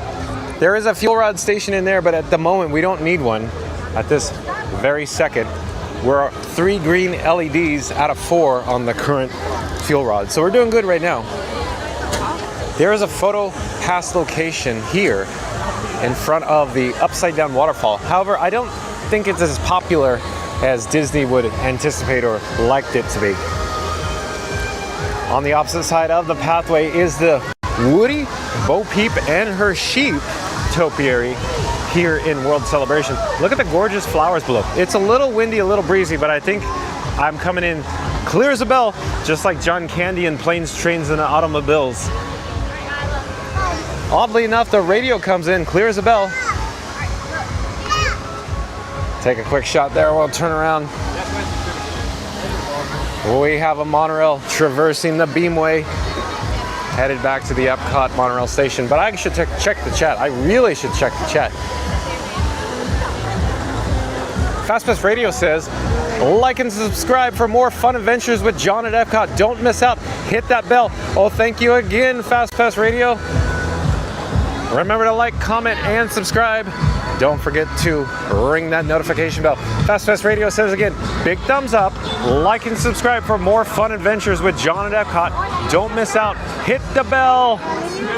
There is a fuel rod station in there, but at the moment we don't need one at this very second. We're 3 green LEDs out of 4 on the current fuel rod. So we're doing good right now. There is a photo pass location here in front of the upside down waterfall. However, I don't think it's as popular as Disney would anticipate or liked it to be. On the opposite side of the pathway is the Woody, Bo Peep, and her sheep topiary here in World Celebration. Look at the gorgeous flowers below. It's a little windy, a little breezy, but I think I'm coming in clear as a bell, just like John Candy in Planes, Trains, and Automobiles. Oddly enough, the radio comes in clear as a bell. Take a quick shot there, we'll turn around. We have a monorail traversing the Beamway, headed back to the Epcot monorail station. But I should check the chat. I really should check the chat. FastPass Radio says, like and subscribe for more fun adventures with John at Epcot. Don't miss out. Hit that bell. Oh, thank you again, FastPass Radio. Remember to like, comment, and subscribe. Don't forget to ring that notification bell. FastPass Radio says again, big thumbs up, like and subscribe for more fun adventures with John at Epcot. Don't miss out. Hit the bell.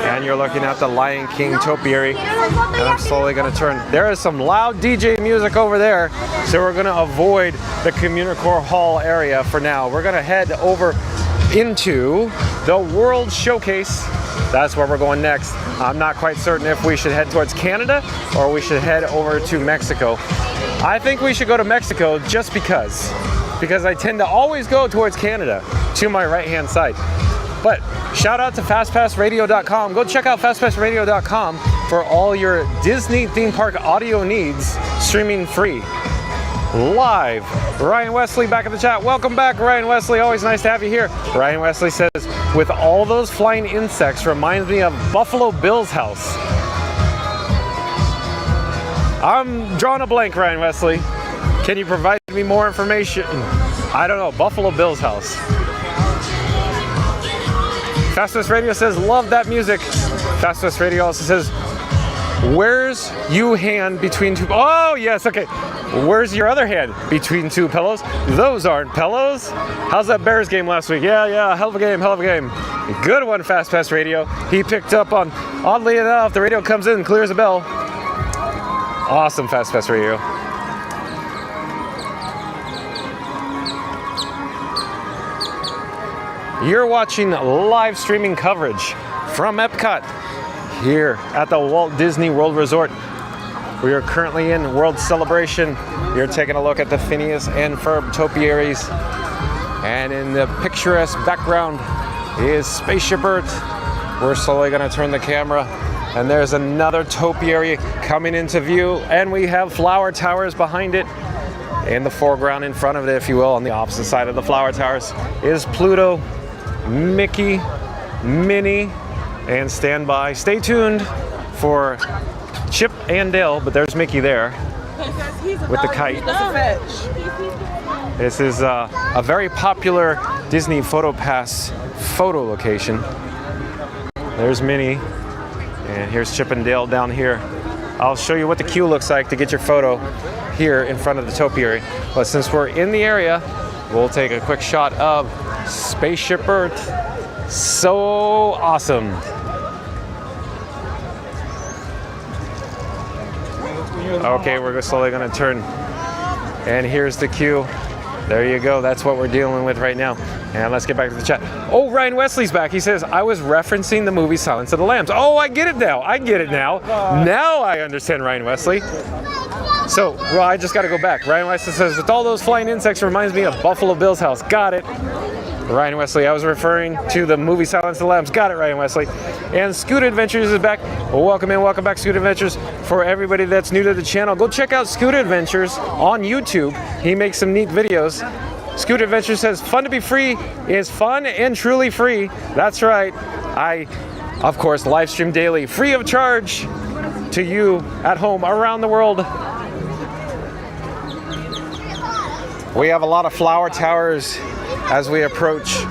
And you're looking at the Lion King topiary. And I'm slowly going to turn. There is some loud DJ music over there, so we're going to avoid the Communicore Hall area for now. We're going to head over into the World Showcase. That's where we're going next. I'm not quite certain if we should head towards Canada or we should head over to Mexico. I think we should go to Mexico just because I tend to always go towards Canada to my right-hand side. But shout out to FastPassRadio.com. Go check out FastPassRadio.com for all your Disney theme park audio needs, streaming free. Live. Ryan Wesley back in the chat. Welcome back, Ryan Wesley. Always nice to have you here. Ryan Wesley says, with all those flying insects, reminds me of Buffalo Bill's house. I'm drawing a blank, Ryan Wesley. Can you provide me more information? I don't know. Buffalo Bill's house. FastPass Radio says, love that music. FastPass Radio also says, where's you hand between two... Oh, yes, okay. Where's your other hand? Between two pillows? Those aren't pillows. How's that Bears game last week? Yeah, hell of a game. Good one, FastPass Radio. He picked up on, oddly enough, the radio comes in and clears a bell. Awesome, FastPass Radio. You're watching live streaming coverage from Epcot here at the Walt Disney World Resort. We are currently in World Celebration. You're taking a look at the Phineas and Ferb topiaries. And in the picturesque background is Spaceship Earth. We're slowly going to turn the camera And there's another topiary coming into view, and we have flower towers behind it. In the foreground, in front of it, if you will, on the opposite side of the flower towers, is Pluto, Mickey, Minnie, and stand by. Stay tuned for Chip and Dale, but there's Mickey there with the kite. This is a very popular Disney PhotoPass photo location. There's Minnie, and here's Chip and Dale down here. I'll show you what the queue looks like to get your photo here in front of the topiary. But since we're in the area, we'll take a quick shot of Spaceship Earth. So awesome. Okay, we're slowly gonna turn. And here's the queue. There you go, that's what we're dealing with right now. And let's get back to the chat. Oh, Ryan Wesley's back. He says, I was referencing the movie Silence of the Lambs. Oh, I get it now. I get it now. Now I understand Ryan Wesley. So, well, I just got to go back. Ryan Wesley says, with all those flying insects, reminds me of Buffalo Bill's house. Got it. Ryan Wesley, I was referring to the movie Silence of the Lambs. Got it, Ryan Wesley. And Scoot Adventures is back. Well, welcome in, welcome back, Scoot Adventures. For everybody that's new to the channel, go check out Scoot Adventures on YouTube. He makes some neat videos. Scoot Adventures says, fun to be free is fun and truly free. That's right. I, of course, live stream daily, free of charge to you at home around the world. We have a lot of flower towers as we approach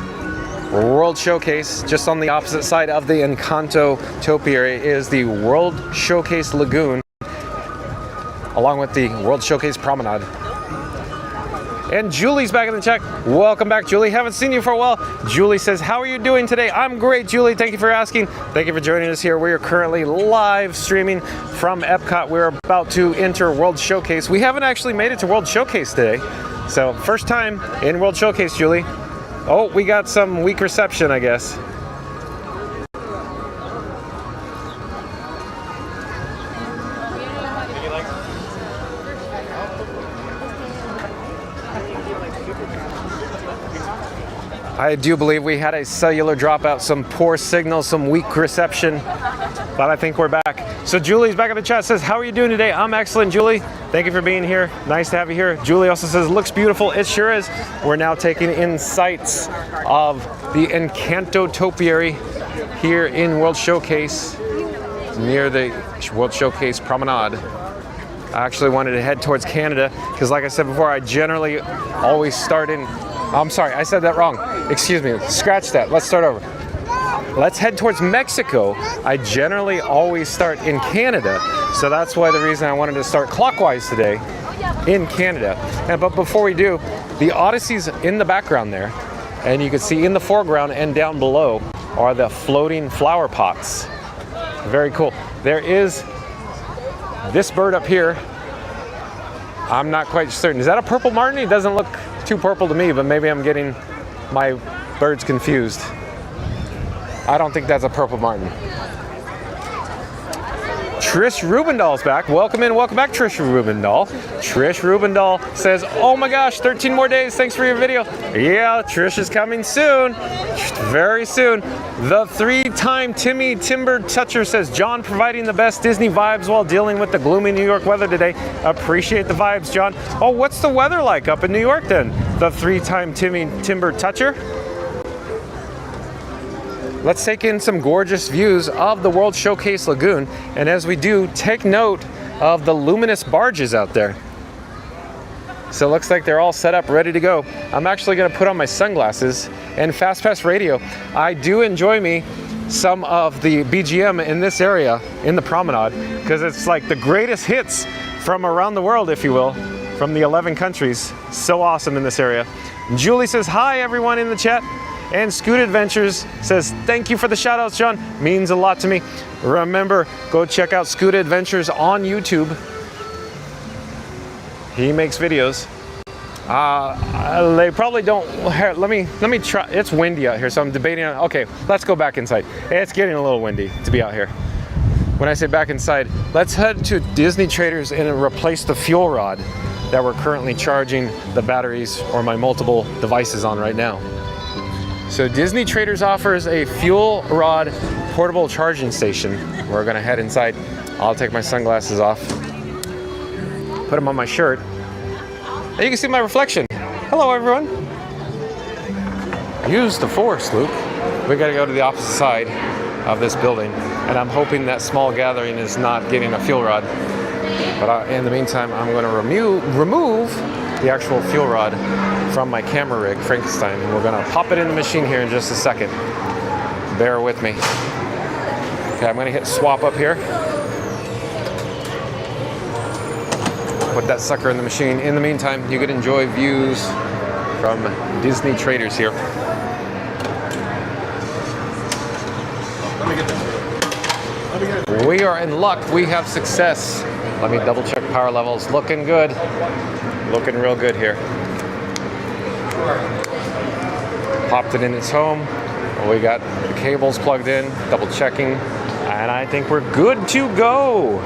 World Showcase. Just on the opposite side of the Encanto topiary is the World Showcase Lagoon, along with the World Showcase Promenade. And Julie's back in the chat. Welcome back, Julie. Haven't seen you for a while. Julie says, how are you doing today? I'm great, Julie. Thank you for asking. Thank you for joining us here. We are currently live streaming from Epcot. We're about to enter World Showcase. We haven't actually made it to World Showcase today. So first time in World Showcase, Julie. Oh, we got some weak reception, I guess. I do believe we had a cellular dropout, some poor signal, some weak reception, but I think we're back. So Julie's back in the chat, says, how are you doing today? I'm excellent, Julie. Thank you for being here. Nice to have you here. Julie also says, looks beautiful. It sure is. We're now taking in sights of the Encanto topiary here in World Showcase, near the World Showcase Promenade. I actually wanted to head towards Canada because, like I said before, I generally always start in... I'm sorry, I said that wrong. Excuse me, scratch that. Let's start over. Let's head towards Mexico. I generally always start in Canada, so that's why the reason I wanted to start clockwise today in Canada. But before we do, the Odyssey's in the background there, and you can see in the foreground and down below are the floating flower pots. Very cool. There is this bird up here. I'm not quite certain. Is that a purple martin? It doesn't look too purple to me, but maybe I'm getting my birds confused. I don't think that's a purple martin. Trish Rubendahl's back. Welcome in, welcome back, Trish Rubendahl. Trish Rubendahl says, oh my gosh, 13 more days, thanks for your video. Yeah, Trish is coming soon, very soon. The three-time Timmy Timber Toucher says, John providing the best Disney vibes while dealing with the gloomy New York weather today. Appreciate the vibes, John. Oh, what's the weather like up in New York then? The three-time Timmy Timber Toucher. Let's take in some gorgeous views of the World Showcase Lagoon. And as we do, take note of the luminous barges out there. So it looks like they're all set up, ready to go. I'm actually gonna put on my sunglasses and FastPass Radio. I do enjoy me some of the BGM in this area, in the promenade, because it's like the greatest hits from around the world, if you will, from the 11 countries. So awesome in this area. Julie says, hi everyone in the chat. And Scoot Adventures says, thank you for the shout outs, John. Means a lot to me. Remember, go check out Scoot Adventures on YouTube. He makes videos. They probably don't, let me try, it's windy out here, so I'm debating on, okay, let's go back inside. It's getting a little windy to be out here. When I say back inside, let's head to Disney Traders and replace the fuel rod that we're currently charging the batteries or my multiple devices on right now. So Disney Traders offers a fuel rod portable charging station. We're gonna head inside. I'll take my sunglasses off, put them on my shirt, and you can see my reflection. Hello everyone. Use the force, Luke. We gotta go to the opposite side of this building, and I'm hoping that small gathering is not getting a fuel rod. But in the meantime, I'm gonna remove the actual fuel rod from my camera rig, Frankenstein. We're gonna pop it in the machine here in just a second. Bear with me. Okay, I'm gonna hit swap up here. Put that sucker in the machine. In the meantime, you can enjoy views from Disney Traders here. We are in luck. We have success. Let me double check power levels. Looking good. Looking real good here. Popped it in its home. We got the cables plugged in, double checking, and I think we're good to go.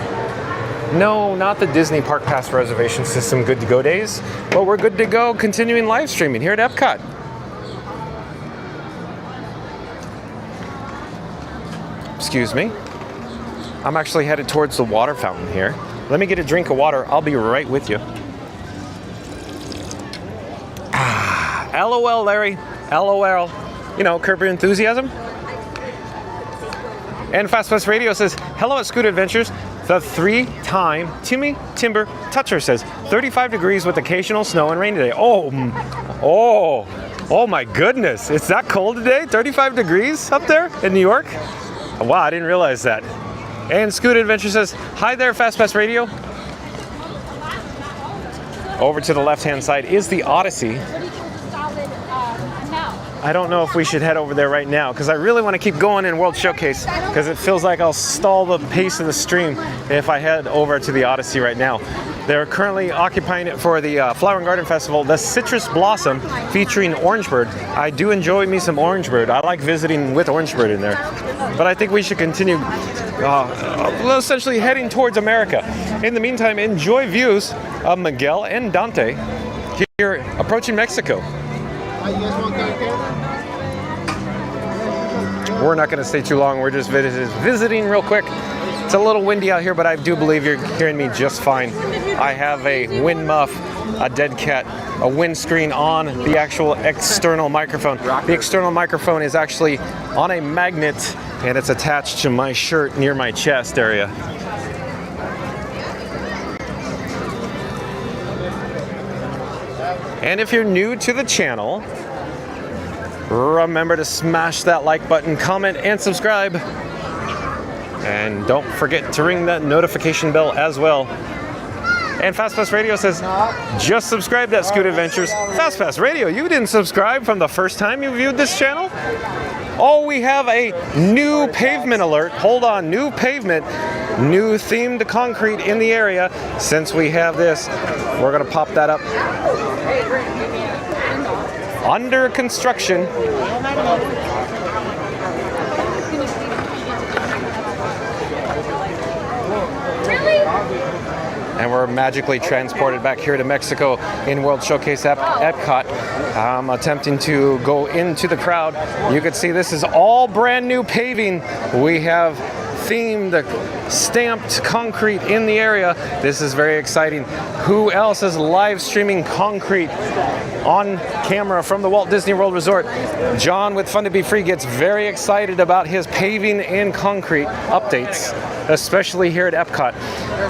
No, not the Disney Park Pass reservation system good to go days, but we're good to go continuing live streaming here at Epcot. Excuse me. I'm actually headed towards the water fountain here. Let me get a drink of water. I'll be right with you. LOL, Larry. LOL. You know, curb your enthusiasm. And Fast Pass Radio says, hello at Scoot Adventures. The 3-time Timmy Timber Toucher says, 35 degrees with occasional snow and rain today. Oh my goodness. It's that cold today? 35 degrees up there in New York? Wow, I didn't realize that. And Scoot Adventure says, hi there, Fast Pass Radio. Over to the left-hand side is the Odyssey. I don't know if we should head over there right now because I really want to keep going in World Showcase because it feels like I'll stall the pace of the stream if I head over to the Odyssey right now. They're currently occupying it for the Flower and Garden Festival, the Citrus Blossom featuring Orangebird. I do enjoy me some Orangebird. I like visiting with Orangebird in there. But I think we should continue essentially heading towards America. In the meantime, enjoy views of Miguel and Dante here approaching Mexico. We're not going to stay too long. We're just visiting real quick. It's a little windy out here, but I do believe you're hearing me just fine. I have a wind muff, a dead cat, a windscreen on the actual external microphone. The external microphone is actually on a magnet, and it's attached to my shirt near my chest area. And if you're new to the channel, remember to smash that like button, comment, and subscribe. And don't forget to ring that notification bell as well. And Fast Pass Radio says, just subscribe to Scoot Adventures. Fast Pass Radio, you didn't subscribe from the first time you viewed this channel? Oh, we have a new pavement alert. Hold on, new pavement, new themed concrete in the area. Since we have this, we're gonna pop that up. Under construction. And we're magically transported back here to Mexico in World Showcase Epcot. I'm attempting to go into the crowd. You can see this is all brand new paving. We have themed, stamped concrete in the area. This is very exciting. Who else is live streaming concrete on camera from the Walt Disney World Resort? John with Fun to Be Free gets very excited about his paving and concrete updates, especially here at Epcot.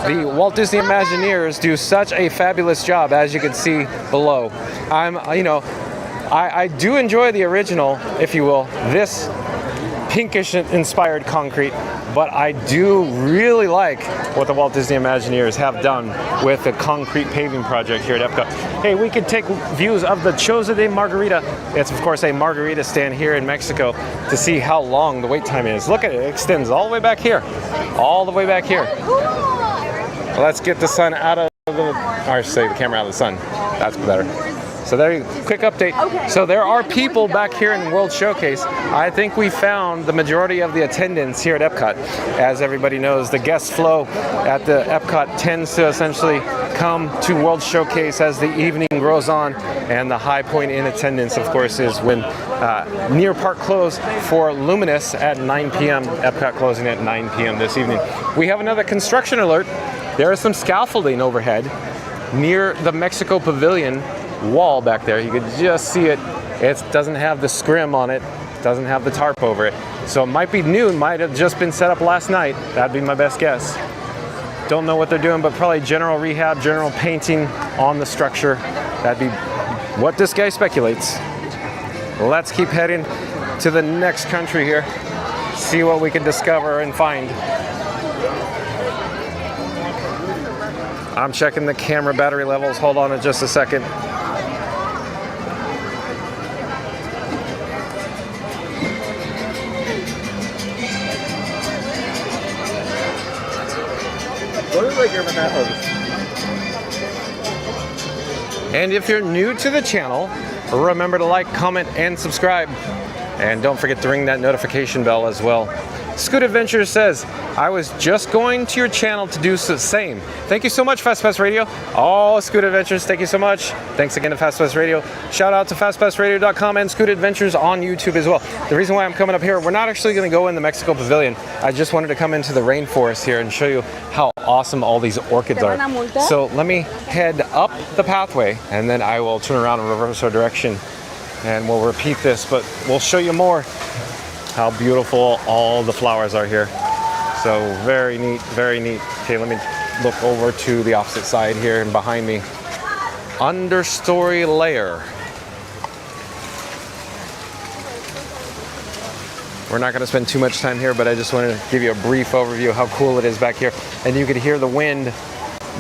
The Walt Disney Imagineers do such a fabulous job, as you can see below. I do enjoy the original, if you will, this pinkish inspired concrete, but I do really like what the Walt Disney Imagineers have done with the concrete paving project here at Epcot. Hey, we could take views of the Choza de Margarita. It's of course a margarita stand here in Mexico to see how long the wait time is. Look at it, it extends all the way back here. All the way back here. Let's get the sun out of the, or say the camera out of the sun. That's better. So there you quick update. So there are people back here in World Showcase. I think we found the majority of the attendance here at Epcot. As everybody knows, the guest flow at the Epcot tends to essentially come to World Showcase as the evening grows on, and the high point in attendance, of course, is when near park close for Luminous at 9 p.m. Epcot closing at 9 p.m. this evening. We have another construction alert. There is some scaffolding overhead near the Mexico Pavilion wall back there. You could just see it. It doesn't have the scrim on it, doesn't have the tarp over it. So it might be new, might have just been set up last night. That'd be my best guess. Don't know what they're doing, but probably general rehab, general painting on the structure. That'd be what this guy speculates. Let's keep heading to the next country here. See what we can discover and find. I'm checking the camera battery levels. Hold on just a second. And if you're new to the channel, remember to like, comment, and subscribe. And don't forget to ring that notification bell as well. Scoot Adventures says, I was just going to your channel to do the same. Thank you so much, FastPass Radio. Oh, Scoot Adventures, thank you so much. Thanks again to FastPass Radio. Shout out to FastPassRadio.com and Scoot Adventures on YouTube as well. The reason why I'm coming up here, we're not actually going to go in the Mexico Pavilion. I just wanted to come into the rainforest here and show you how awesome all these orchids are. So let me head up the pathway, and then I will turn around and reverse our direction, and we'll repeat this, but we'll show you more how beautiful all the flowers are here. So very neat, very neat. Okay, let me look over to the opposite side here and behind me. Understory layer. We're not gonna spend too much time here, but I just wanted to give you a brief overview of how cool it is back here. And you could hear the wind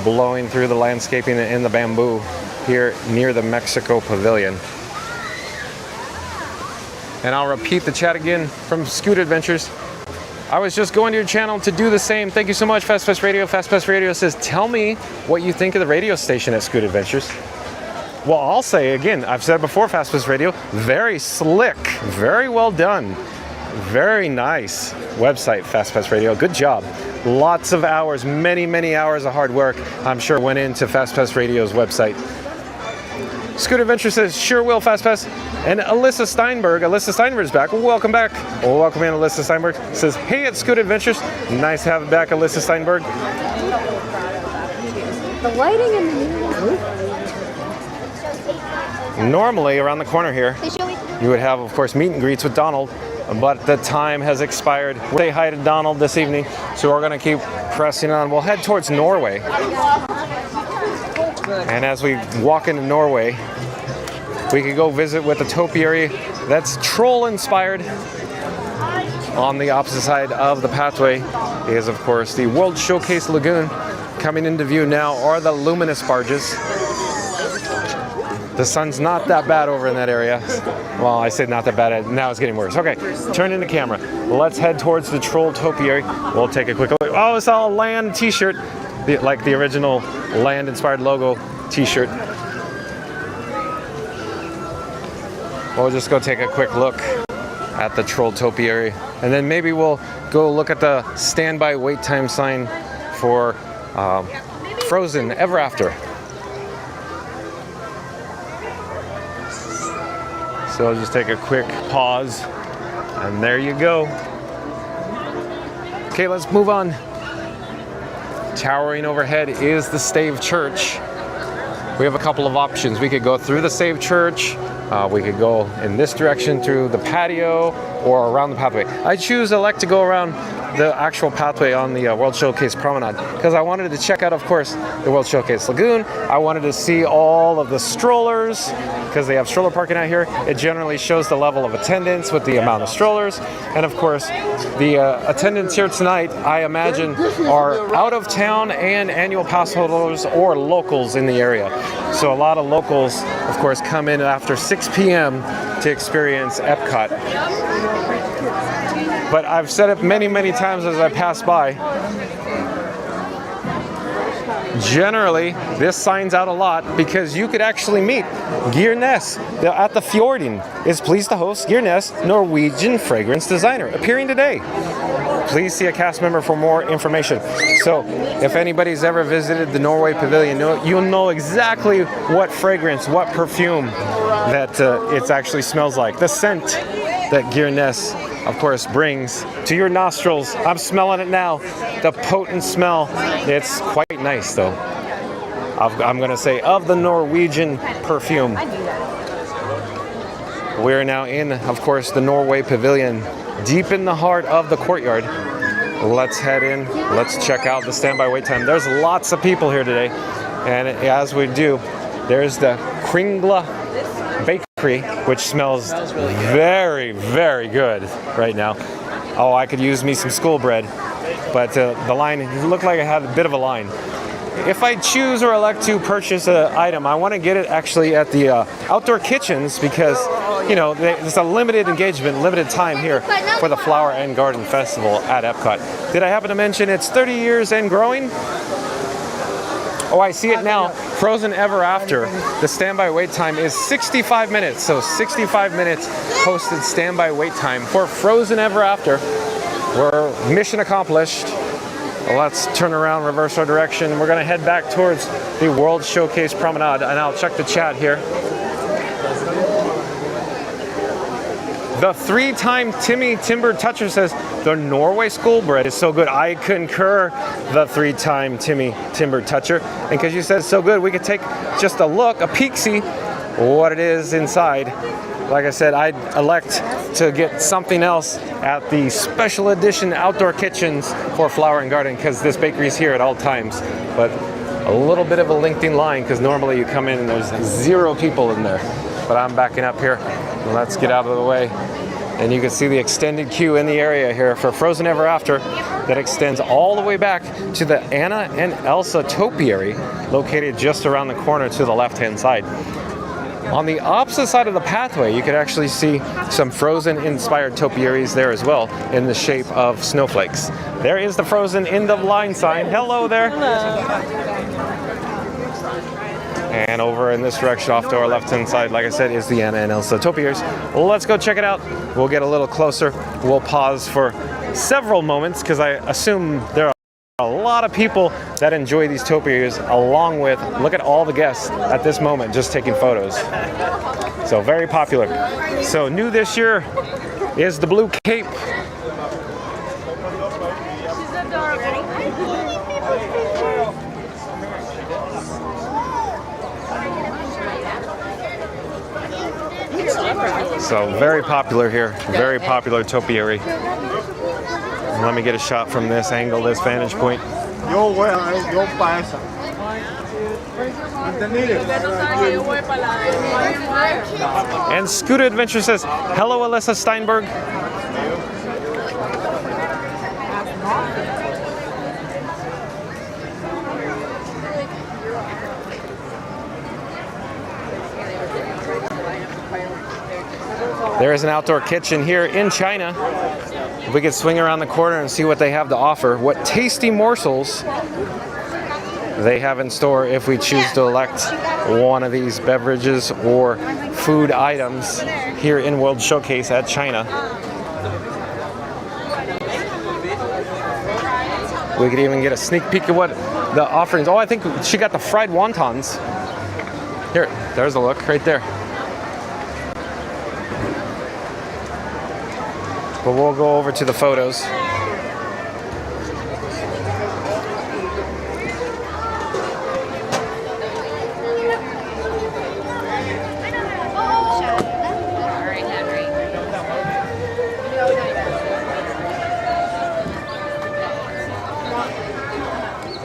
blowing through the landscaping and the bamboo here near the Mexico Pavilion. And I'll repeat the chat again from Scoot Adventures. I was just going to your channel to do the same. Thank you so much, FastPass Radio. FastPass Radio says, tell me what you think of the radio station at Scoot Adventures. Well, I'll say again, I've said before, FastPass Radio, very slick, very well done, very nice website, FastPass Radio. Good job. Lots of hours, many, many hours of hard work, I'm sure, went into FastPass Radio's website. Scoot Adventure says, sure will, FastPass. And Alyssa Steinberg's back. Welcome back. Well, welcome in, Alyssa Steinberg. Says, hey, it's Scoot Adventures. Nice to have it back, Alyssa Steinberg. The lighting in the Normally, around the corner here, you would have, of course, meet and greets with Donald, but the time has expired. We'll say hi to Donald this evening, so we're going to keep pressing on. We'll head towards Norway. And as we walk into Norway, we could go visit with the topiary that's troll inspired. On the opposite side of the pathway is, of course, the World Showcase Lagoon. Coming into view now are the Luminous barges. The sun's not that bad over in that area. Well, I said not that bad, now it's getting worse. Okay, turn in the camera. Let's head towards the troll topiary. We'll take a quick look. Oh, it's all a land t-shirt, like the original land inspired logo t-shirt. We'll just go take a quick look at the troll topiary, and then maybe we'll go look at the standby wait time sign for Frozen Ever After. So I'll just take a quick pause, and there you go. Okay, let's move on. Towering overhead is the Stave Church. We have a couple of options. We could go through the Stave Church, we could go in this direction through the patio, or around the pathway. I like to go around the actual pathway on the World Showcase Promenade, because I wanted to check out, of course, the World Showcase Lagoon. I wanted to see all of the strollers, because they have stroller parking out here. It generally shows the level of attendance with the amount of strollers. And of course, the attendance here tonight, I imagine, are out of town and annual pass holders or locals in the area. So a lot of locals, of course, come in after 6 p.m. to experience Epcot. But I've said it many, many times as I pass by. generally, this signs out a lot because you could actually meet Geirnes at the Fjording. Is pleased to host Geirnes, Norwegian fragrance designer, appearing today. Please see a cast member for more information. So, if anybody's ever visited the Norway Pavilion, you'll know exactly what fragrance, what perfume that it actually smells like. The scent that Geirnes, of course, brings to your nostrils. I'm smelling it now. The potent smell. It's quite nice, though. I'm going to say of the Norwegian perfume. We're now in, of course, the Norway Pavilion, deep in the heart of the courtyard. Let's head in. Let's check out the standby wait time. There's lots of people here today. And as we do, there's the Kringla Bakery, which smells very, very good right now. Oh, I could use me some school bread. But the line, it looked like I had a bit of a line. If I choose or elect to purchase an item, I want to get it actually at the outdoor kitchens because, you know, there's a limited engagement, limited time here for the Flower and Garden Festival at Epcot. Did I happen to mention it's 30 years and growing? Oh, I see it now. Frozen Ever After. The standby wait time is 65 minutes. So 65 minutes posted standby wait time for Frozen Ever After. We're mission accomplished. Let's turn around, reverse our direction. We're going to head back towards the World Showcase Promenade, and I'll check the chat here. The 3-time Timmy Timber Toucher says, the Norway school bread is so good. I concur, the 3-time Timmy Timber Toucher. And because you said it's so good, we could take just a look, a peek-see, what it is inside. Like I said, I'd elect to get something else at the special edition outdoor kitchens for Flower and Garden because this bakery is here at all times. But a little bit of a lengthy line because normally you come in and there's 0 people in there. But I'm backing up here. Let's get out of the way. And you can see the extended queue in the area here for Frozen Ever After that extends all the way back to the Anna and Elsa topiary located just around the corner to the left-hand side. On the opposite side of the pathway, you could actually see some Frozen-inspired topiaries there as well in the shape of snowflakes. There is the Frozen end of line sign. Hello there. And over in this direction off to our left-hand side, like I said, is the Anna and Elsa topiaries. Let's go check it out. We'll get a little closer. We'll pause for several moments because I assume there are a lot of people that enjoy these topiaries along with, look at all the guests at this moment just taking photos. So very popular. So new this year is the Blue Cape. So very popular here, very popular topiary. Let me get a shot from this angle, this vantage point. And Scooter Adventure says, hello Alyssa Steinberg. There is an outdoor kitchen here in China. If we could swing around the corner and see what they have to offer, what tasty morsels they have in store if we choose to elect one of these beverages or food items here in World Showcase at China. We could even get a sneak peek of what the offerings. Oh, I think she got the fried wontons. Here, there's a look right there. But we'll go over to the photos.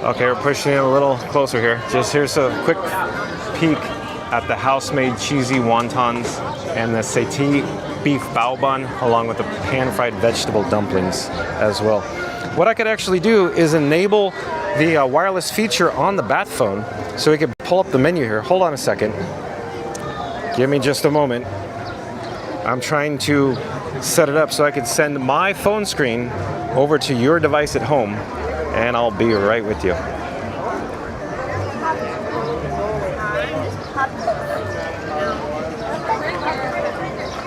Okay, we're pushing it a little closer here. Just here's a quick peek at the house-made cheesy wontons and the satay beef bao bun, along with the pan-fried vegetable dumplings as well. What I could actually do is enable the wireless feature on the bat phone so we could pull up the menu here. Hold on a second. Give me just a moment. I'm trying to set it up so I could send my phone screen over to your device at home, and I'll be right with you. puppets.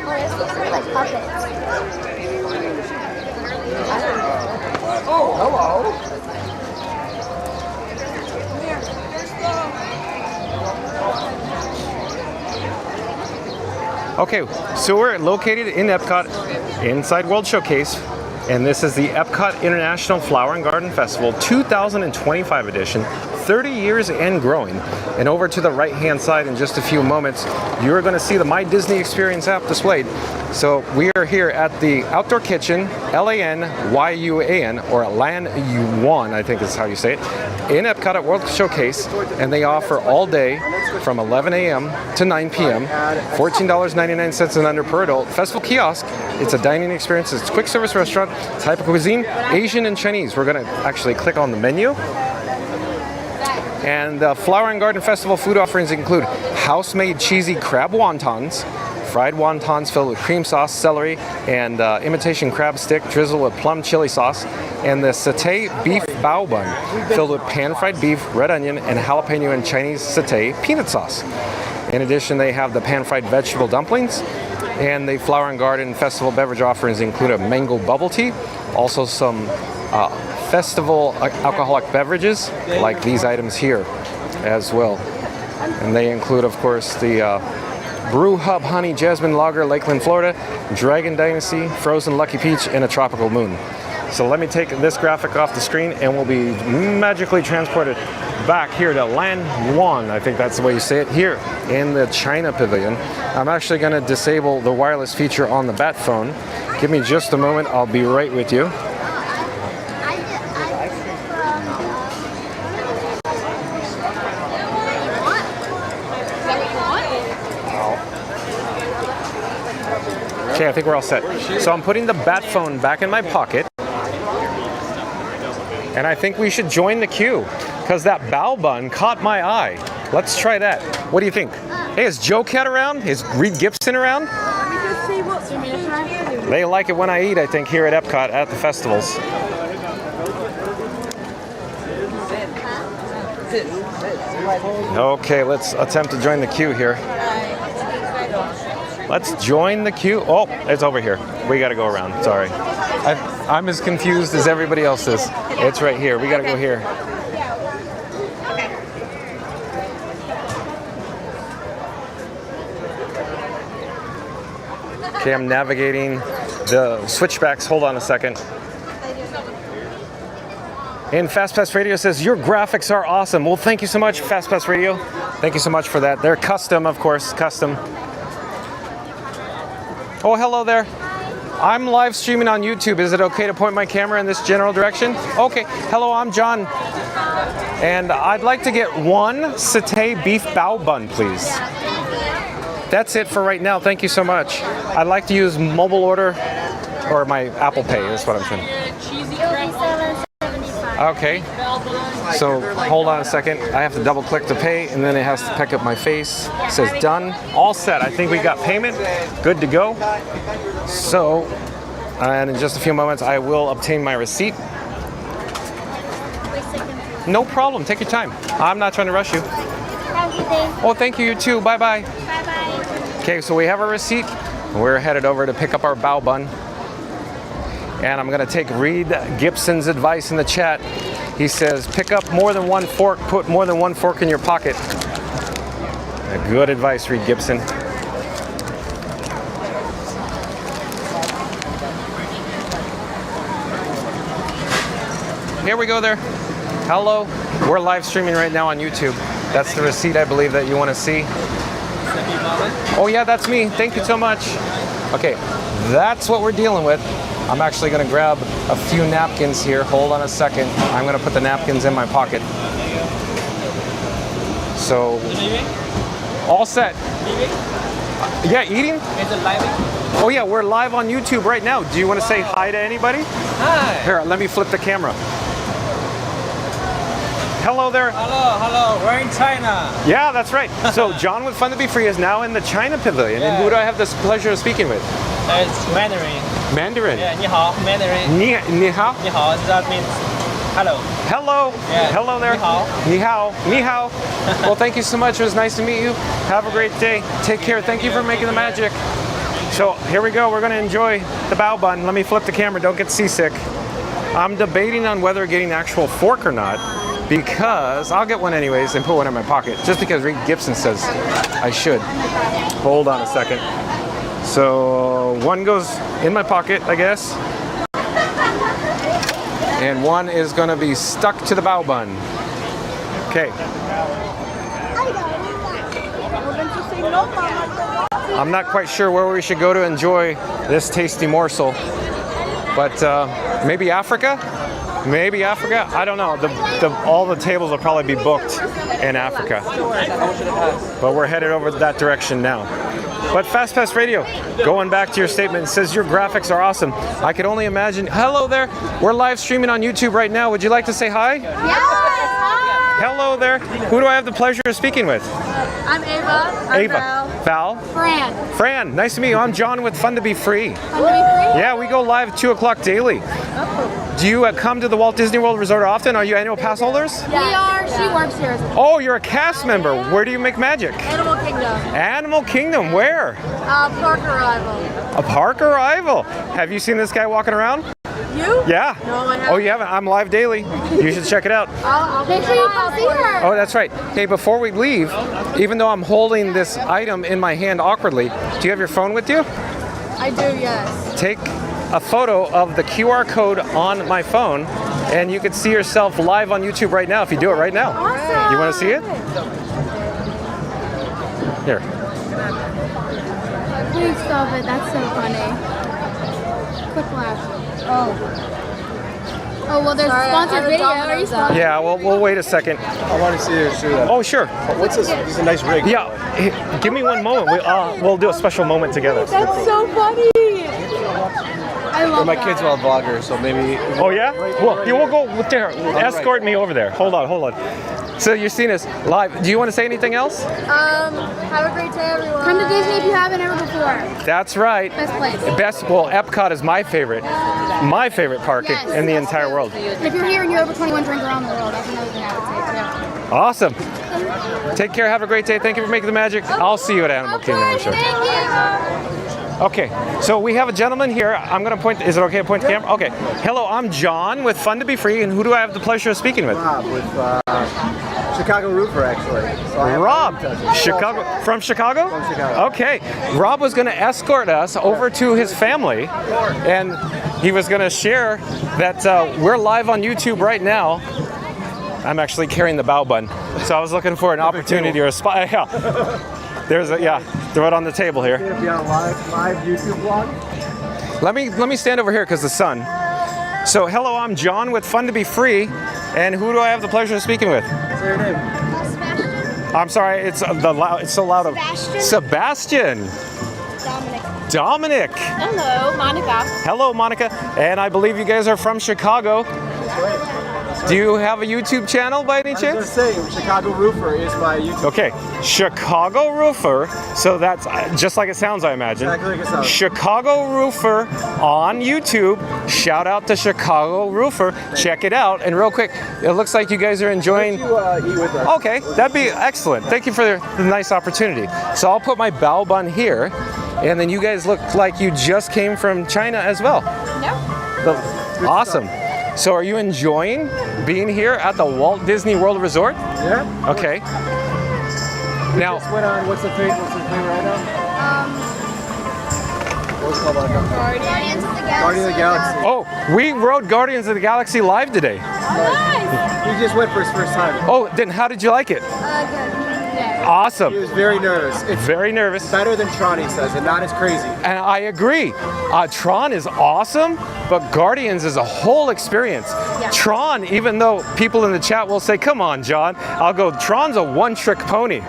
Oh, this looks like puppets. Oh, hello. Okay, so we're located in Epcot, inside World Showcase, and this is the Epcot International Flower and Garden Festival 2025 edition, 30 years and growing. And over to the right-hand side in just a few moments, you're going to see the My Disney Experience app displayed. So we are here at the Outdoor Kitchen, LANYUAN, or Lan Yuan, I think is how you say it, in Epcot at World Showcase, and they offer all day from 11 a.m. to 9 p.m., $14.99 and under per adult. Festival kiosk, it's a dining experience, it's a quick service restaurant, type of cuisine, Asian and Chinese. We're going to actually click on the menu. And the Flower and Garden Festival food offerings include house-made cheesy crab wontons, fried wontons filled with cream sauce, celery, and imitation crab stick drizzled with plum chili sauce, and the satay beef bao bun filled with pan-fried beef, red onion, and jalapeno and Chinese satay peanut sauce. In addition, they have the pan-fried vegetable dumplings, and the Flower and Garden Festival beverage offerings include a mango bubble tea, also some festival alcoholic beverages like these items here as well. And they include, of course, the Brew Hub Honey Jasmine Lager, Lakeland, Florida, Dragon Dynasty, Frozen Lucky Peach, and a Tropical Moon. So let me take this graphic off the screen and we'll be magically transported back here to Lan Yuan, I think that's the way you say it, here in the China Pavilion. I'm actually going to disable the wireless feature on the Bat phone. Give me just a moment, I'll be right with you. Okay, I think we're all set. So I'm putting the Bat phone back in my pocket. And I think we should join the queue because that bao bun caught my eye. Let's try that. What do you think? Hey, is Joe Cat around? Is Reed Gibson around? They like it when I eat, I think, here at Epcot at the festivals. Okay, let's attempt to join the queue here. Let's join the queue. Oh, it's over here. We got to go around. Sorry. I'm as confused as everybody else is. It's right here. We got to go here. Okay, I'm navigating the switchbacks. Hold on a second. And FastPass Radio says, your graphics are awesome. Well, thank you so much, FastPass Radio. Thank you so much for that. They're custom, of course, custom. Oh, hello there. I'm live streaming on YouTube. Is it okay to point my camera in this general direction? Okay. Hello, I'm John. And I'd like to get one satay beef bao bun, please. That's it for right now. Thank you so much. I'd like to use mobile order or my Apple Pay. That's what I'm saying. Okay. So hold on a second. I have to double click to pay and then it has to pick up my face. It says done. All set. I think we got payment. Good to go. So, and in just a few moments I will obtain my receipt. No problem. Take your time. I'm not trying to rush you. Oh, thank you. You too. Bye-bye. Bye-bye. Okay, so we have our receipt. We're headed over to pick up our bao bun. And I'm going to take Reed Gibson's advice in the chat. He says, pick up more than one fork, put more than one fork in your pocket. Good advice, Reed Gibson. Here we go there. Hello. We're live streaming right now on YouTube. That's the receipt, I believe, that you want to see. Oh, yeah, that's me. Thank you so much. Okay, that's what we're dealing with. I'm actually going to grab a few napkins here. Hold on a second. I'm going to put the napkins in my pocket. So, all set. Yeah, eating? Is it live? Oh yeah, we're live on YouTube right now. Do you want to say hi to anybody? Hi. Here, let me flip the camera. Hello there. Hello, hello. We're in China. Yeah, that's right. So John with Fun to Be Free is now in the China Pavilion. Yeah. And who do I have the pleasure of speaking with? It's Mandarin. Mandarin? Yeah, 你好, Mandarin. 你好? 你好, that means Hello. Hello. Yeah. Hello there. Ni hao. Ni hao. Well, thank you so much. It was nice to meet you. Have a great day. Take care. Thank you for making the magic. So here we go. We're going to enjoy the bao bun. Let me flip the camera. Don't get seasick. I'm debating on whether getting an actual fork or not, because I'll get one anyways and put one in my pocket, just because Reed Gibson says I should. Hold on a second. So one goes in my pocket, I guess. And one is going to be stuck to the bao bun. Okay. I'm not quite sure where we should go to enjoy this tasty morsel, but maybe Africa? Maybe Africa? I don't know. All the tables will probably be booked in Africa. But we're headed over that direction now. But Fast Pass Radio, going back to your statement, says your graphics are awesome. I could only imagine. Hello there. We're live streaming on YouTube right now. Would you like to say hi? Yes! Hi! Hello there. Who do I have the pleasure of speaking with? I'm Ava. I'm Ava. Val? Fran. Fran, nice to meet you. I'm John with Fun to Be Free. Fun to Be Free? Yeah, we go live 2 o'clock daily. Oh. Do you come to the Walt Disney World Resort often? Are you annual pass holders? We are. She works here as well. Oh, you're a cast member. Where do you make magic? Animal Kingdom. Animal Kingdom, where? Park Arrival. A Park Arrival. Have you seen this guy walking around? You? Yeah. No, I haven't. Oh, you haven't? I'm live daily. You should check it out. I'll make sure you come see her. Oh, that's right. Hey, before we leave, even though I'm holding this item in my hand awkwardly, do you have your phone with you? I do, yes. Take a photo of the QR code on my phone, and you can see yourself live on YouTube right now if you do it right now. Awesome. You want to see it? Here. Please stop it. That's so funny. Quick laugh. Oh, well, there's a sponsored video. Are you sponsored? Yeah, we'll wait a second. I want to see you shoot that. Oh, sure. What's this? This is a nice rig. Yeah, give me one moment. We'll do a special moment together. That's so funny. I love My that. kids are a vlogger, so maybe. Oh yeah? Well, we'll go with there. Escort me over there. Hold on. So you're seeing us live. Do you want to say anything else? Have a great day, everyone. Come to Disney if you haven't ever before. That's right. Best place. Well, Epcot is my favorite park in the entire world. And if you're here and you're over 21, drink around the world. That's another thing I would say too. Awesome. Take care. Have a great day. Thank you for making the magic. I'll see you at Animal Kingdom, I'm sure. Thank you. Okay, so we have a gentleman here. I'm going to point. Is it okay to point the camera? Okay. Hello, I'm John with Fun to Be Free, and who do I have the pleasure of speaking with? Rob with Chicago Roofer, actually. So Rob, Chicago, from Chicago? From Chicago. Okay. Rob was going to escort us over to his family, and he was going to share that we're live on YouTube right now. I'm actually carrying the bao bun, so I was looking for an opportunity or a spot. Yeah. Throw it on the table here. Be on a live YouTube vlog. Let me stand over here because the sun. So hello, I'm John with Fun to Be Free, and who do I have the pleasure of speaking with? What's your name? I'm sorry, it's so loud. Sebastian. Dominic. Hello, Monica. Hello, Monica. And I believe you guys are from Chicago. Do you have a YouTube channel by any chance? I was going to say, Chicago Roofer is my YouTube. Okay, Chicago Roofer. So that's just like it sounds, I imagine. Exactly like it sounds. Chicago Roofer on YouTube. Shout out to Chicago Roofer. Check it out. And real quick, it looks like you guys are enjoying. Eat with us. Okay, that'd be excellent. Thank you for the nice opportunity. So I'll put my bao bun here, and then you guys look like you just came from China as well. No. Awesome. So are you enjoying being here at the Walt Disney World Resort? Yeah. Okay. Now, just went on, what's the favorite item? What's it called? Guardians of the Galaxy. Guardians of the Galaxy. oh, we rode Guardians of the Galaxy live today. Nice. He just went for his first time. Oh, then how did you like it? Good. Yeah. Awesome. He was very nervous. It's Very nervous. better than Tron, he says, and not as crazy. And I agree. Tron is awesome, but Guardians is a whole experience. Yeah. Tron, even though people in the chat will say, come on, John, I'll go, Tron's a one-trick pony,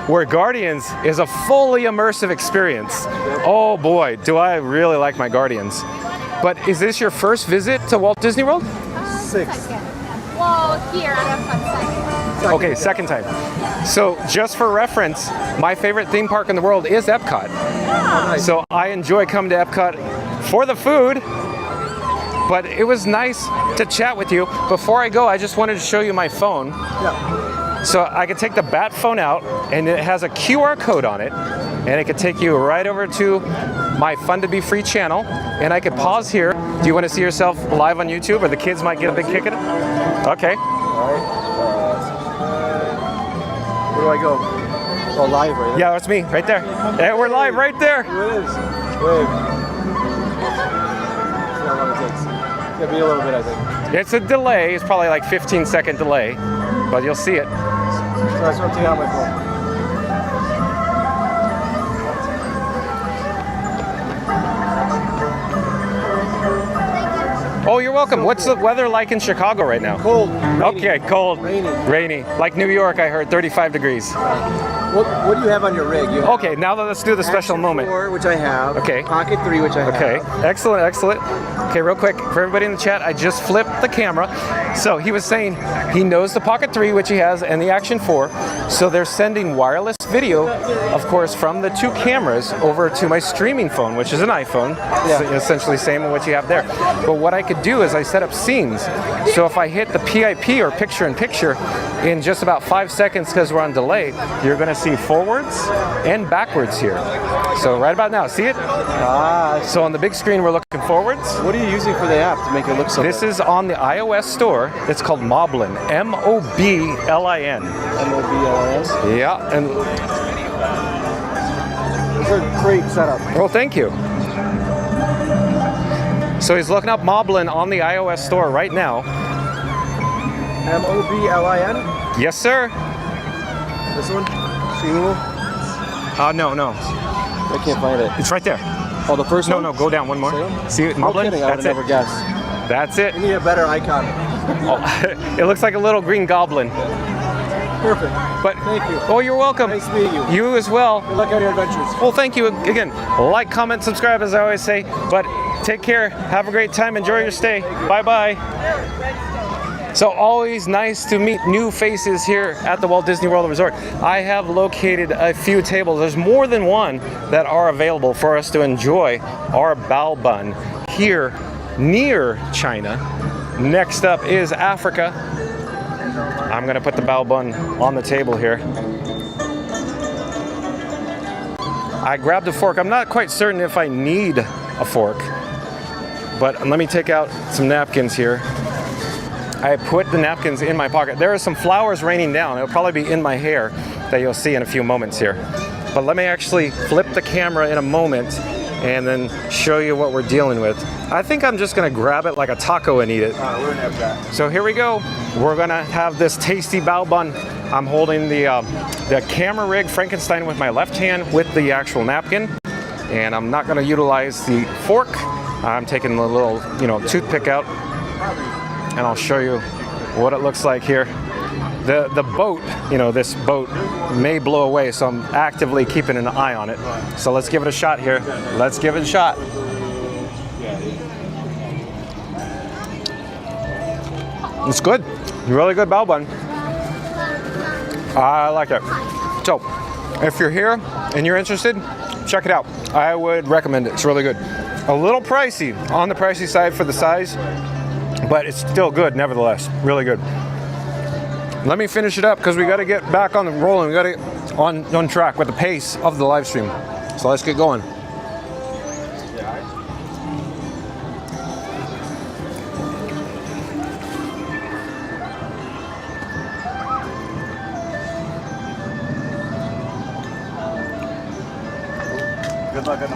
where Guardians is a fully immersive experience. Oh boy, do I really like my Guardians. But is this your first visit to Walt Disney World? Sixth. Well, here I have fun second. Okay, second time. So just for reference, my favorite theme park in the world is Epcot. Oh. So I enjoy coming to Epcot for the food But it was nice to chat with you. Before I go, I just wanted to show you my phone. Yeah. So I could take the Bat phone out, and it has a QR code on it, and it could take you right over to my Fun to Be Free channel, and I could pause here. Do you want to see yourself live on YouTube, or the kids might get a big kick at it? Okay. All right. Where do I go? Oh, live right there. Yeah, that's me, right there. Yeah, we're live right there. Here it is. Wave. That's not what it takes. It's gonna be a little bit, I think. It's a delay. It's probably like 15-second delay, but you'll see it. So I just want to take out my phone. Oh, you're welcome. What's the weather like in Chicago right now? Cold. Okay, cold. Rainy. Rainy. Like New York, I heard 35 degrees. What do you have on your rig? You have Okay, now let's do the special moment. 4, which I have. Okay. Pocket 3, which I have. Okay, excellent, excellent. Okay, real quick, for everybody in the chat, I just flipped the camera. So he was saying he knows the Pocket 3, which he has, and the Action 4. So they're sending wireless video, of course, from the 2 cameras over to my streaming phone, which is an iPhone. Yeah. So essentially same as what you have there. But what I could do is I set up scenes. So if I hit the PIP, or picture-in-picture, in just about 5 seconds, because we're on delay, you're going to see forwards and backwards here. So right about now, see it? So on the big screen, we're looking forwards. What are you using for the app to make it look so This good? is on the iOS store. It's called Moblin. M-O-B-L-I-N. M-O-B-L-I-N? Yeah, and It's a great setup. well, thank you. So he's looking up Moblin on the iOS store right now. M-O-B-L-I-N? Yes, sir. This one? Single? No. I can't find it. It's right there. Oh, the first one? No, go down one more. See it, No Moblin? kidding, I would That's have never it. guessed. That's it. You need a better icon. Oh, it looks like a little green goblin. Perfect. But thank you. Oh, you're welcome. Nice meeting you. You as well. Good luck on your adventures. Well, thank you again. Like, comment, subscribe, as I always say. But take care. Have a great time. Enjoy your stay. Bye-bye. So always nice to meet new faces here at the Walt Disney World Resort. I have located a few tables. There's more than one that are available for us to enjoy our bao bun here near China. Next up is Africa. I'm gonna put the bao bun on the table here. I grabbed a fork. I'm not quite certain if I need a fork, but let me take out some napkins here. I put the napkins in my pocket. There are some flowers raining down. It'll probably be in my hair that you'll see in a few moments here. But let me actually flip the camera in a moment and then show you what we're dealing with. I think I'm just gonna grab it like a taco and eat it. We're in Epcot. So here we go. We're gonna have this tasty bao bun. I'm holding the camera rig Frankenstein with my left hand with the actual napkin. And I'm not gonna utilize the fork. I'm taking the little, toothpick out. And I'll show you what it looks like here. The boat, this boat may blow away, so I'm actively keeping an eye on it. So let's give it a shot here. Let's give it a shot. It's good. Really good bao bun. I like it. So, if you're here and you're interested, check it out. I would recommend it. It's really good. A little pricey, on the pricey side for the size, but it's still good nevertheless. Really good. Let me finish it up because we got to get back on the rolling. We got to get on track with the pace of the live stream. So let's get going.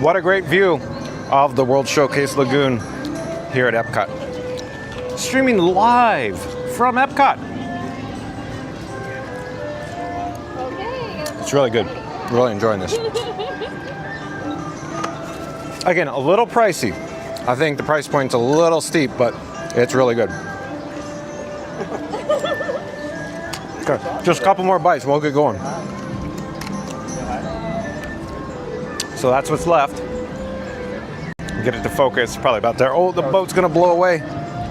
What a great view of the World Showcase Lagoon here at Epcot. Streaming live from Epcot. It's really good. Really enjoying this. Again, a little pricey. I think the price point's a little steep, but it's really good. Okay, just a couple more bites, we'll get going. So that's what's left. Get it to focus, probably about there. Oh, the boat's gonna blow away.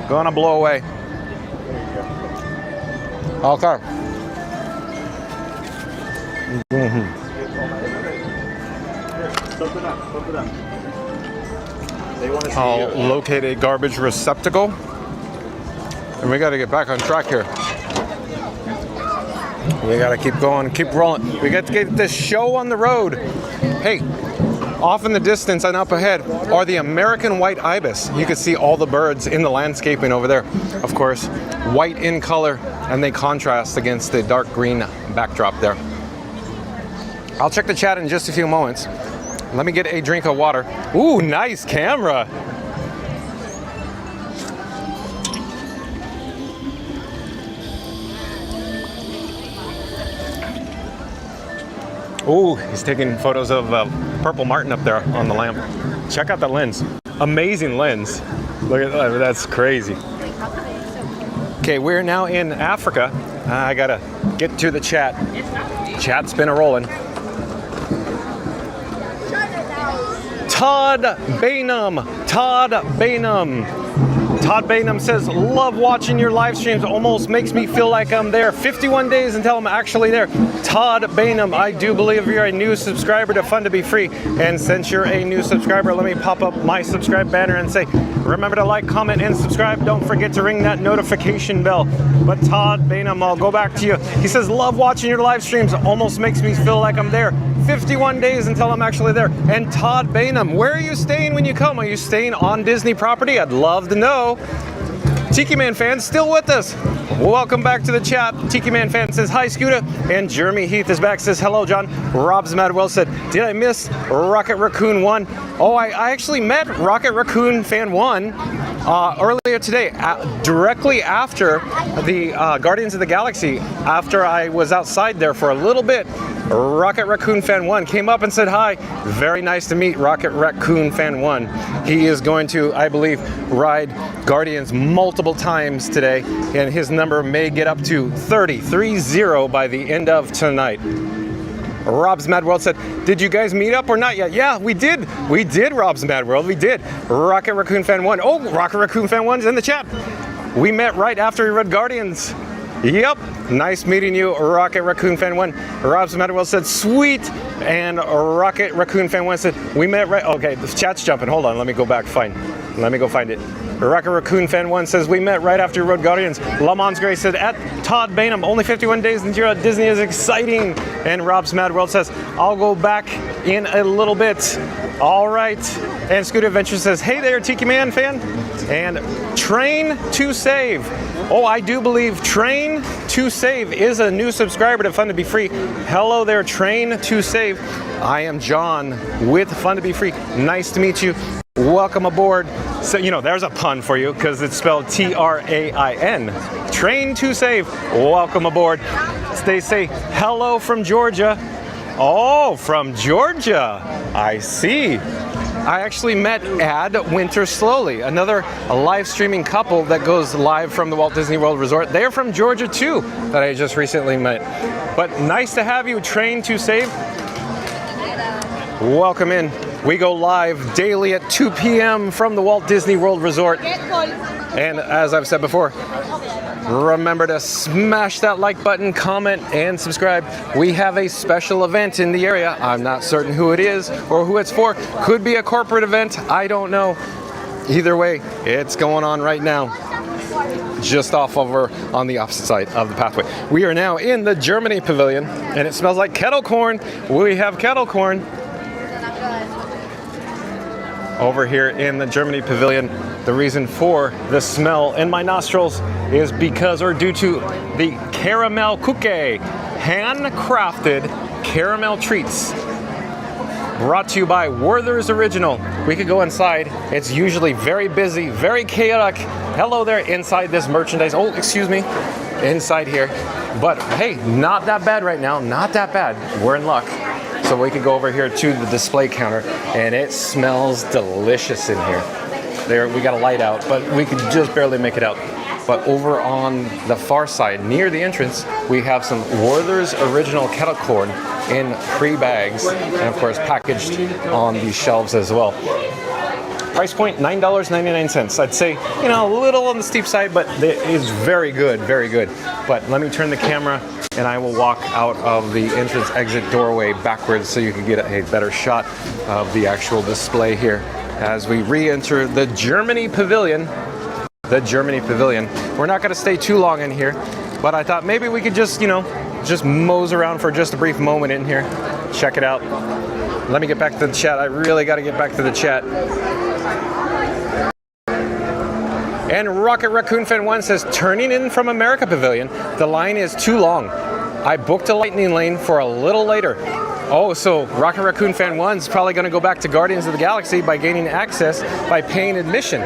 Gonna blow away. Okay. I'll locate a garbage receptacle. And we got to get back on track here. We got to keep going, keep rolling. We got to get this show on the road. Hey, off in the distance and up ahead are the American white ibis. You can see all the birds in the landscaping over there. Of course, white in color, and they contrast against the dark green backdrop there. I'll check the chat in just a few moments. Let me get a drink of water. Ooh, nice camera. Ooh, he's taking photos of Purple Martin up there on the lamp. Check out the lens. Amazing lens. Look at that, that's crazy. Okay, we're now in Africa. I gotta get to the chat. Chat's been a-rolling. Todd Bainham. Todd Bainham says, love watching your live streams. Almost makes me feel like I'm there. 51 days until I'm actually there. Todd Bainham, I do believe you're a new subscriber to Fun to Be Free. And since you're a new subscriber, let me pop up my subscribe banner and say, remember to like, comment, and subscribe. Don't forget to ring that notification bell. But Todd Bainham, I'll go back to you. He says, love watching your live streams. Almost makes me feel like I'm there. 51 days until I'm actually there. And Todd Bainham, where are you staying when you come? Are you staying on Disney property? I'd love to know. Tiki Man fans still with us. Welcome back to the chat. Tiki Man fan says, hi, Scooter. And Jeremy Heath is back, says, hello, John. Rob's Madwell said, did I miss Rocket Raccoon 1? Oh, I actually met Rocket Raccoon fan 1 earlier today, directly after the Guardians of the Galaxy, after I was outside there for a little bit. Rocket Raccoon fan 1 came up and said hi. Very nice to meet Rocket Raccoon fan 1. He is going to, I believe, ride Guardians multiple times today, and his number may get up to 30 by the end of tonight. Rob's Mad World said, did you guys meet up or not yet? Yeah, we did. We did, Rob's Mad World. We did. Rocket Raccoon fan 1. Oh, Rocket Raccoon fan 1 is in the chat. We met right after we read Guardians. Yep. Nice meeting you, Rocket Raccoon fan 1. Rob's Mad World said, sweet. And Rocket Raccoon fan 1 said, we met right. Okay, the chat's jumping. Hold on. Let me go back. Let me go find it. Rocket Raccoon fan 1 says, we met right after Road Guardians. Lamont Gray said, at Todd Bainham, only 51 days until you're at Disney is exciting. And Rob's Mad World says, I'll go back in a little bit. All right. And Scooter Adventure says, hey there, Tiki Man fan. And Train to Save. Oh, I do believe Train to Save is a new subscriber to Fun to Be Free. Hello there, Train to Save. I am John with Fun to Be Free. Nice to meet you. Welcome aboard. So, there's a pun for you because it's spelled Train. Train to Save. Welcome aboard. They say hello from Georgia. Oh, from Georgia. I see. I actually met Add Winter Slowly, another live streaming couple that goes live from the Walt Disney World Resort. They're from Georgia too, that I just recently met. But nice to have you, Train to Save. Welcome in. We go live daily at 2 p.m. from the Walt Disney World Resort. And as I've said before, remember to smash that like button, comment, and subscribe. We have a special event in the area. I'm not certain who it is or who it's for. Could be a corporate event. I don't know. Either way, it's going on right now. Just off over on the opposite side of the pathway. We are now in the Germany pavilion, and it smells like kettle corn. We have kettle corn. Over here in the Germany pavilion, the reason for the smell in my nostrils is because, or due to, the caramel cookie, handcrafted caramel treats. Brought to you by Werther's Original. We could go inside. It's usually very busy, very chaotic. Hello there inside this merchandise. Oh, excuse me. Inside here. But hey, not that bad right now. Not that bad. We're in luck. So we could go over here to the display counter, and it smells delicious in here. There, we got a light out, but we could just barely make it out. But over on the far side, near the entrance, we have some Werther's Original kettle corn in pre-bags, and of course packaged on these shelves as well. Price point, $9.99. I'd say, a little on the steep side, but it is very good, very good. But let me turn the camera, and I will walk out of the entrance exit doorway backwards so you can get a better shot of the actual display here. as we re-enter the Germany Pavilion. The Germany Pavilion. We're not going to stay too long in here, but I thought maybe we could just, you know, just mose around for just a brief moment in here. Check it out. Let me get back to the chat. I really got to get back to the chat. And Rocket Raccoon Fan 1 says, turning in from America Pavilion, the line is too long. I booked a lightning lane for a little later. Oh, so Rocket Raccoon Fan 1 is probably going to go back to Guardians of the Galaxy by gaining access by paying admission.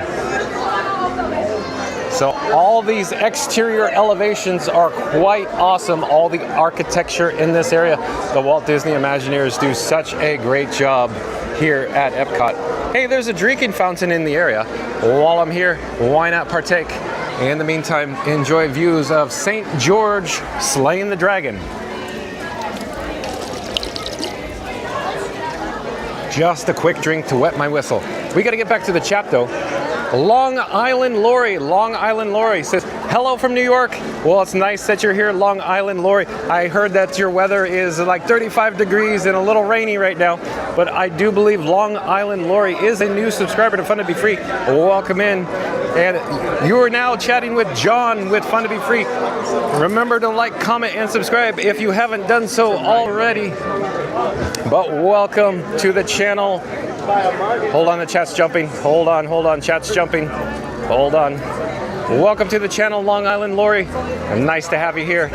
So all these exterior elevations are quite awesome. All the architecture in this area. The Walt Disney Imagineers do such a great job here at Epcot. Hey, there's a drinking fountain in the area. While I'm here, why not partake? In the meantime, enjoy views of St. George slaying the dragon. Just a quick drink to wet my whistle. We got to get back to the chat though. Long Island Lori says, hello from New York. Well, it's nice that you're here, Long Island Lori. I heard that your weather is like 35 degrees and a little rainy right now, but I do believe Long Island Lori is a new subscriber to Fun to Be Free. Welcome in. And you are now chatting with John with Fun to Be Free. Remember to like, comment, and subscribe if you haven't done so already. But welcome to the channel. Hold on, the chat's jumping. Hold on, chat's jumping. Hold on. Welcome to the channel, Long Island Lori. Nice to have you here.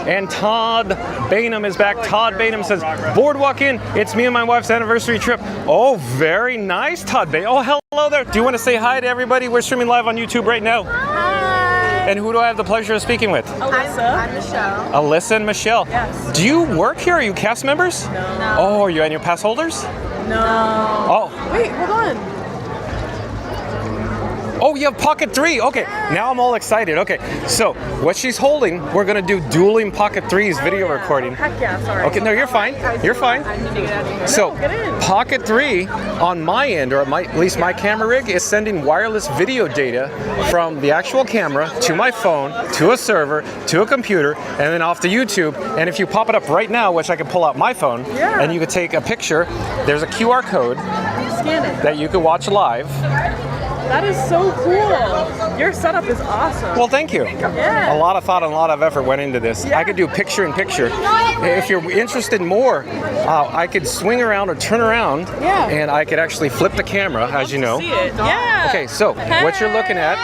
And Todd Bainham is back. Todd Bainham says, Boardwalk Inn, it's me and my wife's anniversary trip. Oh, very nice, Todd Bainham. Oh, hello there. Do you want to say hi to everybody? We're streaming live on YouTube right now. Hi. And who do I have the pleasure of speaking with? Alyssa. I'm Michelle. Alyssa and Michelle. Yes. Do you work here? Are you cast members? No. Oh, are you annual pass holders? No. Oh. Wait, hold on. Oh, you have Pocket 3. Okay, now I'm all excited. Okay, so what she's holding, we're going to do dueling Pocket 3's video recording. Heck yeah, sorry. Okay, no, you're fine. You're fine. I need to get out of here. So, No, get in. Pocket 3 on my end, or at least my camera rig, is sending wireless video data from the actual camera to my phone, to a server, to a computer, and then off to YouTube. And if you pop it up right now, which I can pull out my phone, and you could take a picture, there's a QR code Scan it. that you could watch live. That is so cool. Your setup is awesome. Well, thank you. Yeah. A lot of thought and a lot of effort went into this. I could do picture in picture. If you're interested more, I could swing around or turn around, and I could actually flip the camera, as you know. See it. Yeah. Okay, so what you're looking at.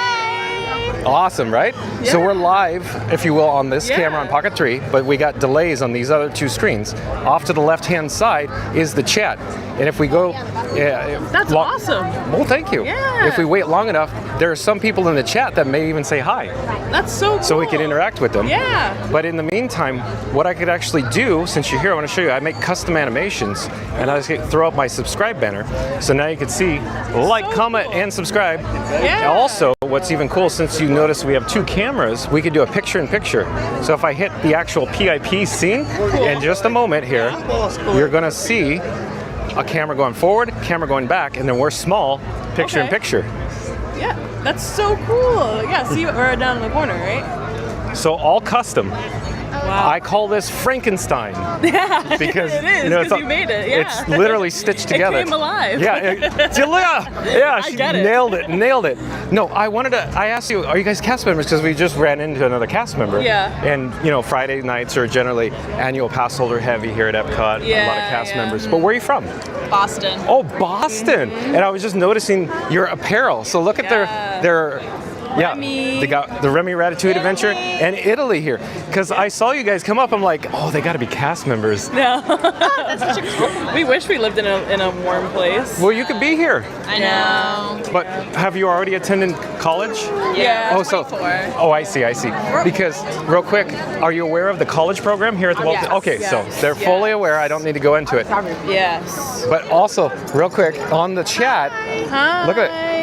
Awesome, right? Yeah. So we're live, if you will, on this camera on Pocket 3, but we got delays on these other two screens. Off to the left-hand side is the chat. And if we go... That's awesome. Well, thank you. Yeah. If we wait long enough, there are some people in the chat that may even say hi. That's so cool. So we can interact with them. Yeah. But in the meantime, what I could actually do, since you're here, I want to show you, I make custom animations, and I just throw up my subscribe banner. So now you can see, like, comment, and subscribe. Yeah. Also, what's even cool, since you notice we have two cameras, we could do a picture-in-picture. So if I hit the actual PIP scene, in just a moment here, you're going to see a camera going forward, camera going back, and then we're small, picture-in-picture. Yeah, that's so cool. Yeah, see, we're down in the corner, right? So all custom. Wow. I call this Frankenstein. Yeah, because it is, because you made it. Yeah. It's literally stitched together. It came alive. Yeah, I she get it. nailed it. No, I asked you, are you guys cast members? Because we just ran into another cast member. Yeah. And, Friday nights are generally annual pass holder heavy here at Epcot. A lot of cast members. But where are you from? Boston. Oh, Boston. And I was just noticing your apparel. So look at their Remy. They got the Remy Ratatouille Adventure and Italy here. Because I saw you guys come up, I'm like, oh, they got to be cast members. No. That's such a we wish we lived in a warm place. Well, you could be here. I know. But have you already attended college? Yeah. Oh, so. Oh, I see. Because real quick, are you aware of the college program here at the Walt? Yes, Okay, so they're fully aware. I don't need to go into it. Yes. But also, real quick, on the chat, look at it.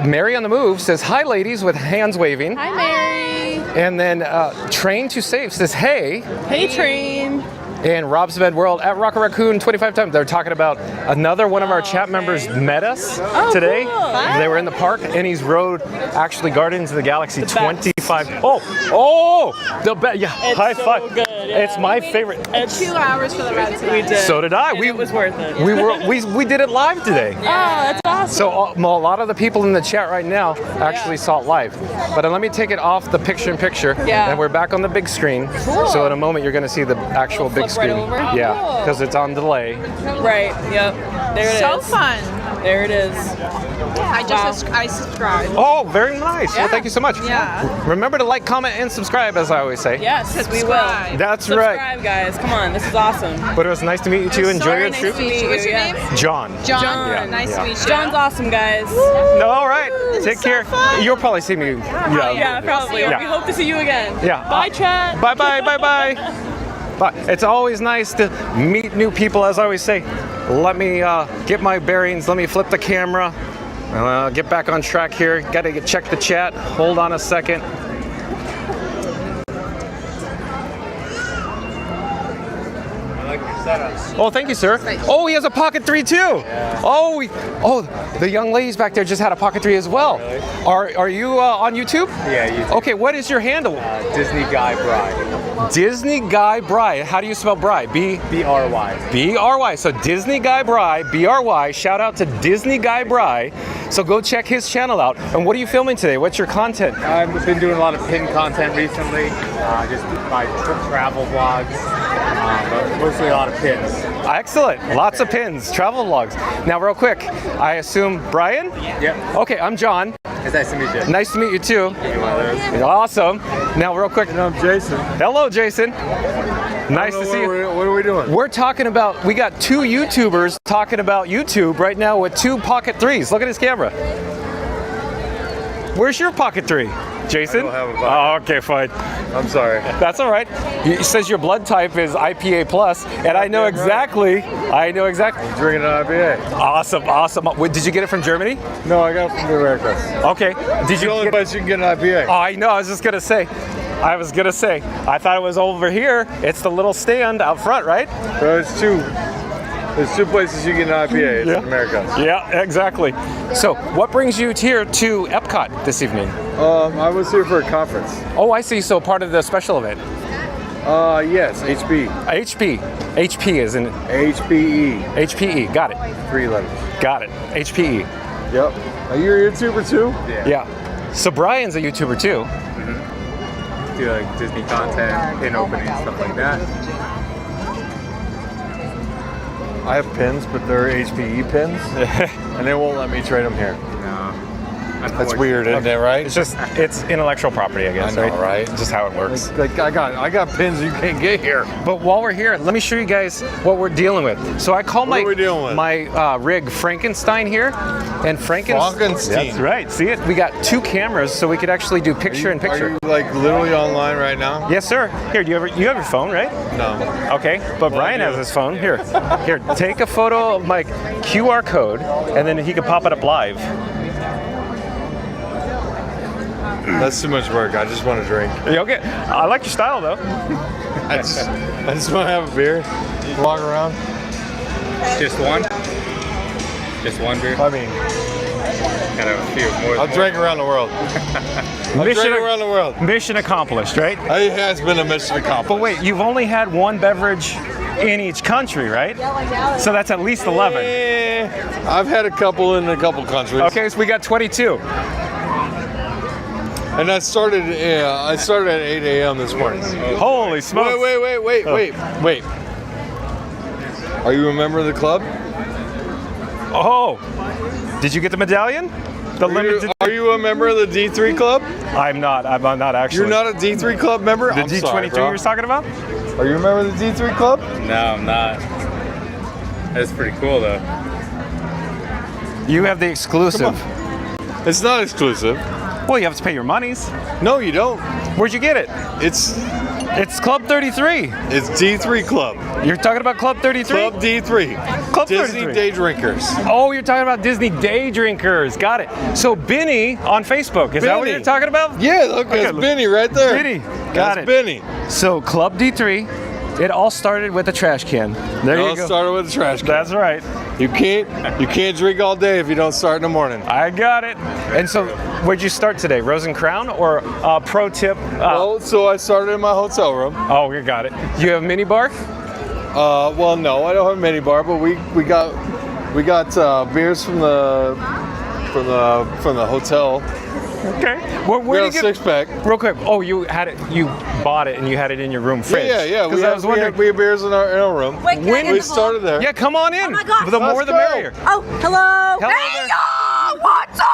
Mary on the Move says, hi, ladies, with hands waving. Hi, Mary. And then Train to Save says, hey. Hey, Train. in Rob's Med World at Rocket Raccoon 25 times. They're talking about another one of our chat members met us today. Cool. They were in the park, and he's rode actually Guardians of the Galaxy 25. Yeah, high so five. good, yeah. It's my favorite. And 2 hours for the ride tonight. We did. So did I. It was worth it. We did it live today. Oh, that's awesome. So a lot of the people in the chat right now actually saw it live. But let me take it off the picture-in-picture, and we're back on the big screen. Cool. So in a moment, you're going to see the actual big flip right screen. over? Yeah, Cool. because it's on delay. Right. Yep. There it is. So fun. There it is. I subscribed. Oh, very nice. Well, thank you so much. Yeah. Remember to like, comment, and subscribe, as I always say. Yes, we will. That's Subscribe, right. guys. Come on, this is awesome. But it was nice to meet you too. Enjoy your trip. What's your name? John. John. Yeah, Nice to meet you. John's awesome, guys. No, all right. Take care. You'll probably see me. Yeah, probably. Yeah. We hope to see you again. Yeah. Bye, chat. Bye. But it's always nice to meet new people, as I always say. Let me get my bearings. Let me flip the camera. Get back on track here. Got to check the chat. Hold on a second. Oh, thank you, sir. Oh, he has a Pocket 3 too. Yeah. Oh, the young ladies back there just had a Pocket 3 as well. Really? Are you on YouTube? Yeah, YouTube. Okay, what is your handle? Disney Guy Bride. Disney Guy Bry. How do you spell Bry? B-R-Y. B-R-Y. So Disney Guy Bry, B-R-Y. Shout out to Disney Guy Bry. So go check his channel out. And what are you filming today? What's your content? I've been doing a lot of pin content recently. Just my travel vlogs. But mostly a lot of pins. Excellent. Lots of pins. Travel vlogs. Now, real quick, I assume Brian? Yep. Okay, I'm John. It's nice to meet you. Nice to meet you too. You one of those? Awesome. Now, real quick. And I'm Jason. Hello, Jason. Nice to see you. What are we doing? We're talking about, we got 2 YouTubers talking about YouTube right now with 2 Pocket 3s. Look at his camera. Where's your Pocket 3? Jason? I don't have a Pocket. Oh, okay, fine. I'm sorry. That's all right. He says your blood type is IPA plus, and I know exactly. I know exactly. I'm drinking an IPA. Awesome, awesome. Wait, did you get it from Germany? No, I got it from the Americas. Okay. Did you? The only place you can get an IPA. Oh, I know. I was gonna say. I thought it was over here. It's the little stand out front, right? There's 2 places you get an IPA. It's in America. Yeah, exactly. So, what brings you here to Epcot this evening? I was here for a conference. Oh, I see. So part of the special event. Yes, HB. HP is in HPE. HPE. Got it. 3 letters. Got it. HPE. Yep. Are you a YouTuber too? Yeah. So Brian's a YouTuber too. Do like Disney content, pin opening, stuff like that. I have pins, but they're HPE pins, and they won't let me trade them here. No. That's weird, isn't it? Right? It's intellectual property, I guess. I know, right? Just how it works. Like I got pins you can't get here. But while we're here, let me show you guys what we're dealing with. So I call my rig Frankenstein here, and Frankenstein. That's right. See it? We got 2 cameras, so we could actually do picture-in-picture. Are you like literally online right now? Yes, sir. Here, you have your phone, right? No. Okay, but Brian has his phone. Here, take a photo of my QR code, and then he can pop it up live. That's too much work. I just want to drink. Okay. I like your style, though. I just want to have a beer, walk around. Just one? Just one beer? I mean, got a few more. I'll drink around the world. Around the world. Mission accomplished, right? It has been a mission accomplished. But wait, you've only had 1 beverage in each country, right? So that's at least 11. I've had a couple in a couple countries. Okay, so we got 22. And I started at 8 a.m. this morning. Holy smokes. Wait. Are you a member of the club? Oh, did you get the medallion? Are you a member of the D3 club? I'm not actually. You're not a D3 club member? The D22 you're talking about? Are you a member of the D3 club? No, I'm not. That's pretty cool though. You have the exclusive. It's not exclusive. Well, you have to pay your monies. No, you don't. Where'd you get it? It's Club 33. It's D3 Club. You're talking about Club 33? Club D3. Club Disney 33. Day Drinkers. Oh, you're talking about Disney Day Drinkers. Got it. So Benny on Facebook. Is that what you're talking about? Yeah, look, it's Benny right there. Benny. Got it. Benny. So Club D3. It all started with a trash can. There you go. It all started with a trash can. That's right. You can't drink all day if you don't start in the morning. I got it. And so, where'd you start today? Rose and Crown or pro tip? So I started in my hotel room. Oh, we got it. You have a mini bar? Well, no, I don't have a mini bar, but we got beers from the hotel. Okay. Well, where did you get 6-pack? Real quick. Oh, you bought it and you had it in your room fridge. Yeah. We have beers in our room. Wait, can I when get we the started there. Yeah, come on in. Oh my God. The more the merrier. Oh, hello. Hello Hey, there. y'all. What's up?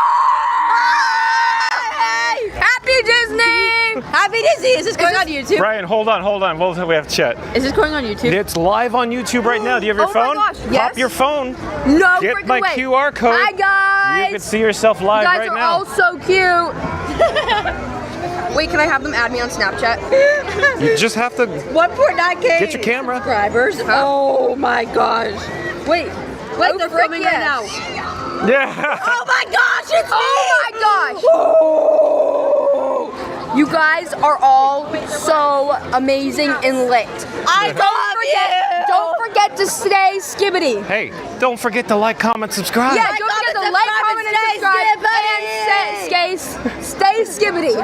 Hey. Happy Disney. Happy Disney. Is this going on YouTube? Brian, hold on. We have to chat. Is this going on YouTube? It's live on YouTube right now. Do you have your phone? Oh my gosh, yes. Pop your phone. No Get freaking my way. QR code. Hi, guys. You can see yourself live you guys right are now. all so cute. Wait, can I have them add me on Snapchat? You just have to 1.9K. get your camera. Subscribers. Oh my gosh. Wait, they're filming right now. Yeah. Oh my gosh, it's me! Oh my gosh! You guys are all so amazing and lit. Don't forget to stay skibbity. Hey, don't forget to like, comment, subscribe. Yeah, don't forget to like, comment, and subscribe. And stay skibbity.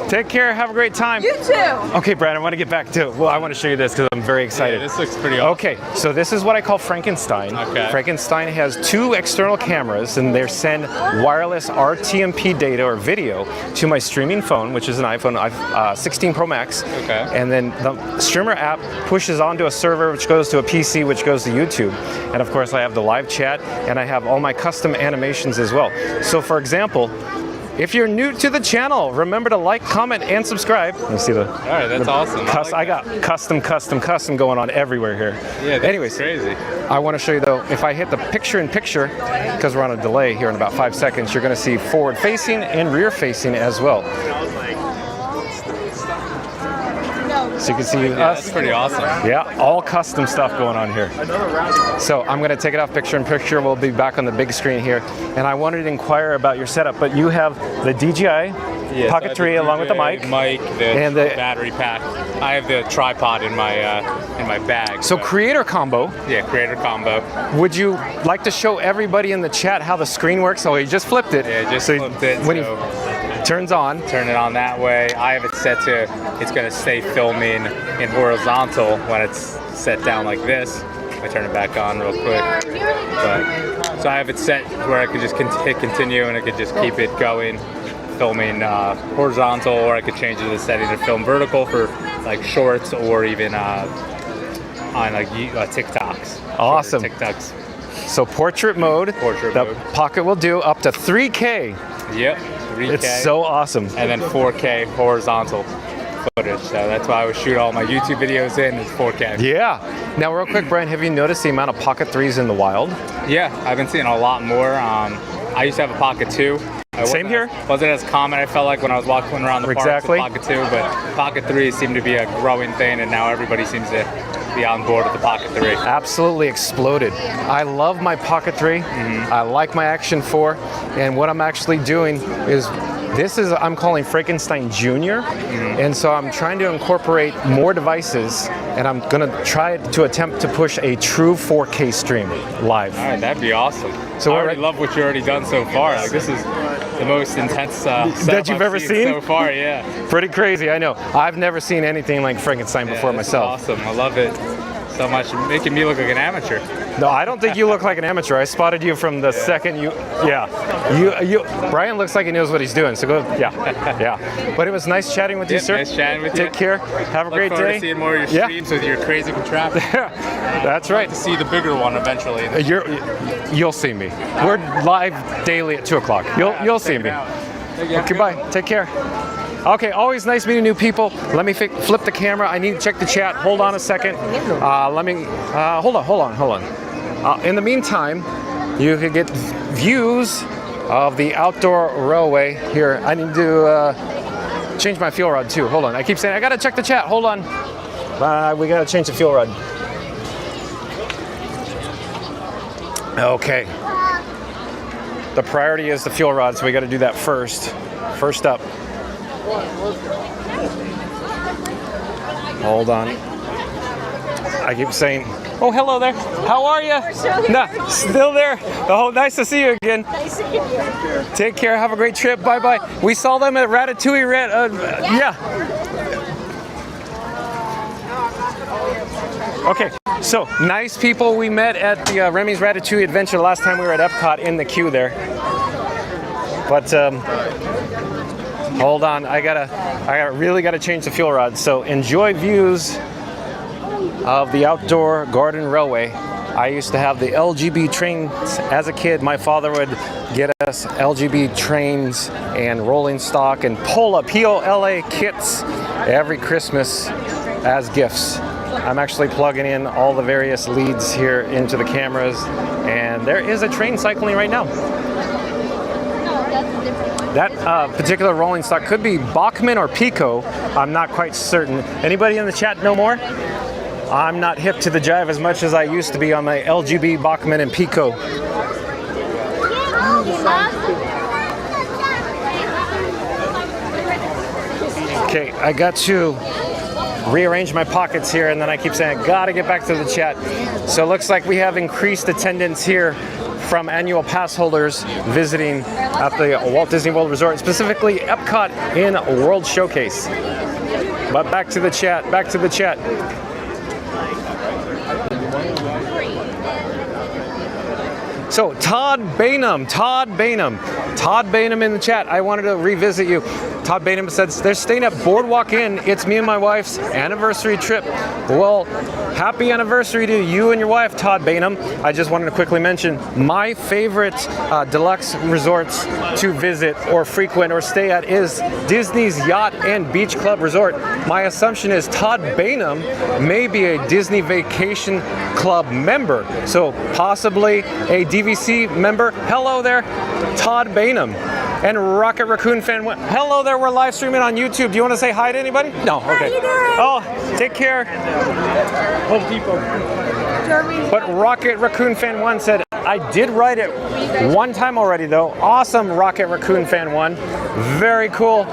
Take care. Have a great time. You too. Okay, Brad, I want to get back to it. Well, I want to show you this because I'm very excited. Yeah, this looks pretty awesome. Okay, so this is what I call Frankenstein. Okay. Frankenstein has 2 external cameras, and they send wireless RTMP data or video to my streaming phone, which is an iPhone 16 Pro Max. Okay. And then the streamer app pushes onto a server, which goes to a PC, which goes to YouTube. And of course, I have the live chat, and I have all my custom animations as well. So, for example, if you're new to the channel, remember to like, comment, and subscribe. You see the? All right, that's awesome. I got custom going on everywhere here. Yeah, that's anyways, crazy. I want to show you though, if I hit the picture-in-picture, because we're on a delay here in about 5 seconds, you're going to see forward-facing and rear-facing as well. So you can see us. That's pretty awesome. Yeah, all custom stuff going on here. So I'm going to take it off picture-in-picture. We'll be back on the big screen here. And I wanted to inquire about your setup, but you have the DJI Pocket 3 along with the mic. And the battery pack. I have the tripod in my bag. So creator combo. Yeah, creator combo. Would you like to show everybody in the chat how the screen works? Oh, he just flipped it. Yeah, just flipped it. When he turns on. Turn it on that way. I have it set to, it's going to stay filming in horizontal when it's set down like this. I turn it back on real quick. So I have it set where I could just hit continue and I could just keep it going, filming horizontal, or I could change it to the setting to film vertical for like shorts or even on like TikToks. Awesome. TikToks. So portrait mode. The Pocket will do up to 3K. Yep. 3K. It's so awesome. And then 4K horizontal footage. So that's why I would shoot all my YouTube videos in 4K. Yeah. Now, real quick, Brian, have you noticed the amount of Pocket 3s in the wild? Yeah, I've been seeing a lot more. I used to have a Pocket 2. Same here. Wasn't as common, I felt like, when I was walking around the park with Pocket 2, but Pocket 3 seemed to be a growing thing, and now everybody seems to be on board with the Pocket 3. Absolutely exploded. I love my Pocket 3. I like my Action 4, and what I'm actually doing is I'm calling Frankenstein Junior, and so I'm trying to incorporate more devices, and I'm going to try to attempt to push a true 4K stream live. All right, that'd be awesome. So I already love what you've already done so far. Like, this is the most intense that you've ever seen so far. Yeah, pretty crazy. I know. I've never seen anything like Frankenstein before myself. Awesome. I love it so much. Making me look like an amateur. No, I don't think you look like an amateur. I spotted you from the second you. Brian looks like he knows what he's doing. So go. Yeah. But it was nice chatting with you, sir. Nice chatting with you. Take care. Have a great day. Look forward to seeing more of your streams with your crazy contraption. That's right. I'd like to see the bigger one eventually. You'll see me. We're live daily at 2 o'clock. You'll see me. Okay, bye. Take care. Okay, always nice meeting new people. Let me flip the camera. I need to check the chat. Hold on a second. Hold on. In the meantime, you can get views of the outdoor railway here. I need to change my fuel rod too. Hold on. I keep saying I gotta check the chat. Hold on. We gotta change the fuel rod. Okay. The priority is the fuel rod, so we gotta do that first. First up. Hold on. I keep saying, oh, hello there. How are you? No, still there. Oh, nice to see you again. Nice to meet you. Take care. Have a great trip. Bye-bye. We saw them at Ratatouille. Yeah. Okay, so nice people we met at the Remy's Ratatouille Adventure last time we were at Epcot in the queue there. But hold on, I really gotta change the fuel rod. So enjoy views of the outdoor garden railway. I used to have the LGB trains as a kid. My father would get us LGB trains and rolling stock and POLA, P-O-L-A kits every Christmas as gifts. I'm actually plugging in all the various leads here into the cameras, and there is a train cycling right now. That particular rolling stock could be Bachmann or Pico. I'm not quite certain. Anybody in the chat know more? I'm not hip to the jive as much as I used to be on my LGB, Bachmann, and Pico. Okay, I got to rearrange my pockets here, and then I keep saying I gotta get back to the chat. So it looks like we have increased attendance here from annual pass holders visiting at the Walt Disney World Resort, specifically Epcot in World Showcase. But back to the chat, back to the chat. So Todd Bainham in the chat. I wanted to revisit you. Todd Bainham says they're staying at Boardwalk Inn. It's me and my wife's anniversary trip. Well, happy anniversary to you and your wife, Todd Bainham. I just wanted to quickly mention my favorite deluxe resorts to visit or frequent or stay at is Disney's Yacht and Beach Club Resort. My assumption is Todd Bainham may be a Disney Vacation Club member, so possibly a DVC member. Hello there, Todd Bainham. And Rocket Raccoon Fan, hello there, we're live streaming on YouTube. Do you want to say hi to anybody? No, okay. Oh, take care. Home Depot. But Rocket Raccoon Fan 1 said, I did write it one time already though. Awesome, Rocket Raccoon Fan 1. Very cool.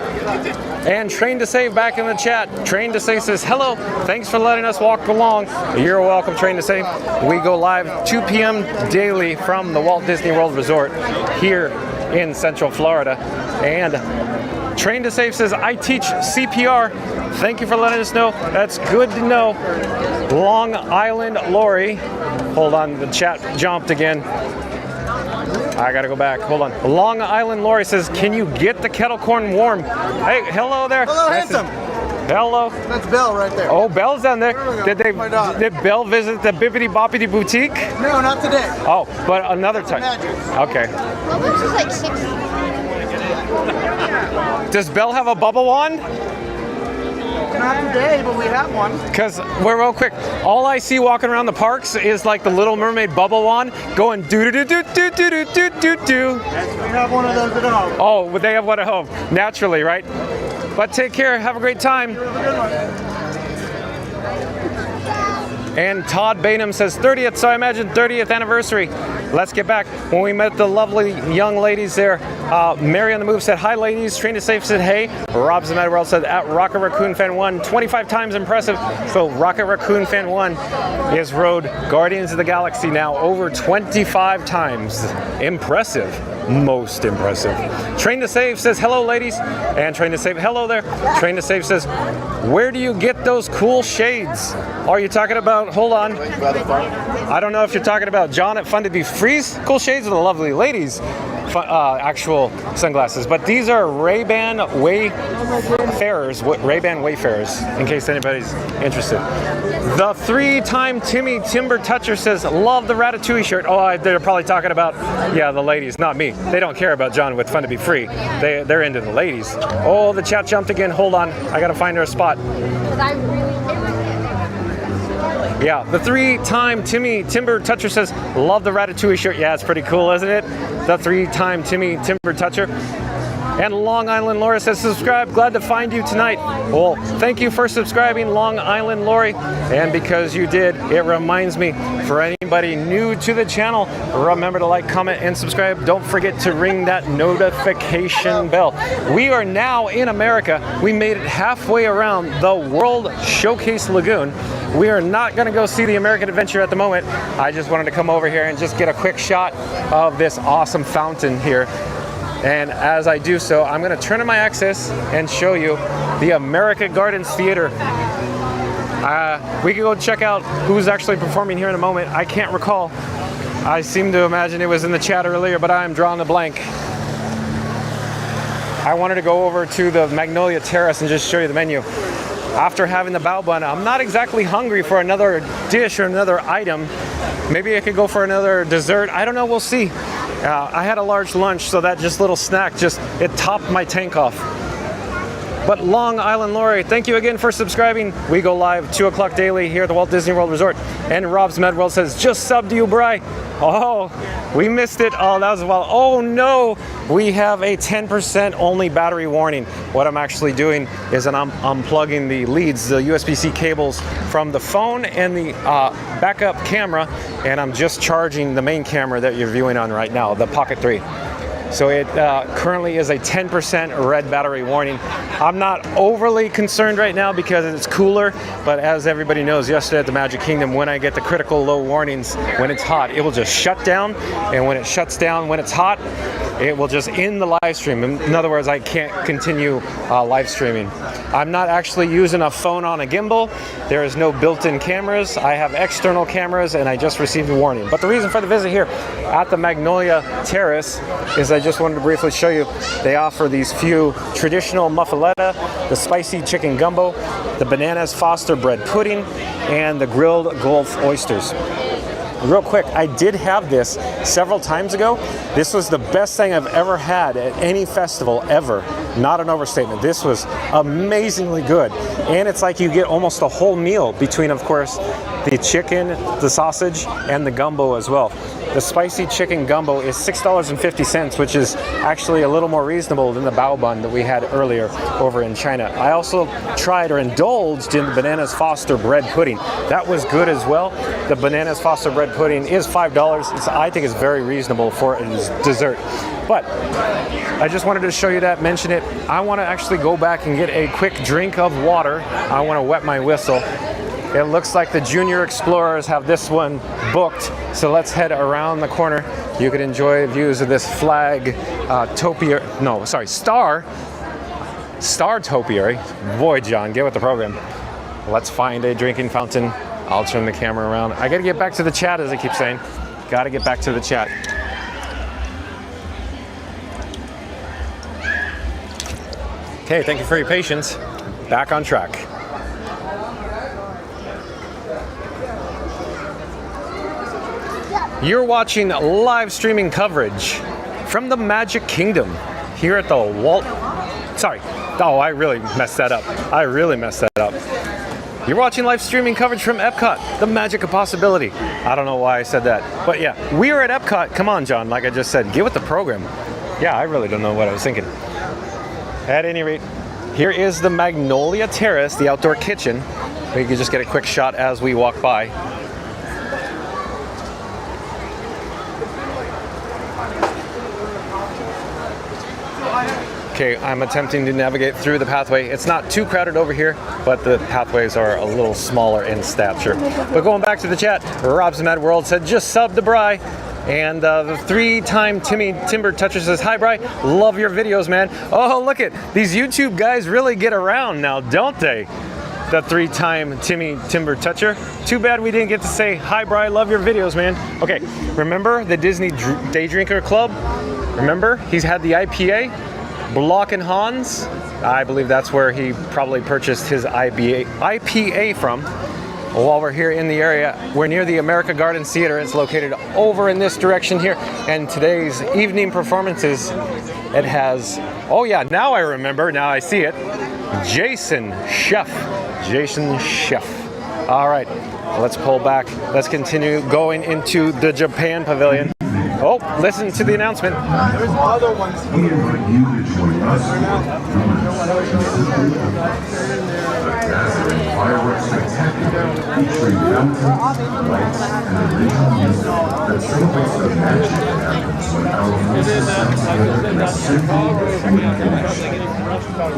And Train to Save back in the chat. Train to Save says, hello, thanks for letting us walk along. You're welcome, Train to Save. We go live 2 p.m. daily from the Walt Disney World Resort here in Central Florida. And Train to Save says, I teach CPR. Thank you for letting us know. That's good to know. Long Island Lori. Hold on, the chat jumped again. I gotta go back. Hold on. Long Island Lori says, can you get the kettle corn warm? Hey, hello there. Hello, handsome. Hello. That's Belle right there. Oh, Belle's down there. Did Belle visit the Bibbidi Boppity Boutique? No, not today. Oh, but another time. Okay. Well, this is like 6. Does Belle have a bubble wand? Not today, but we have one. Because we're real quick. All I see walking around the parks is like the Little Mermaid bubble wand going do do do do do do do do do. We have one of those at home. Oh, but they have one at home. Naturally, right? But take care. Have a great time. And Todd Bainham says 30th, so I imagine 30th anniversary. Let's get back. When we met the lovely young ladies there, Mary on the Move said, hi ladies. Train to Safe said, hey. Rob's the Mad World said, at Rocket Raccoon Fan 1, 25 times impressive. So Rocket Raccoon Fan 1 is rode Guardians of the Galaxy now over 25 times. Impressive. Most impressive. Train to Save says, hello ladies. And Train to Save, hello there. Train to Save says, where do you get those cool shades? Are you talking about, hold on. I don't know if you're talking about John at Fun to Be Free's cool shades or the lovely ladies' actual sunglasses. But these are Ray-Ban Wayfarers, in case anybody's interested. The 3-time Timmy Timber Toucher says, love the Ratatouille shirt. Oh, they're probably talking about, yeah, the ladies, not me. They don't care about John with Fun to Be Free. They're into the ladies. Oh, the chat jumped again. Hold on. I got to find her a spot. Yeah, the 3-time Timmy Timber Toucher says, love the Ratatouille shirt. Yeah, it's pretty cool, isn't it? The 3-time Timmy Timber Toucher. And Long Island Lori says, subscribe, glad to find you tonight. Well, thank you for subscribing, Long Island Lori. And because you did, it reminds me, for anybody new to the channel, remember to like, comment, and subscribe. Don't forget to ring that notification bell. We are now in America. We made it halfway around the World Showcase Lagoon. We are not going to go see the American Adventure at the moment. I just wanted to come over here and just get a quick shot of this awesome fountain here. And as I do so, I'm going to turn on my access and show you the America Gardens Theater. We can go check out who's actually performing here in a moment. I can't recall. I seem to imagine it was in the chat earlier, but I am drawing a blank. I wanted to go over to the Magnolia Terrace and just show you the menu. After having the bao bun, I'm not exactly hungry for another dish or another item. Maybe I could go for another dessert. I don't know, we'll see. I had a large lunch, so that just little snack, it topped my tank off. But Long Island Lori, thank you again for subscribing. We go live 2 o'clock daily here at the Walt Disney World Resort. And Rob's Mad World says, just subbed you, Bri. Oh, we missed it. Oh, that was a while. Oh no, we have a 10% only battery warning. What I'm actually doing is that I'm unplugging the leads, the USB-C cables from the phone and the backup camera, and I'm just charging the main camera that you're viewing on right now, the Pocket 3. So it currently is a 10% red battery warning. I'm not overly concerned right now because it's cooler, but as everybody knows, yesterday at the Magic Kingdom, when I get the critical low warnings, when it's hot, it will just shut down, and when it shuts down when it's hot, it will just end the live stream. In other words, I can't continue live streaming. I'm not actually using a phone on a gimbal. There is no built-in cameras. I have external cameras, and I just received a warning. But the reason for the visit here at the Magnolia Terrace is I just wanted to briefly show you, they offer these few traditional muffaletta, the spicy chicken gumbo, the bananas Foster bread pudding, and the grilled Gulf oysters. Real quick, I did have this several times ago. This was the best thing I've ever had at any festival ever. Not an overstatement. This was amazingly good. And it's like you get almost a whole meal between, of course, the chicken, the sausage, and the gumbo as well. The spicy chicken gumbo is $6.50, which is actually a little more reasonable than the bao bun that we had earlier over in China. I also tried or indulged in the Bananas Foster bread pudding. That was good as well. The Bananas Foster bread pudding is $5. I think it's very reasonable for a dessert. But I just wanted to show you that, mention it. I want to actually go back and get a quick drink of water. I want to wet my whistle. It looks like the Junior Explorers have this one booked, so let's head around the corner. You can enjoy views of this flag Star Topiary. Boy, John, get with the program. Let's find a drinking fountain. I'll turn the camera around. I gotta get back to the chat, as I keep saying. Gotta get back to the chat. Okay, thank you for your patience. Back on track. You're watching live streaming coverage from the Magic Kingdom here at the I really messed that up. You're watching live streaming coverage from Epcot, the magic of possibility. I don't know why I said that, but yeah, we are at Epcot. Come on, John, like I just said, get with the program. Yeah, I really don't know what I was thinking. At any rate, here is the Magnolia Terrace, the outdoor kitchen. We can just get a quick shot as we walk by. Okay, I'm attempting to navigate through the pathway. It's not too crowded over here, but the pathways are a little smaller in stature. But going back to the chat, Rob's Mad World said, just sub to Bri. And the 3-time Timber Toucher says, hi Bri, love your videos, man. Oh, look at these YouTube guys really get around now, don't they? The 3-time Timber Toucher. Too bad we didn't get to say, hi Bri, love your videos, man. Okay, remember the Disney Day Drinker Club? Remember, he's had the IPA? Block and Hans, I believe that's where he probably purchased his IPA from. While we're here in the area, we're near the America Gardens Theater. It's located over in this direction here. And today's evening performances, it has, oh yeah, now I remember, now I see it, Jason Chef. All right, let's pull back. Let's continue going into the Japan Pavilion. Oh, listen to the announcement. There's other ones. We invite you to join us for a dazzling fireworks spectacular featuring fountains, lights, and original music that celebrates the magic that happens when our voices sound together in a symphony of human connection.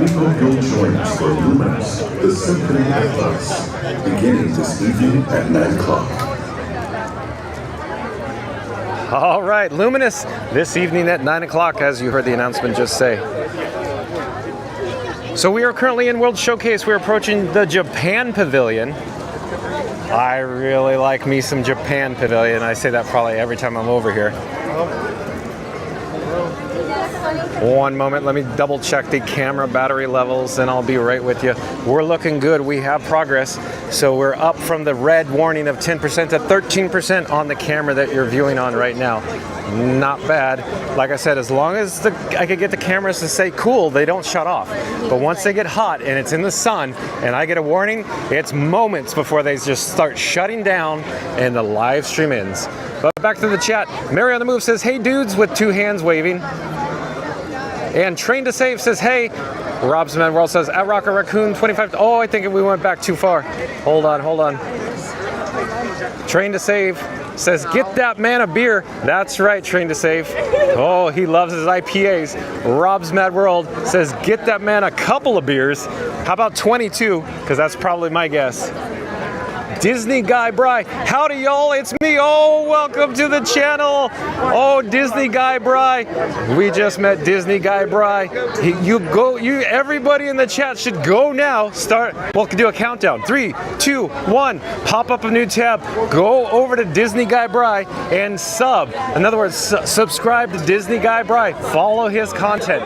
We hope you'll join us for Luminous, the Symphony of Us, beginning this evening at 9 o'clock. All right, Luminous, this evening at 9 o'clock, as you heard the announcement just say. So we are currently in World Showcase. We're approaching the Japan Pavilion. I really like me some Japan Pavilion. I say that probably every time I'm over here. One moment, let me double check the camera battery levels and I'll be right with you. We're looking good, we have progress. So we're up from the red warning of 10% to 13% on the camera that you're viewing on right now. Not bad. Like I said, as long as I could get the cameras to stay cool, they don't shut off. But once they get hot and it's in the sun and I get a warning, it's moments before they just start shutting down and the live stream ends. But back to the chat. Mary on the Move says, hey dudes, with 2 hands waving. And Train to Save says, hey. Rob's Mad World says, at Rocker Raccoon 25. Oh, I think we went back too far. Hold on. Train to Save says, get that man a beer. That's right, Train to Save. Oh, he loves his IPAs. Rob's Mad World says, get that man a couple of beers. How about 22? Because that's probably my guess. Disney Guy Bry. Howdy, y'all. It's me. Oh, welcome to the channel. Oh, Disney Guy Bry. We just met Disney Guy Bry. Everybody in the chat should go now. We'll do a countdown. 3, 2, 1. Pop up a new tab. Go over to Disney Guy Bry and sub. In other words, subscribe to Disney Guy Bry. Follow his content.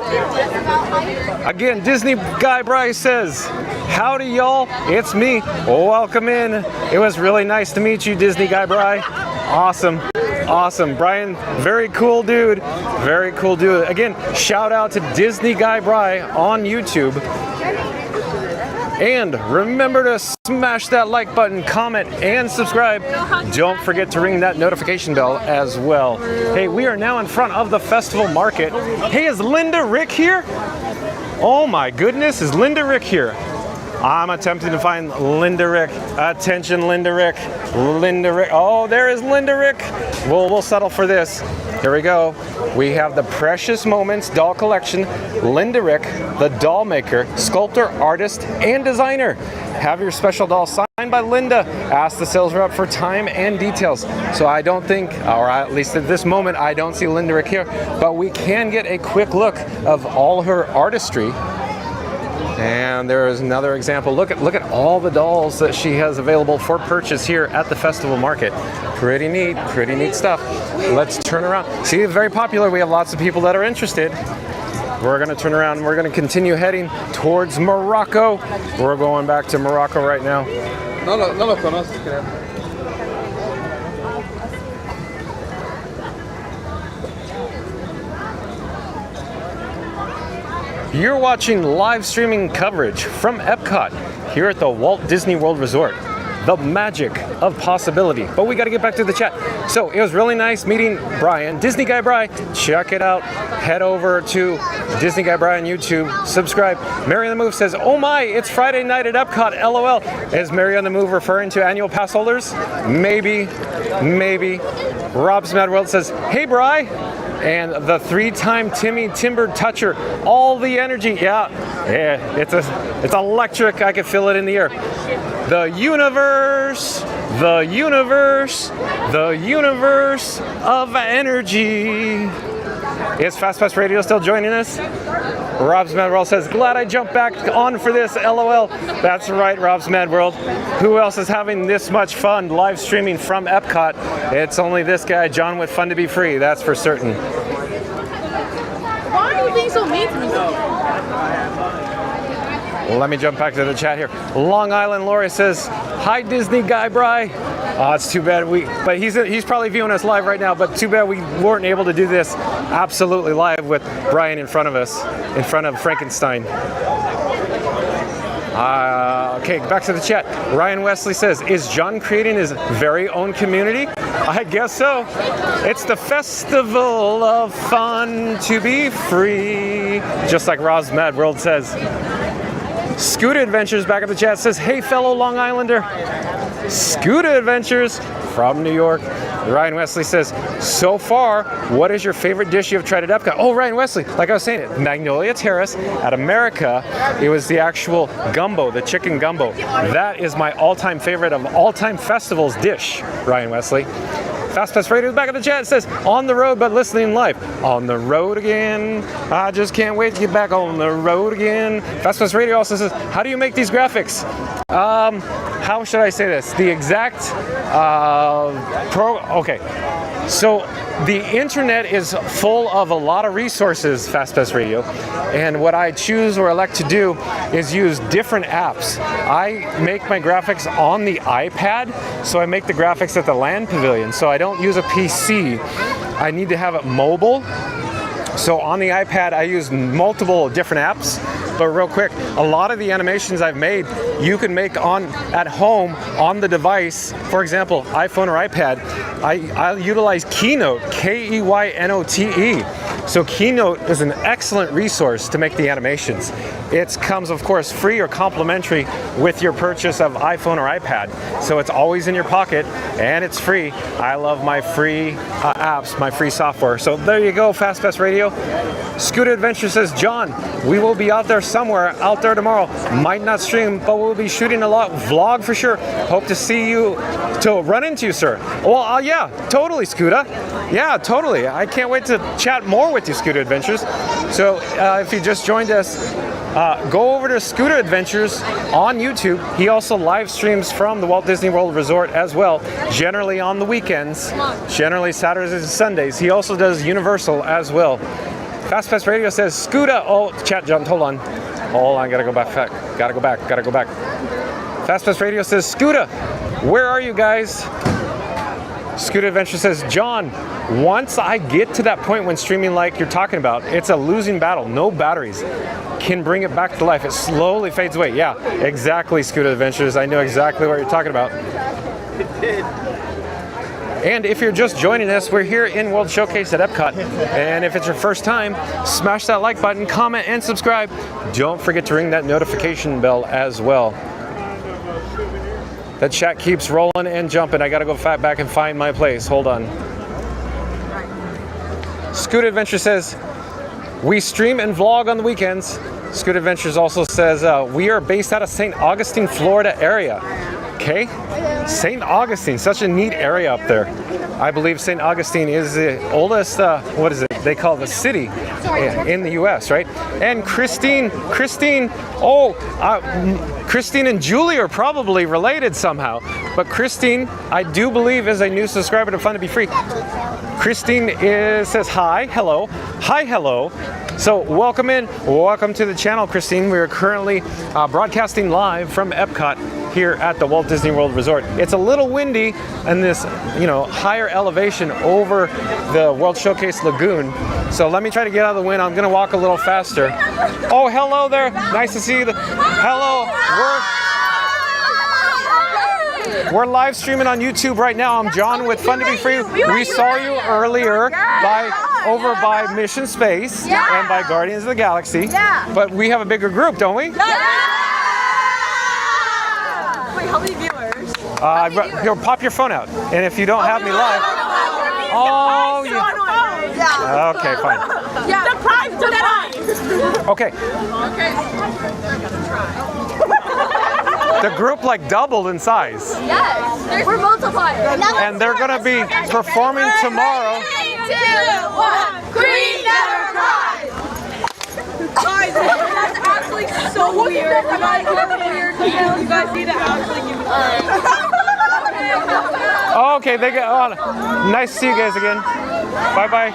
Again, Disney Guy Bry says, howdy, y'all. It's me. Welcome in. It was really nice to meet you, Disney Guy Bry. Awesome. Brian, very cool dude. Very cool dude. Again, shout out to Disney Guy Bry on YouTube. And remember to smash that like button, comment, and subscribe. Don't forget to ring that notification bell as well. Hey, we are now in front of the festival market. Hey, is Linda Rick here? Oh my goodness, is Linda Rick here? I'm attempting to find Linda Rick. Attention, Linda Rick. Linda Rick. Oh, there is Linda Rick. We'll settle for this. Here we go. We have the Precious Moments doll collection. Linda Rick, the doll maker, sculptor, artist, and designer. Have your special doll signed by Linda. Ask the sales rep for time and details. So I don't think, or at least at this moment, I don't see Linda Rick here, but we can get a quick look of all her artistry. And there is another example. Look at all the dolls that she has available for purchase here at the festival market. Pretty neat stuff. Let's turn around. See, it's very popular. We have lots of people that are interested. We're going to turn around and we're going to continue heading towards Morocco. We're going back to Morocco right now. No lo conoces, creo. You're watching live streaming coverage from Epcot here at the Walt Disney World Resort. The magic of possibility. But we got to get back to the chat. So it was really nice meeting Brian, Disney Guy Bry. Check it out. Head over to Disney Guy Bry on YouTube. Subscribe. Mary on the Move says, oh my, it's Friday night at Epcot, LOL. Is Mary on the Move referring to annual pass holders? Maybe. Rob's Mad World says, hey Bry. And the 3-time Timmy Timber Toucher, all the energy, yeah, it's electric. I can feel it in the air. The universe of energy. Is Fast Pass Radio still joining us? Rob's Mad World says, glad I jumped back on for this, LOL. That's right, Rob's Mad World. Who else is having this much fun live streaming from Epcot? It's only this guy, John with Fun to Be Free, that's for certain. Why are you being so mean to me though? Let me jump back to the chat here. Long Island Lori says, hi Disney Guy Bry. Oh, it's too bad but he's probably viewing us live right now, but too bad we weren't able to do this absolutely live with Brian in front of us, in front of Frankenstein. Okay, back to the chat. Ryan Wesley says, is John creating his very own community? I guess so. It's the festival of fun to be free. Just like Rob's Mad World says. Scooter Adventures back at the chat says, hey fellow Long Islander. Scooter Adventures from New York. Ryan Wesley says, so far, what is your favorite dish you have tried at Epcot? Oh, Ryan Wesley, like I was saying, at Magnolia Terrace at America, it was the actual gumbo, the chicken gumbo. That is my all-time favorite of all-time festivals dish, Ryan Wesley. Fast Radio is back at the chat. It says, on the road but listening live. On the road again. I just can't wait to get back on the road again. Fast Radio also says, how do you make these graphics? How should I say this? The exact okay. So the internet is full of a lot of resources, Fast Radio, and what I choose or elect to do is use different apps. I make my graphics on the iPad, so I make the graphics at the land pavilion. So I don't use a PC. I need to have it mobile. So on the iPad, I use multiple different apps. But real quick, a lot of the animations I've made, you can make at home on the device. For example, iPhone or iPad. I utilize Keynote, Keynote. So Keynote is an excellent resource to make the animations. It comes, of course, free or complimentary with your purchase of iPhone or iPad. So it's always in your pocket and it's free. I love my free apps, my free software. So there you go, Fast Radio. Scooter Adventure says, John, we will be out there somewhere out there tomorrow. Might not stream, but we'll be shooting a lot. Vlog for sure. Hope to see you, to run into you, sir. Well, yeah, totally, Scooter. Yeah, totally. I can't wait to chat more with you, Scooter Adventures. So if you just joined us, go over to Scooter Adventures on YouTube. He also live streams from the Walt Disney World Resort as well, generally on the weekends, generally Saturdays and Sundays. He also does Universal as well. Fast Radio says, Scooter. Oh, chat jumped. Hold on. Gotta go back. Fast Radio says, Scooter, where are you guys? Scooter Adventure says, John, once I get to that point when streaming like you're talking about, it's a losing battle. No batteries can bring it back to life. It slowly fades away. Yeah, exactly, Scooter Adventures. I know exactly what you're talking about. It did. And if you're just joining us, we're here in World Showcase at Epcot. And if it's your first time, smash that like button, comment, and subscribe. Don't forget to ring that notification bell as well. That chat keeps rolling and jumping. I gotta go back and find my place. Hold on. Scooter Adventure says, we stream and vlog on the weekends. Scooter Adventures also says, we are based out of St. Augustine, Florida area. Okay, St. Augustine, such a neat area up there. I believe St. Augustine is the oldest, what is it? They call the city in the U.S., right? And Christine and Julie are probably related somehow. But Christine, I do believe, is a new subscriber to Fun to Be Free. Christine says hi, hello. Hi, hello. So welcome to the channel, Christine. We are currently broadcasting live from Epcot here at the Walt Disney World Resort. It's a little windy in this, higher elevation over the World Showcase Lagoon. So let me try to get out of the wind. I'm gonna walk a little faster. Oh, hello there. Nice to see you. Hello. We're live streaming on YouTube right now. I'm John with Fun to Be Free. We saw you earlier over by Mission Space and by Guardians of the Galaxy. But we have a bigger group, don't we? How many viewers? Pop your phone out, and if you don't have me live, okay, fine. Okay. The group doubled in size. Yes, we're multiplying. And they're gonna be performing tomorrow. 3, 2, 1. Green never cries. Guys, that's actually so weird. You guys need to actually give it Okay, they get on. Nice to see you guys again. Bye-bye.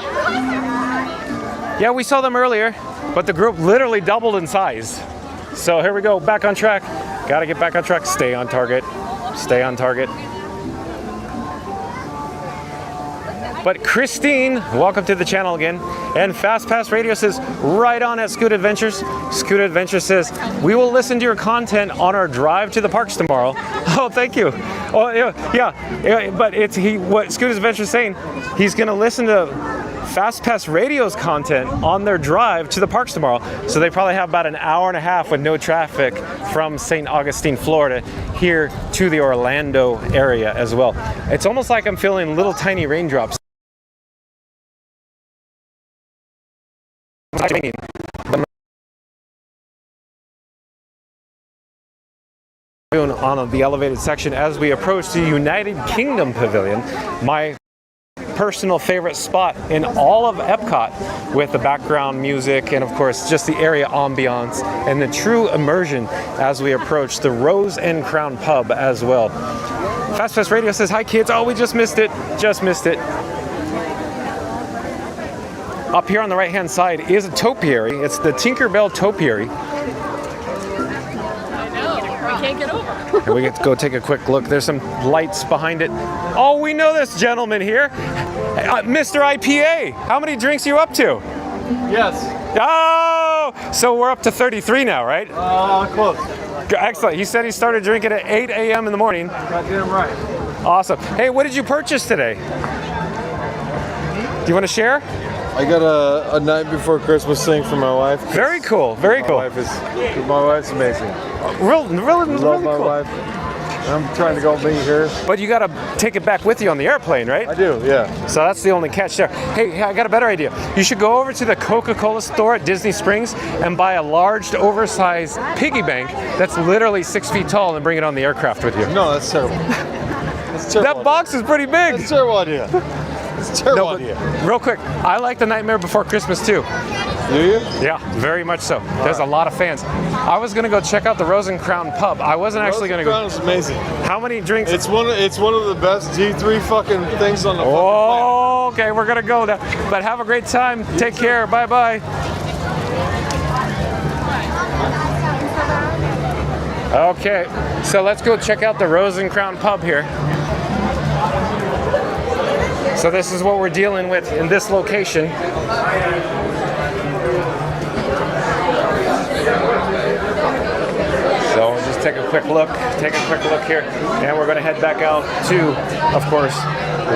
Yeah, we saw them earlier, but the group literally doubled in size. So here we go, back on track. Gotta get back on track. Stay on target. Stay on target. But Christine, welcome to the channel again. And Fast Pass Radio says, right on at Scoot Adventures. Scoot Adventures says, we will listen to your content on our drive to the parks tomorrow. Oh, thank you. Oh, yeah. But what Scoot Adventures is saying, he's going to listen to Fast Pass Radio's content on their drive to the parks tomorrow. So they probably have about an hour and a half with no traffic from St. Augustine, Florida, here to the Orlando area as well. It's almost like I'm feeling little tiny raindrops. On the elevated section as we approach the United Kingdom Pavilion, my personal favorite spot in all of Epcot, with the background music and of course just the area ambiance and the true immersion as we approach the Rose and Crown Pub as well. Fast Pass Radio says, hi kids. Oh, we just missed it. Up here on the right hand side is a topiary. It's the Tinkerbell topiary. Can't get over. And we get to go take a quick look. There's some lights behind it. Oh, we know this gentleman here. Mr. IPA, how many drinks are you up to? Yes. Oh, so we're up to 33 now, right? Close. Excellent. He said he started drinking at 8 a.m. in the morning. Goddamn right. Awesome. Hey, what did you purchase today? Do you want to share? I got a night before Christmas thing for my wife. Very cool. Very cool. My wife's amazing. Really Love my cool. wife. I'm trying to go be here. But you got to take it back with you on the airplane, right? I do, yeah. So that's the only catch there. Hey, I got a better idea. You should go over to the Coca-Cola store at Disney Springs and buy a large, oversized piggy bank that's literally 6 feet tall and bring it on the aircraft with you. No, that's terrible. That's terrible. That box is pretty big. That's a terrible idea. It's a terrible idea. Real quick, I like The Nightmare Before Christmas too. Do you? Yeah, very much so. There's a lot of fans. I was gonna go check out the Rose and Crown Pub. I wasn't actually gonna go. Rose and Crown is amazing. How many drinks? It's one of the best G3 fucking things on the fucking planet. Okay, we're gonna go there. But have a great time. Take care. Bye bye. Okay, so let's go check out the Rose and Crown Pub here. So this is what we're dealing with in this location. So we'll just take a quick look here, and we're going to head back out to, of course,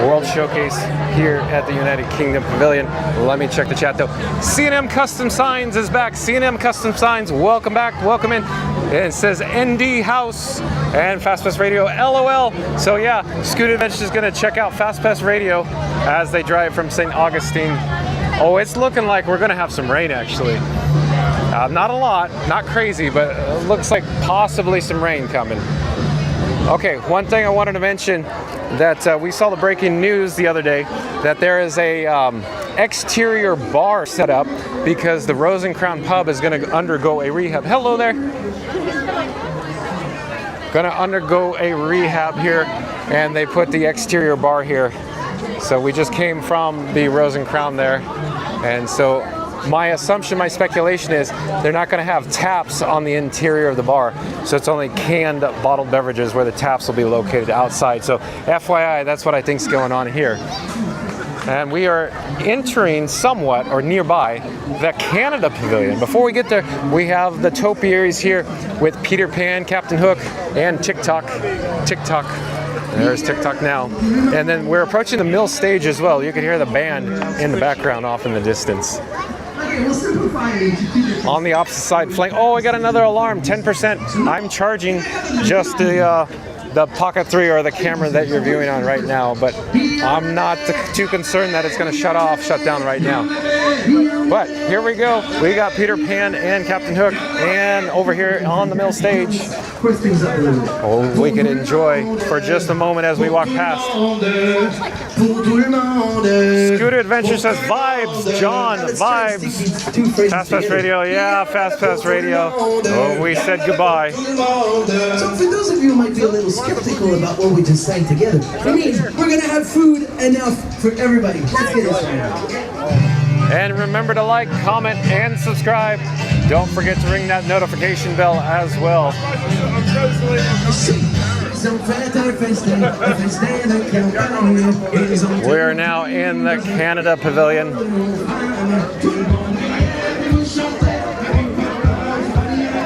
World Showcase here at the United Kingdom Pavilion. Let me check the chat though. C&M Custom Signs is back. C&M Custom Signs, welcome back, welcome in. It says ND House and Fast Pass Radio, LOL. So yeah, Scoot Adventures is going to check out Fast Pass Radio as they drive from St. Augustine. Oh, it's looking like we're going to have some rain actually. Not a lot, not crazy, but it looks like possibly some rain coming. Okay, one thing I wanted to mention that we saw the breaking news the other day that there is a exterior bar set up because the Rose and Crown Pub is going to undergo a rehab. Hello there. Going to undergo a rehab here, and they put the exterior bar here. So we just came from the Rose and Crown there, and so my assumption, my speculation is they're not going to have taps on the interior of the bar. So it's only canned bottled beverages where the taps will be located outside. So FYI, that's what I think is going on here. And we are entering somewhat or nearby the Canada Pavilion. Before we get there, we have the topiaries here with Peter Pan, Captain Hook, and TikTok. There's TikTok now. And then we're approaching the mill stage as well. You can hear the band in the background off in the distance. On the opposite side flank. Oh, I got another alarm, 10%. I'm charging just the Pocket 3 or the camera that you're viewing on right now, but I'm not too concerned that it's going to shut down right now. But here we go. We got Peter Pan and Captain Hook, and over here on the mill stage, oh, we can enjoy for just a moment as we walk past. Scooter Adventure says vibes, John, vibes. Fast Pass Radio, yeah, Fast Pass Radio. Oh, we said goodbye. So for those of you who might be a little skeptical about what we just sang together, I mean, we're gonna have food enough for everybody. Let's get this right now. And remember to like, comment, and subscribe. Don't forget to ring that notification bell as well. We are now in the Canada Pavilion.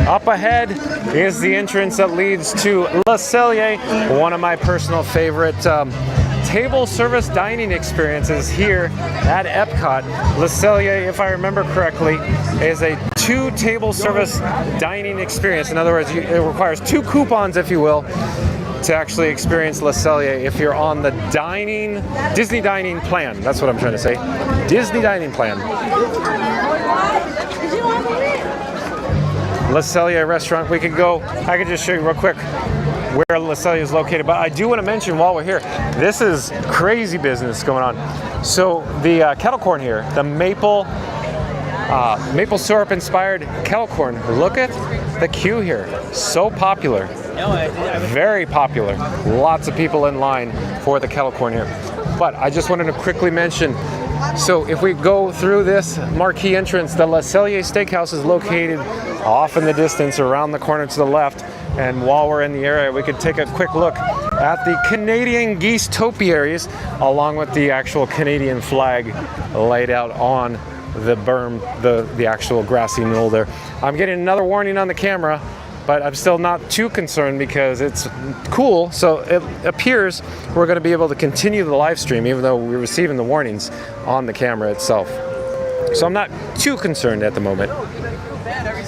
Up ahead is the entrance that leads to Le Cellier, one of my personal favorite table service dining experiences here at Epcot. Le Cellier, if I remember correctly, is a 2 table service dining experience. In other words, it requires 2 coupons, if you will, to actually experience Le Cellier if you're on the Disney dining plan. That's what I'm trying to say. Disney dining plan. Le Cellier restaurant. We could go, I could just show you real quick where Le Cellier is located, but I do want to mention while we're here, this is crazy business going on. So the kettle corn here, the maple syrup inspired kettle corn, look at the queue here. So popular. Very popular. Lots of people in line for the kettle corn here. But I just wanted to quickly mention, so if we go through this marquee entrance, the Le Cellier Steakhouse is located off in the distance around the corner to the left. And while we're in the area, we could take a quick look at the Canadian geese topiaries, along with the actual Canadian flag laid out on the berm, the actual grassy knoll there. I'm getting another warning on the camera, but I'm still not too concerned because it's cool. So it appears we're going to be able to continue the live stream even though we're receiving the warnings on the camera itself. So I'm not too concerned at the moment.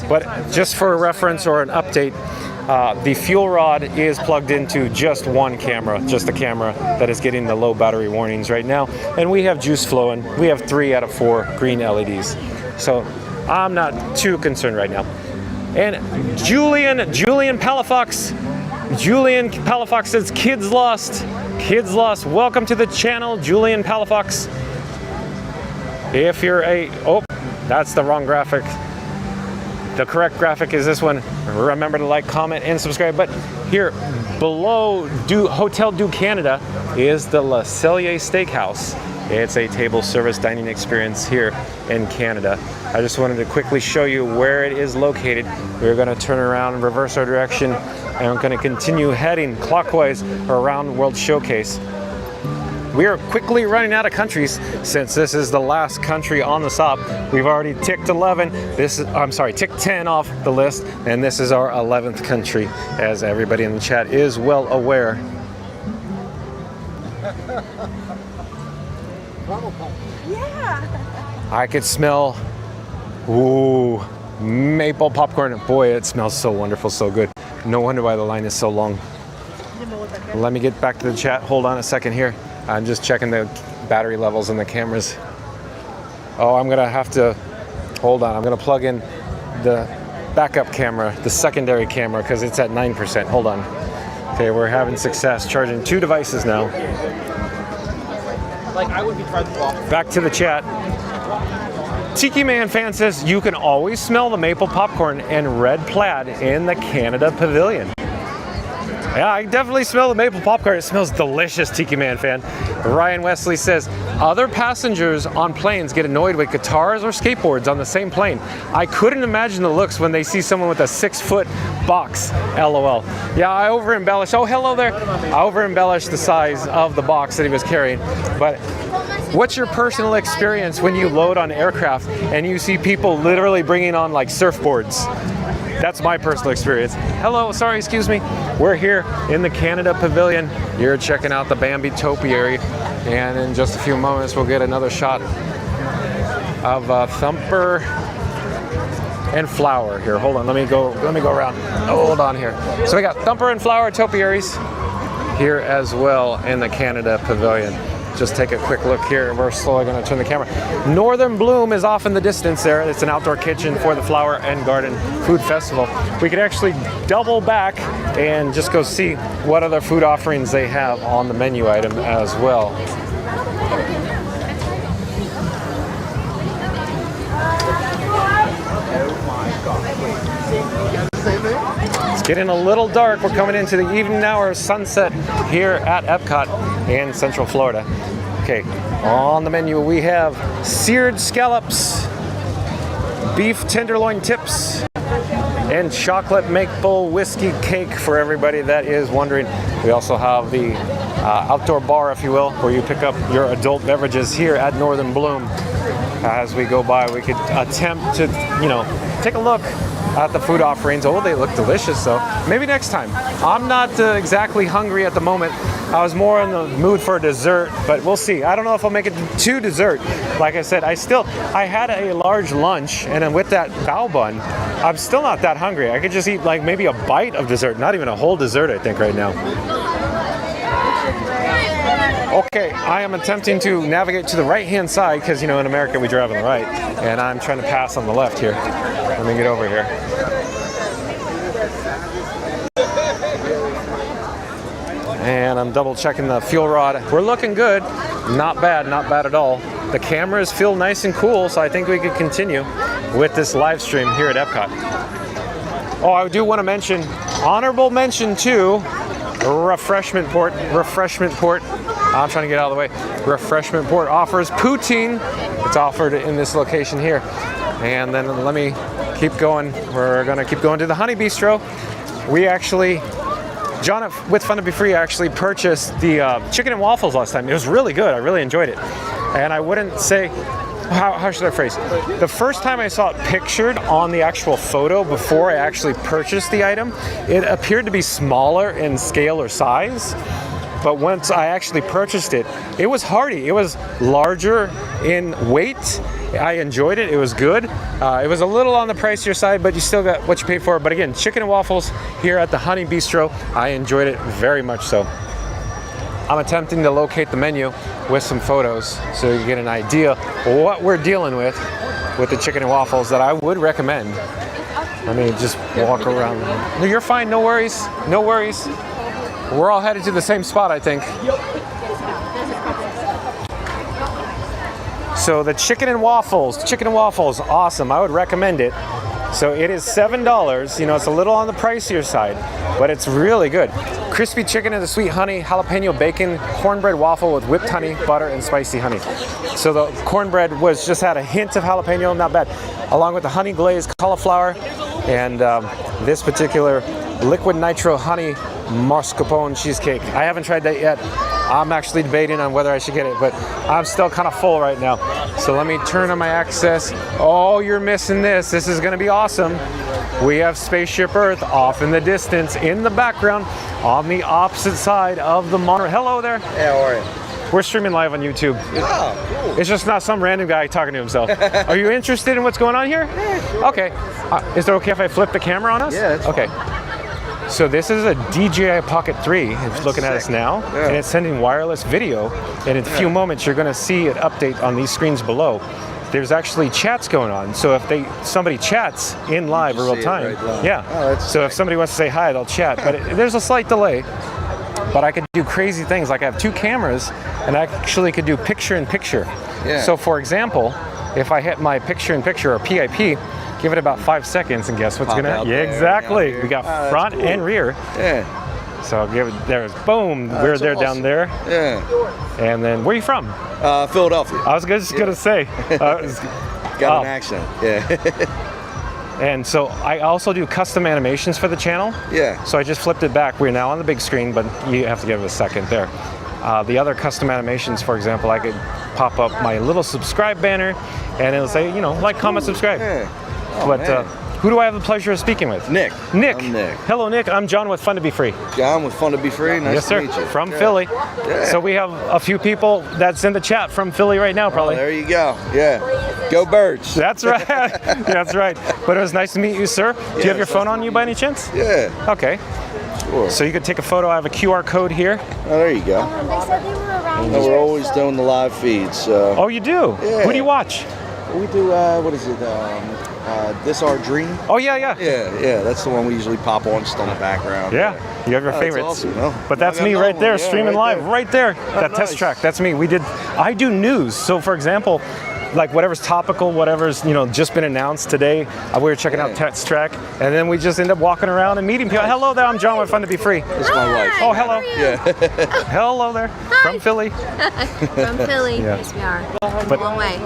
But just for a reference or an update, the fuel rod is plugged into just one camera, just the camera that is getting the low battery warnings right now. And we have juice flowing. We have 3 out of 4 green LEDs. So I'm not too concerned right now. And Julian Palafox says, kids lost. Welcome to the channel, Julian Palafox. If you're that's the wrong graphic. The correct graphic is this one. Remember to like, comment, and subscribe. But here below Hotel du Canada is the Le Cellier Steakhouse. It's a table service dining experience here in Canada. I just wanted to quickly show you where it is located. We're going to turn around and reverse our direction, and we're going to continue heading clockwise around World Showcase. We are quickly running out of countries since this is the last country on the stop. We've already ticked 10 off the list, and this is our 11th country, as everybody in the chat is well aware. Yeah. I could smell, maple popcorn. Boy, it smells so wonderful, so good. No wonder why the line is so long. Let me get back to the chat. Hold on a second here. I'm just checking the battery levels in the cameras. Oh, I'm gonna have to, hold on. I'm gonna plug in the backup camera, the secondary camera, because it's at 9%. Hold on. Okay, we're having success charging 2 devices now. Back to the chat. Tiki Man fan says, you can always smell the maple popcorn and red plaid in the Canada Pavilion. Yeah, I definitely smell the maple popcorn. It smells delicious, Tiki Man fan. Ryan Wesley says, other passengers on planes get annoyed with guitars or skateboards on the same plane. I couldn't imagine the looks when they see someone with a 6-foot box, LOL. Yeah, I over-embellished. Oh, hello there. I over-embellished the size of the box that he was carrying. But what's your personal experience when you load on aircraft and you see people literally bringing on like surfboards? That's my personal experience. Hello, sorry, excuse me. We're here in the Canada Pavilion. You're checking out the Bambi topiary. And in just a few moments, we'll get another shot of Thumper and Flower here. Hold on, let me go around. Oh, hold on here. So we got Thumper and Flower topiaries here as well in the Canada Pavilion. Just take a quick look here. We're slowly going to turn the camera. Northern Bloom is off in the distance there. It's an outdoor kitchen for the Flower and Garden Food Festival. We could actually double back and just go see what other food offerings they have on the menu item as well. It's getting a little dark. We're coming into the evening hour sunset here at Epcot in Central Florida. Okay, on the menu we have seared scallops, beef tenderloin tips, and chocolate maple whiskey cake for everybody that is wondering. We also have the outdoor bar, if you will, where you pick up your adult beverages here at Northern Bloom. As we go by, we could attempt to, take a look at the food offerings. Oh, they look delicious, so maybe next time. I'm not exactly hungry at the moment. I was more in the mood for dessert, but we'll see. I don't know if I'll make it to dessert. Like I said, I had a large lunch, and then with that bao bun, I'm still not that hungry. I could just eat like maybe a bite of dessert, not even a whole dessert, I think, right now. Okay, I am attempting to navigate to the right-hand side because, in America we drive on the right, and I'm trying to pass on the left here. Let me get over here. And I'm double checking the fuel rod. We're looking good. Not bad at all. The cameras feel nice and cool, so I think we could continue with this live stream here at Epcot. Oh, I do want to mention, honorable mention to Refreshment Port. I'm trying to get out of the way. Refreshment Port offers poutine. It's offered in this location here. And then let me keep going. We're going to keep going to the Honey Bistro. We actually, John with Fun to Be Free actually purchased the chicken and waffles last time. It was really good. I really enjoyed it. And I wouldn't say, how should I phrase? The first time I saw it pictured on the actual photo before I actually purchased the item, it appeared to be smaller in scale or size. But once I actually purchased it, it was hearty. It was larger in weight. I enjoyed it. It was good. It was a little on the pricier side, but you still got what you pay for. But again, chicken and waffles here at the Honey Bistro. I enjoyed it very much so. I'm attempting to locate the menu with some photos so you get an idea what we're dealing with the chicken and waffles that I would recommend. Let me just walk around. No, you're fine. No worries. No worries. We're all headed to the same spot, I think. So the chicken and waffles, awesome. I would recommend it. So it is $7. It's a little on the pricier side, but it's really good. Crispy chicken and the sweet honey, jalapeno bacon, cornbread waffle with whipped honey, butter, and spicy honey. So the cornbread just had a hint of jalapeno, not bad, along with the honey glazed cauliflower and this particular liquid nitro honey mascarpone cheesecake. I haven't tried that yet. I'm actually debating on whether I should get it, but I'm still kind of full right now. So let me turn on my access. Oh, you're missing this. This is going to be awesome. We have Spaceship Earth off in the distance, in the background, on the opposite side of the monorail. Hello there. Hey, how are you? We're streaming live on YouTube. Oh, cool. It's just not some random guy talking to himself. Are you interested in what's going on here? Yeah, sure. Okay. Is it okay if I flip the camera on us? Yeah, that's okay. Fine. So this is a DJI Pocket 3. It's looking at us now, and it's sending wireless video. And in a few moments, you're going to see an update on these screens below. There's actually chats going on. So if somebody chats in live or real time, so if somebody wants to say hi, they'll chat. But there's a slight delay. But I could do crazy things. Like I have two cameras, and I actually could do picture-in-picture. Yeah. So for example, if I hit my picture-in-picture or PIP, give it about 5 seconds, and guess what's gonna happen? Yeah, exactly. We got front and rear. Yeah. So I'll give it. There's boom. We're there awesome. Down there. Yeah. And then where are you from? Philadelphia. I was just gonna say. Got an accent. Yeah. And so I also do custom animations for the channel. Yeah. So I just flipped it back. We're now on the big screen, but you have to give it a second there. The other custom animations, for example, I could pop up my little subscribe banner, and it'll say, like, comment, subscribe. Yeah. Oh, but who do I have the pleasure of speaking with? Nick. Nick. I'm Nick. Hello, Nick. I'm John with Fun to Be Free. John with Fun to Be Free. Nice yes, to sir. meet you. From Philly. Yeah. So we have a few people that's in the chat from Philly right now, probably. Oh, there you go. Yeah. Go Birds. That's right. That's right. But it was nice to meet you, sir. Do you have your phone on you by any chance? Yeah. Okay. Sure. So you could take a photo. I have a QR code here. Oh, there you go. They said they were around. We're always doing the live feeds. So. Oh, you do? Yeah. Who do you watch? We do, what is it? This Our Dream? Oh, yeah. Yeah, that's the one we usually pop on just on the background. Yeah, you have your favorites. That's awesome, But that's me right there, streaming live, right there. That test track, that's me. I do news. So for example, like whatever's topical, whatever's just been announced today, we were checking out test track, and then we just end up walking around and meeting people. Hello there, I'm John with Fun to Be Free. That's my wife. Oh, hello. Yeah. Hello there. Hi. From Philly. From Philly. Yeah. Yes, we are. But a long way.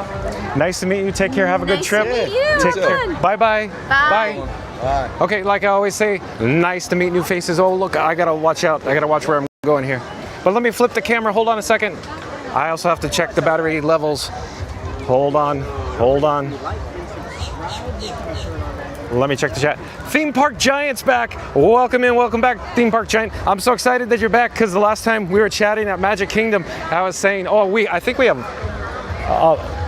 Nice to meet you. Take care. Have a good trip. Nice to meet you. Take care. Bye-bye. Bye. Bye. Okay, like I always say, nice to meet new faces. Oh, look, I gotta watch out. I gotta watch where I'm going here. But let me flip the camera. Hold on a second. I also have to check the battery levels. Hold on. Let me check the chat. Theme Park Giant's back. Welcome in, welcome back, Theme Park Giant. I'm so excited that you're back because the last time we were chatting at Magic Kingdom, I was saying, I think we have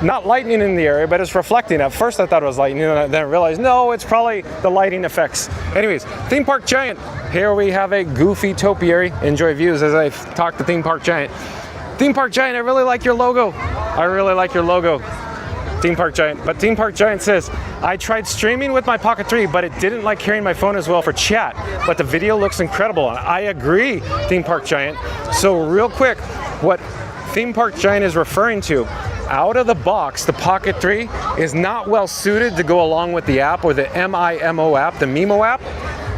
not lightning in the area, but it's reflecting. At first I thought it was lightning, and then I realized, no, it's probably the lighting effects. Anyways, Theme Park Giant. Here we have a goofy topiary. Enjoy views as I talk to Theme Park Giant. Theme Park Giant, I really like your logo. Theme Park Giant. But Theme Park Giant says, I tried streaming with my Pocket 3, but it didn't like carrying my phone as well for chat. But the video looks incredible. I agree, Theme Park Giant. So real quick, what Theme Park Giant is referring to, out of the box, the Pocket 3 is not well suited to go along with the app or the MIMO app, the Nemo app.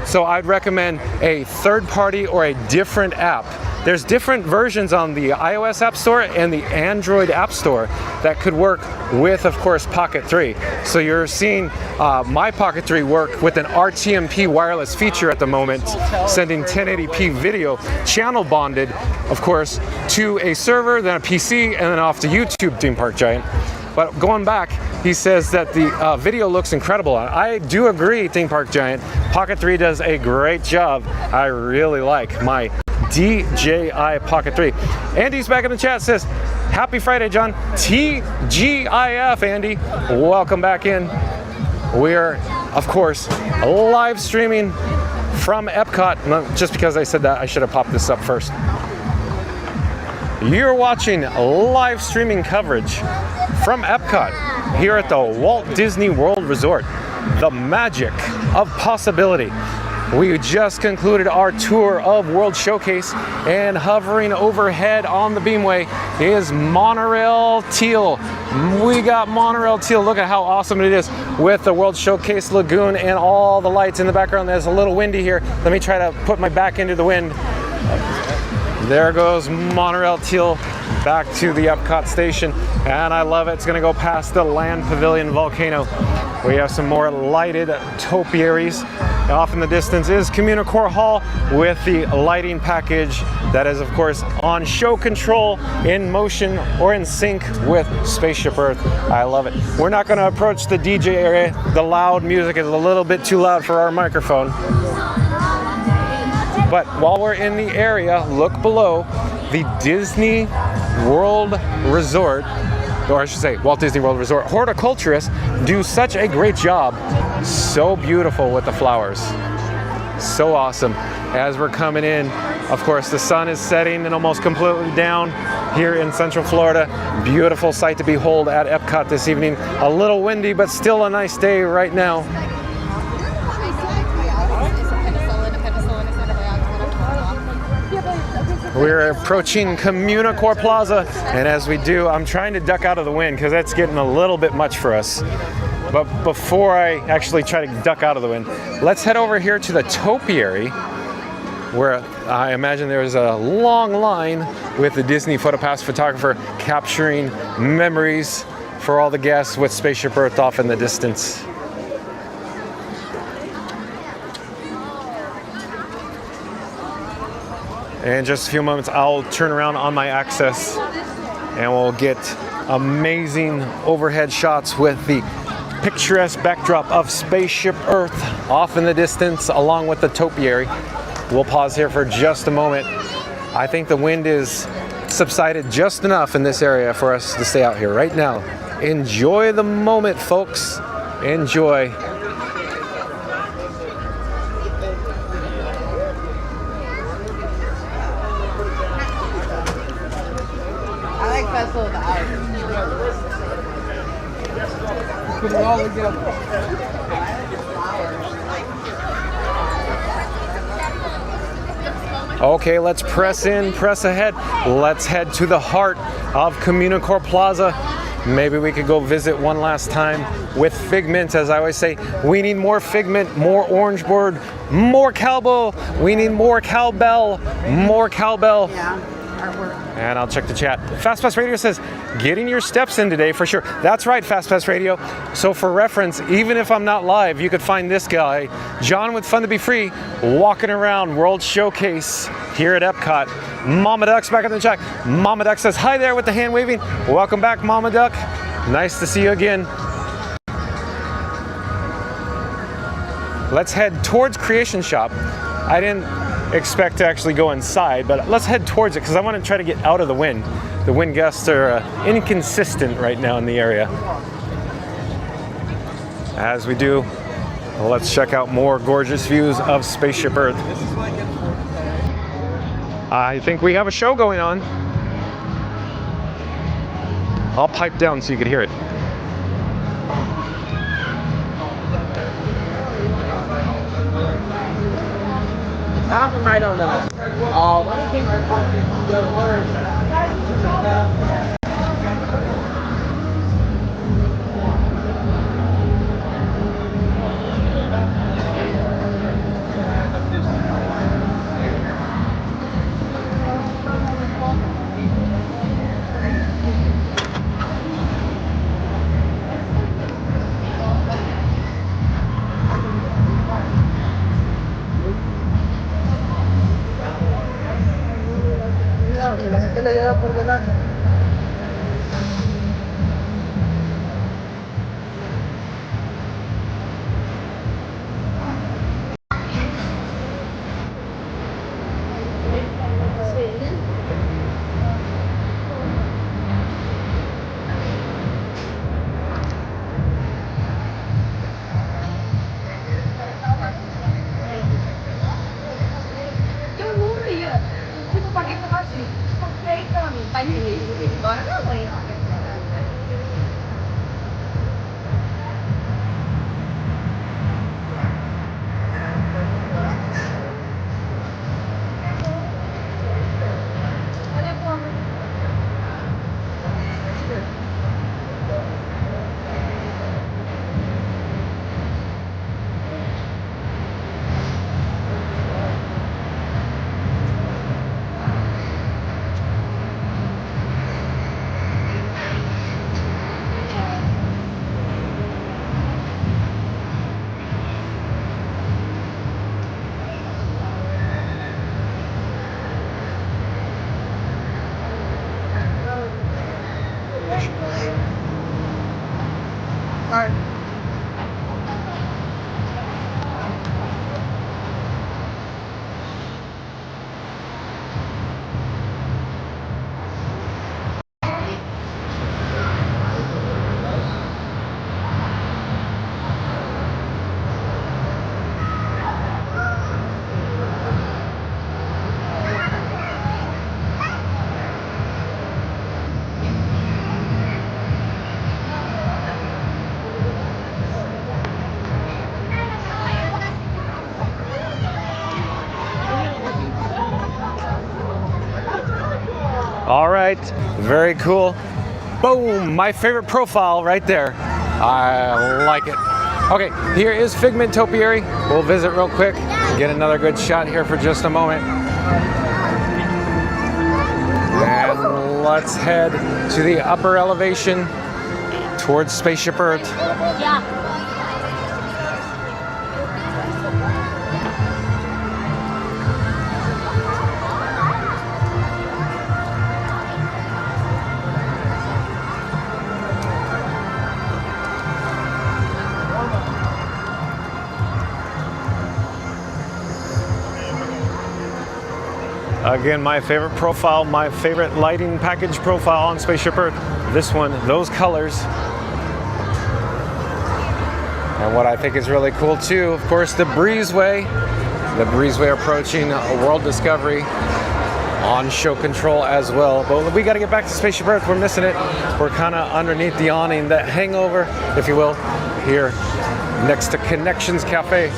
So I'd recommend a third party or a different app. There's different versions on the iOS App Store and the Android App Store that could work with, of course, Pocket 3. So you're seeing my Pocket 3 work with an RTMP wireless feature at the moment, sending 1080p video, channel bonded, of course, to a server, then a PC, and then off to YouTube, Theme Park Giant. But going back, he says that the video looks incredible. I do agree, Theme Park Giant. Pocket 3 does a great job. I really like my DJI Pocket 3. Andy's back in the chat, says, happy Friday, John. TGIF, Andy. Welcome back in. We're, of course, live streaming from Epcot. Just because I said that, I should have popped this up first. You're watching live streaming coverage from Epcot here at the Walt Disney World Resort. The magic of possibility. We just concluded our tour of World Showcase, and hovering overhead on the beamway is Monorail Teal. We got Monorail Teal. Look at how awesome it is with the World Showcase Lagoon and all the lights in the background. There's a little windy here. Let me try to put my back into the wind. There goes Monorail Teal back to the Epcot station, and I love it. It's gonna go past the Land Pavilion Volcano. We have some more lighted topiaries. Off in the distance is Communicore Hall with the lighting package that is, of course, on show control, in motion, or in sync with Spaceship Earth. I love it. We're not gonna approach the DJ area. The loud music is a little bit too loud for our microphone. But while we're in the area, look below. The Disney World Resort, or I should say Walt Disney World Resort horticulturists do such a great job. So beautiful with the flowers. So awesome. As we're coming in, of course, the sun is setting and almost completely down here in Central Florida. Beautiful sight to behold at Epcot this evening. A little windy, but still a nice day right now. We're approaching Communicore Plaza, and as we do, I'm trying to duck out of the wind because that's getting a little bit much for us. But before I actually try to duck out of the wind, let's head over here to the topiary, where I imagine there's a long line with the Disney PhotoPass photographer capturing memories for all the guests with Spaceship Earth off in the distance. In just a few moments, I'll turn around on my access and we'll get amazing overhead shots with the picturesque backdrop of Spaceship Earth off in the distance, along with the topiary. We'll pause here for just a moment. I think the wind is subsided just enough in this area for us to stay out here right now. Enjoy the moment, folks. Enjoy. Festival of the Arts. Put it all together. Okay, let's press in, press ahead. Let's head to the heart of Communicore Plaza. Maybe we could go visit one last time with Figment. As I always say, we need more Figment, more Orange Bird, more cowbell. We need more cowbell, more cowbell. Yeah. artwork. And I'll check the chat. Fast Pass Radio says, getting your steps in today for sure. That's right, Fast Pass Radio. So for reference, even if I'm not live, you could find this guy, John with Fun to Be Free, walking around World Showcase here at Epcot. Mama Duck's back in the chat. Mama Duck says, hi there with the hand waving. Welcome back, Mama Duck. Nice to see you again. Let's head towards Creation Shop. I didn't expect to actually go inside, but let's head towards it because I want to try to get out of the wind. The wind gusts are inconsistent right now in the area. As we do, let's check out more gorgeous views of Spaceship Earth. I think we have a show going on. I'll pipe down so you can hear it. I don't know. All right, very cool. Boom, my favorite profile right there. I like it. Okay, here is Figment Topiary. We'll visit real quick, get another good shot here for just a moment. And let's head to the upper elevation towards Spaceship Earth. Yeah. Again, my favorite profile, my favorite lighting package profile on Spaceship Earth. This one, those colors. And what I think is really cool too, of course, the breezeway. The breezeway approaching World Discovery on show control as well. But we got to get back to Spaceship Earth. We're missing it. We're kind of underneath the awning, that hangover, if you will, here next to Connections Cafe.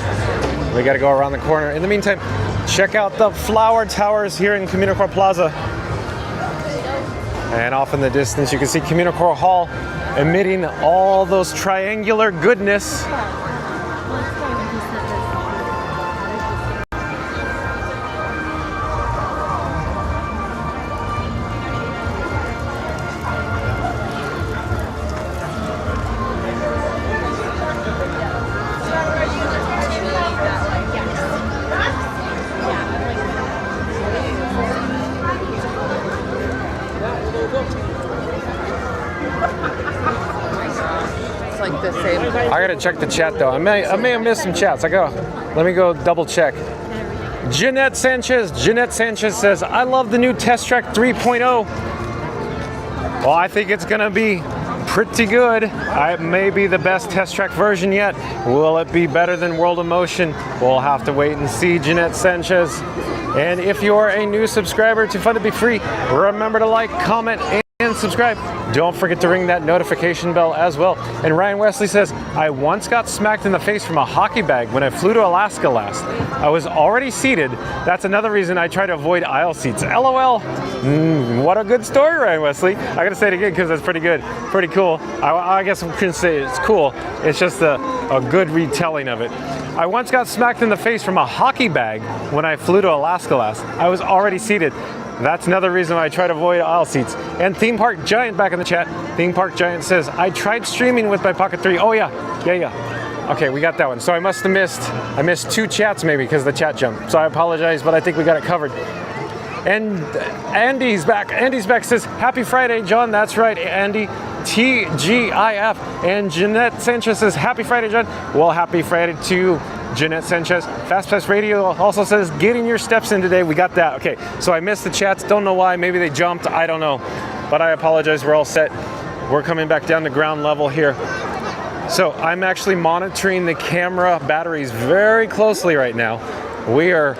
We got to go around the corner. In the meantime, check out the flower towers here in Communicore Plaza. And off in the distance, you can see Communicore Hall emitting all those triangular goodness. I gotta check the chat though. I may have missed some chats. Let me go double check. Jeanette Sanchez says, I love the new Test Track 3.0. Well, I think it's gonna be pretty good. It may be the best Test Track version yet. Will it be better than World of Motion? We'll have to wait and see, Jeanette Sanchez. And if you're a new subscriber to Fun to Be Free, remember to like, comment, and subscribe. Don't forget to ring that notification bell as well. And Ryan Wesley says, I once got smacked in the face from a hockey bag when I flew to Alaska last. I was already seated. That's another reason I try to avoid aisle seats. LOL. What a good story, Ryan Wesley. I gotta say it again because it's pretty good. Pretty cool. I guess I couldn't say it's cool. It's just a good retelling of it. I once got smacked in the face from a hockey bag when I flew to Alaska last. I was already seated. That's another reason why I try to avoid aisle seats. And Theme Park Giant back in the chat. Theme Park Giant says, I tried streaming with my Pocket 3. Oh yeah. Okay, we got that one. So I missed 2 chats maybe because the chat jumped. So I apologize, but I think we got it covered. And Andy's back. Andy's back, says, happy Friday, John. That's right, Andy. TGIF. And Jeanette Sanchez says, happy Friday, John. Well, happy Friday to Jeanette Sanchez. Fast Pass Radio also says, getting your steps in today. We got that. Okay, so I missed the chats. Don't know why. Maybe they jumped. I don't know. But I apologize. We're all set. We're coming back down to ground level here. So I'm actually monitoring the camera batteries very closely right now. We are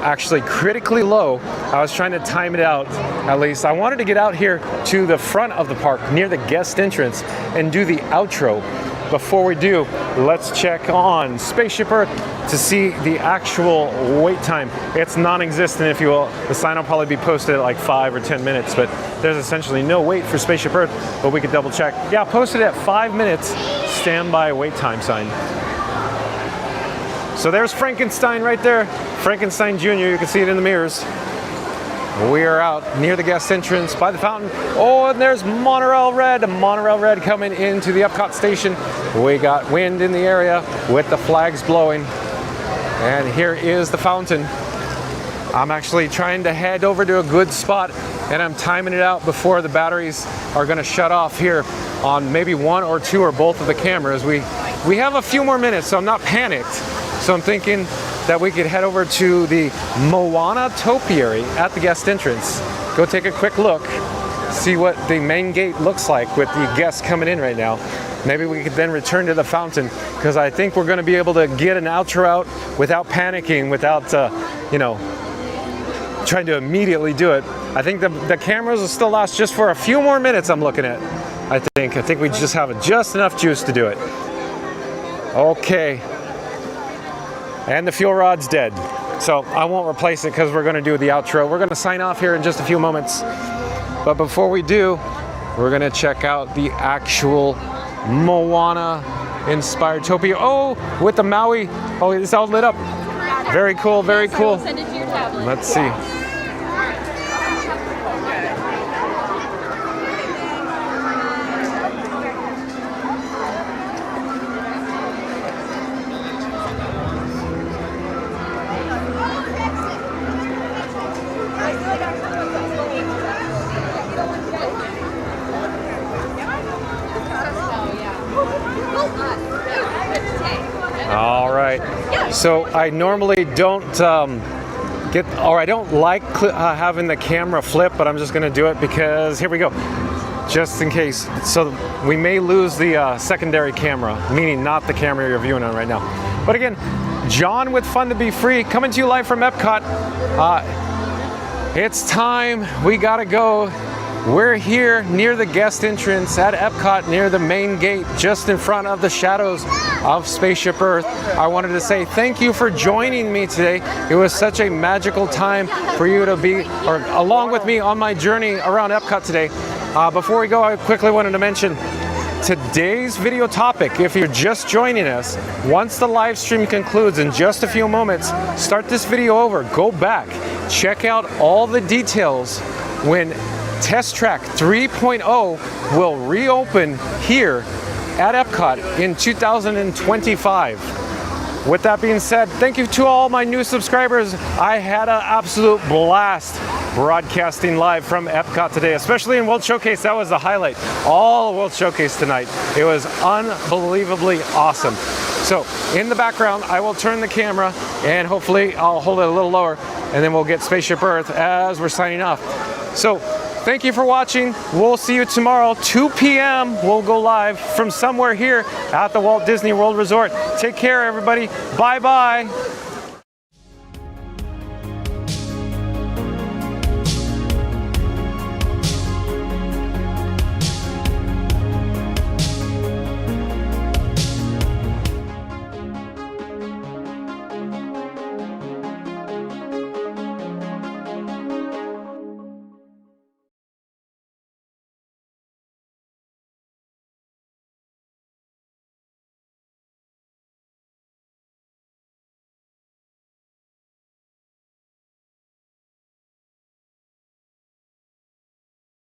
actually critically low. I was trying to time it out, at least. I wanted to get out here to the front of the park near the guest entrance and do the outro. Before we do, let's check on Spaceship Earth to see the actual wait time. It's non-existent, if you will. The sign will probably be posted at like 5 or 10 minutes, but there's essentially no wait for Spaceship Earth, but we could double check. Yeah, posted at 5 minutes, standby wait time sign. So there's Frankenstein right there. Frankenstein Jr., you can see it in the mirrors. We are out near the guest entrance by the fountain. Oh, and there's Monorail Red. Monorail Red coming into the Epcot station. We got wind in the area with the flags blowing. And here is the fountain. I'm actually trying to head over to a good spot, and I'm timing it out before the batteries are gonna shut off here on maybe 1 or 2 or both of the cameras. We have a few more minutes, so I'm not panicked. So I'm thinking that we could head over to the Moana topiary at the guest entrance. Go take a quick look, see what the main gate looks like with the guests coming in right now. Maybe we could then return to the fountain, because I think we're gonna be able to get an outro out without panicking, without, trying to immediately do it. I think the cameras will still last just for a few more minutes, I'm looking at. I think we just have just enough juice to do it. Okay. And the fuel rod's dead. So I won't replace it because we're gonna do the outro. We're gonna sign off here in just a few moments. But before we do, we're gonna check out the actual Moana inspired Topia. Oh, with the Maui. Oh, it's all lit up. Very cool, very cool. Send it to your tablet. Let's see. All right. So I normally don't I don't like having the camera flip, but I'm just going to do it because here we go. Just in case. So we may lose the secondary camera, meaning not the camera you're viewing on right now. But again, John with Fun to Be Free, coming to you live from Epcot. It's time. We got to go. We're here near the guest entrance at Epcot, near the main gate, just in front of the shadows of Spaceship Earth. I wanted to say thank you for joining me today. It was such a magical time for you to be along with me on my journey around Epcot today. Before we go, I quickly wanted to mention today's video topic. If you're just joining us, once the live stream concludes in just a few moments, start this video over, go back, check out all the details when Test Track 3.0 will reopen here at Epcot in 2025. with that being said, thank you to all my new subscribers. I had an absolute blast broadcasting live from Epcot today, especially in World Showcase. That was the highlight. All of World Showcase tonight. It was unbelievably awesome. So in the background, I will turn the camera and hopefully I'll hold it a little lower and then we'll get Spaceship Earth as we're signing off. So thank you for watching. We'll see you tomorrow, 2 p.m. We'll go live from somewhere here at the Walt Disney World Resort. Take care, everybody. Bye-bye.